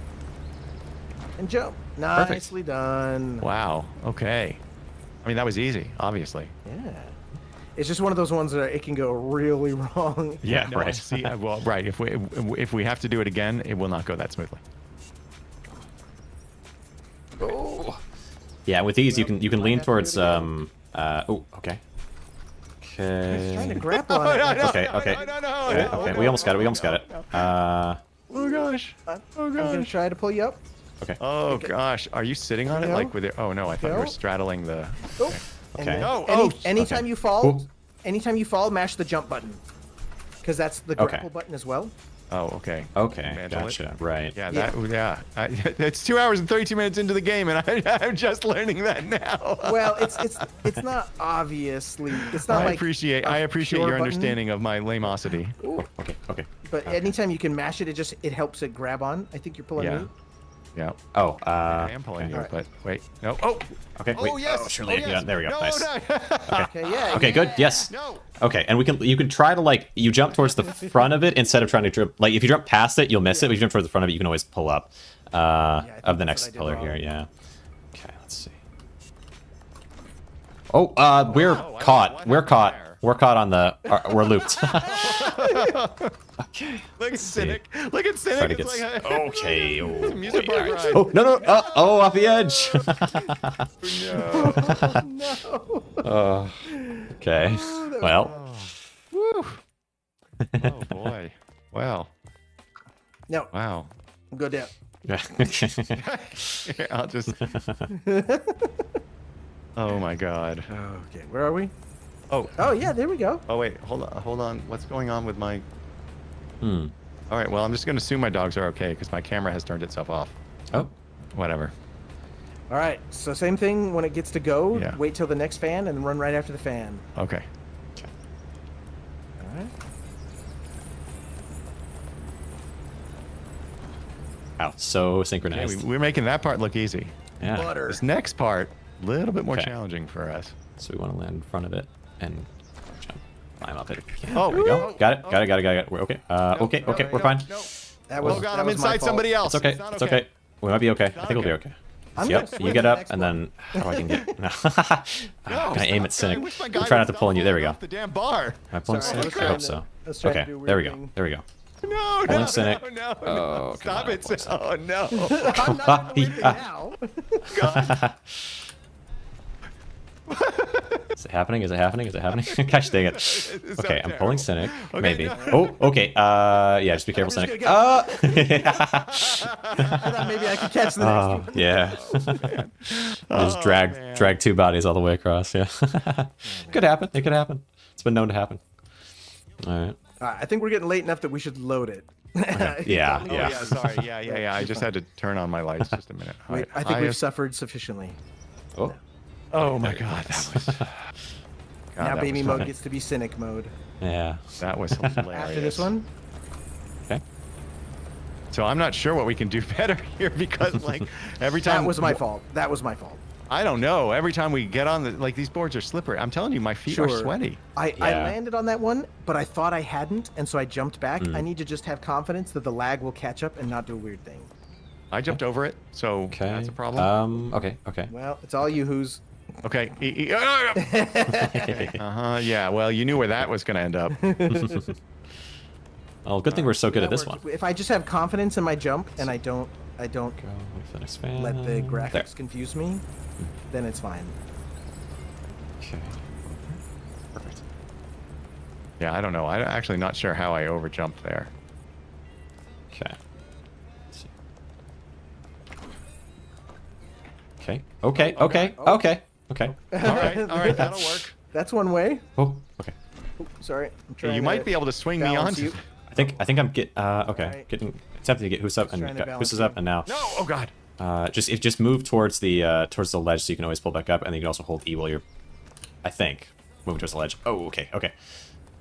and jump. Nicely done. Wow. Okay. I mean, that was easy, obviously. Yeah. It's just one of those ones that it can go really wrong. Yeah, No, right. See, well, right. If we have to do it again, it will not go that smoothly. Yeah, with these you can might lean have to do towards it again. oh, okay. He's trying to Okay. grapple on it. Okay, okay. Okay, we almost got it. Oh gosh. Oh I'm gonna gosh. try to pull you up. Okay. Oh gosh. Are you sitting on it No. like with it? Oh no, I thought you No. were straddling the. Oh. And Okay. then No, anytime okay. you fall, Ooh. mash the jump button, because that's the Okay. grapple button as well. Oh, okay. Okay, Mantle it. gotcha. Right. Yeah, Yeah. it's 2 hours and 32 minutes into the game, and I'm just learning that now. Well, it's not obviously. It's not I like appreciate a your pure button. understanding of my lamosity. Ooh. Okay. Okay. But anytime you can mash it, it helps it grab on. I think you're pulling Yeah. me. Yeah. Oh, I am pulling you, Alright. but wait. No. Oh. okay. Wait. Oh yes. Oh, surely. yes. Yeah, there we go. No, Nice. no. Okay, yeah. Okay, good. Yes. No. Okay, and you can try to like you jump towards the front of it instead of trying to jump. Like if you jump past it, you'll miss it. But if you jump towards the front of it, you can always pull up I think of the that's next what I did pillar wrong. here. Yeah. Okay, let's see. Oh, we're no, what caught. We're happened caught. there? We're caught on the. We're looped. Okay. Look at see. Cynic. Look at Cynic. Try to It's get. like Okay. Oh, Music boy, box all right. ride. Oh no no. Oh, off the edge. No. Okay. Well. Woo. Oh boy. Wow. No, Wow. go down. Yeah. Here, I'll just. Oh my God. Okay, where are we? Oh. Oh yeah, there we go. Oh wait. Hold on. Hold on. What's going on with my? Hmm. All right. Well, I'm just gonna assume my dogs are okay because my camera has turned itself off. Oh. Whatever. All right, so same thing when it gets to go. Yeah. Wait till the next fan and then run right after the fan. Okay. All right. Wow. So Yeah, synchronized. we're making that part look easy. Yeah. Butter. This next part, a little bit more Okay. challenging for us. So we want to land in front of it and jump, climb up it. Oh, There we go. Got it. Got it. We're okay. Okay. No, Okay. no, We're no, fine. No. That was. Oh God, that I'm was my inside fault. somebody else. It's okay. not It's okay. We might be okay. I think we'll be okay. I'm Yep. gonna You swim get the up next and one. then how do I can get? No. No, Can I aim stop. at Cynic? I wish my I'm guy trying not would to stop pull on you. There we falling go. off the damn bar. Am I pulling Sorry, I Cynic? was I hope trying so. to- I was trying to Okay. do a There we weird go. thing. There we go. No, Pulling no, Cynic. no, no, Oh, no. come Stop on, it. pulling Cynic. Oh no. I'm not in the way now. Is it happening? Is it happening? Is it happening? Gosh dang it. It's Okay, so I'm pulling terrible. Cynic. Okay, Maybe. no. Oh, okay. Yeah, just be careful, just Cynic. gonna I thought maybe I could catch the next one. Yeah. Just Oh, drag man. drag two bodies all the way across. Yeah. Could happen. It could happen. It's been known to happen. All right. I think we're getting late enough that we should load it. Yeah. Oh, yeah. Sorry. Yeah. I just had to turn on my lights just a minute. All Wait, right, I think we've highest- suffered sufficiently. Oh. Oh my God. That was. God, Now that baby was mode funny. gets to be cynic mode. Yeah. That was hilarious. After this one, Okay. So I'm not sure what we can do better here because like every time that was my fault. That was my fault. I don't know. Every time we get on the like these boards are slippery. I'm telling you, my feet are Sure. sweaty. I Yeah. landed on that one, but I thought I hadn't, and so I jumped back. Hmm. I need to just have confidence that the lag will catch up and not do a weird thing. I jumped over it, so Okay. that's a problem. Okay. Okay. Well, it's all you who's. Okay. Uh-huh. Yeah. Well, you knew where that was going to end up. Well, good thing we're so good at That this one. works. If I just have confidence in my jump and I don't Go with the next fan. let the There. graphics confuse me, then it's fine. Okay. Perfect. Yeah, I don't know. I'm actually not sure how I overjumped there. Okay. Let's see. Okay. Okay. Okay. Okay. Okay. All right, that'll work. That's one way. Oh. Okay. Ooh, sorry, I'm Yeah, trying. you might be able to swing me balance onto. you. I think I'm okay. Alright. Getting attempting to get Hoos up and trying to got balance Hoos is you. up and now. No. Oh God. Just move towards the ledge so you can always pull back up and then you can also hold E while you're. I think moving towards the ledge. Oh. Okay. Okay.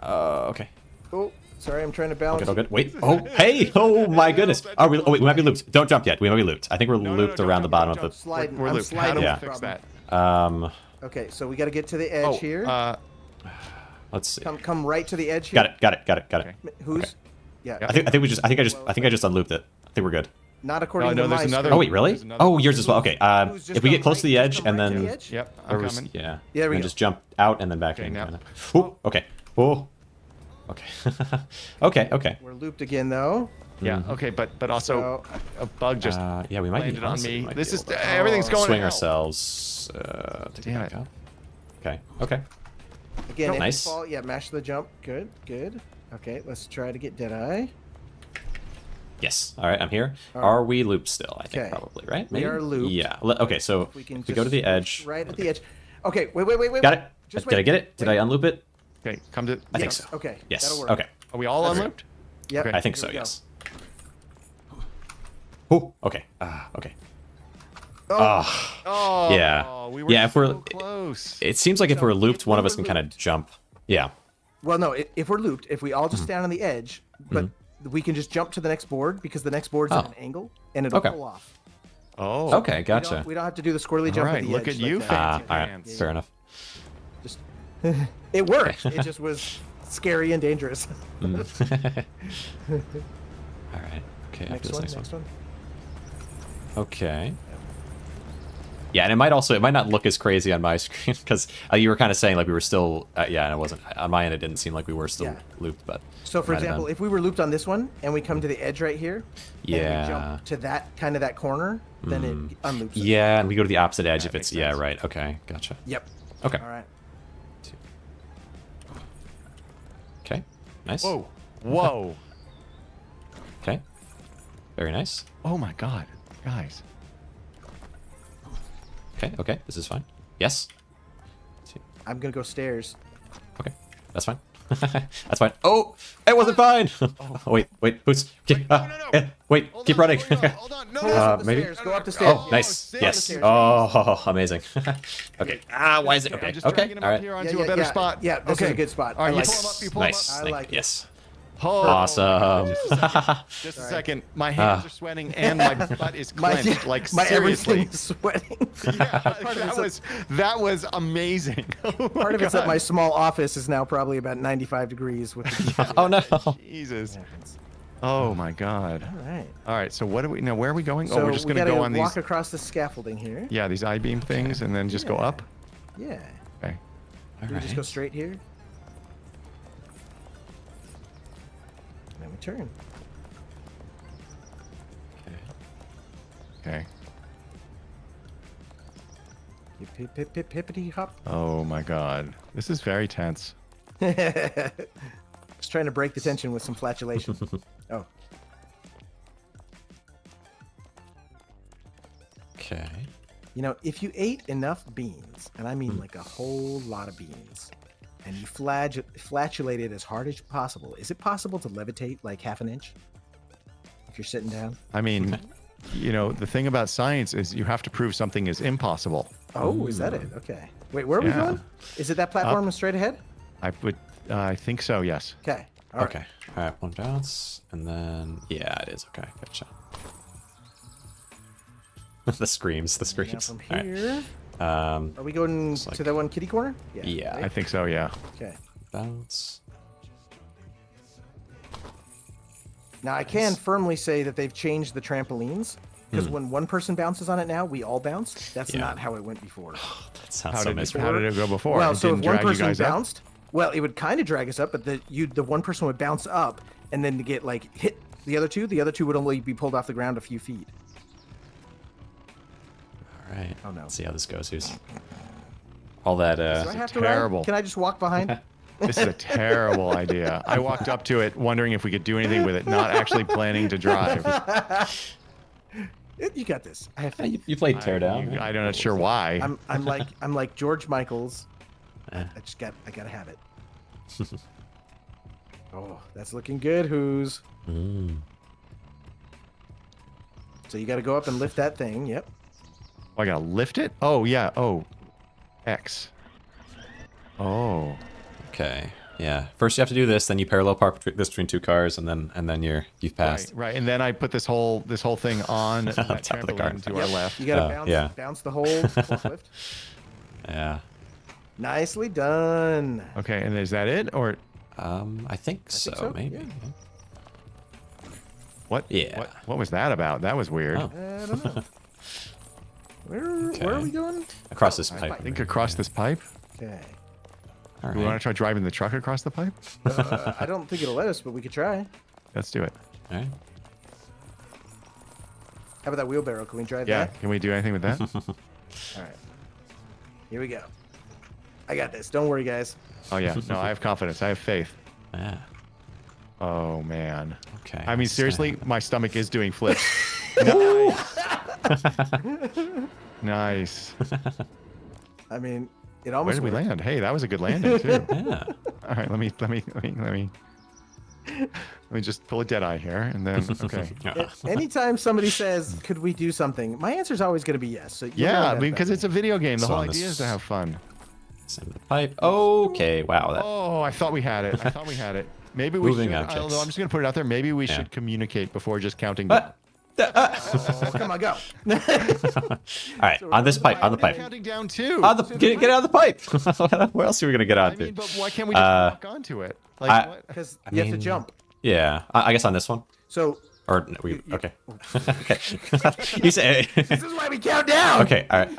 Okay. Oh, sorry, I'm trying to balance. All good. Wait. Oh. Hey. Oh my goodness. Are we? Oh wait. We might be looped. Don't jump yet. We might be looped. I think we're No, no, looped don't around jump, the bottom don't of jump. the. Sliding. We're I'm looped. How do sliding. we Yeah. fix Problem. that? Okay, so we got to get to the edge Oh, here. Let's see. Come right to the edge here. Got it. Okay. Who's? Okay. Yeah. Yeah. I think I just unlooped it. I think we're good. Not according no, to there's my another- screen. Oh wait, really? There's another Oh, one. yours as well. Okay. Who's just If we come get close to the right- edge just and come right to then the edge? Yep. or I'm was- coming. yeah, There we and go. just jump out and then back Okay, in. now. Kinda. Ooh, okay. Oh. Okay. Okay. Okay. We're looped again though. Yeah. Okay, but also So- a bug just Yeah, we might be landed on honestly, we me. might This be is able to everything's going to swing hell. ourselves. Take Damn it back it. up. Okay. Okay. Again, if Nice. you fall, yeah, mash the jump. Good, good. Okay, let's try to get Deadeye. Yes. All right. I'm here. All right. Are we looped still? I think Okay. probably right. We are looped. Yeah. Okay. So If we can if we go to just the edge. Right at the edge. Okay, wait. Got it. Just Did I wait. get it? Did I unloop it? Okay, come to. I think Yes, so. okay, Yes. that'll work. Okay. Are we all unlooped? Yep. Okay. I think here so. we go. Yes. Oh. Okay. Okay. Oh, Oh. Yeah. We were Yeah, if so we're- close. It seems like if we're looped, if one we of us were can kind of looped- jump. Yeah. well, no. If we're looped, if we all Mm-hmm. just stand on the edge, but we can just jump to the next board because the next board's at Oh. an angle and it'll Okay. pull off. Oh. Okay, gotcha. We don't have to do the squirrely All jump right. at the Look edge at you, like that. fancy All right, pants. fair enough. Just it worked. It just was scary and dangerous. All right. Okay, after next this one, next next one. one. Okay. Yeah, and it might not look as crazy on my screen because you were kind of saying like we were still, yeah, and it wasn't on my end. It didn't seem like we were still Yeah. looped, but So, for might have example, been. if we were looped on this one and we come to the edge right here, and Yeah. we jump to that kind of that corner, then it unloops. it. Yeah, and we go to the opposite edge if makes it's, yeah, sense. right. Okay, gotcha. Yep. Okay. All right. Okay, nice. Whoa. Whoa. Okay, very nice. Oh my God, guys. Okay, this is fine. Yes. I'm gonna go stairs. Okay, that's fine. That's fine. Oh, it wasn't fine. Oh, wait, Boots. Keep, no. wait, Hold keep on, running. Hold on. No, Go no. up the maybe? stairs. Go up the stairs. Oh, nice. sick. Yes. Stairs. Oh, amazing. Okay. Why is it? I'm Okay. just Okay. dragging him All up right. here Yeah, onto yeah, a better yeah. spot. Yeah, this is a good spot. All right, I you like pull it. him up. You pull him Nice. up. I Thank like you. it. Yes. Oh, Awesome. Just a second. My hands are sweating and my butt is My, clenched. Like my seriously. everything is sweating. Yeah, that was amazing. Oh my Part of it's that God. my small office is now probably about 95 degrees with the Oh no. Jesus. Oh my God. All right. All right. So what do we now? Where are we going? So Oh, we're just we gonna gotta go on walk these. across the scaffolding here. Yeah, these I-beam things, and then just go Yeah. up. Yeah. Okay. All We just go right. straight here. And then we turn. Okay. Hippity hop. Oh my God. This is very tense. Just trying to break the tension with some flatulation. Oh, Okay. you know, if you ate enough beans, and I mean like a whole lot of beans, and you flatulated as hard as possible, is it possible to levitate like half an inch if you're sitting down? I mean, you know, the thing about science is you have to prove something is impossible. Oh, is that it? Okay. Wait, where are we Yeah. going? Is it that platform straight ahead? I think so. Yes. Okay. All right. Okay. All right. One bounce, and then yeah, it is. Okay. Gotcha. the screams. The Now screams. from All right. here, Are are we going It's like- to that one kitty corner? Yeah. I think so. Yeah. Okay. Bounce. Now I can firmly say that they've changed the trampolines because when one person bounces on it now, we all bounce. That's Yeah. not how it went before. That sounds How so did miserable. it go before? Well, It so if didn't one drag you person guys up? bounced, well, it would kind of drag us up, but the one person would bounce up, and then to get like hit the other two would only be pulled off the ground a few feet. All right. Oh, no. Let's see how this goes. Here's all that. Do I have to terrible. ride? Can I just walk behind? This is a terrible idea. I walked up to it wondering if we could do anything with it, not actually planning to drive. You got this. I have Yeah, faith. you played Teardown. I'm not sure why. I'm like George Michaels. Eh. I gotta have it. Oh, that's looking good. Who's? So you got to go up and lift that thing. Yep. Oh, I gotta lift it? Oh yeah. Oh, X. Oh. Okay. Yeah. First you have to do this, then you parallel park this between two cars, and then you've passed. Right. And then I put this whole thing on that top of the car. trampoline to our left. You got to bounce, yeah. bounce the whole forklift. Yeah. Nicely done. Okay. And is that it or I think so. so, Maybe. yeah. what? Yeah. What was that about? That was weird. Oh. I don't know. Where are we going? Across this I pipe. I think across this pipe. Okay. All Do we want right. to try driving the truck across the pipe? I don't think it'll let us, but we could try. Let's do it. All right. How about that wheelbarrow? Can we drive Yeah. that? Can we do anything with that? All right. Here we go. I got this. Don't worry, guys. Oh yeah. No, I have confidence. I have faith. Yeah. Oh man. Okay. I mean, let's seriously, stand. my stomach is doing flips. Nice. Nice. I mean, it Where almost did we worked. land? Hey, that was a good landing too. Yeah. All right, let me just pull a dead eye here, and then okay. Yeah. Anytime somebody says, "Could we do something?" my answer is always going to be yes. So you know Yeah, that because about it's a video game. The So whole on idea this- is to have fun. Send the pipe. Okay. Wow. That. Oh, I thought we had it. I thought we had it. Maybe we Moving should. objects. Although I'm just gonna put it out there. Maybe we Yeah. should communicate before just counting down. Oh, come on, go. All right, on this pipe, on the I'm pipe. counting down too. On the get out of the pipe. Where else are we gonna get I onto? mean, but why can't we just walk onto it? Like I- what? Because you have to mean- jump. Yeah, I guess on this one. So Or no, we okay. Okay. You say. this is why we count down. Okay. All right.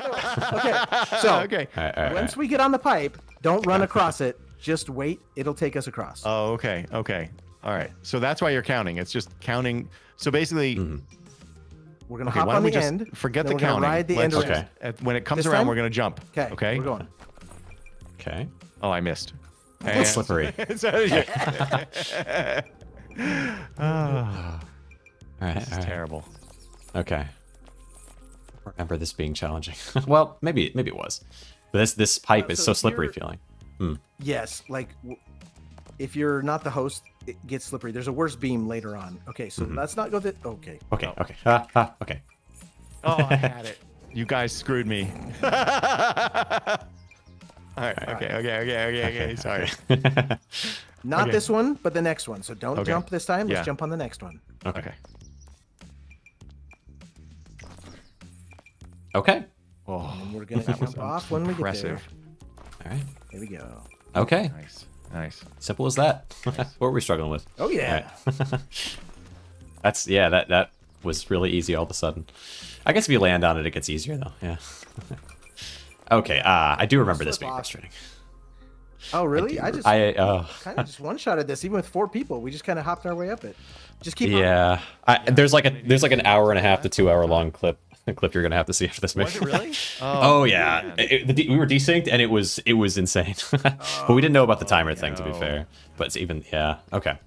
Okay. So Okay. All right. All right. once we get on the pipe, don't run across it. Just wait. It'll take us across. Oh, okay. Okay. All right. So that's why you're counting. It's just counting. So basically, We're gonna okay, hop why don't on we the just end. forget then the we're gonna counting? Ride the Let's end Okay. just- when it comes This around, time? we're gonna jump. Okay. Okay. We're going. Okay. Oh, I missed. It's slippery. So, yeah. All right. This is terrible. Okay. I remember this being challenging. Well, maybe it was. But this pipe is so so if slippery you're- feeling. Yes. Like, if you're not the host, it gets slippery. There's a worse beam later on. Okay. So let's not go that. Okay. Okay. Okay. Okay. Oh, I had it. You guys screwed me. All right. Okay. Sorry. Not Okay. this one, but the next one. So don't Okay. jump this time. Let's Yeah. jump on the next one. Okay. Okay. Oh, And we're gonna jump off when we get there. impressive. All right. Here we go. Okay. Nice. Nice. Simple as that. What were we struggling with? Oh yeah. That's yeah. That was really easy all of a sudden. I guess if you land on it, it gets easier though. Yeah. Okay. I do remember this Slip being off. frustrating. Oh really? I just I kind of just one-shotted this, even with 4 people. We just kind of hopped our way up it. Just keep. yeah. There's like an hour and a half to 2 hour long clip you're gonna have to see after this Was mission. it really? Oh yeah, man. we were desynced and it was insane. But we didn't know about the timer thing, to be no. fair. But it's even yeah. Okay.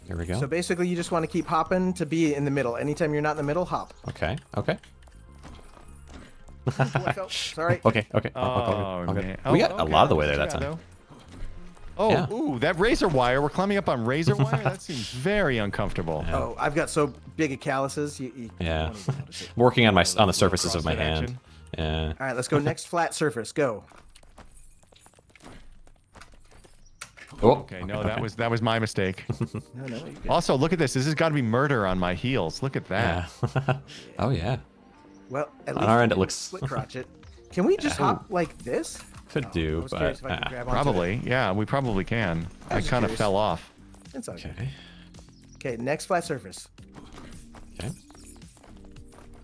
Here we go. So basically, you just want to keep hopping to be in the middle. Anytime you're not in the middle, hop. Okay. Okay. Oh, I fell. Sorry. Okay. Okay. Oh, All good. man. We got Oh, a okay, lot of the that way there wasn't that too time. bad, though. Oh, Yeah. ooh, that razor wire. We're climbing up on razor wire. That seems very uncomfortable. Oh, I've got so big of calluses. You Yeah. won't even notice it. I'm working on the surfaces of my CrossFit hand. action. Yeah. All right, let's go next flat surface. Go. Oh. Okay, no, that was my mistake. No, no. You Also, look at this. This has got to be murder on my heels. Look at that. Yeah. Oh yeah. Well, at On least our we end, it can looks- split crotch it. Can we just hop like this? Could I do, was curious but if I could grab onto it. Probably. Yeah, we probably can. I just kind of curious. fell off. It's okay. okay. Okay, next flat surface. Okay.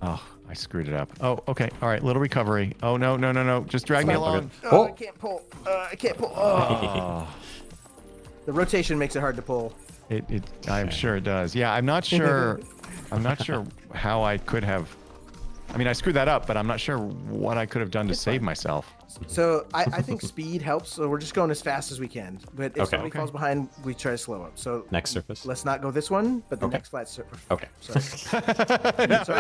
Oh, I screwed it up. Oh, okay. All right, little recovery. Oh, no. Just drag me Fine. along. Oh, Oh. I can't pull. I can't pull. Oh. Oh, The rotation makes it hard to pull. I'm sure it does. Yeah, I'm not sure. I'm not sure how I could have. I mean, I screwed that up, but I'm not sure what I could have done to save myself. So I think speed helps. So we're just going as fast as we can. But if Okay. somebody falls behind, we try to slow up. So Next surface. let's not go this one, but the Okay. next flat surface. Okay. Sorry. Sorry,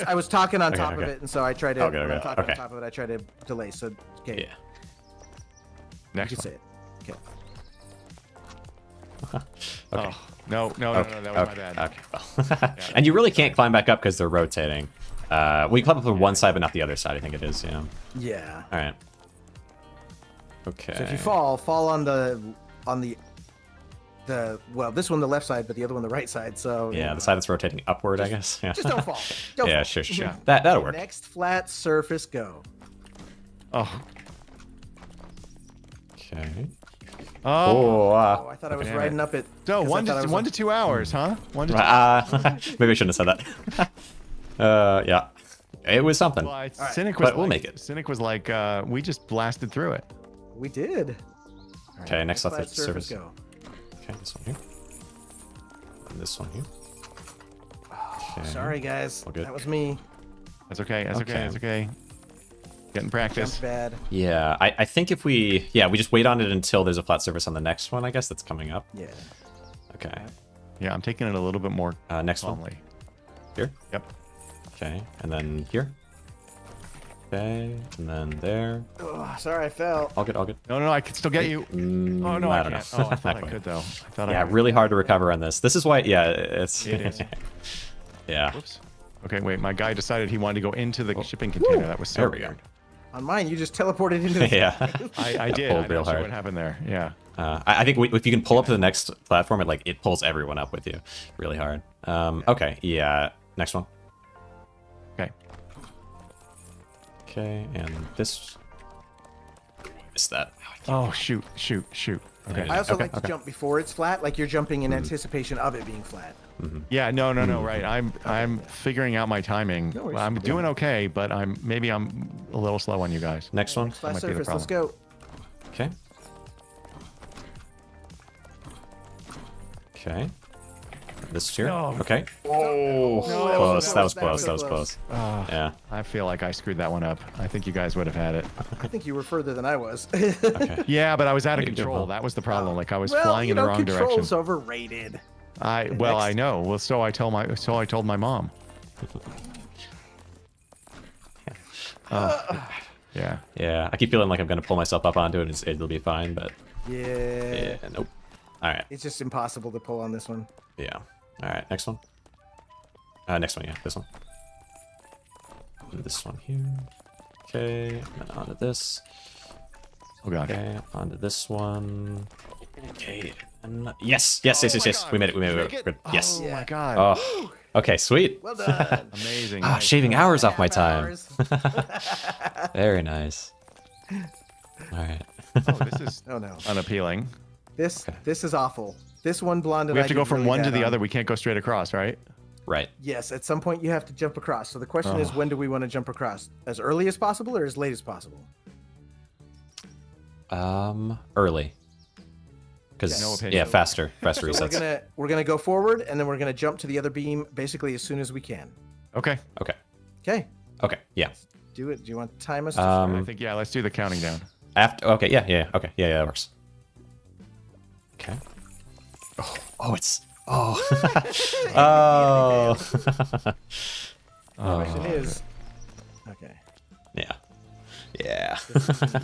I was talking on top okay. of it, and so I tried to. Okay, when I'm okay, talking okay. on top of it, I try to delay. So okay, Yeah. you Next can one. say it. Okay. Okay. Oh, no, that was my bad. Okay. Well. And you really can't climb back up because they're rotating. We climb up on one side, but not the other side. I think it is. Yeah. Yeah. All right. Okay. So if you fall on the well, this one the left side, but the other one the right side. So Yeah, the side that's rotating upward, I guess. Yeah. just don't fall. Don't Yeah, fall. sure. Yeah. That'll work. Next flat surface, go. Oh. Okay. Oh. Oh. Oh, I thought I was Damn it. riding up it. So 'cause I one thought I was to 2 hours, huh? 1 to 2. Maybe I shouldn't have said that. Yeah. It was something. Well, right. Cynic was But we'll like, make it. Cynic was like, we just blasted through it. We did. All Okay, next flat flat surface. go. Okay, this one here. And this one here. Okay. Sorry, guys. All good. That was me. That's okay. That's okay. Okay. That's okay. Getting practice. Jumped bad. Yeah, I think if we just wait on it until there's a flat surface on the next one, I guess that's coming up. Yeah. Okay. Yeah, I'm taking it a little bit more Next one. calmly. Here. Yep. Okay, and then here. Okay, and then there. Oh, sorry, I fell. All good, all good. No, I can still get you. Oh no, I don't can't. know. Oh, I thought Not I quite. could though. I thought Yeah, I really hard to recover on this. This is why, yeah, it's. It is. Yeah. Whoops. Okay, wait. My guy decided he wanted to go into the shipping container. That was so there we go. weird. On mine, you just teleported into the Yeah. I did. Pulled I'm real not sure hard. what happened there. Yeah. I think if you can pull up to the next platform, it pulls everyone up with you really hard. Okay, yeah. Next one. Okay. Okay, and this. Missed that. Oh shoot. Okay. I also Okay, like to okay. jump before it's flat, like you're jumping in anticipation of it being flat. Yeah. No. Right. I'm figuring out my timing. No worries. I'm doing okay, but maybe I'm a little slow on you guys. Next one. Flat might be the surface, let's problem. go. Okay. Okay. This here. No. Okay. Oh. Close. That was close. That was close. Yeah. I feel like I screwed that one up. I think you guys would have had it. I think you were further than I was. Okay. Yeah, but I was out of You did control. well. That was the problem. Like I was well, flying you in the know, wrong direction. control's overrated. Well, I Next. know. Well, so I told my mom. Oh, yeah. Yeah. I keep feeling like I'm gonna pull myself up onto it. And it'll be fine, but Yeah. yeah. Nope. All right. It's just impossible to pull on this one. Yeah. All right. Next one. Next one. Yeah. This one. And this one here. Okay. And then onto this. Oh god. Okay. Onto this one. Okay. And yes. Yes. We made it. We made it. Good. Yes. Oh my god. Oh. Okay. Sweet. Well done. Amazing. Ah, Nice. shaving hours off my time. Hours. Very nice. All right. Oh, this is Oh no. unappealing. This is awful. This one blonde and We I have to go did from really one to bad the on. other. We can't go straight across, right? Right. Yes, at some point you have to jump across. So the question is, when do we want to jump across? As early as possible or as late as possible? Early. Because No opinion. yeah, faster So resets. we're gonna go forward and then we're gonna jump to the other beam basically as soon as we can. Okay. Okay. Okay. Okay. Yeah. Do it. Do you want to time us? to I think let's do the counting down. After. Okay. Yeah. Okay. Yeah. That works. Okay. Oh. It's. Oh. Oh. question is, okay. Yeah. Yeah.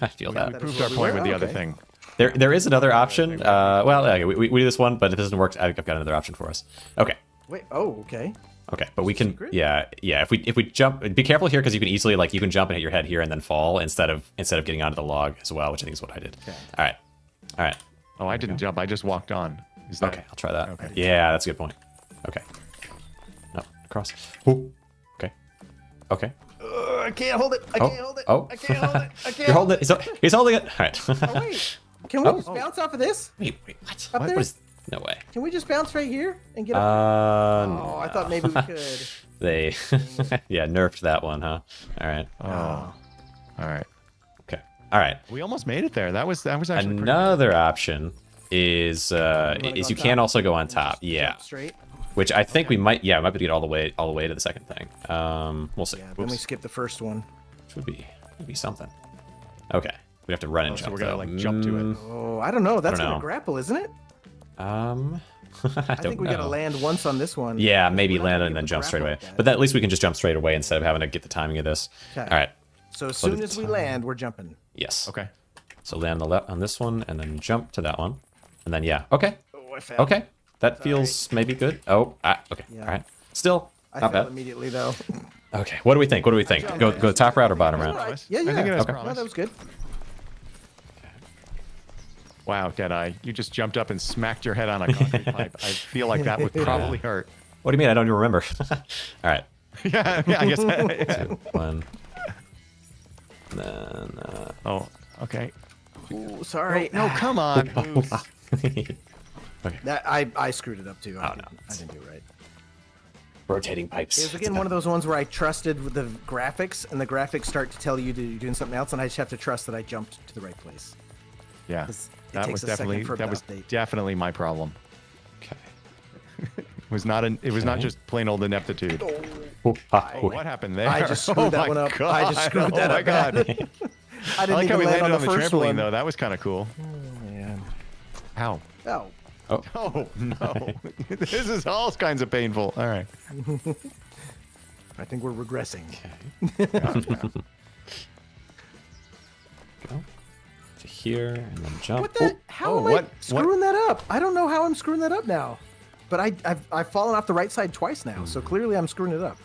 I feel We that. proved our point with the other Okay. thing. There is another option. Well, okay, we do this one, but if it doesn't work, I've got another option for us. Okay. Wait. Oh, okay. Okay, but we can, Secret? yeah. If we jump, be careful here because you can easily you can jump and hit your head here and then fall instead of getting onto the log as well, which I think is what I did. Okay. All right. Oh, I didn't jump. I just walked on. Is that Okay, I'll try that. Okay. Yeah, that's a good point. Okay. No, across. Ooh. Okay. Okay. I can't hold it. I can't hold it. Oh. I can't hold it. I can't. You're holding it. He's holding it. All right. Oh, wait. Can we Oh. just bounce off of this? wait. What? Up there? What is? No way. Can we just bounce right here and get up? No. Oh, I thought maybe we could. They, yeah, nerfed that one, huh? All right. Oh. All right. Okay. All right. We almost made it there. That was actually pretty Another option is go you on can top? also go on top. Yeah. Jump straight. Which I think we might. Yeah, we might be able to get all the way to the second thing. We'll see. Yeah, then we Whoops. skip the first one. Which would be something. Okay. We have to run and so jump. we're gonna though. like jump to it. Oh, I don't know. That's don't gonna know. grapple, isn't it? I I think we gotta land once on this one. Yeah, maybe We're not land gonna and be then able to jump straight grapple away. like that. But at least we can just jump straight away instead of having to get the timing of this. Okay. All right. So as By the soon as we time- land, we're jumping. Yes. Okay. So land on this one and then jump to that one, and then yeah. Okay. Oh, I failed. Okay. That feels maybe good. Oh. Okay. Yeah. All right. Still I not failed bad. immediately though. Okay. What do we think? Go top route or bottom route? Alright. Yeah, I yeah. think it has Okay. No, promise. that was good. Wow, Deadeye, you just jumped up and smacked your head on a concrete pipe. I feel like that would probably hurt. What do you mean? I don't even remember. All right. Yeah, I guess. Yeah. 2, 1. Then. Oh, okay. Ooh, sorry. No, come on. Goose. That I screwed it up too. Oh, no. I didn't do it right. Rotating pipes. It was again one of those ones where I trusted with the graphics, and the graphics start to tell you you're doing something else, and I just have to trust that I jumped to the right place. Yeah, 'Cause it that takes was a second definitely for it to update. definitely my problem. Okay. It was not Okay. just plain old ineptitude. Ooh, ah, Oh, ooh. what happened there? I just Oh screwed that my one up. God. I just screwed that oh my up. God. I I didn't like how even we land landed on on the the first trampoline one. though. That was kind of cool. Man. Ow. Oh. Oh no. This is all kinds of painful. All right. I think we're regressing. Go to here and then jump. What the? How oh, am I what- screwing that up? I don't know how I'm screwing that up now. But I've fallen off the right side twice now, so clearly I'm screwing it up.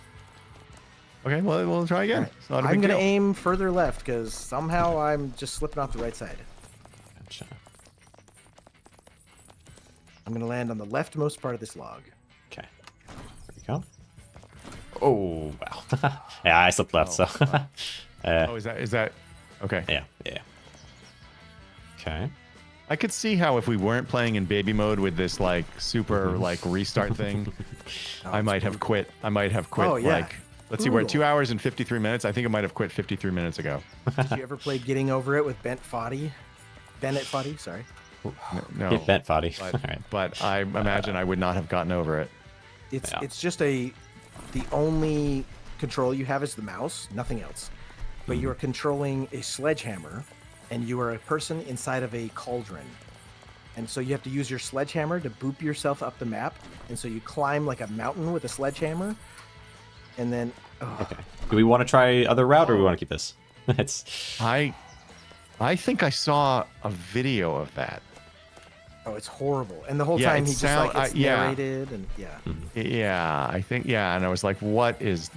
Okay, well, we'll try again. It's not a I'm big gonna deal. aim further left because somehow I'm just slipping off the right side. Gotcha. I'm gonna land on the leftmost part of this log. Okay. There we go. Oh, wow. Yeah, I slipped left, so. Oh, is that? Okay. Yeah, yeah. Okay. I could see how if we weren't playing in baby mode with this like super like restart thing, I might have quit. I might have quit. Oh, yeah. Like, let's see, we're at Brutal. 2 hours and 53 minutes. I think I might have quit 53 minutes ago. Did you ever play Getting Over It with Bennett Foddy, sorry. No, Get bent, Foddy. but, All right. but I imagine I would not have gotten over it. It's Yeah. it's just the only control you have is the mouse, nothing else. But you are controlling a sledgehammer, and you are a person inside of a cauldron. And so you have to use your sledgehammer to boop yourself up the map. And so you climb like a mountain with a sledgehammer, and then Okay. Do we want to try other route, or do we want to keep this? It's I think I saw a video of that. it's horrible. And the whole Yeah, time it he just sound- like it's yeah. narrated, and yeah, Yeah, I think and I was like, what is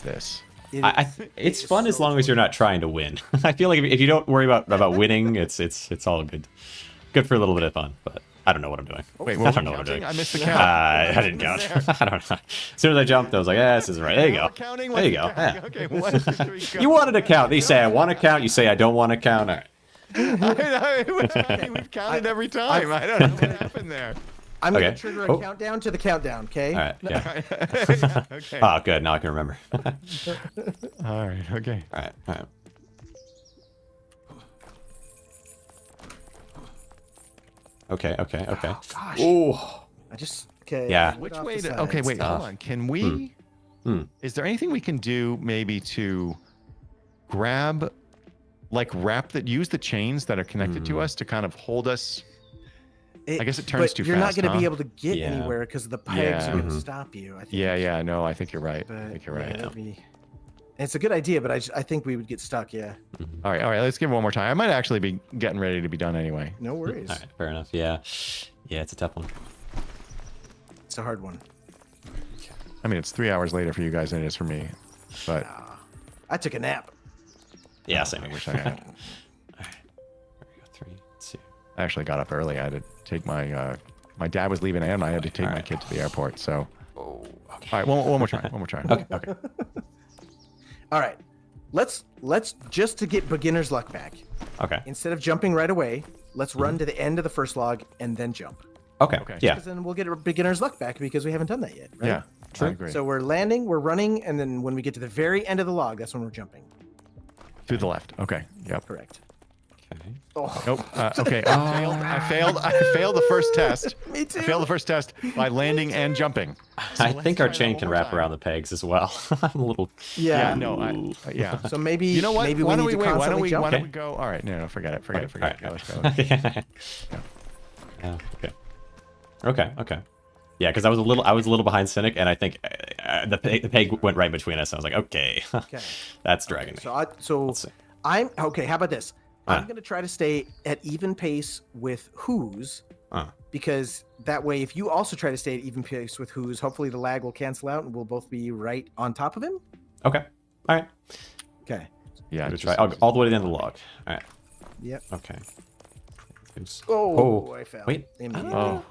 this? It I, is- it's it is fun as so long as you're not trying to win. I feel like if you don't worry about winning, it's all good. Good for a little bit of fun, but I don't know what I'm doing. Wait, I what don't were know we what I'm counting? doing. I missed the count. I didn't count. I don't know. As soon as I jumped, I was like, this isn't right. There you Now go. we're counting? There you go. What's the count? Yeah. Okay, 1, 2, 3, go. You wanted to count. They say I want to count. You say I don't want to count. All right. We've counted every time. I don't know what happened there. I'm gonna Okay. trigger a Oh. countdown to the countdown. Okay. All right. Yeah. Okay. Oh, good. Now I can remember. All All right. Okay. right. All right. Okay. Okay. Okay. Gosh. Oh. I just okay. Yeah. get Which off way the to? Okay, sides. wait. Hold on. Can we? Is there anything we can do maybe to grab, like use the chains that are connected to us to kind of hold us? I guess it turns but too you're fast, not going to huh? be able to get Yeah. anywhere because the pegs Yeah. are going to stop you. I think. Yeah. No, I think you're right. But, I think you're yeah, right. that'd be- It's a good idea, but I think we would get stuck. Yeah. All right. Let's give it one more time. I might actually be getting ready to be done anyway. No worries. All right. Fair enough. Yeah. Yeah. It's a tough one. It's a hard one. I mean, it's 3 hours later for you guys than it is for me, but I took a nap. Yeah. Same. I here. wish I had. There we go. 3, 2. I actually got up early. I had to take my dad was leaving and I had to take my kid to the airport. So, all right, one more try. One more try. Okay. Okay. All right. Let's just to get beginner's luck back. Okay. Instead of jumping right away, let's run to the end of the first log and then jump. Okay. Okay. Yeah. Because then we'll get a beginner's luck back because we haven't done that yet. Right? Yeah. I agree. So we're landing, we're running, and then when we get to the very end of the log, that's when we're jumping. To the left. Okay. Yep. Correct. Okay. Oh, Nope. Okay. I failed the first test. me too. I failed the first test by landing and jumping. I think our try that chain one can more wrap time. around the pegs as well. I'm a little. Yeah. Yeah. No. Yeah. So maybe You know what? Maybe why we don't need we to wait? Why don't constantly we? jump. Why don't Okay. we go? All right. No. Forget it. Forget it. All Forget it. right. Let's go. Okay. Okay. Okay. Yeah, because I was a little behind Cynic, and I think the peg went right between us. I was like, okay, that's dragging me. So see. I'm okay. How about this? I'm Ah. gonna try to stay at even pace with Who's because that way, if you also try to stay at even pace with Who's, hopefully the lag will cancel out and we'll both be right on top of him. Okay. All right. Okay. Yeah. Give it a just- try. All the way to the end of the log. All right. Yep. Okay. Oops. Oh, I fell. Wait. Immediately. Oh.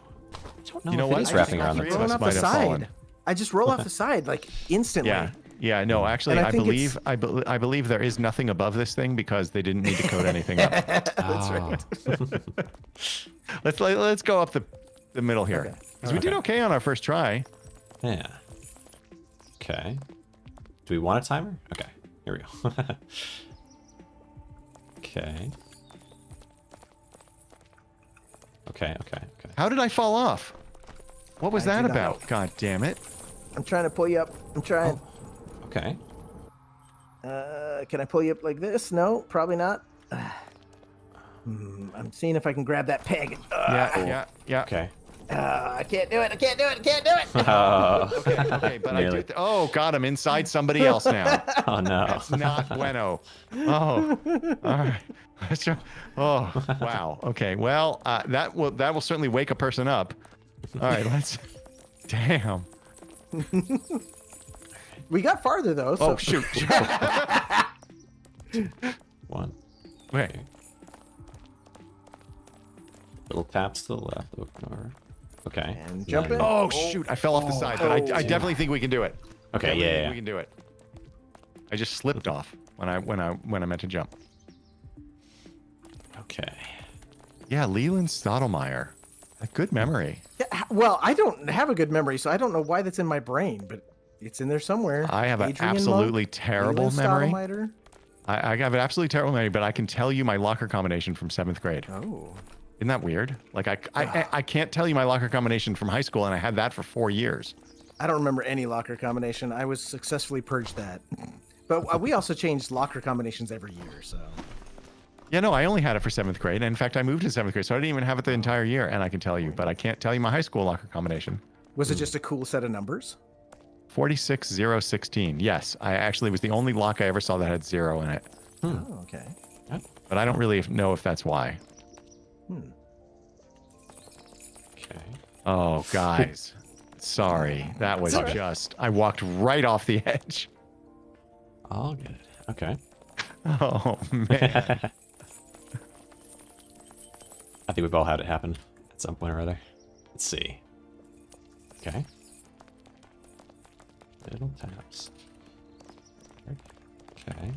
No, You know if what? It is I wrapping think around the three peg. of Rolling us off the might have side. fallen. I just roll off the side like instantly. Yeah. Yeah. No. Actually, And I I think believe I believe there is nothing above this thing because they didn't need to code anything up. That's right. Let's go up the middle here. Okay. 'Cause we did okay on our first try. Yeah. Okay. Do we want a timer? Okay. Here we go. Okay. Okay. How did I fall off? What was I that do not about? know. God damn it. I'm trying to pull you up. I'm trying. Okay. Can I pull you up like this? No, probably not. I'm seeing if I can grab that peg. Yeah. Okay. I can't do it. I can't do it. I can't do it. Okay, but I Nearly. did. Oh God, I'm inside somebody else now. Oh no. That's not bueno. Oh, all right. Let's try- Oh, wow. Okay. Well, that will certainly wake a person up. All right. Let's. Damn. We got farther though. So. Oh shoot. One. Okay. Little taps to the left. Open over. Okay. And jump in. Oh shoot! I fell off the side, but I definitely think we can do it. Okay. Definitely think Yeah. we can do it. I just slipped off when I meant to jump. Okay. Yeah, Leland Stottlemyre. A good memory. Yeah, well, I don't have a good memory, so I don't know why that's in my brain, but it's in there somewhere. I have an Adrian absolutely Monk, terrible Leland memory. Stottlemyre. I have an absolutely terrible memory, but I can tell you my locker combination from 7th grade. Oh. Isn't that weird? Like I can't tell you my locker combination from high school, and I had that for 4 years. I don't remember any locker combination. I was successfully purged that. But we also changed locker combinations every year, so. Yeah, no, I only had it for 7th grade. And in fact, I moved in 7th grade, so I didn't even have it the entire year. And I can tell you, but I can't tell you my high school locker combination. Was it just a cool set of numbers? 46016. Yes, I actually was the only lock I ever saw that had 0 in it. Oh, okay. But I don't really know if that's why. Okay. Oh, guys. Sorry. That was okay. just... I walked right off the edge. All good. Okay. Oh, man. I think we've all had it happen at some point or other. Let's see. Okay. Little taps. Okay.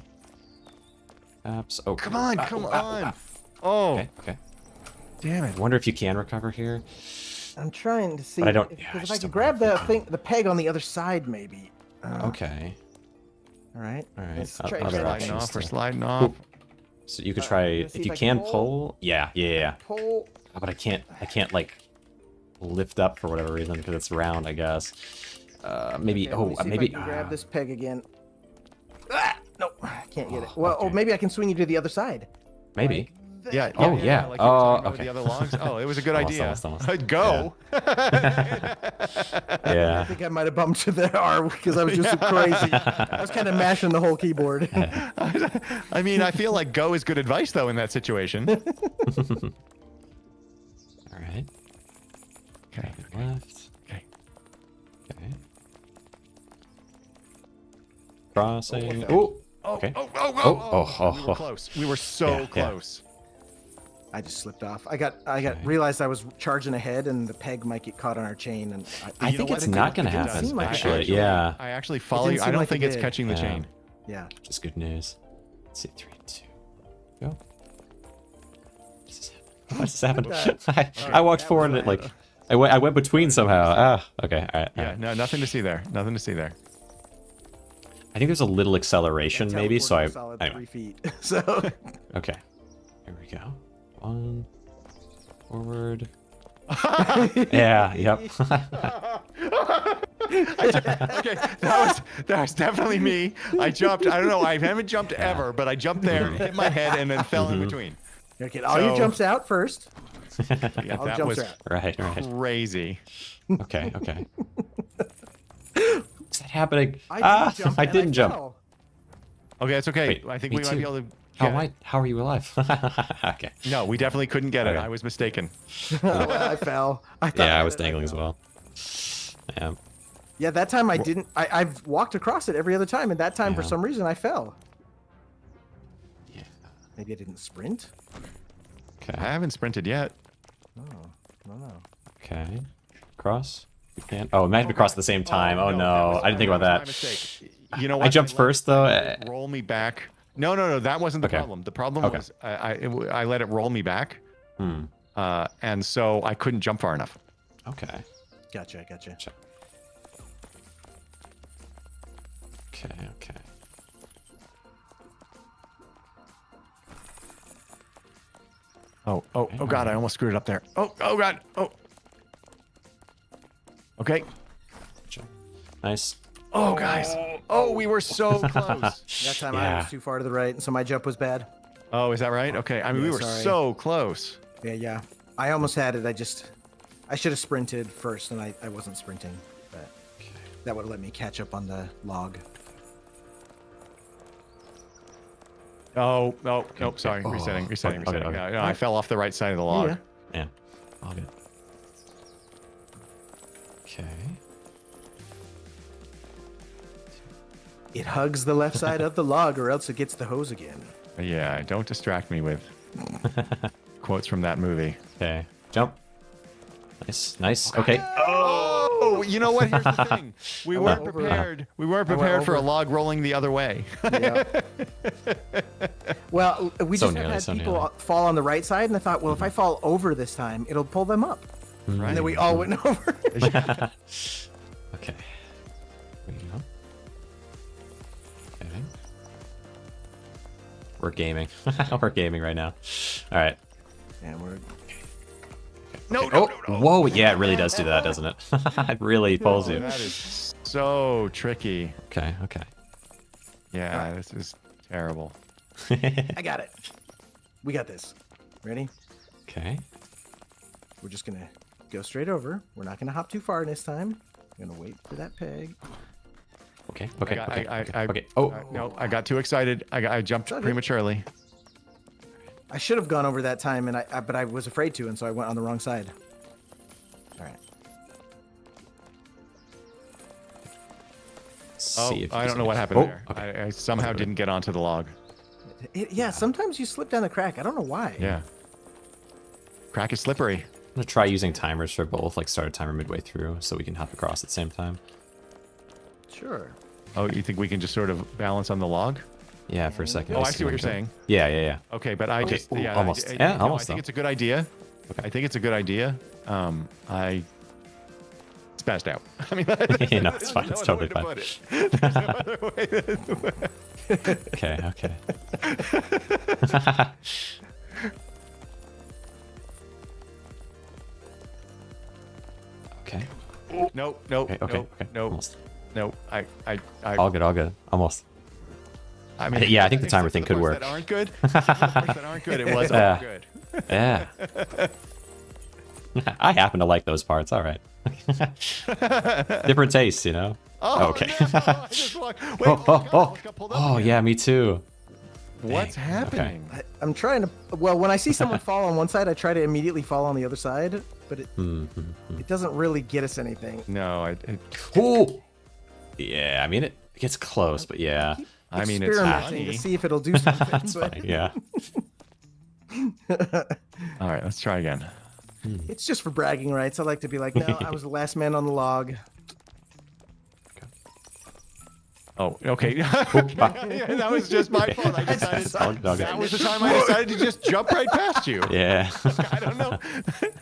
Taps. Oh, Come on, come on. Oh, Okay. Okay. damn I it. wonder if you can recover here. I'm trying to see. But I don't- Because yeah, I if I just could don't grab know if the thing, the peg on the other side, maybe. Okay. All right. All right. Let's O- try other that Sliding thing. options off, we're to- sliding off. So you could try let's see if if you I can can pull. pull. Yeah. Pull. But I can't like lift up for whatever reason because it's round, I guess. Maybe. Okay, let me see if maybe. I can grab this peg again. No, I can't get it. Oh, Well, okay. maybe I can swing you to the other side. Maybe. Yeah. Oh, yeah. Like you were talking about okay. The other logs. Oh, it was a good Almost, idea. almost. Go. I Yeah. think I might have bumped to the R because I was just crazy. I was kind of mashing the whole keyboard. I mean, I feel like go is good advice though in that situation. All right. Okay. Left. Okay. Okay. Crossing. Oh, Oh. Okay. Oh, We were Oh. close. We were so Yeah, yeah. close. I just slipped off. I realized I was charging ahead, and the peg might get caught on our chain. And I You know think what? it's It not did- going to it did happen. seem like it Actually, did. yeah. I actually follow didn't you. I seem don't like think it it's did. catching the Yeah. chain. yeah. Just good news. Let's see. 3, 2, go. What just happened? I walked forward and it like I went between somehow. Ah, okay. All right. Yeah. No, nothing to see there. Nothing to see there. I think there's a little acceleration maybe, so I Teleported a solid anyway. 3 feet. So Okay. Here we go. 1 forward. Yeah, yep. Okay, that was definitely me. I jumped. I don't know. I haven't jumped ever, but I jumped there, hit my head, and then fell in between. you get all your So- jumps out first. Yeah, All that jumps was are out. Right. crazy. Okay. Is that happening? I didn't jump. I and didn't jump. fell. Okay, it's okay. Wait, I think me we might too. be able to. How are you alive? Okay. No, we definitely couldn't get it. Okay. I was mistaken. I fell. I thought Yeah, I had was it, dangling as fell. well. Yeah. Yeah, that time I didn't. I've walked across it every other time, and that time for Yeah. some reason I fell. Yeah. Maybe I didn't sprint. I Okay. haven't sprinted yet. I don't know. Okay. Cross. You can. Oh, imagine we crossed at the same time. Oh no, I didn't think about that that. was my mistake. You know what? I jumped let first though. it roll me back. No. That wasn't the Okay. problem. The problem Okay. was I let it roll me back, Hmm. and so I couldn't jump far enough. Okay. Gotcha. Okay. Oh God! I almost screwed it up there. Oh God! Oh. Okay. Gotcha. Nice. Oh guys! Oh, we were so close. That time I Yeah. was too far to the right, so my jump was bad. Oh, is that right? Okay. I mean, we Yeah, were sorry. so close. Yeah. I almost had it. I should have sprinted first, and I wasn't sprinting. But that would have let me catch up on the log. Oh, nope. Sorry. Resetting. Okay. Yeah, no, I fell off the right side of the log. Yeah. Yeah. All good. Okay. It hugs the left side of the log, or else it gets the hose again. Yeah, don't distract me with quotes from that movie. Okay, jump. Nice, nice. Okay. Oh, you know what? Here's the thing. We weren't prepared. We weren't prepared for a over. log rolling the other way. Yeah. Well, we So just nearly, had so people nearly. fall on the right side, and I thought, well, if I fall over this time, it'll pull them up. Right. And then we all went over. Okay. There you go. Okay. We're gaming. We're gaming right now. All right. And we're No, Oh, whoa. Yeah, it really does do that, doesn't it? It really pulls you. that is so tricky. Okay, okay. Yeah, this is terrible. I got it. We got this. Ready? Okay. We're just gonna go straight over. We're not gonna hop too far this time. I'm gonna wait for that peg. Okay, okay, I- okay. I- okay, I- okay. Oh, No, I got too excited. I jumped Okay. prematurely. I should have gone over that time, and but I was afraid to, and so I went on the wrong side. All right. Oh, see if I there's don't know any- what happened Oh, there. okay. I somehow didn't get onto the log. Yeah, sometimes you slip down the crack. I don't know why. Yeah. Crack is slippery. I'm gonna try using timers for both, like start a timer midway through, so we can hop across at the same time. Sure. Oh, you think we can just sort of balance on the log? Yeah, for a second. Oh, I just see what you're to- saying. Yeah, yeah, yeah. Okay, but I just ooh, yeah, almost. I, Yeah, no, almost, I think though. it's a good idea. I think it's a good idea. I spazzed out. I mean, No, it's fine. It's totally fine. There's no other way to put it. Okay, okay. Okay. No, no, Okay, okay, no, okay. no, Almost. no. All good, all good. Almost. I mean, Yeah, I think the timer except thing for could the parts work. That aren't good. Except for the parts that aren't good. It was all Yeah. good. Yeah. I happen to like those parts. All right. Different tastes, you know. Oh, Okay. no, I just walked- Wait, Oh, oh, oh, God, I got pulled up oh, again. yeah, me too. What's Dang, happening? I'm trying to. Well, when I see someone fall on one side, I try to immediately fall on the other side, but it doesn't really get us anything. No, Oh. Yeah, I mean it gets close, but yeah, I mean, it's Experimenting to funny. see if it'll do something. it's but funny. Yeah. All right, let's try again. it's just for bragging rights. I like to be like, no, I was the last man on the log. Oh, okay. Yeah, that was just my fault. I decided All good, all good. that was the time I decided to just jump right past you. Yeah. I don't know.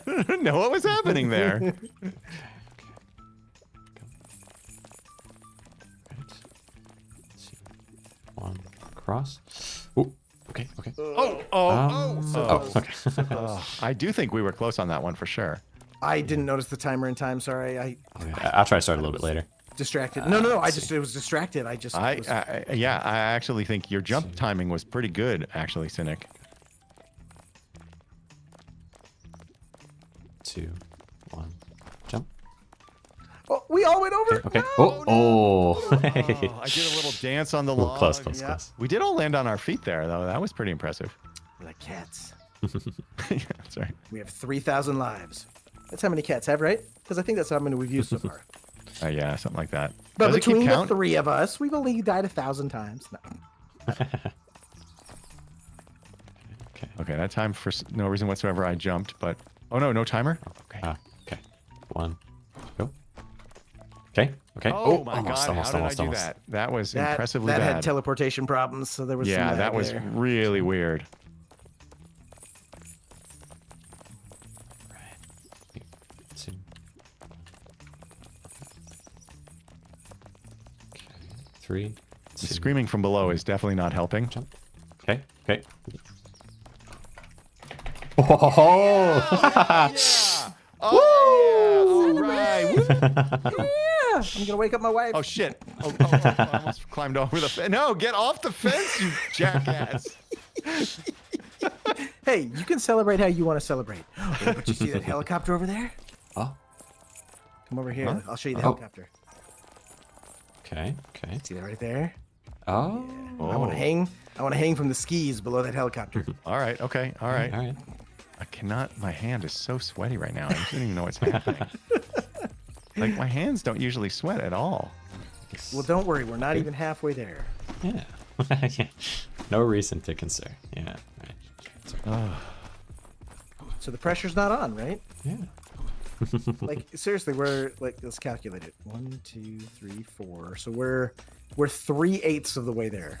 I don't know what was happening there. One cross. Ooh. Okay. Okay. Oh, okay. I do think we were close on that one for sure. I didn't notice the timer in time. Sorry, I I'll try to start a little bit later. distracted. No. I just was distracted. I just. was- Yeah, I actually think your jump timing was pretty good, actually, Cynic. 2, 1, jump. Oh, we all went over. Okay. No, Oh. Oh, I did a little dance on the Ooh, log. close, close, yeah. close. We did all land on our feet there, though. That was pretty impressive. We're like cats. Yeah, that's right. We have 3,000 lives. That's how many cats have, right? Because I think that's how many we've used so far. Yeah, something like that. But Does it keep between the count? 3 of us, we've only died 1,000 times. No. Okay, that time for no reason whatsoever I jumped, but oh no timer. Okay. Okay. 1, go. Okay. Okay. Oh, my almost, God! almost, How did almost, I do almost. that? That was That, impressively that bad. had teleportation problems, so there was some Yeah, lag that was there. really weird. Right. 2. Okay. 3. The 2. screaming from below is definitely not helping. Jump. Okay. Okay. Oh! Oh, yeah! All right. Woo. Yeah, I'm gonna wake up my wife. Oh shit! I almost climbed over the fence. No, get off the fence, you jackass! Hey, you can celebrate how you want to celebrate. Oh, but you see that helicopter over there? Oh. Come over here. Huh? I'll show you the Oh. helicopter. Okay. Okay. See that right there? Oh. I want to hang. I want to hang from the skis below that helicopter. All right. Okay. All right. All right. I cannot. My hand is so sweaty right now. I don't even know what's happening. Like my hands don't usually sweat at all. Well, don't worry. We're not even halfway there. Yeah. Yeah. No reason to concern. Yeah. Right. So the pressure's not on, right? Yeah. Like seriously, we're like, let's calculate it. 1, 2, 3, 4. So we're 3/8 of the way there.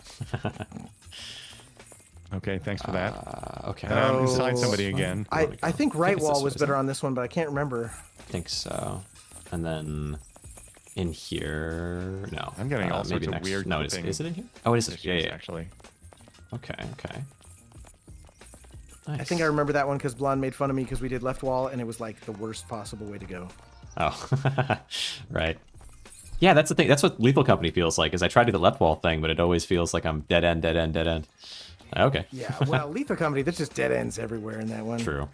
Okay, thanks for that. Okay. Inside somebody again. I think right it's wall this was way, better isn't it? on this one, but I can't remember. I think so. And then in here, no. I'm getting all sorts maybe of next. weird No, is it in here? Oh, it is. Yeah, yeah. Actually. Okay, okay. I think I remember that one because Blonde made fun of me because we did left wall and it was like the worst possible way to go. Oh, right. Yeah, that's the thing. That's what Lethal Company feels like. Is I try to do the left wall thing, but it always feels like I'm dead end, dead end, dead end. Okay. Yeah, well, Lethal Company, there's just dead ends everywhere in that one. True.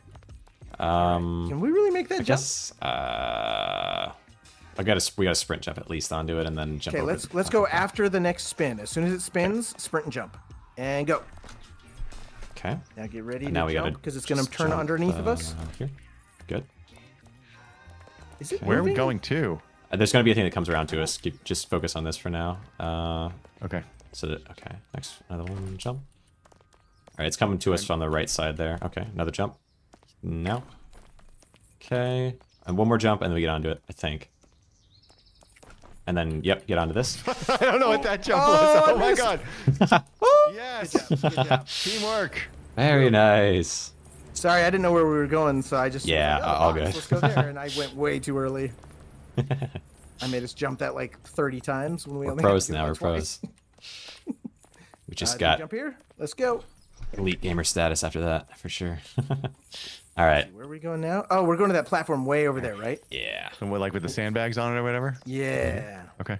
Can we really make that I jump? guess. We got to sprint jump at least onto it and then jump. Okay, over let's go after the next spin. As soon as it spins, sprint and jump, and go. Okay. Now get ready to Now we jump gotta because it's gonna just turn jump, underneath of us. Here. Good. Is it? Where are we moving? going to? There's gonna be a thing that comes around to us. Just focus on this for now. Okay. Okay. Next, another one. Jump. All right, it's coming to us from the right side there. Okay, another jump. No. Okay, and one more jump, and then we get onto it. I think. And then, yep, get onto this. I don't know what that jump Oh, was. I Oh my missed. god. Yes. Good job. Teamwork. Very nice. Sorry, I didn't know where we were going, so I just was Yeah, like, oh, all box, good. Let's go there, and I went way too early. I made us jump that like 30 times when we We're only pros had to do now. it We're twice. pros. We just Do we got jump here. Let's go. elite gamer status after that, for sure. All right. Where are we going now? Oh, we're going to that platform way over there, right? Yeah. And what, like with the sandbags on it or whatever? Yeah. Okay.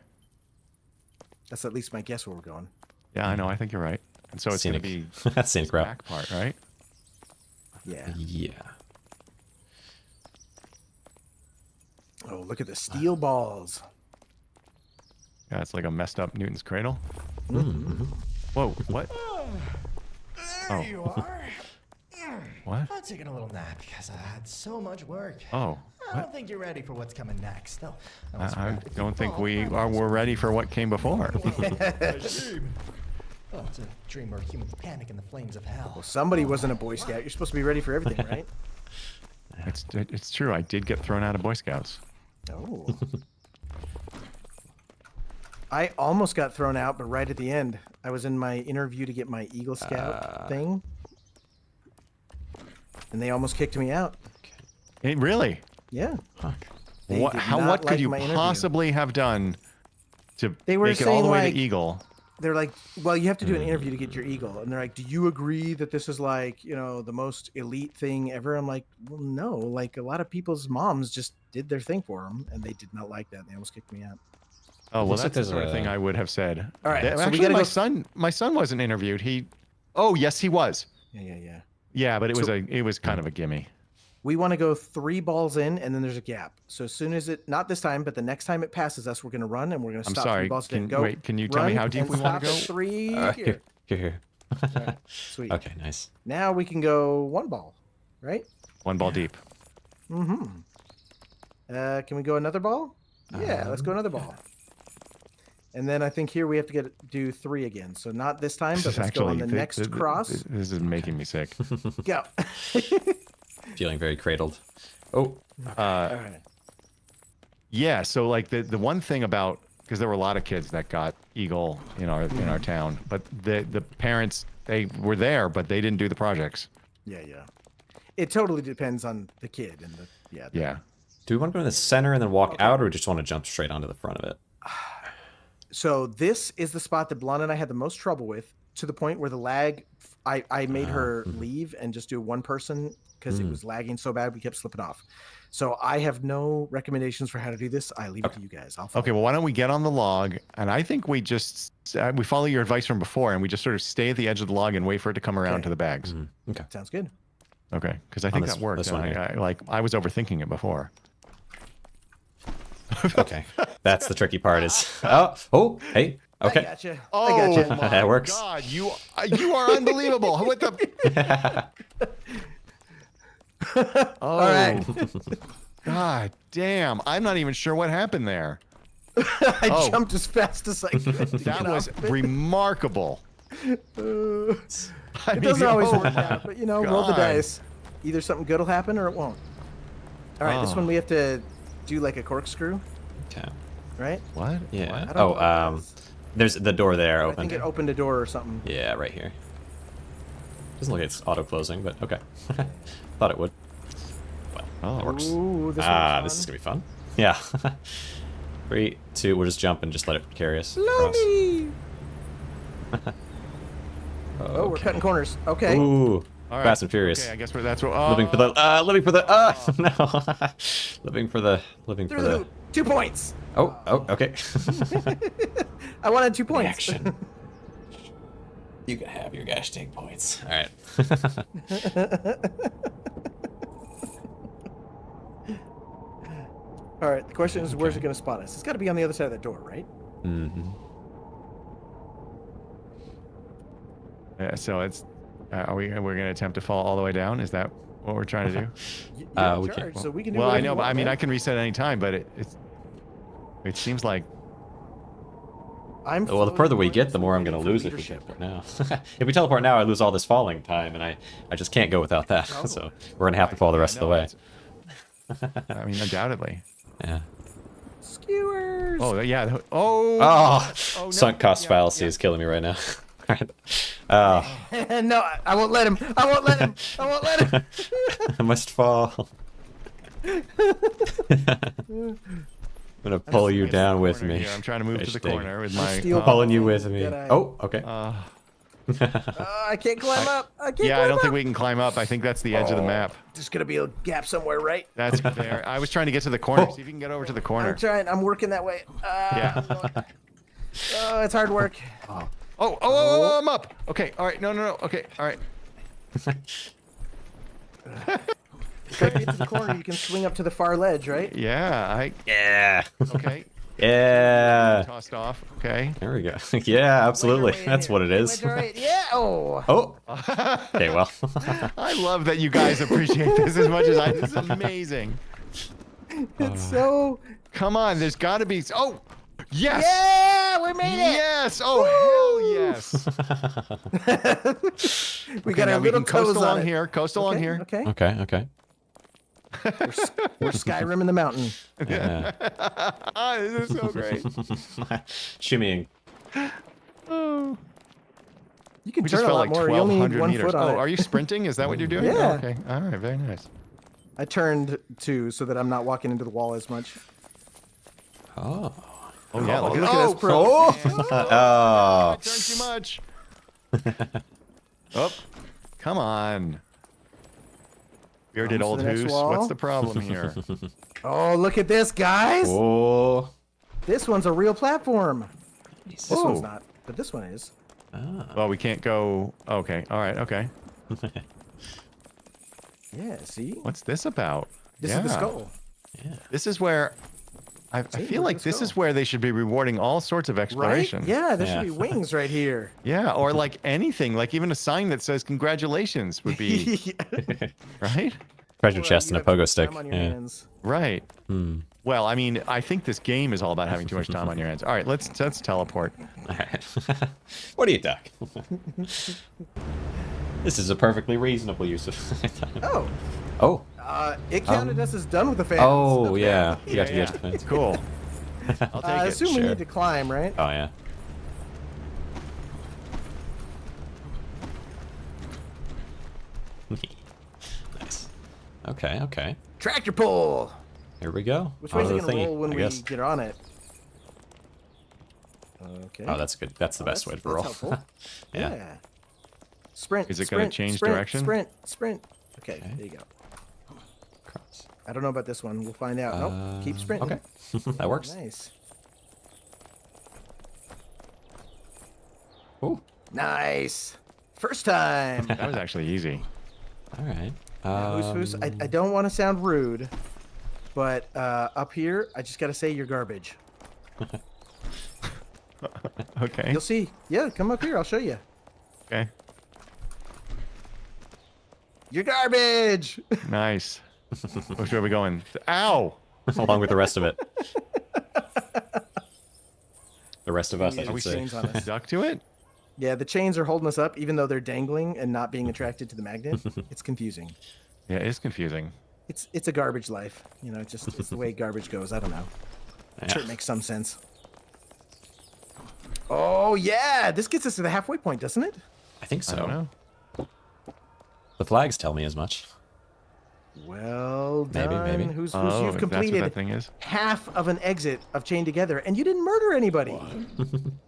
That's at least my guess where we're going. Yeah, I know. I think you're right. And so it's going to Scenic. be That's scenic route. back part, right? Yeah. Yeah. Oh, look at the steel balls. Yeah, it's like a messed up Newton's cradle. Mm-hmm. Whoa, what? There Oh. you are. What? I'm taking a little nap because I had so much work. Oh, I don't think you're ready for what's coming next. No, I don't think we're ready for what came before. Oh, it's a dream where humans panic in the flames of hell. Well, somebody wasn't a Boy Scout. You're supposed to be ready for everything, right? It's true. I did get thrown out of Boy Scouts. Oh. I almost got thrown out, but right at the end, I was in my interview to get my Eagle Scout thing, and they almost kicked me out. Really? Yeah. They What? did How? not What could like you my interview. possibly have done to They were make it all saying, the way like, to Eagle? They're like, well, you have to do an interview to get your Eagle, and they're like, do you agree that this is like, you know, the most elite thing ever? I'm like, well, no. Like a lot of people's moms just did their thing for them, and they did not like that. And they almost kicked me out. Oh well, Looks like that's the there's sort of thing a- I would have said. All right, so we Actually, gotta my go- son wasn't interviewed. Oh yes, he was. Yeah. Yeah, but it was kind of a gimme. We want to go 3 balls in, and then there's a gap. So as soon as it, not this time, but the next time it passes us, we're going to run, and we're going to I'm stop sorry. 3 balls in. Go. Wait, can you tell me run, how deep and we wanna stop go? at 3 Here. here. Sweet. Okay, nice. Now we can go 1 ball, right? One ball deep. Can we go another ball? Yeah, let's go another ball. And then I think here we have to do 3 again. So not this time, but let's go on the next cross. This is making me sick. Go. Feeling very cradled. Oh, All right. Yeah, so like the one thing about, because there were a lot of kids that got Eagle in our town, but the parents, they were there, but they didn't do the projects. Yeah. It totally depends on the kid and the Yeah. do we want to go in the center and then walk out, or we just want to jump straight onto the front of it? So this is the spot that Blonde and I had the most trouble with, to the point where the lag, I made her leave and just do one person because it was lagging so bad we kept slipping off. So I have no recommendations for how to do this. I leave it to you guys. I'll follow. Okay, well, why don't we get on the log? And I think we just we follow your advice from before, and we just sort of stay at the edge of the log and wait for it to come around Okay. to the bags. Okay. Sounds good. Okay, because I think this- that worked. this one and here. I was overthinking it before. Okay. That's the tricky part is. Oh, hey. Okay. I gotcha. Oh I gotcha. my That works. God, you are unbelievable. What the? Oh, All right. God damn! I'm not even sure what happened there. I Oh. jumped as fast as I could. to That get was off it. remarkable. It I doesn't mean, always oh work my out, but roll the God. dice. Either something good will happen or it won't. All right, this Oh. one we have to do like a corkscrew, Okay. right? What? Yeah. I don't know what it does. There's the door there I open. think it opened a door or something. Yeah, right here. Doesn't look like it's auto closing, but okay. Thought it would. Well, Oh. it works. Ooh, this Ah, one's this is fun. gonna be fun. Yeah. 3, 2, we'll just jump and just let it carry us. Blow across. me! Oh, we're cutting corners. Okay. Ooh. All right. Fast and Furious. Okay, I guess that's what. Oh. Living for the no. living for the Through the hoop. 2 points. Oh, okay. I wanted 2 points. Action. You can have your hashtag points. All right. All right. The question is, where's it going to spot us? It's got to be on the other side of that door, right? Mm-hmm. Yeah, so it's. We're going to attempt to fall all the way down? Is that what we're trying to do? You're in we charge, can't- so we can do Well, I whatever know, you but want, I mean, man. I can reset any time, but it seems like. I'm Well, the further we floating get, the more I'm going to for lose if we leadership. teleport now. If we teleport now, I lose all this falling time, and I just can't go without that. Oh. So we're going to have to fall the rest of the No, way. it's- I mean, undoubtedly. Yeah. Skewers. Oh, yeah. Oh. Oh, no. sunk cost Yeah, fallacy yeah. is killing me right now. Alright. Oh, No, I won't let him. I won't let him. I won't let him. I must fall. I'm gonna pull you Get to down the with corner me. here. I'm trying to move to the Hashtag. corner with my. Steal Pulling you with me. Good eye. Oh, okay. I can't climb up. I can't Yeah, climb I don't think up. we can climb up. I think that's the edge of the map. There's gonna be a gap somewhere, right? That's fair. I was trying to get to the corner. See if you can get over to the corner. I'm trying. I'm working that way. Yeah. Oh, it's hard work. Oh, I'm up. Okay. All right. No. Okay. All right. Try to get to the corner. You can swing up to the far ledge, right? Yeah. Yeah. Okay. Yeah. Tossed off. Okay. There we go. Yeah, absolutely. Wait, That's what it is. wait, wait, yeah. Oh. Oh. Okay, well. I love that you guys appreciate this as much as I. This is amazing. It's so. Come on. There's got to be. Oh. Yes. Yeah, we made it. Yes. Oh hell yes. We Okay, got now our we little can coast toes on along it. here. Coast along Okay, here. Okay. Okay. We're Skyrim in the mountain. Yeah. Ah, this is so great. Shimmying. Oh. You can We turn just a felt lot like more. You only need 1,200 1 meters. foot on Oh, it. are you sprinting? Is that what you're doing? Yeah. Oh, okay. All right. Very nice. I turned to so that I'm not walking into the wall as much. Oh. Oh yeah. Look at, look at us, pro. Oh. I Oh. turned too much. Oh, come on. Bearded Almost old to the next who's. wall. What's the problem here? Oh, look at this, guys! Oh. This one's a real platform. This one's Oh. not, but this one is. Well, we can't go. Okay. All right. Okay. Yeah, see? What's this about? This is the skull. This is where. I feel look like at the this is skull. where they should be rewarding all sorts of Right? exploration. Yeah, there Yeah. should be wings right here. Yeah, or like anything, like even a sign that says congratulations would be right. Treasure Well, chest you and a have pogo stick. time on your Yeah. hands. Right. Hmm. Well, I mean, I think this game is all about having too much time on your hands. All right, let's teleport. All right. What do you duck? This is a perfectly reasonable use of time. Oh, Oh. it counted us as done with the fans. Oh, Okay. yeah. You have to Yeah, get to the fence. Cool. I'll take I it. assume we Sure. need to climb, right? Oh, yeah. Nice. Okay. Tractor pull. Here we go. Which On way is to it the gonna thingy, roll when I we guess. get on it? Okay. Oh, that's good. That's the best way to roll. helpful. Yeah. Yeah. Sprint. Is it gonna sprint, change sprint, direction? Sprint. Okay, there you go. Cross. I don't know about this one. We'll find out. Nope. Keep sprinting. Okay. That works. Nice. Ooh. Nice. First time. That was actually easy. All right. Who's I don't want to sound rude, but up here, I just got to say you're garbage. Okay. You'll see. Yeah, come up here. I'll show you. Okay. You're garbage. Nice. Which way are we going? Ow! Along with the rest of it. The rest of us, I Yeah, should we say. chains on us. Stuck to it? Yeah, the chains are holding us up, even though they're dangling and not being attracted to the magnet. It's confusing. Yeah, it's confusing. It's a garbage life. You know, it's the way garbage goes. I don't know. I'm sure it Yeah. makes some sense. Oh yeah, this gets us to the halfway point, doesn't it? I think I don't so. know. The flags tell me as much. Well done. Maybe. Who's Oh, you've that's what completed that thing is? half of an exit of Chained Together, and you didn't murder anybody.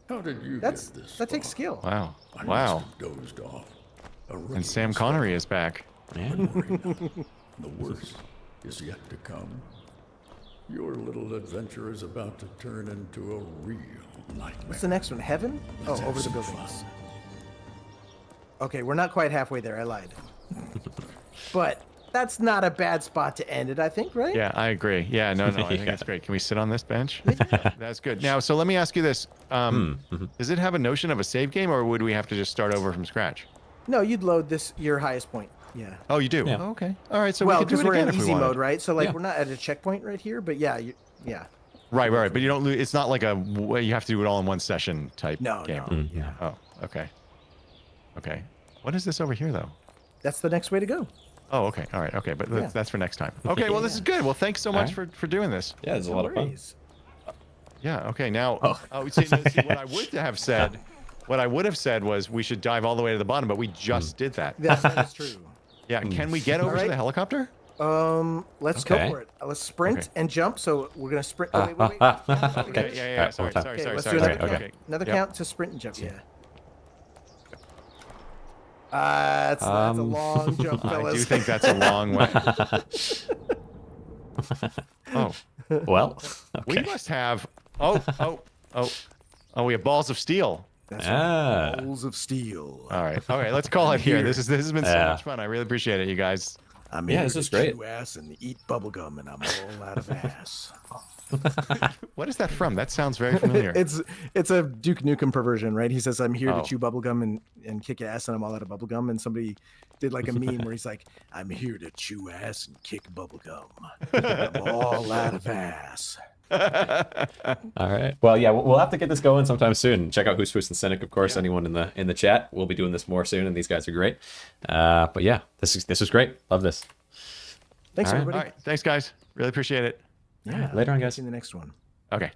How did you That's get this that takes far? skill. Wow. I Wow. must have dozed off. A rookie And Sam mistake. Connery is back. Yeah. The worst is yet to come. Your little adventure is about to turn into a real nightmare. What's the next one? Heaven? Oh, Let's have over the some buildings. fun. Okay, we're not quite halfway there. I lied. But that's not a bad spot to end it, I think, right? Yeah, I agree. Yeah, no, I think Yeah. that's great. Can we sit on this bench? That's good. Now, so let me ask you this: Does it have a notion of a save game, or would we have to just start over from scratch? No, you'd load this your highest point. Yeah. Oh, you do. Yeah. Oh, okay. All right. So Well, we could do because it we're again in if we easy wanted. mode, right? So like Yeah. we're not at a checkpoint right here, but yeah, yeah. Right, right. But you don't lose. It's not like you have to do it all in one session type No, game. no. Yeah. Oh, okay. Okay. What is this over here, though? That's the next way to go. Oh, okay. All right. Okay, but Yeah. that's for next time. Okay. Well, this is good. Well, thanks so much right. for doing this. Yeah, it's a No lot of fun. worries. Yeah. Okay. Now, see, what I would have said, what I would have said was we should dive all the way to the bottom, but we just did that. That is true. Yeah. Can we get over to right. the helicopter? Let's go Okay. for it. Let's sprint Okay. and jump. So we're gonna sprint. Oh, wait. Okay. Yeah. Yeah. Alright, Sorry. one time. Sorry. Okay, Sorry. let's Sorry. do another sorry. count. Okay. Another Yep. count to sprint and jump. Yeah. That's a long jump, I fellas. do think that's a long way. Oh, Well, we okay. must have. Oh, we have balls of steel. That's Ah. balls of steel. All right. Okay. Let's call it here. This has been so Yeah. much fun. I really appreciate it, you guys. I'm Yeah, here this to is great. chew ass and eat bubblegum, and I'm all out of ass. What is that from? That sounds very familiar. It's a Duke Nukem perversion, right? He says, "I'm here Oh. to chew bubblegum and kick ass, and I'm all out of bubblegum." And somebody did like a meme where he's like, "I'm here to chew ass and kick bubblegum. I'm all out of ass." All right. Well, yeah, we'll have to get this going sometime soon. Check out Who's and Cynic, of course. Anyone in the chat, we'll be doing this more soon, and these guys are great. But yeah, this was great. Love this. Thanks, All right. everybody. All right. Thanks, guys. Really appreciate it. Yeah. Later on, catch guys. you in the next one. Okay.